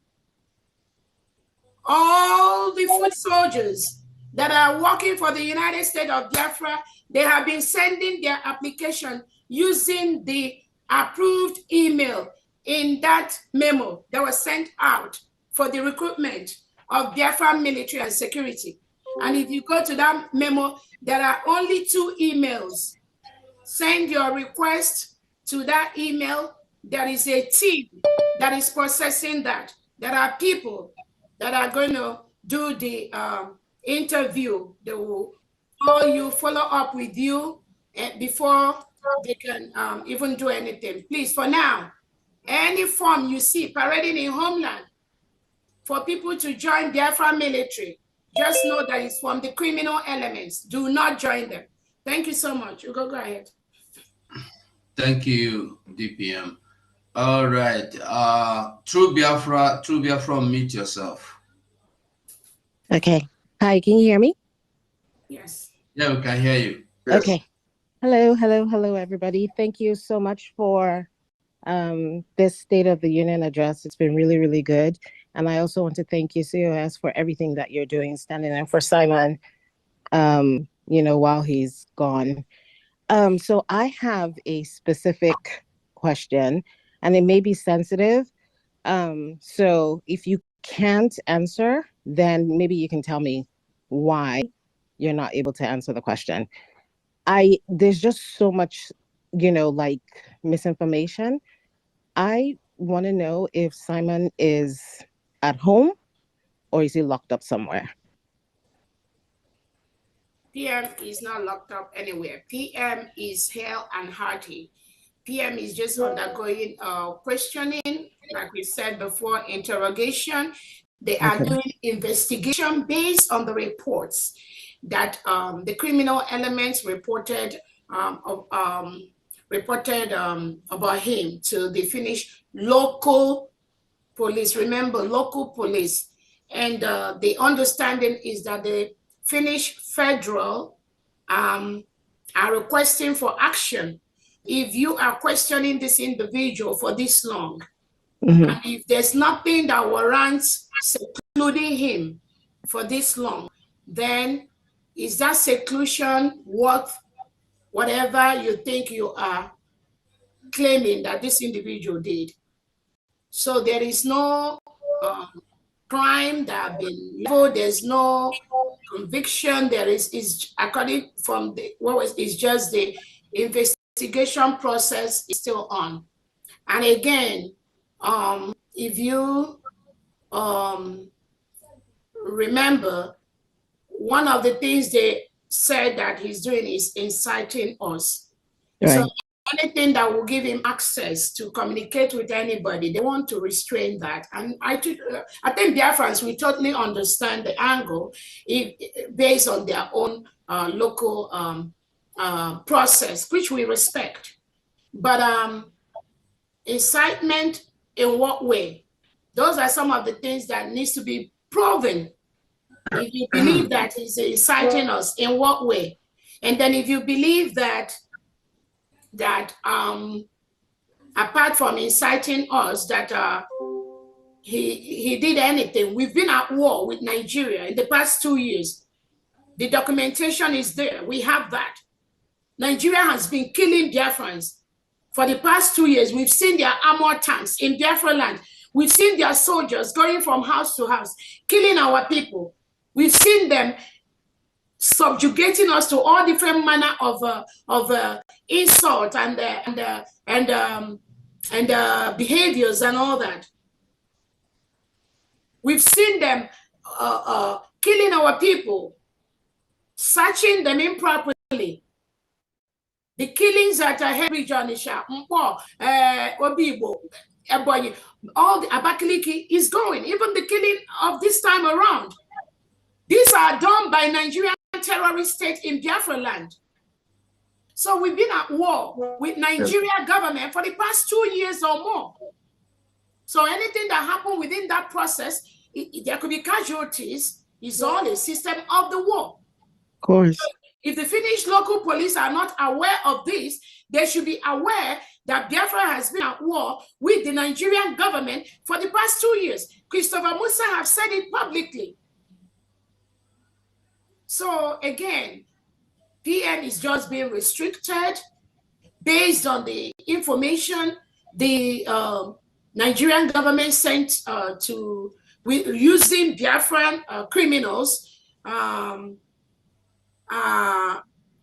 All the foot soldiers that are working for the United States of Biafra, they have been sending their application using the approved email in that memo that was sent out for the recruitment of Biafra military and security. And if you go to that memo, there are only 2 emails. Send your request to that email. There is a team that is processing that. There are people that are going to do the interview. They will call you, follow up with you before they can even do anything. Please, for now, any form you see parading in homeland for people to join Biafra military, just know that it's from the criminal elements. Do not join them. Thank you so much. You go ahead. Thank you, DPM. All right. True Biafra, mute yourself. Okay. Hi, can you hear me? Yes. Yeah, we can hear you. Yes. Okay. Hello, everybody. Thank you so much for this State of the Union address. It's been really, really good. And I also want to thank you, COS, for everything that you're doing, standing in for Simon, while he's gone. So I have a specific question, and it may be sensitive. So if you can't answer, then maybe you can tell me why you're not able to answer the question. There's just so much, misinformation. I want to know if Simon is at home or is he locked up somewhere? PM is not locked up anywhere. PM is hale and hearty. PM is just undergoing questioning, like we said before, interrogation. They are doing investigation based on the reports that the criminal elements reported about him to the Finnish local police. Remember, local police. And the understanding is that the Finnish federal are requesting for action. If you are questioning this individual for this long, and if there's nothing that warrants secluding him for this long, then is that seclusion worth whatever you think you are claiming that this individual did? So there is no crime that have been leveled, there's no conviction, there is according from the is just the investigation process is still on. And again, if you remember, one of the things they said that he's doing is inciting us. Right. So anything that will give him access to communicate with anybody, they want to restrain that. And I think Biafrans, we totally understand the angle based on their own local process, which we respect. But incitement in what way? Those are some of the things that needs to be proven. If you believe that he's inciting us, in what way? And then if you believe that apart from inciting us, that he did anything. We've been at war with Nigeria in the past 2 years. The documentation is there. We have that. Nigeria has been killing Biafrans for the past 2 years. We've seen their armored tanks in Biafra land. We've seen their soldiers going from house to house, killing our people. We've seen them subjugating us to all different manner of insult and behaviors and all that. We've seen them killing our people, searching them improperly. The killings at Henry Jonisha, Obibo, Ebonyi, all the Abakaliki is going. Even the killing of this time around. These are done by Nigerian terrorist state in Biafra land. So we've been at war with Nigeria government for the past 2 years or more. So anything that happened within that process, there could be casualties. It's all a system of the war. Of course. So if the Finnish local police are not aware of this, they should be aware that Biafra has been at war with the Nigerian government for the past 2 years. Christopher Musa have said it publicly. So again, PM is just being restricted based on the information the Nigerian government sent using Biafran criminals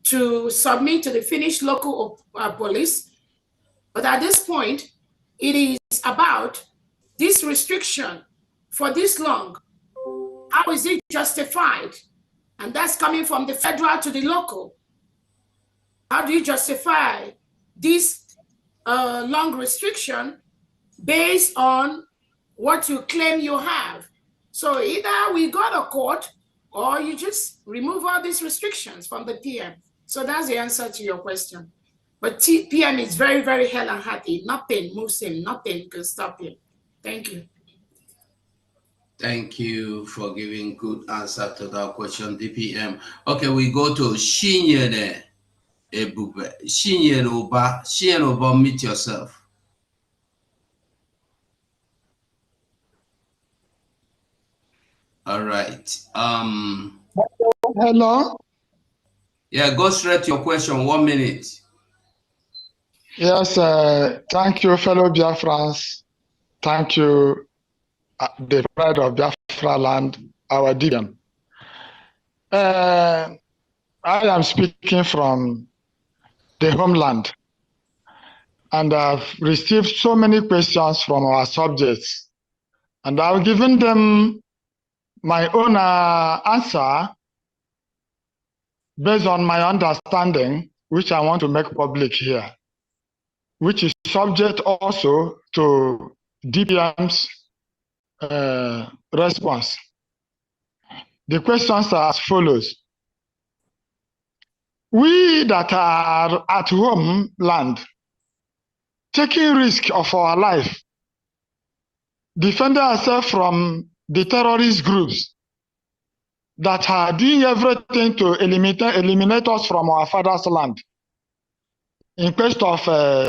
to submit to the Finnish local police. But at this point, it is about this restriction for this long. How is it justified? And that's coming from the federal to the local. How do you justify this long restriction based on what you claim you have? So either we go to court or you just remove all these restrictions from the PM. So that's the answer to your question. But PM is very, very hell and hearty. Nothing moves him. Nothing can stop him. Thank you. Thank you for giving good answer to that question, DPM. Okay, we go to Shinyene Ebube. Shinyene Oba, meet yourself. All right. Hello. Yeah, go straight to your question. 1 minute. Yes, thank you, fellow Biafrans. Thank you, the pride of Biafra land, our DPM. I am speaking from the homeland, and I've received so many questions from our subjects, and I've given them my own answer based on my understanding, which I want to make public here, which is subject also to DPM's response. The questions are as follows. We that are at home land, taking risk of our life, defending ourselves from the terrorist groups that are doing everything to eliminate us from our father's land in quest of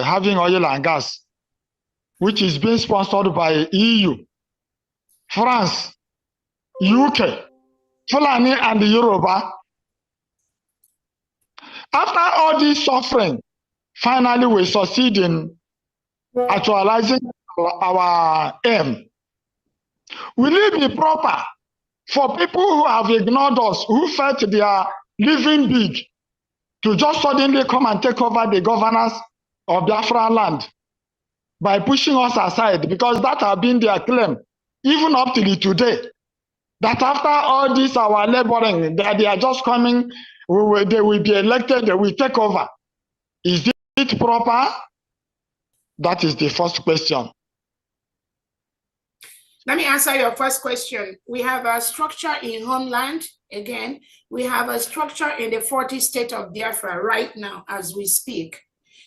having oil and gas, which is being sponsored by EU, France, UK, Fulani, and the Yoruba. After all this suffering, finally we succeed in actualizing our aim. Will it be proper for people who have ignored us, who felt they are living big, to just suddenly come and take over the governance of Biafra land by pushing us aside? Because that has been their claim, even up till today, that after all this our laboring, that they are just coming, they will be elected, they will take over. Is it proper? That is the first question. Let me answer your first question. We have a structure in homeland. Again, we have a structure in the 40 state of Biafra right now as we speak.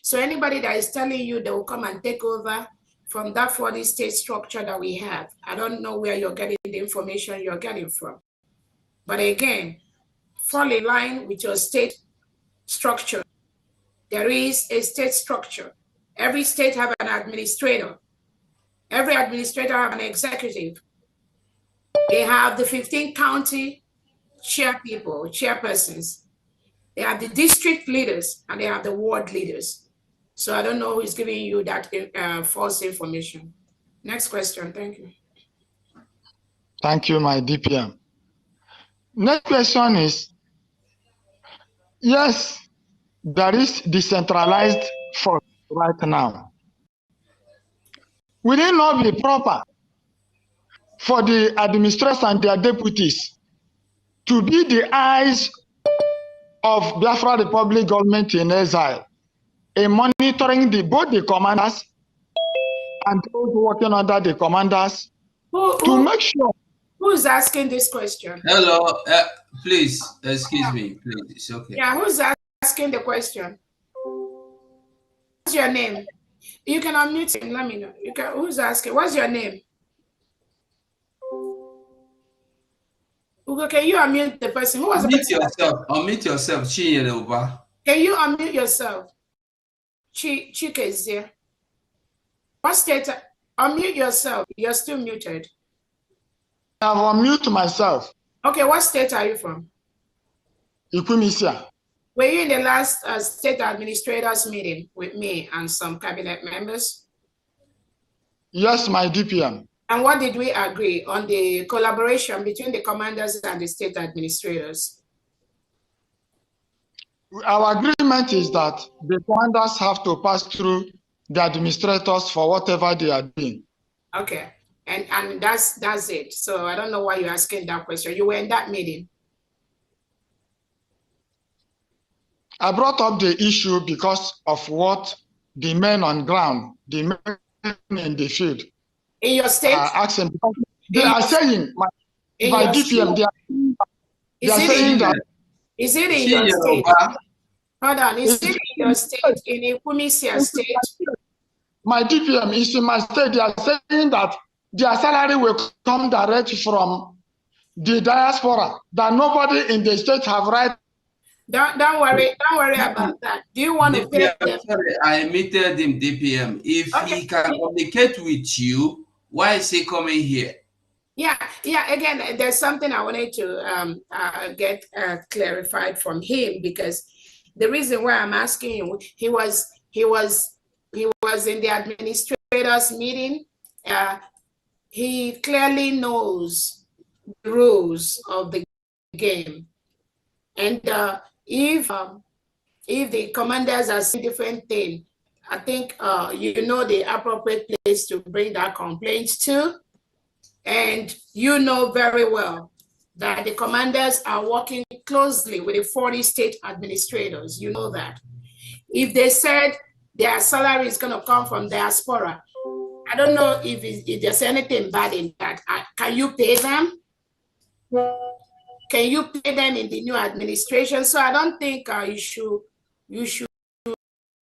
So anybody that is telling you they will come and take over from that 40 state structure that we have, I don't know where you're getting the information you're getting from. But again, fall in line with your state structure. There is a state structure. Every state have an administrator. Every administrator have an executive. They have the 15 county chairpersons. They have the district leaders and they have the ward leaders. So I don't know who is giving you that false information. Next question, thank you. Thank you, my DPM. Next question is, yes, there is decentralized force right now. Will it not be proper for the administrators and their deputies to be the eyes of Biafra Republic government in exile in monitoring both the commanders and those working under the commanders to make sure? Who's asking this question? Hello, please, excuse me, please, it's okay. Yeah, who's asking the question? What's your name? You can unmute him, let me know. Who's asking? What's your name? Ugo, can you unmute the person? Who was the person? Unmute yourself, Chinyere. Can you unmute yourself? Chika is there. What state? Unmute yourself. You're still muted. I've unmuted myself. Okay, what state are you from? Ikwimisia. Were you in the last state administrators meeting with me and some cabinet members? Yes, my DPM. And what did we agree on the collaboration between the commanders and the state administrators? Our agreement is that the commanders have to pass through the administrators for whatever they are doing. Okay, and that's it. So I don't know why you're asking that question. You were in that meeting. I brought up the issue because of what the men on ground, the men in the field, in your state, are asking. They are saying, my DPM, They are saying that. Is it in your state? Hold on. Is it in your state, in Ikumisia state? My DPM is in my state. They are saying that their salary will come direct from the diaspora, that nobody in the state have right. Don't worry about that. Do you want to pay them? Sorry, I muted him, DPM. If he can communicate with you, why is he coming here? Yeah. Again, there's something I wanted to get clarified from him, because the reason why I'm asking him, he was in the administrators meeting. He clearly knows the rules of the game, and if the commanders are saying different thing, I think you know the appropriate place to bring that complaint to. And you know very well that the commanders are working closely with the 40 state administrators. You know that. If they said their salary is going to come from diaspora, I don't know if there's anything bad in that. Can you pay them? Can you pay them in the new administration? So I don't think you should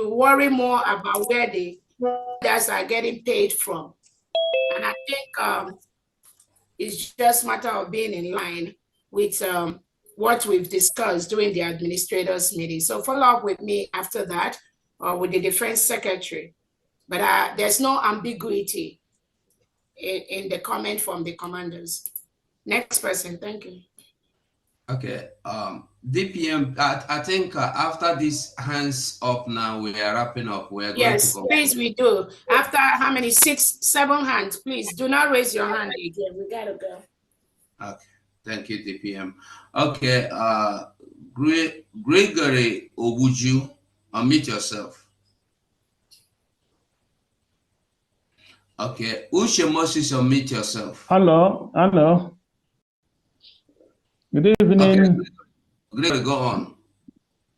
worry more about where the commanders are getting paid from. And I think it's just a matter of being in line with what we've discussed during the administrators meeting. So follow up with me after that, or with the defense secretary. But there's no ambiguity in the comment from the commanders. Next person, thank you. Okay, DPM, I think after this hands up now, we are wrapping up. We're going to please, we do. After how many? 6, 7 hands, please do not raise your hand again. We gotta go. Okay, thank you, DPM. Okay, Gregory Obuju, unmute yourself. Okay, Ushe Moses, unmute yourself. Hello. Good evening. Okay. Gregory, go on.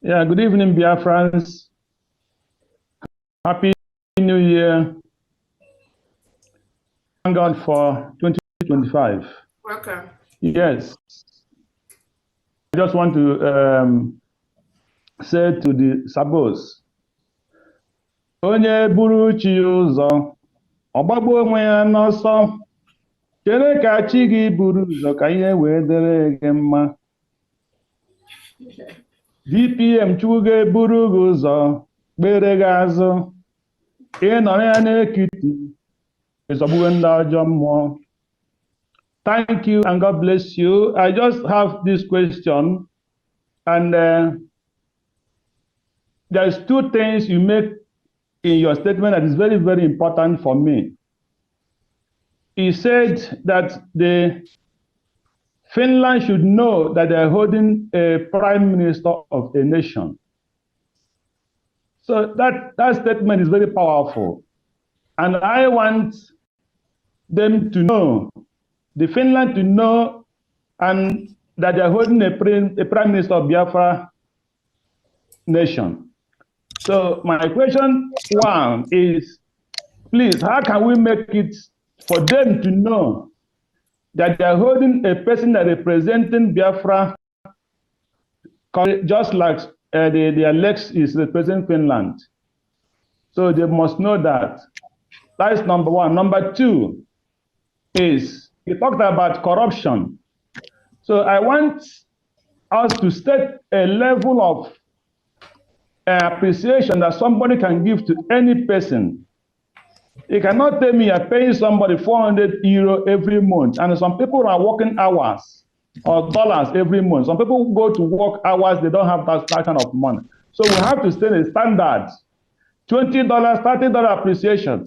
Yeah, good evening, Biafrans. Happy New Year. Thank God for 2025. Welcome. Yes. I just want to say to the sabos, onye buru chi ụzọ, ọgbagbo onwe ya n'ọsọ, chere ka chi gị buru ụzọ ka ihe wee dịrị gị mma. DPM Chukwu ga-eburu gị ụzọ, kpere gị azụ, ị nọrọ ya n'ekiti, ịzọgbuwe ndị ọjọọ mmụọ. Thank you and God bless you. I just have this question, and there's 2 things you make in your statement that is very, very important for me. He said that Finland should know that they're holding a prime minister of a nation. So that statement is very powerful. And I want them to know, the Finland to know, and that they're holding a prime minister of Biafra nation. So my question 1 is, please, how can we make it for them to know that they are holding a person that representing Biafra, just like the Alex is representing Finland? So they must know that. That is number 1. Number 2 is, he talked about corruption. So I want us to set a level of appreciation that somebody can give to any person. You cannot tell me you're paying somebody 400 euro every month, and some people are working hours or dollars every month. Some people go to work hours, they don't have that kind of money. So we have to set a standard, $20, $30 appreciation.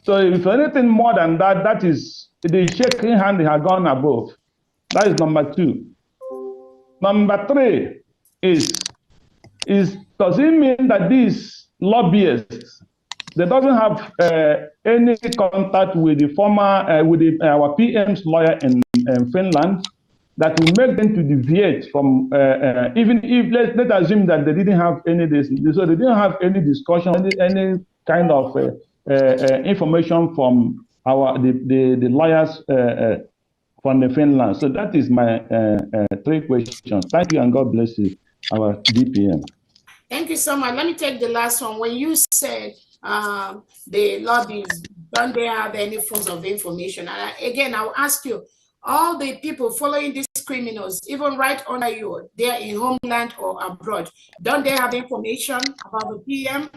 So if anything more than that, that is the shaking hand has gone above. That is number 2. Number 3 is does it mean that these lobbyists, they doesn't have any contact with the former, our PM's lawyer in Finland, that will make them to deviate from, even if, let's assume that they didn't have any, so they didn't have any discussion, any kind of information from the lawyers from the Finland. So that is my 3 questions. Thank you and God bless you, our DPM. Thank you so much. Let me take the last one. When you said the lobbies, don't they have any forms of information? And again, I'll ask you, all the people following these criminals, even right under you, they're in homeland or abroad, don't they have information about the PM?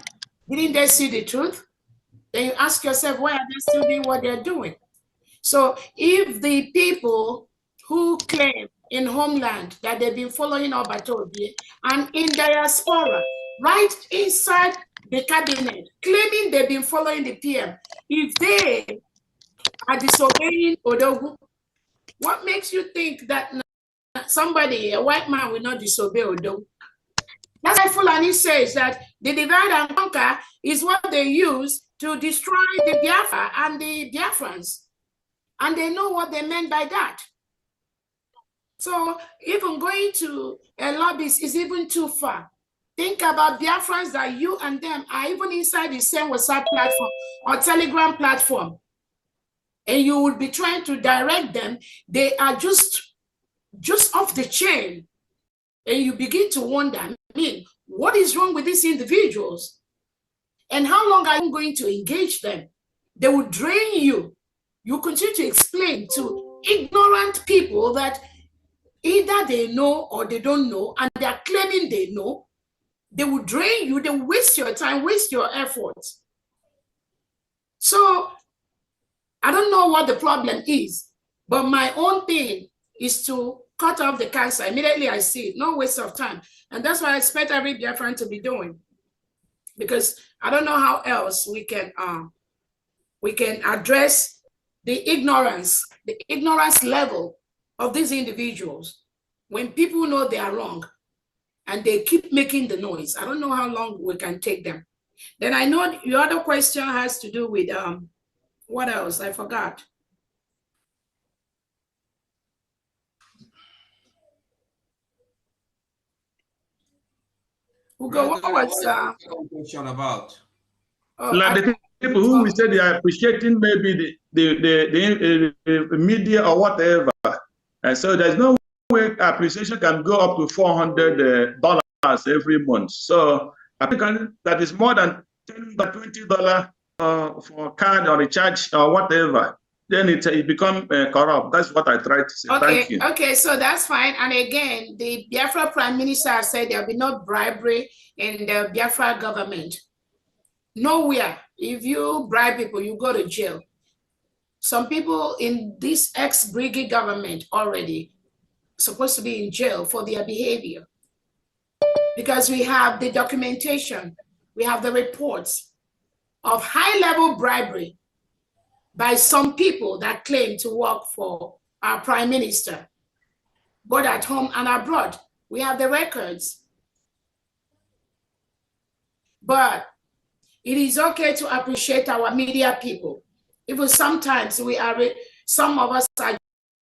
Didn't they see the truth? Then you ask yourself, why are they still doing what they're doing? So if the people who claim in homeland that they've been following Obatobie and in diaspora, right inside the cabinet, claiming they've been following the PM, if they are disobeying Odogu, what makes you think that somebody, a white man, will not disobey Odogu? That's why Fulani says that the divide and conquer is what they use to destroy the Biafra and the Biafrans. And they know what they meant by that. So even going to a lobbyist is even too far. Think about Biafrans that you and them are even inside the same WhatsApp platform or Telegram platform. And you would be trying to direct them. They are just off the chain. And you begin to wonder, I mean, what is wrong with these individuals? And how long are you going to engage them? They will drain you. You continue to explain to ignorant people that either they know or they don't know, and they are claiming they know. They will drain you, they will waste your time, waste your efforts. So I don't know what the problem is, but my own thing is to cut off the cancer. Immediately I see it, no waste of time. And that's what I expect every Biafran to be doing. Because I don't know how else we can address the ignorance level of these individuals when people know they are wrong and they keep making the noise. I don't know how long we can take them. Then I know your other question has to do with what else? I forgot. Ugo, what was the question about? Like the people who we say they are appreciating maybe the media or whatever. And so there's no way appreciation can go up to $400 every month. So I think that is more than $10, $20 for card or recharge or whatever. Then it becomes corrupt. That's what I try to say. Okay, Thank you. okay, so that's fine. And again, the Biafra Prime Minister said there will be no bribery in the Biafra government. Nowhere. If you bribe people, you go to jail. Some people in this ex-brigade government already supposed to be in jail for their behavior. Because we have the documentation, we have the reports of high-level bribery by some people that claim to work for our Prime Minister, both at home and abroad. We have the records. But it is okay to appreciate our media people. Even sometimes some of us are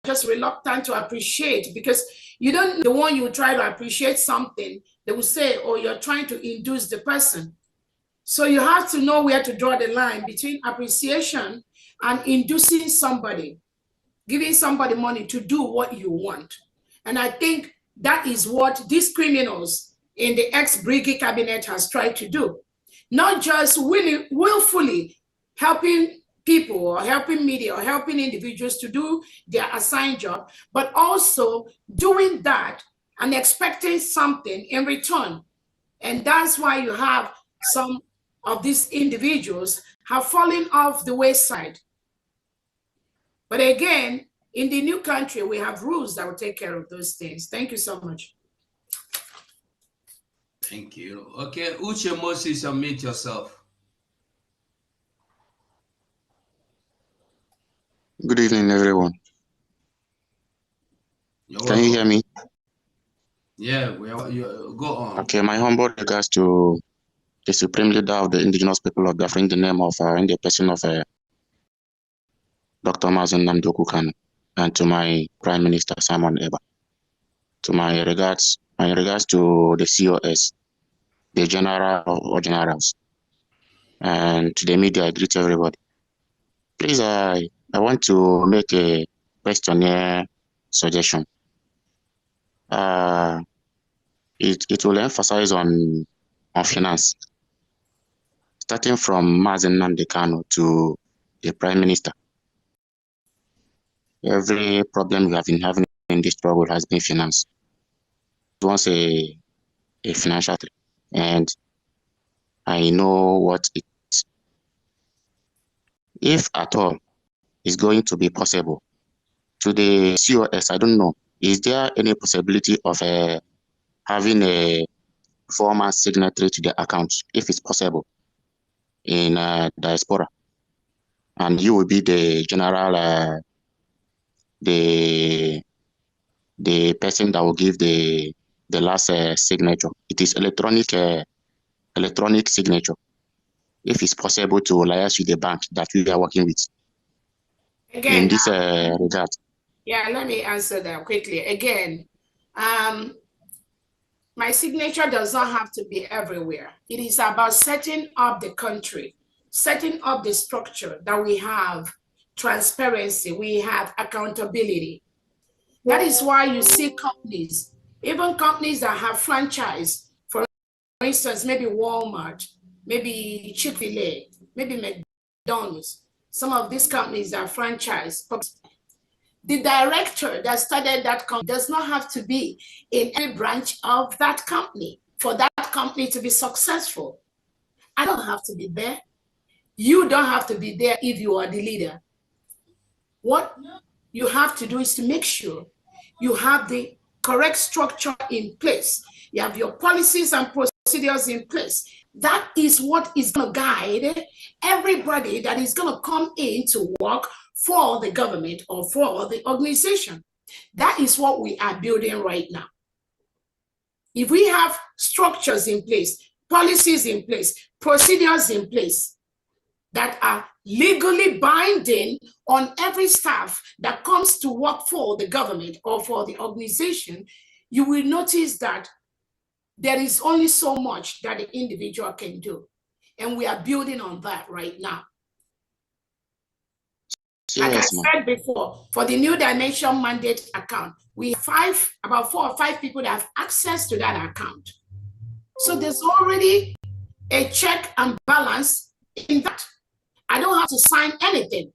just reluctant to appreciate because you don't, the one you try to appreciate something, they will say, oh, you're trying to induce the person. So you have to know where to draw the line between appreciation and inducing somebody, giving somebody money to do what you want. And I think that is what these criminals in the ex-brigade cabinet has tried to do. Not just willfully helping people or helping media or helping individuals to do their assigned job, but also doing that and expecting something in return. And that's why you have some of these individuals have fallen off the wayside. But again, in the new country, we have rules that will take care of those things. Thank you so much. Thank you. Okay, Uche Moses, unmute yourself. Good evening, everyone. Can you hear me? Yeah, go on. Okay, my humble regards to the supreme leader of the indigenous people of Biafra in the name of, in the person of Dr. Mazen Namdoku Kanu, and to my Prime Minister Simon Ekpa. To my regards to the COS, the general or generals, and to the media, I greet everybody. Please, I want to make a questionnaire suggestion. It will emphasize on finance, starting from Mazen Nandekano to the Prime Minister. Every problem we have been having in this struggle has been finance. It wants a financial threat, and I know what it, if at all, is going to be possible. To the COS, I don't know, is there any possibility of having a former signatory to the account, if it's possible, in diaspora? And you will be the general, the person that will give the last signature. It is electronic signature. If it's possible to liaise with the bank that we are working with. Again, in this regard. Yeah, let me answer that quickly. Again, my signature does not have to be everywhere. It is about setting up the country, setting up the structure that we have transparency, we have accountability. That is why you see companies, even companies that have franchise, for instance, maybe Walmart, maybe Chick-fil-A, maybe McDonald's. Some of these companies are franchise. The director that started that company does not have to be in every branch of that company for that company to be successful. I don't have to be there. You don't have to be there if you are the leader. What you have to do is to make sure you have the correct structure in place. You have your policies and procedures in place. That is what is going to guide everybody that is going to come in to work for the government or for the organization. That is what we are building right now. If we have structures in place, policies in place, procedures in place that are legally binding on every staff that comes to work for the government or for the organization, you will notice that there is only so much that the individual can do. And we are building on that right now. Like I said before, for the New Dimension Mandate account, we have about 4 or 5 people that have access to that account. So there's already a check and balance in that. I don't have to sign anything,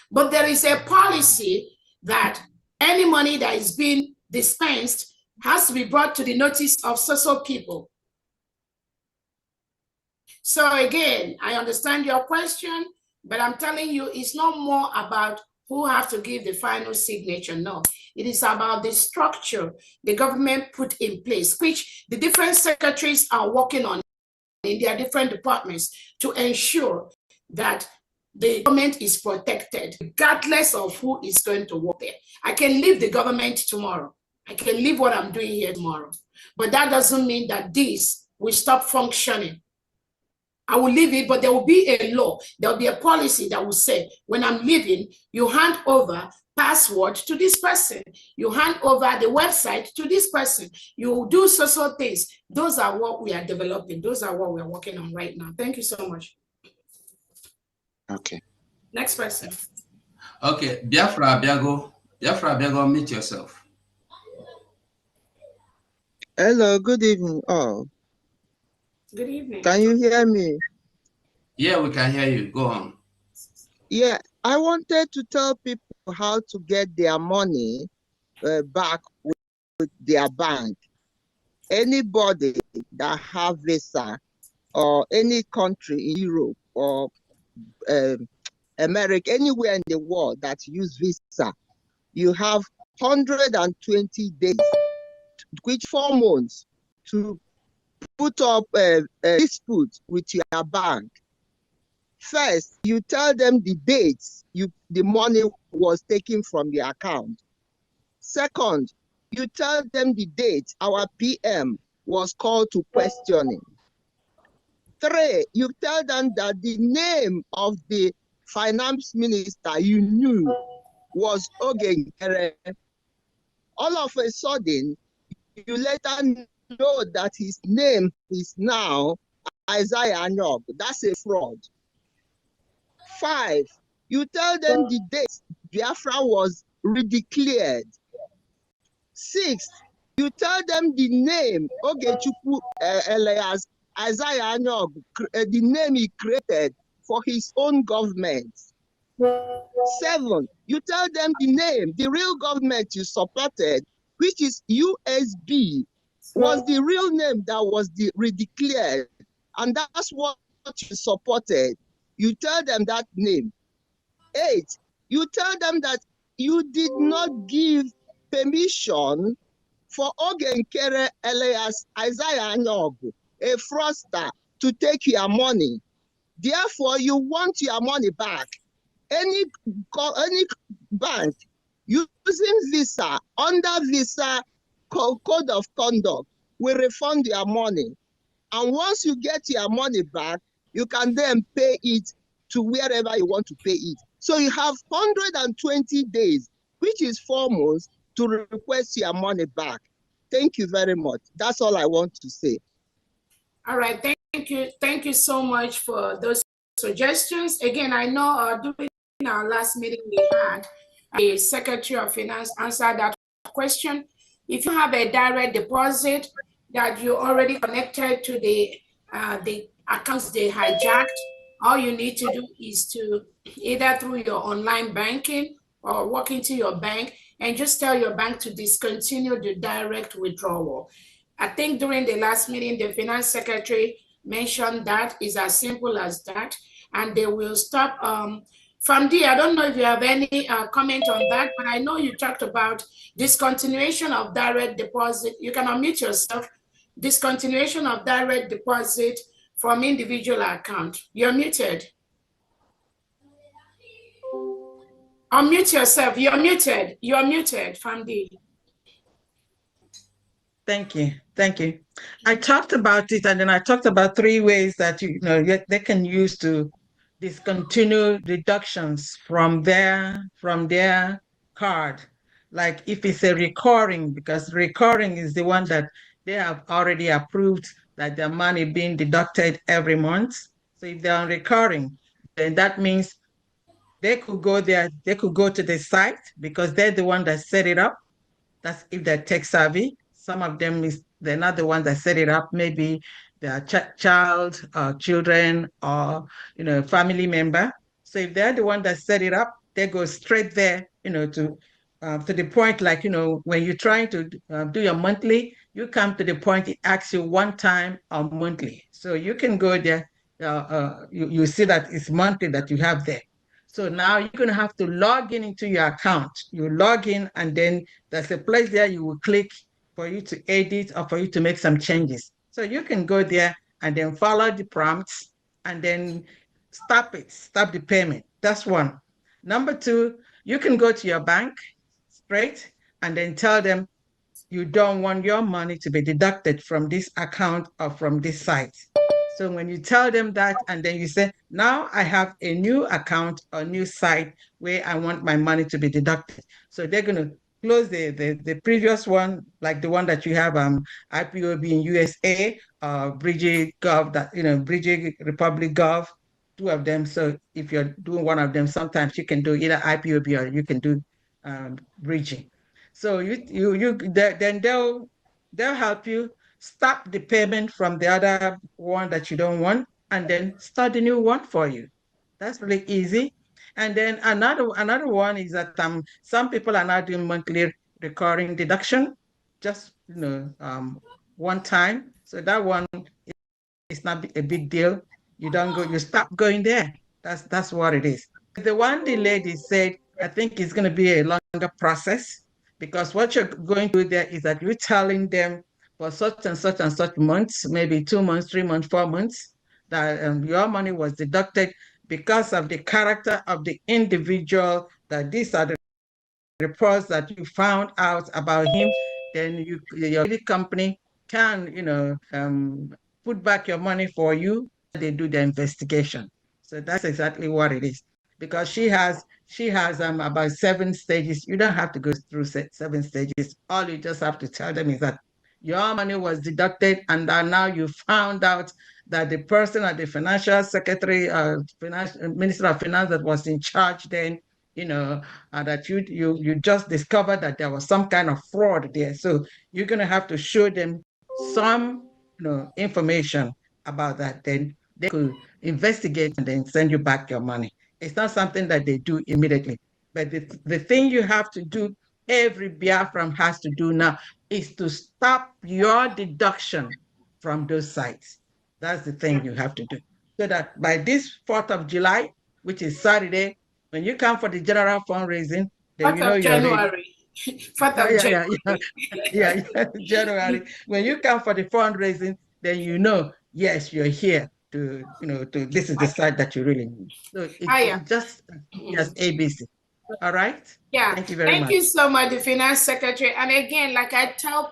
but there is a policy that any money that is being dispensed has to be brought to the notice of social people. So again, I understand your question, but I'm telling you, it's not more about who have to give the final signature. No, it is about the structure the government put in place, which the different secretaries are working on in their different departments to ensure that the government is protected, regardless of who is going to work there. I can leave the government tomorrow. I can leave what I'm doing here tomorrow. But that doesn't mean that this will stop functioning. I will leave it, but there will be a law. There will be a policy that will say, when I'm leaving, you hand over password to this person. You hand over the website to this person. You do social things. Those are what we are developing. Those are what we're working on right now. Thank you so much. Okay. Next person. Okay, Biafra Biago, meet yourself. Hello, good evening. Oh, good evening. Can you hear me? Yeah, we can hear you. Go on. Yeah, I wanted to tell people how to get their money back with their bank. Anybody that have visa or any country in Europe or America, anywhere in the world that use visa, you have 120 days, which 4 months, to put up a dispute with your bank. First, you tell them the dates the money was taken from the account. Second, you tell them the date our PM was called to questioning. 3, you tell them that the name of the finance minister you knew was Ogengere. All of a sudden, you later know that his name is now Isaiah Anyog. That's a fraud. 5, you tell them the date Biafra was redeclared. Sixth, you tell them the name Ogechukwu Elias Isaiah Anyog, the name he created for his own government. 7, you tell them the name, the real government you supported, which is USB, was the real name that was redeclared, and that's what you supported. You tell them that name. 8, you tell them that you did not give permission for Ogenkere Elias Isaiah Anyog, a fraudster, to take your money. Therefore, you want your money back. Any bank using Visa, under Visa Code of Conduct, will refund your money. And once you get your money back, you can then pay it to wherever you want to pay it. So you have 120 days, which is 4 months, to request your money back. Thank you very much. That's all I want to say. All right, thank you. Thank you so much for those suggestions. Again, I know during our last meeting we had, the Secretary of Finance answered that question. If you have a direct deposit that you already connected to the accounts they hijacked, all you need to do is to either through your online banking or walk into your bank and just tell your bank to discontinue the direct withdrawal. I think during the last meeting, the Finance Secretary mentioned that is as simple as that, and they will stop. From there, I don't know if you have any comment on that, but I know you talked about discontinuation of direct deposit. You can unmute yourself. Discontinuation of direct deposit from individual account. You're muted. Unmute yourself. You're muted. You're muted, Famdi. Thank you. Thank you. I talked about it, and then I talked about 3 ways that they can use to discontinue deductions from their card. Like if it's a recurring, because recurring is the one that they have already approved that their money being deducted every month. So if they're on recurring, then that means they could go there, they could go to the site because they're the one that set it up. That's if they're tech savvy. Some of them they're not the ones that set it up. Maybe their child or children or family member. So if they're the one that set it up, they go straight there, to the point, like when you're trying to do your monthly, you come to the point it asks you one time or monthly. So you can go there. You see that it's monthly that you have there. So now you're going to have to log into your account. You log in, and then there's a place there you will click for you to edit or for you to make some changes. So you can go there and then follow the prompts and then stop the payment. That's one. Number 2, you can go to your bank straight and then tell them you don't want your money to be deducted from this account or from this site. So when you tell them that, and then you say, now I have a new account or new site where I want my money to be deducted. So they're going to close the previous one, like the one that you have, IPOB in USA, Bridge Gov, Bridge Republic Gov, 2 of them. So if you're doing one of them, sometimes you can do either IPOB or you can do Bridging. So then they'll help you stop the payment from the other one that you don't want, and then start the new one for you. That's really easy. And then another one is that some people are now doing monthly recurring deduction, just one time. So that one is not a big deal. You don't go, you stop going there. That's what it is. The one the lady said, I think it's going to be a longer process, because what you're going to do there is that you're telling them for such and such and such months, maybe 2 months, 3 months, 4 months, that your money was deducted because of the character of the individual, that these are the reports that you found out about him. Then your company can, put back your money for you. They do the investigation. So that's exactly what it is. Because she has about 7 stages. You don't have to go through 7 stages. All you just have to tell them is that your money was deducted, and that now you found out that the person at the financial secretary, Minister of Finance that was in charge then, that you just discovered that there was some kind of fraud there. So you're going to have to show them some information about that. Then they could investigate and then send you back your money. It's not something that they do immediately. But the thing you have to do, every Biafran has to do now, is to stop your deduction from those sites. That's the thing you have to do. So that by this 4th of July, which is Saturday, when you come for the general fundraising, then you know you're ready. 4th of January. Yeah, January. When you come for the fundraising, then you know, yes, you're here to this is the site that you really need. So it's just ABC. All right? Yeah. Thank you very much. Thank you so much, the Finance Secretary. And again, like I tell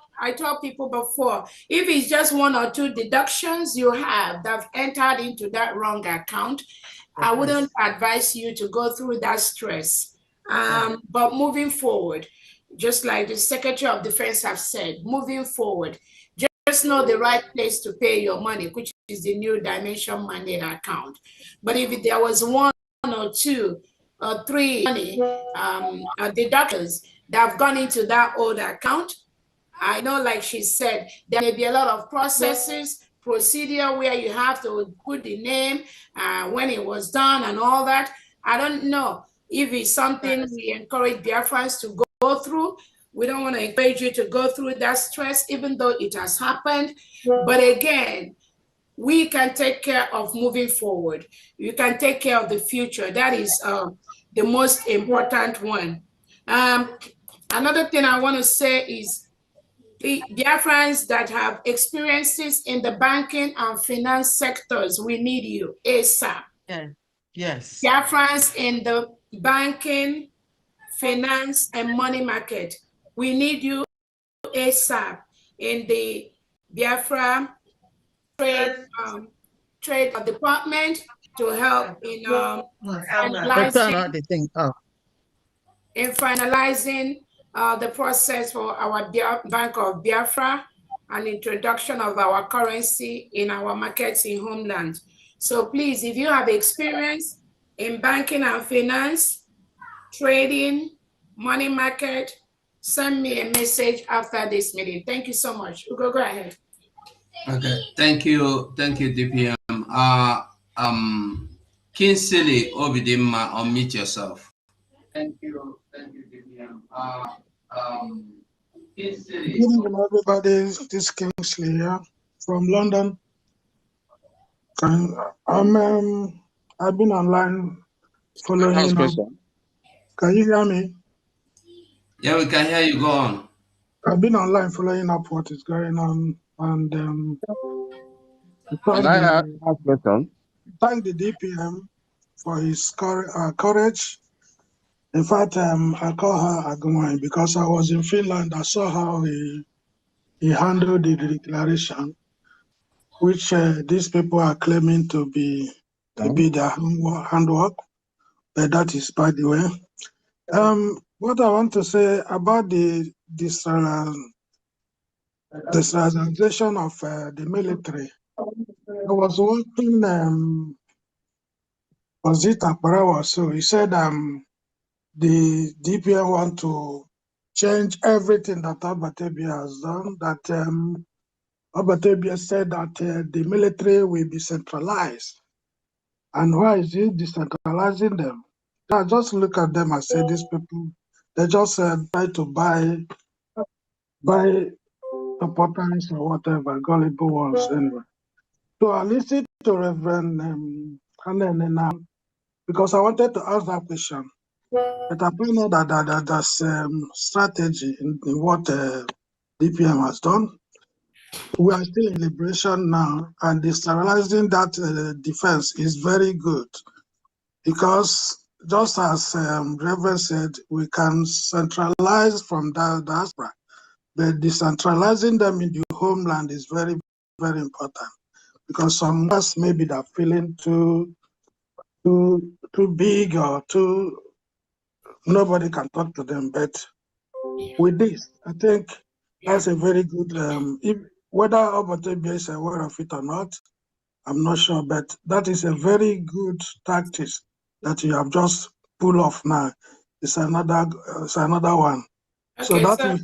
people before, if it's just 1 or 2 deductions you have that have entered into that wrong account, I wouldn't advise you to go through that stress. But moving forward, just like the Secretary of Defense have said, moving forward, just know the right place to pay your money, which is the New Dimension Mandate account. But if there was 1 or 2 or 3 deductions that have gone into that old account, I know, like she said, there may be a lot of procedure where you have to put the name, when it was done and all that. I don't know if it's something we encourage Biafrans to go through. We don't want to encourage you to go through that stress, even though it has happened. But again, we can take care of moving forward. You can take care of the future. That is the most important one. Another thing I want to say is the Biafrans that have experiences in the banking and finance sectors, we need you ASAP. Yes. Biafrans in the banking, finance, and money market, we need you ASAP. In the Biafra trade department to help in finalizing the process for our Bank of Biafra and introduction of our currency in our markets in homeland. So please, if you have experience in banking and finance, trading, money market, send me a message after this meeting. Thank you so much. Ugo, go ahead. Okay, thank you, DPM. Kinsley Obidimma, unmute yourself. Thank you, DPM. Good evening, everybody. This is Kingsley here from London. I've been online following up. Can you hear me? Yeah, we can hear you. Go on. I've been online following up what is going on, and thank the DPM for his courage. In fact, I call her Agumai because I was in Finland. I saw how he handled the declaration, which these people are claiming to be their handwork, but that is by the way. What I want to say about the decentralization of the military, I was watching was it Ekpa? So he said the DPM want to change everything that Abatebia has done. That Abatebia said that the military will be centralized. And why is he decentralizing them? I just look at them and say these people, they just try to buy importance or whatever, gullible ones anyway. So I listened to Reverend Hanene now because I wanted to ask that question. But I found out that there's strategy in what DPM has done. We are still in liberation now, and decentralizing that defense is very good because just as Reverend said, we can centralize from the diaspora, but decentralizing them in the homeland is very, very important because some of us maybe they're feeling too big or too nobody can talk to them. But with this, I think that's a very good. If whether Obatebia is aware of it or not, I'm not sure, but that is a very good tactic that you have just pull off now. It's another one. Okay, so that so, will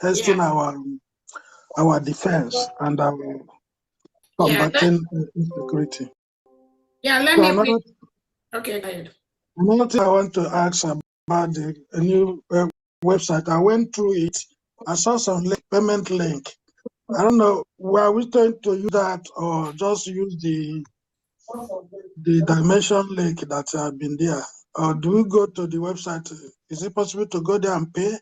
hasten our defense and our combating insecurity. Yeah, let So me. Okay, go ahead. Another thing I want to ask about the new website. I went through it. I saw some payment link. I don't know. Were we going to use that or just use the dimension link that have been there? Or do we go to the website? Is it possible to go there and pay?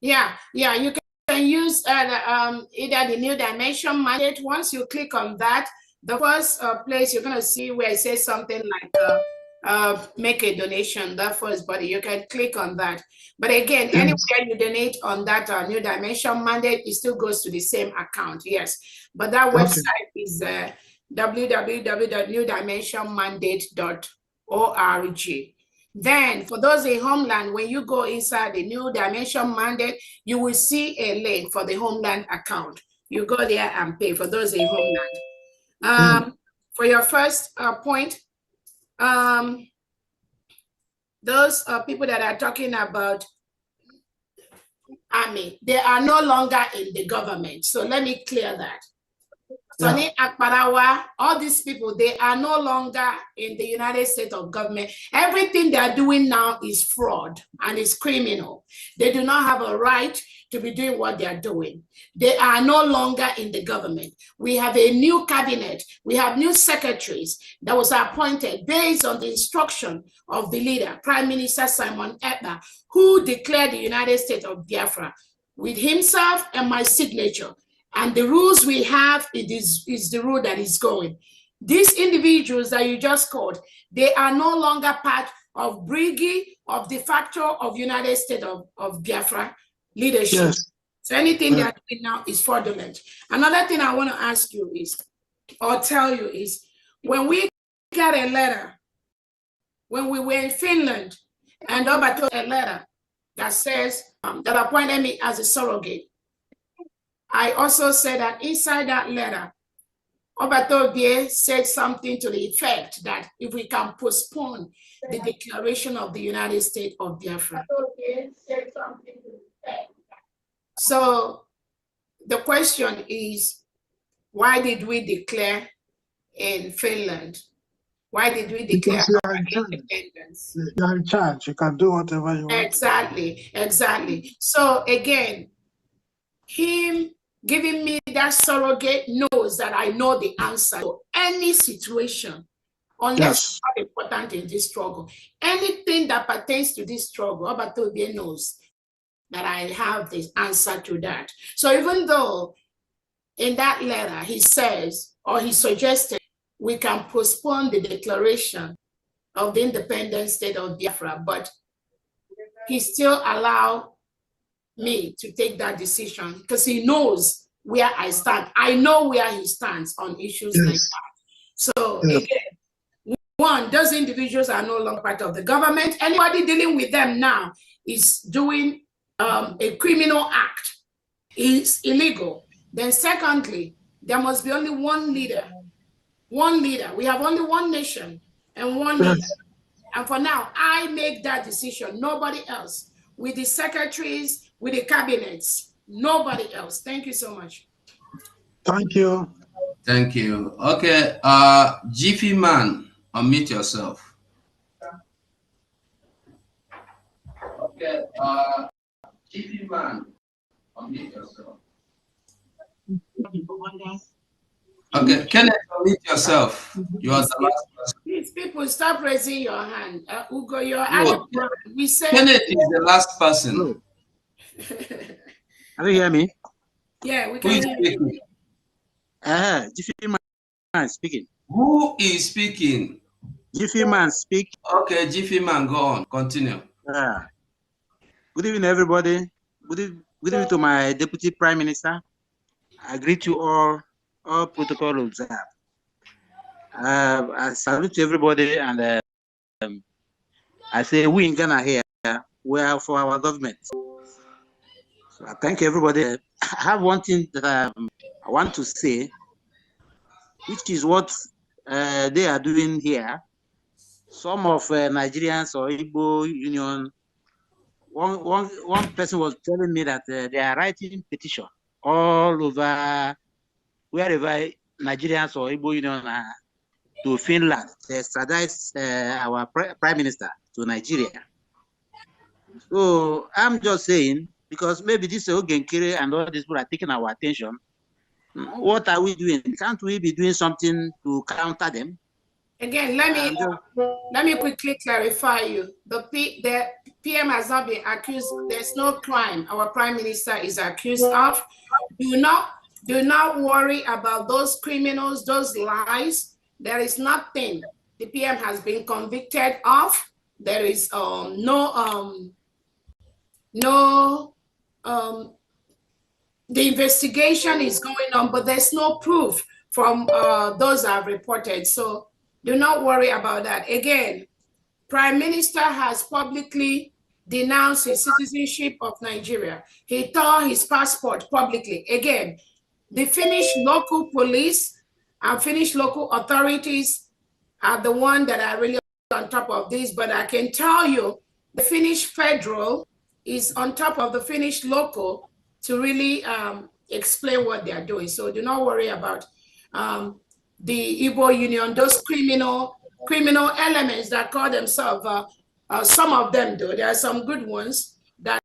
Yeah, you can use either the new dimension mandate. Once you click on that, the first place you're going to see where it says something like make a donation, that first body, you can click on that. But again, anywhere you donate on that new dimension mandate, it still goes to the same account, yes. But that website is www.newdimensionmandate.org. Then for those in homeland, when you go inside the new dimension mandate, you will see a link for the homeland account. You go there and pay for those in homeland. For your first point, those people that are talking about army, they are no longer in the government. So let me clear that. Sonny Akparawa, all these people, they are no longer in the United States of government. Everything they are doing now is fraud and is criminal. They do not have a right to be doing what they are doing. They are no longer in the government. We have a new cabinet. We have new secretaries that was appointed based on the instruction of the leader, Prime Minister Simon Ekpa, who declared the United States of Biafra with himself and my signature. And the rules we have, is the rule that is going. These individuals that you just called, they are no longer part of Briggy, of de facto of United States of Biafra leadership. Yes. So anything they are doing now is fraudulent. Another thing I want to ask you is, or tell you is, when we got a letter, when we were in Finland, and Obato a letter that says, that appointed me as a surrogate, I also said that inside that letter, Obatobie said something to the effect that if we can postpone the declaration of the United States of Biafra. So the question is, why did we declare in Finland? Why did we declare our independence? You are in charge. You can do whatever you want. Exactly. So again, him giving me that surrogate knows that I know the answer to any situation, unless it's not important in this struggle. Anything that pertains to this struggle, Obatobie knows that I have the answer to that. So even though in that letter he says, or he suggested, we can postpone the declaration of the independent state of Biafra, but he still allowed me to take that decision because he knows where I stand. I know where he stands on issues like that. So again, one, those individuals are no longer part of the government. Anybody dealing with them now is doing a criminal act. It's illegal. Then secondly, there must be only one leader. One leader. We have only one nation and one leader. And for now, I make that decision. Nobody else. With the secretaries, with the cabinets, nobody else. Thank you so much. Thank you. Thank you. Okay, Jiffy Man, unmute yourself. Okay, Jiffy Man, unmute yourself. Okay, Kenneth, unmute yourself. You are the last person. Please, people, stop raising your hand. Ugo, you're we say Kenneth is the last person. Can you hear me? Yeah, we can hear you. Jiffy Man speaking. Who is speaking? Jiffy Man speak. Okay, Jiffy Man, go on. Continue. Good evening, everybody. Good evening to my Deputy Prime Minister. I greet you all protocol observed. I salute everybody, and I say we in Ghana here, we are for our government. So I thank everybody. I have one thing that I want to say, which is what they are doing here. some of Nigerians or Igbo Union, one person was telling me that they are writing petition all over, wherever Nigerians or Igbo Union are, to Finland. They extradite our Prime Minister to Nigeria. So I'm just saying, because maybe this Ogenkere and all these people are taking our attention. What are we doing? Can't we be doing something to counter them? Again, let me quickly clarify you. The PM has not been accused. There's no crime our Prime Minister is accused of. Do not worry about those criminals, those lies. There is nothing the PM has been convicted of. There is the investigation is going on, but there's no proof from those I've reported. So do not worry about that. Again, Prime Minister has publicly denounced his citizenship of Nigeria. He tore his passport publicly. Again, the Finnish local police and Finnish local authorities are the one that are really on top of this, but I can tell you the Finnish federal is on top of the Finnish local to really explain what they are doing. So do not worry about the Igbo Union, those criminal elements that call themselves, some of them do, there are some good ones that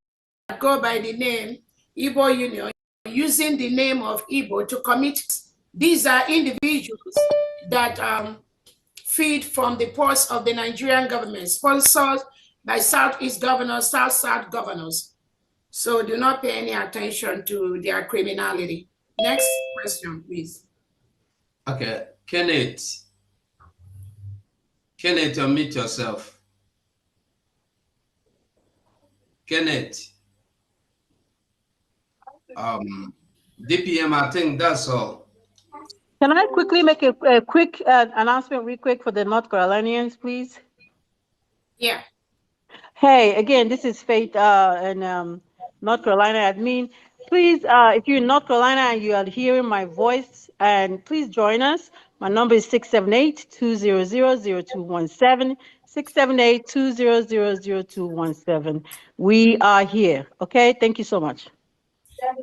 go by the name Igbo Union, using the name of Igbo to commit. These are individuals that feed from the purse of the Nigerian government, sponsored by Southeast governors, South governors. So do not pay any attention to their criminality. Next question, please. Okay, Kenneth, unmute yourself. Kenneth. DPM, I think that's all. Can I quickly make a quick announcement real quick for the North Carolinians, please? Yeah. Hey, again, this is Faith in North Carolina admin. Please, if you're in North Carolina and you are hearing my voice, and please join us. My number is 678-200-0217, 678-200-0217. We are here, okay? Thank you so much.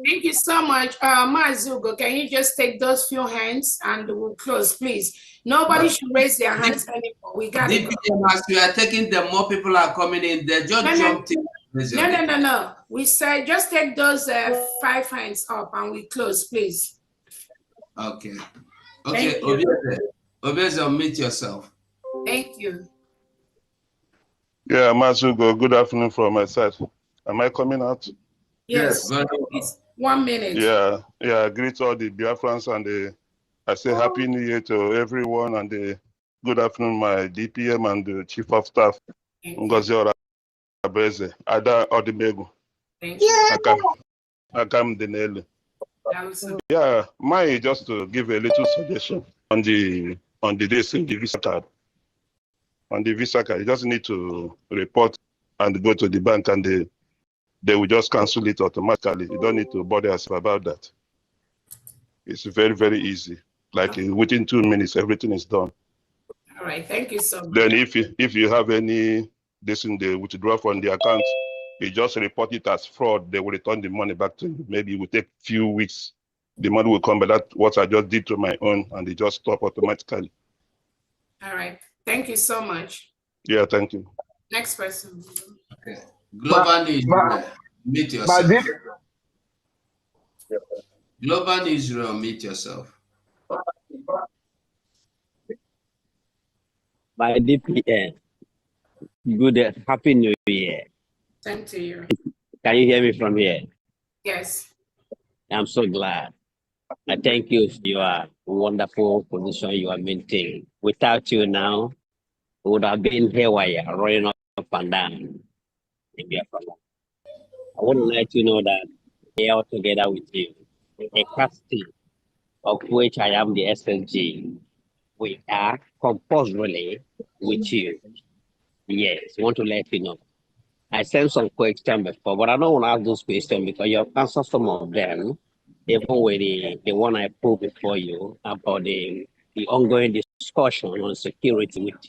Thank you so much. Mazugo, can you just take those few hands and we'll close, please? Nobody should raise their hands anymore. We got it. As you are taking them, more people are coming in. They just jumped in. No. We said just take those 5 hands up and we close, please. Okay. Okay, Orabueze, unmute yourself. Thank you. Yeah, Mazugo, good afternoon from my side. Am I coming out? Yes. It's 1 minute. Yeah. I greet all the Biafrans and I say Happy New Year to everyone and good afternoon, my DPM and the Chief of Staff, Ngozi Orabueze, Ada Odimegu. Thank you. Akam Denelu. Yeah, just to give a little suggestion on the visa card. On the visa card, you just need to report and go to the bank and they will just cancel it automatically. You don't need to bother yourself about that. It's very, very easy. Like within 2 minutes, everything is done. All right, thank you so much. Then if you have any they withdraw from the account, you just report it as fraud. They will return the money back to you. Maybe it will take few weeks. The money will come, but that's what I just did to my own, and they just stop automatically. All right, thank you so much. Yeah, thank you. Next person. Okay. Global News, meet yourself. Global Newsroom, meet yourself. By DPN, good, Happy New Year. Same to you. Can you hear me from here? Yes. I'm so glad. I thank you for your wonderful position you are maintaining. Without you now, we would have been haywire, running up and down in Biafra. I want to let you know that we are together with you, a capacity of which I am the SSG. We are compulsorily with you. Yes, I want to let you know. I sent some questions before, but I don't want to ask those questions because you have answered some of them, even with the one I put before you about the ongoing discussion on security with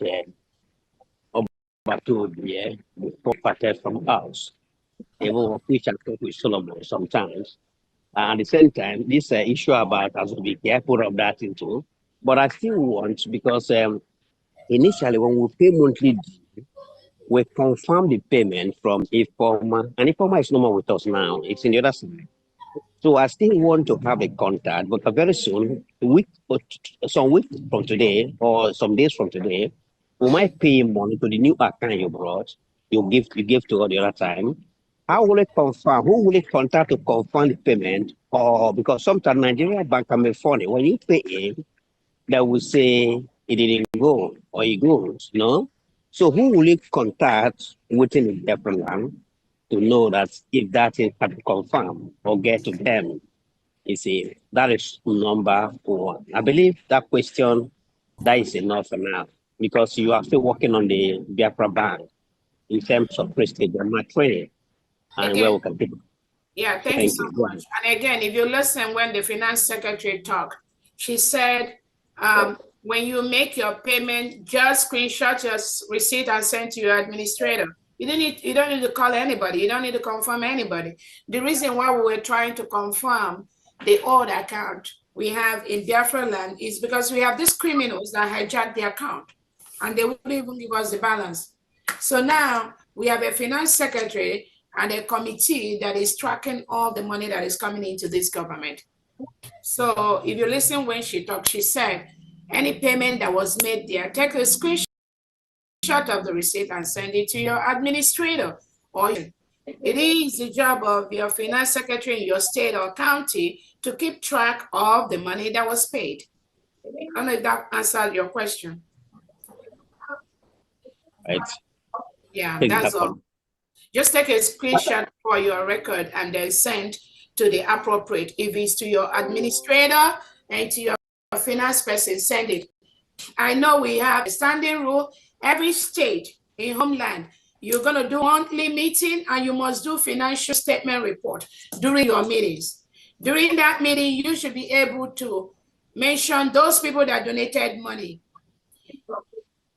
Batubia before parted from us. Even of which I talk with Solomon sometimes. At the same time, this issue about us to be careful of that into. But I still want, because initially when we pay monthly due, we confirm the payment from Informa, and Informa is no more with us now. It's in the other side. So I still want to have a contact, but very soon, some weeks from today, or some days from today, we might pay money to the new account you brought. You give to us the other time. How will it confirm? Who will it contact to confirm the payment? Or because sometimes Nigeria bank can be funny. When you pay him, they will say it didn't go or it goes, no? So who will it contact within the different land to know that if that is confirmed or get to them? You see, that is number one. I believe that question, that is enough for now, because you are still working on the Biafra bank in terms of prestige and my training and where we can take it. Yeah, thank you so much. And again, if you listen when the finance secretary talked, she said, when you make your payment, just screenshot your receipt and send to your administrator. You don't need to call anybody. You don't need to confirm anybody. The reason why we were trying to confirm the old account we have in Biafra land is because we have these criminals that hijack the account and they wouldn't even give us the balance. So now we have a finance secretary and a committee that is tracking all the money that is coming into this government. So if you listen when she talked, she said, any payment that was made there, take a screenshot of the receipt and send it to your administrator. Or it is the job of your finance secretary in your state or county to keep track of the money that was paid. I don't know if that answered your question. Right. Yeah, that's all. Just take a screenshot for your record and then send to the appropriate. If it's to your administrator and to your finance person, send it. I know we have a standing rule. Every state in homeland, you're going to do monthly meeting and you must do financial statement report during your meetings. During that meeting, you should be able to mention those people that donated money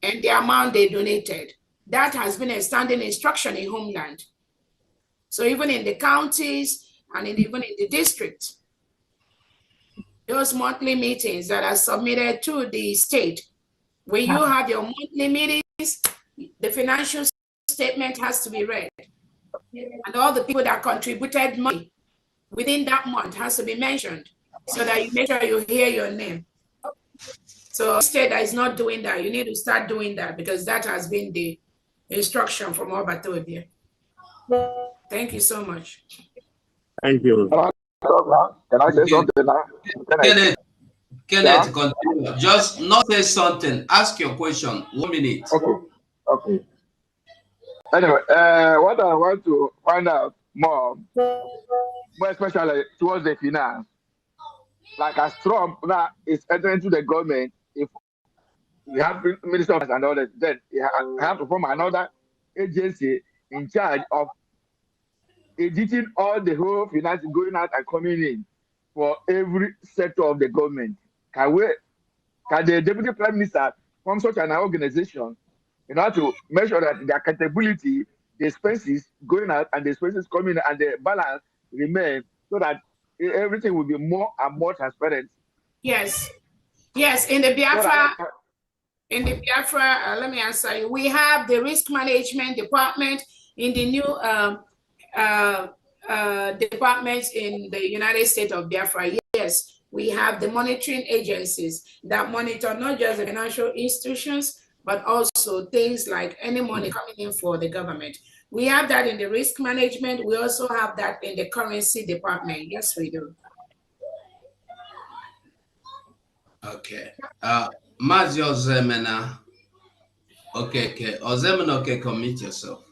and the amount they donated. That has been a standing instruction in homeland. So even in the counties and even in the district, those monthly meetings that are submitted to the state, when you have your monthly meetings, the financial statement has to be read. And all the people that contributed money within that month has to be mentioned so that you make sure you hear your name. So state that is not doing that, you need to start doing that because that has been the instruction from Obatobia. Thank you so much. Thank you. Can I say something now? Kenneth, continue. Just not say something. Ask your question. 1 minute. Okay. Anyway, what I want to find out more especially towards the finance, like as Trump now is entering into the government, if we have Minister of Finance and all that, then you have to form another agency in charge of editing all the whole finance going out and coming in for every sector of the government. Can the Deputy Prime Minister form such an organization in order to measure that the accountability, the expenses going out and the expenses coming in and the balance remain so that everything will be more and more transparent? Yes. In the Biafra, let me answer you. We have the risk management department in the new departments in the United States of Biafra. Yes, we have the monitoring agencies that monitor not just the financial institutions, but also things like any money coming in for the government. We have that in the risk management. We also have that in the currency department. Yes, we do. Okay. Mazi Ozemena. Okay. Ozemena, okay, commit yourself.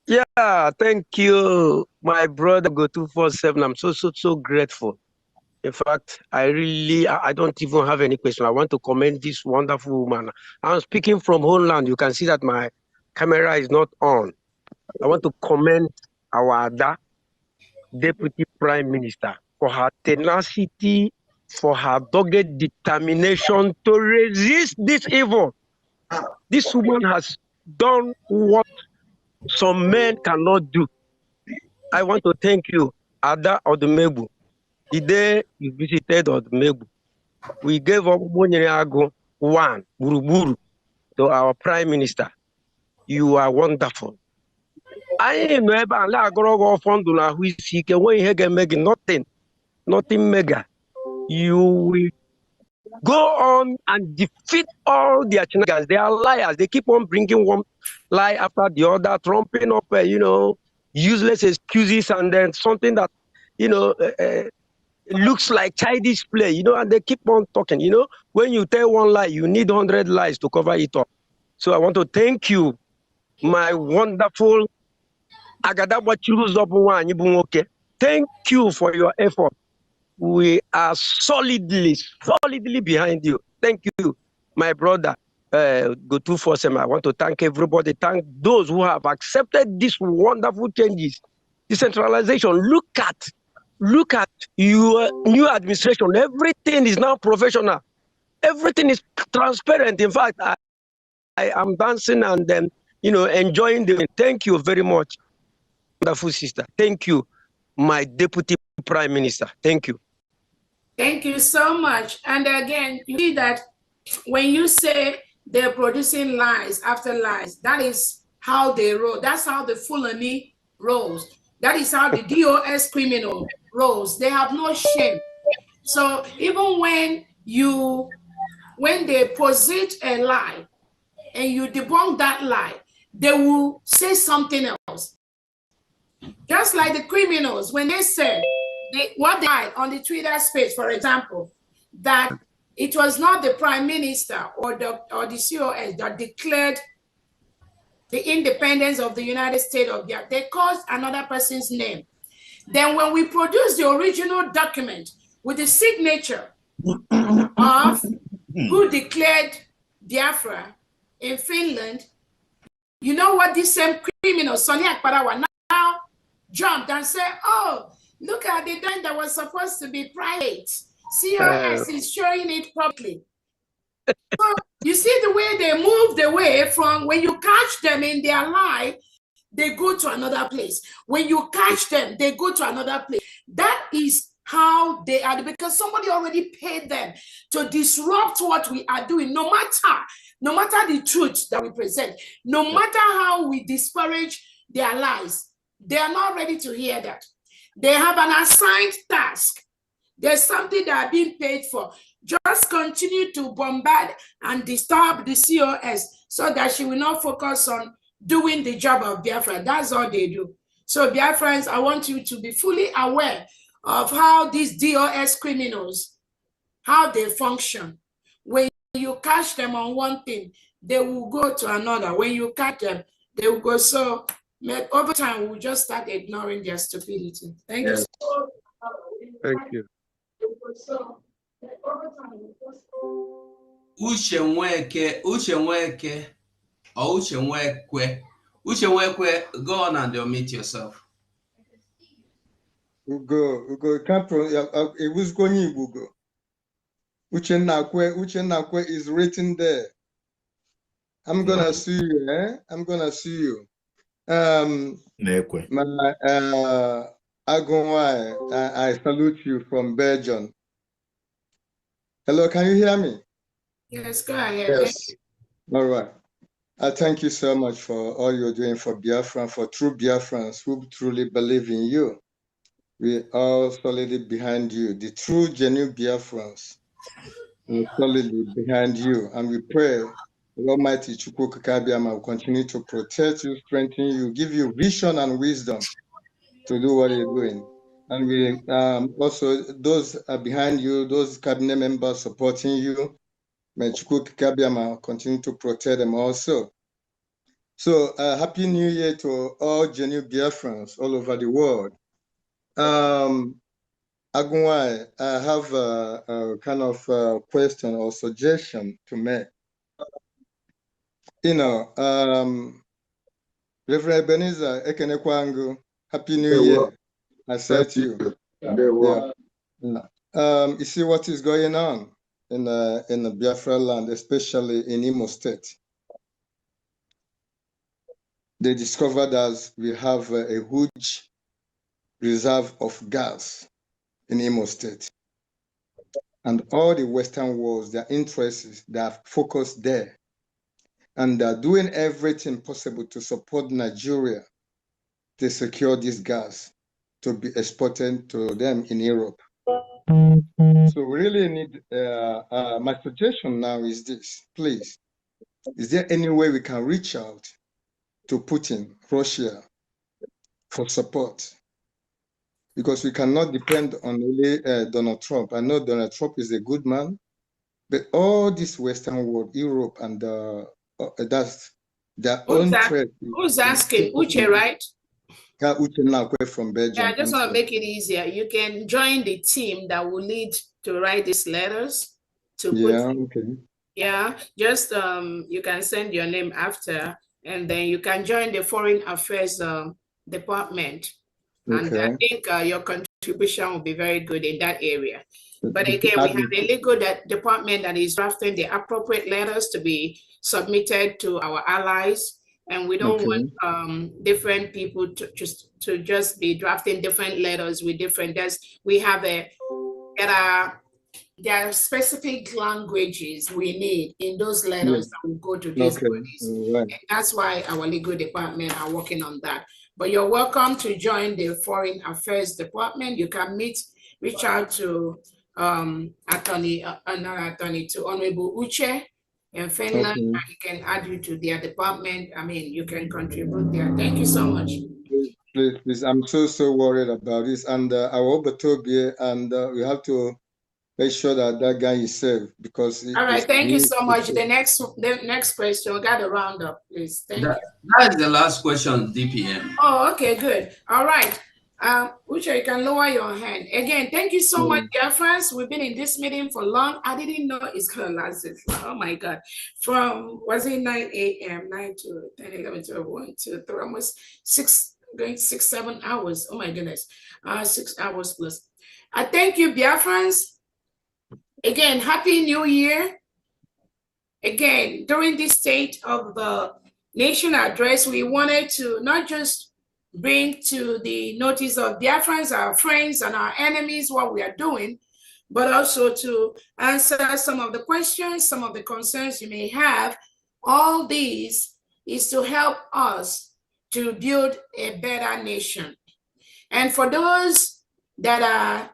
Yeah, thank you, my brother Go247. I'm so grateful. In fact, I don't even have any question. I want to commend this wonderful woman. I'm speaking from Holland. You can see that my camera is not on. I want to commend our Deputy Prime Minister for her tenacity, for her dogged determination to resist this evil. This woman has done what some men cannot do. I want to thank you, Ada Odumegwu. The day you visited Odumegwu, we gave up Bonyeriago 1, Buruburu, to our Prime Minister. You are wonderful. I never nothing mega. You will go on and defeat all their shenanigans. They are liars. They keep on bringing one lie after the other, trumping up, useless excuses, and then something that, looks like childish play, and they keep on talking. When you tell one lie, you need 100 lies to cover it up. So I want to thank you, my wonderful Agadaba Chiruzobunwa. Thank you for your effort. We are solidly behind you. Thank you, my brother. Go to Fosem. I want to thank everybody. Thank those who have accepted these wonderful changes. Decentralization. Look at your new administration. Everything is now professional. Everything is transparent. In fact, I am dancing and then enjoying the. Thank you very much, wonderful sister. Thank you, my deputy prime minister. Thank you. Thank you so much. And again, you see that when you say they're producing lies after lies, that is how they roll. That's how the Fulani rolls. That is how the DOS criminal rolls. They have no shame. So even when they posit a lie and you debunk that lie, they will say something else. Just like the criminals, when they said what they had on the Twitter space, for example, that it was not the prime minister or the COS that declared the independence of the United States of Biafra. They caused another person's name. Then when we produce the original document with the signature of who declared Biafra in Finland, you know what this same criminal, Sonny Ekpa, now jumped and said, oh, look at the thing that was supposed to be private. COS is showing it publicly. So you see the way they moved away from when you catch them in their lie, they go to another place. When you catch them, they go to another place. That is how they are, because somebody already paid them to disrupt what we are doing, no matter the truth that we present, no matter how we disparage their lies. They are not ready to hear that. They have an assigned task. There's something they are being paid for. Just continue to bombard and disturb the COS so that she will not focus on doing the job of Biafra. That's all they do. So Biafrans, I want you to be fully aware of how these DOS criminals, how they function. When you catch them on one thing, they will go to another. When you catch them, they will go. So over time, we'll just start ignoring their stupidity. Thank you. Thank you. Uche Nweke, or Uche Nwekwe, go on and unmute yourself. Ugo, come from, it was going Ugo. Uche Nakwe is written there. I'm gonna sue you, eh? I'm gonna sue you. Agonwai, I salute you from Belgium. Hello, can you hear me? Yes, go ahead. Yes. All right. I thank you so much for all you're doing for Biafra, for true Biafrans who truly believe in you. We are solidly behind you. The true, genuine Biafrans are solidly behind you. And we pray the Almighty Chukwu Kabiama will continue to protect you, strengthen you, give you vision and wisdom to do what you're doing. And we also, those are behind you, those cabinet members supporting you, may Chukwu Kabiama continue to protect them also. So Happy New Year to all genuine Biafrans all over the world. Agunwai, I have a kind of question or suggestion to make. Reverend Ebenezer Ekenekwangu, Happy New Year. I said to you. Yeah. You see what is going on in the Biafra land, especially in Imo State. they discovered that we have a huge reserve of gas in Imo State. And all the Western worlds, their interests, they are focused there. And they're doing everything possible to support Nigeria to secure this gas to be exported to them in Europe. So we really need, my suggestion now is this, please, is there any way we can reach out to Putin, Russia, for support? Because we cannot depend on only Donald Trump. I know Donald Trump is a good man, but all this Western world, Europe, and that's their own threat. Who's asking? Uche, right? Uche Nakwe from Belgium. Yeah, I just want to make it easier. You can join the team that will lead to write these letters to Putin. Okay. Yeah, just you can send your name after, and then you can join the Foreign Affairs department. And I think your contribution will be very good in that area. But again, we have a legal department that is drafting the appropriate letters to be submitted to our allies. And we don't want different people to just be drafting different letters with different desks. We have there are specific languages we need in those letters that will go to these bodies. And that's why our legal department are working on that. But you're welcome to join the Foreign Affairs Department. You can reach out to Honorable Uche in Finland, and he can add you to their department. I mean, you can contribute there. Thank you so much. Please. I'm so worried about this. And I will Tobie, and we have to make sure that guy is safe, because all right, thank you so much. The next question, we got to round up, please. Thank you. That's the last question, DPM. Oh, okay, good. All right. Uche, you can lower your hand. Again, thank you so much, Biafrans. We've been in this meeting for long. I didn't know it's going to last this long. Oh, my God. From, was it 9 a.m., 9 to 10, 11, 12, 1, 2, 3, almost 7 hours. Oh, my goodness. 6 hours plus. I thank you, Biafrans. Again, Happy New Year. Again, during this State of the Nation address, we wanted to not just bring to the notice of Biafrans, our friends and our enemies, what we are doing, but also to answer some of the questions, some of the concerns you may have. All these is to help us to build a better nation. And for those that are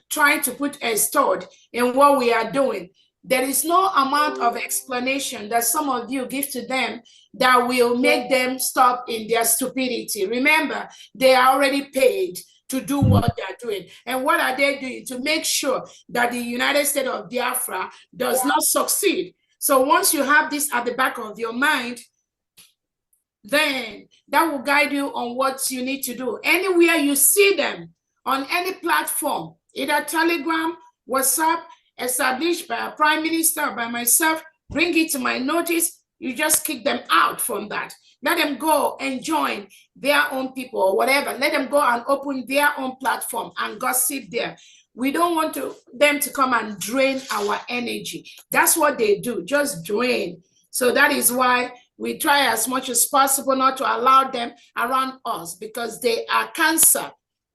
trying to put a start in what we are doing, there is no amount of explanation that some of you give to them that will make them stop in their stupidity. Remember, they are already paid to do what they're doing. And what are they doing? To make sure that the United States of Biafra does not succeed. So once you have this at the back of your mind, then that will guide you on what you need to do. Anywhere you see them, on any platform, either Telegram, WhatsApp, established by a prime minister or by myself, bring it to my notice, you just kick them out from that. Let them go and join their own people or whatever. Let them go and open their own platform and gossip there. We don't want them to come and drain our energy. That's what they do, just drain. So that is why we try as much as possible not to allow them around us, because they are cancer.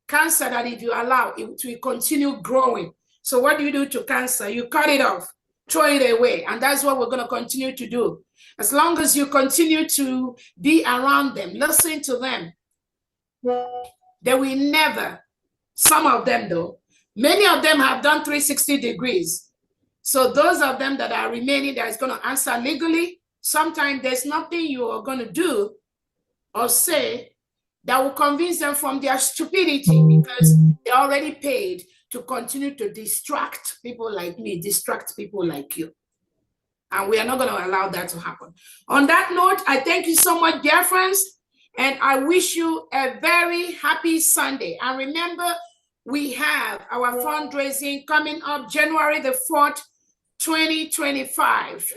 Cancer that if you allow, it will continue growing. So what do you do to cancer? You cut it off, throw it away. And that's what we're going to continue to do. As long as you continue to be around them, listen to them, they will never, some of them though, many of them have done 360 degrees. So those of them that are remaining that is going to answer legally, sometimes there's nothing you are going to do or say that will convince them from their stupidity, because they're already paid to continue to distract people like me, distract people like you. And we are not going to allow that to happen. On that note, I thank you so much, dear friends, and I wish you a very happy Sunday. And remember, we have our fundraising coming up January the 4th, 2025.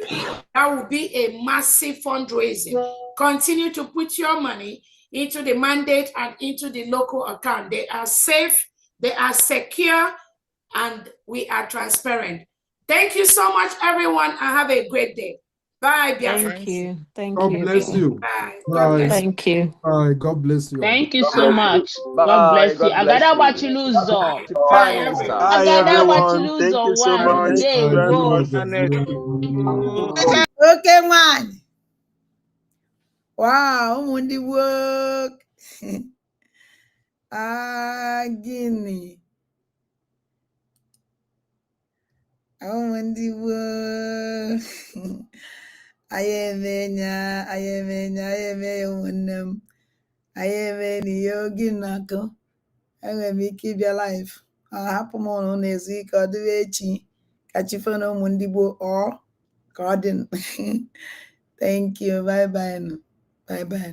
That will be a massive fundraising. Continue to put your money into the mandate and into the local account. They are safe, they are secure, and we are transparent. Thank you so much, everyone, and have a great day. Bye, Thank you. Thank God you. bless you. Bye. Bye. Thank you. Bye. God bless you. Thank you so much. God bless you. Agada Bachiluzo. Bye, everyone. Agada everyone. Thank you Bachiluzo so one. much. There Bye. you Well go. done. Okay, man. Wow, Mundi work. Gini. Mundi work. Ayemenya, unem. Ayemeni yogi nako. Enwere ike ịbịa live. Hapụ m ọrụ na-ezu ike ọ dịrị echi ka chi fena ụmụ ndị gboo ọ ka ọ dị. Thank you. Bye bye. Bye bye.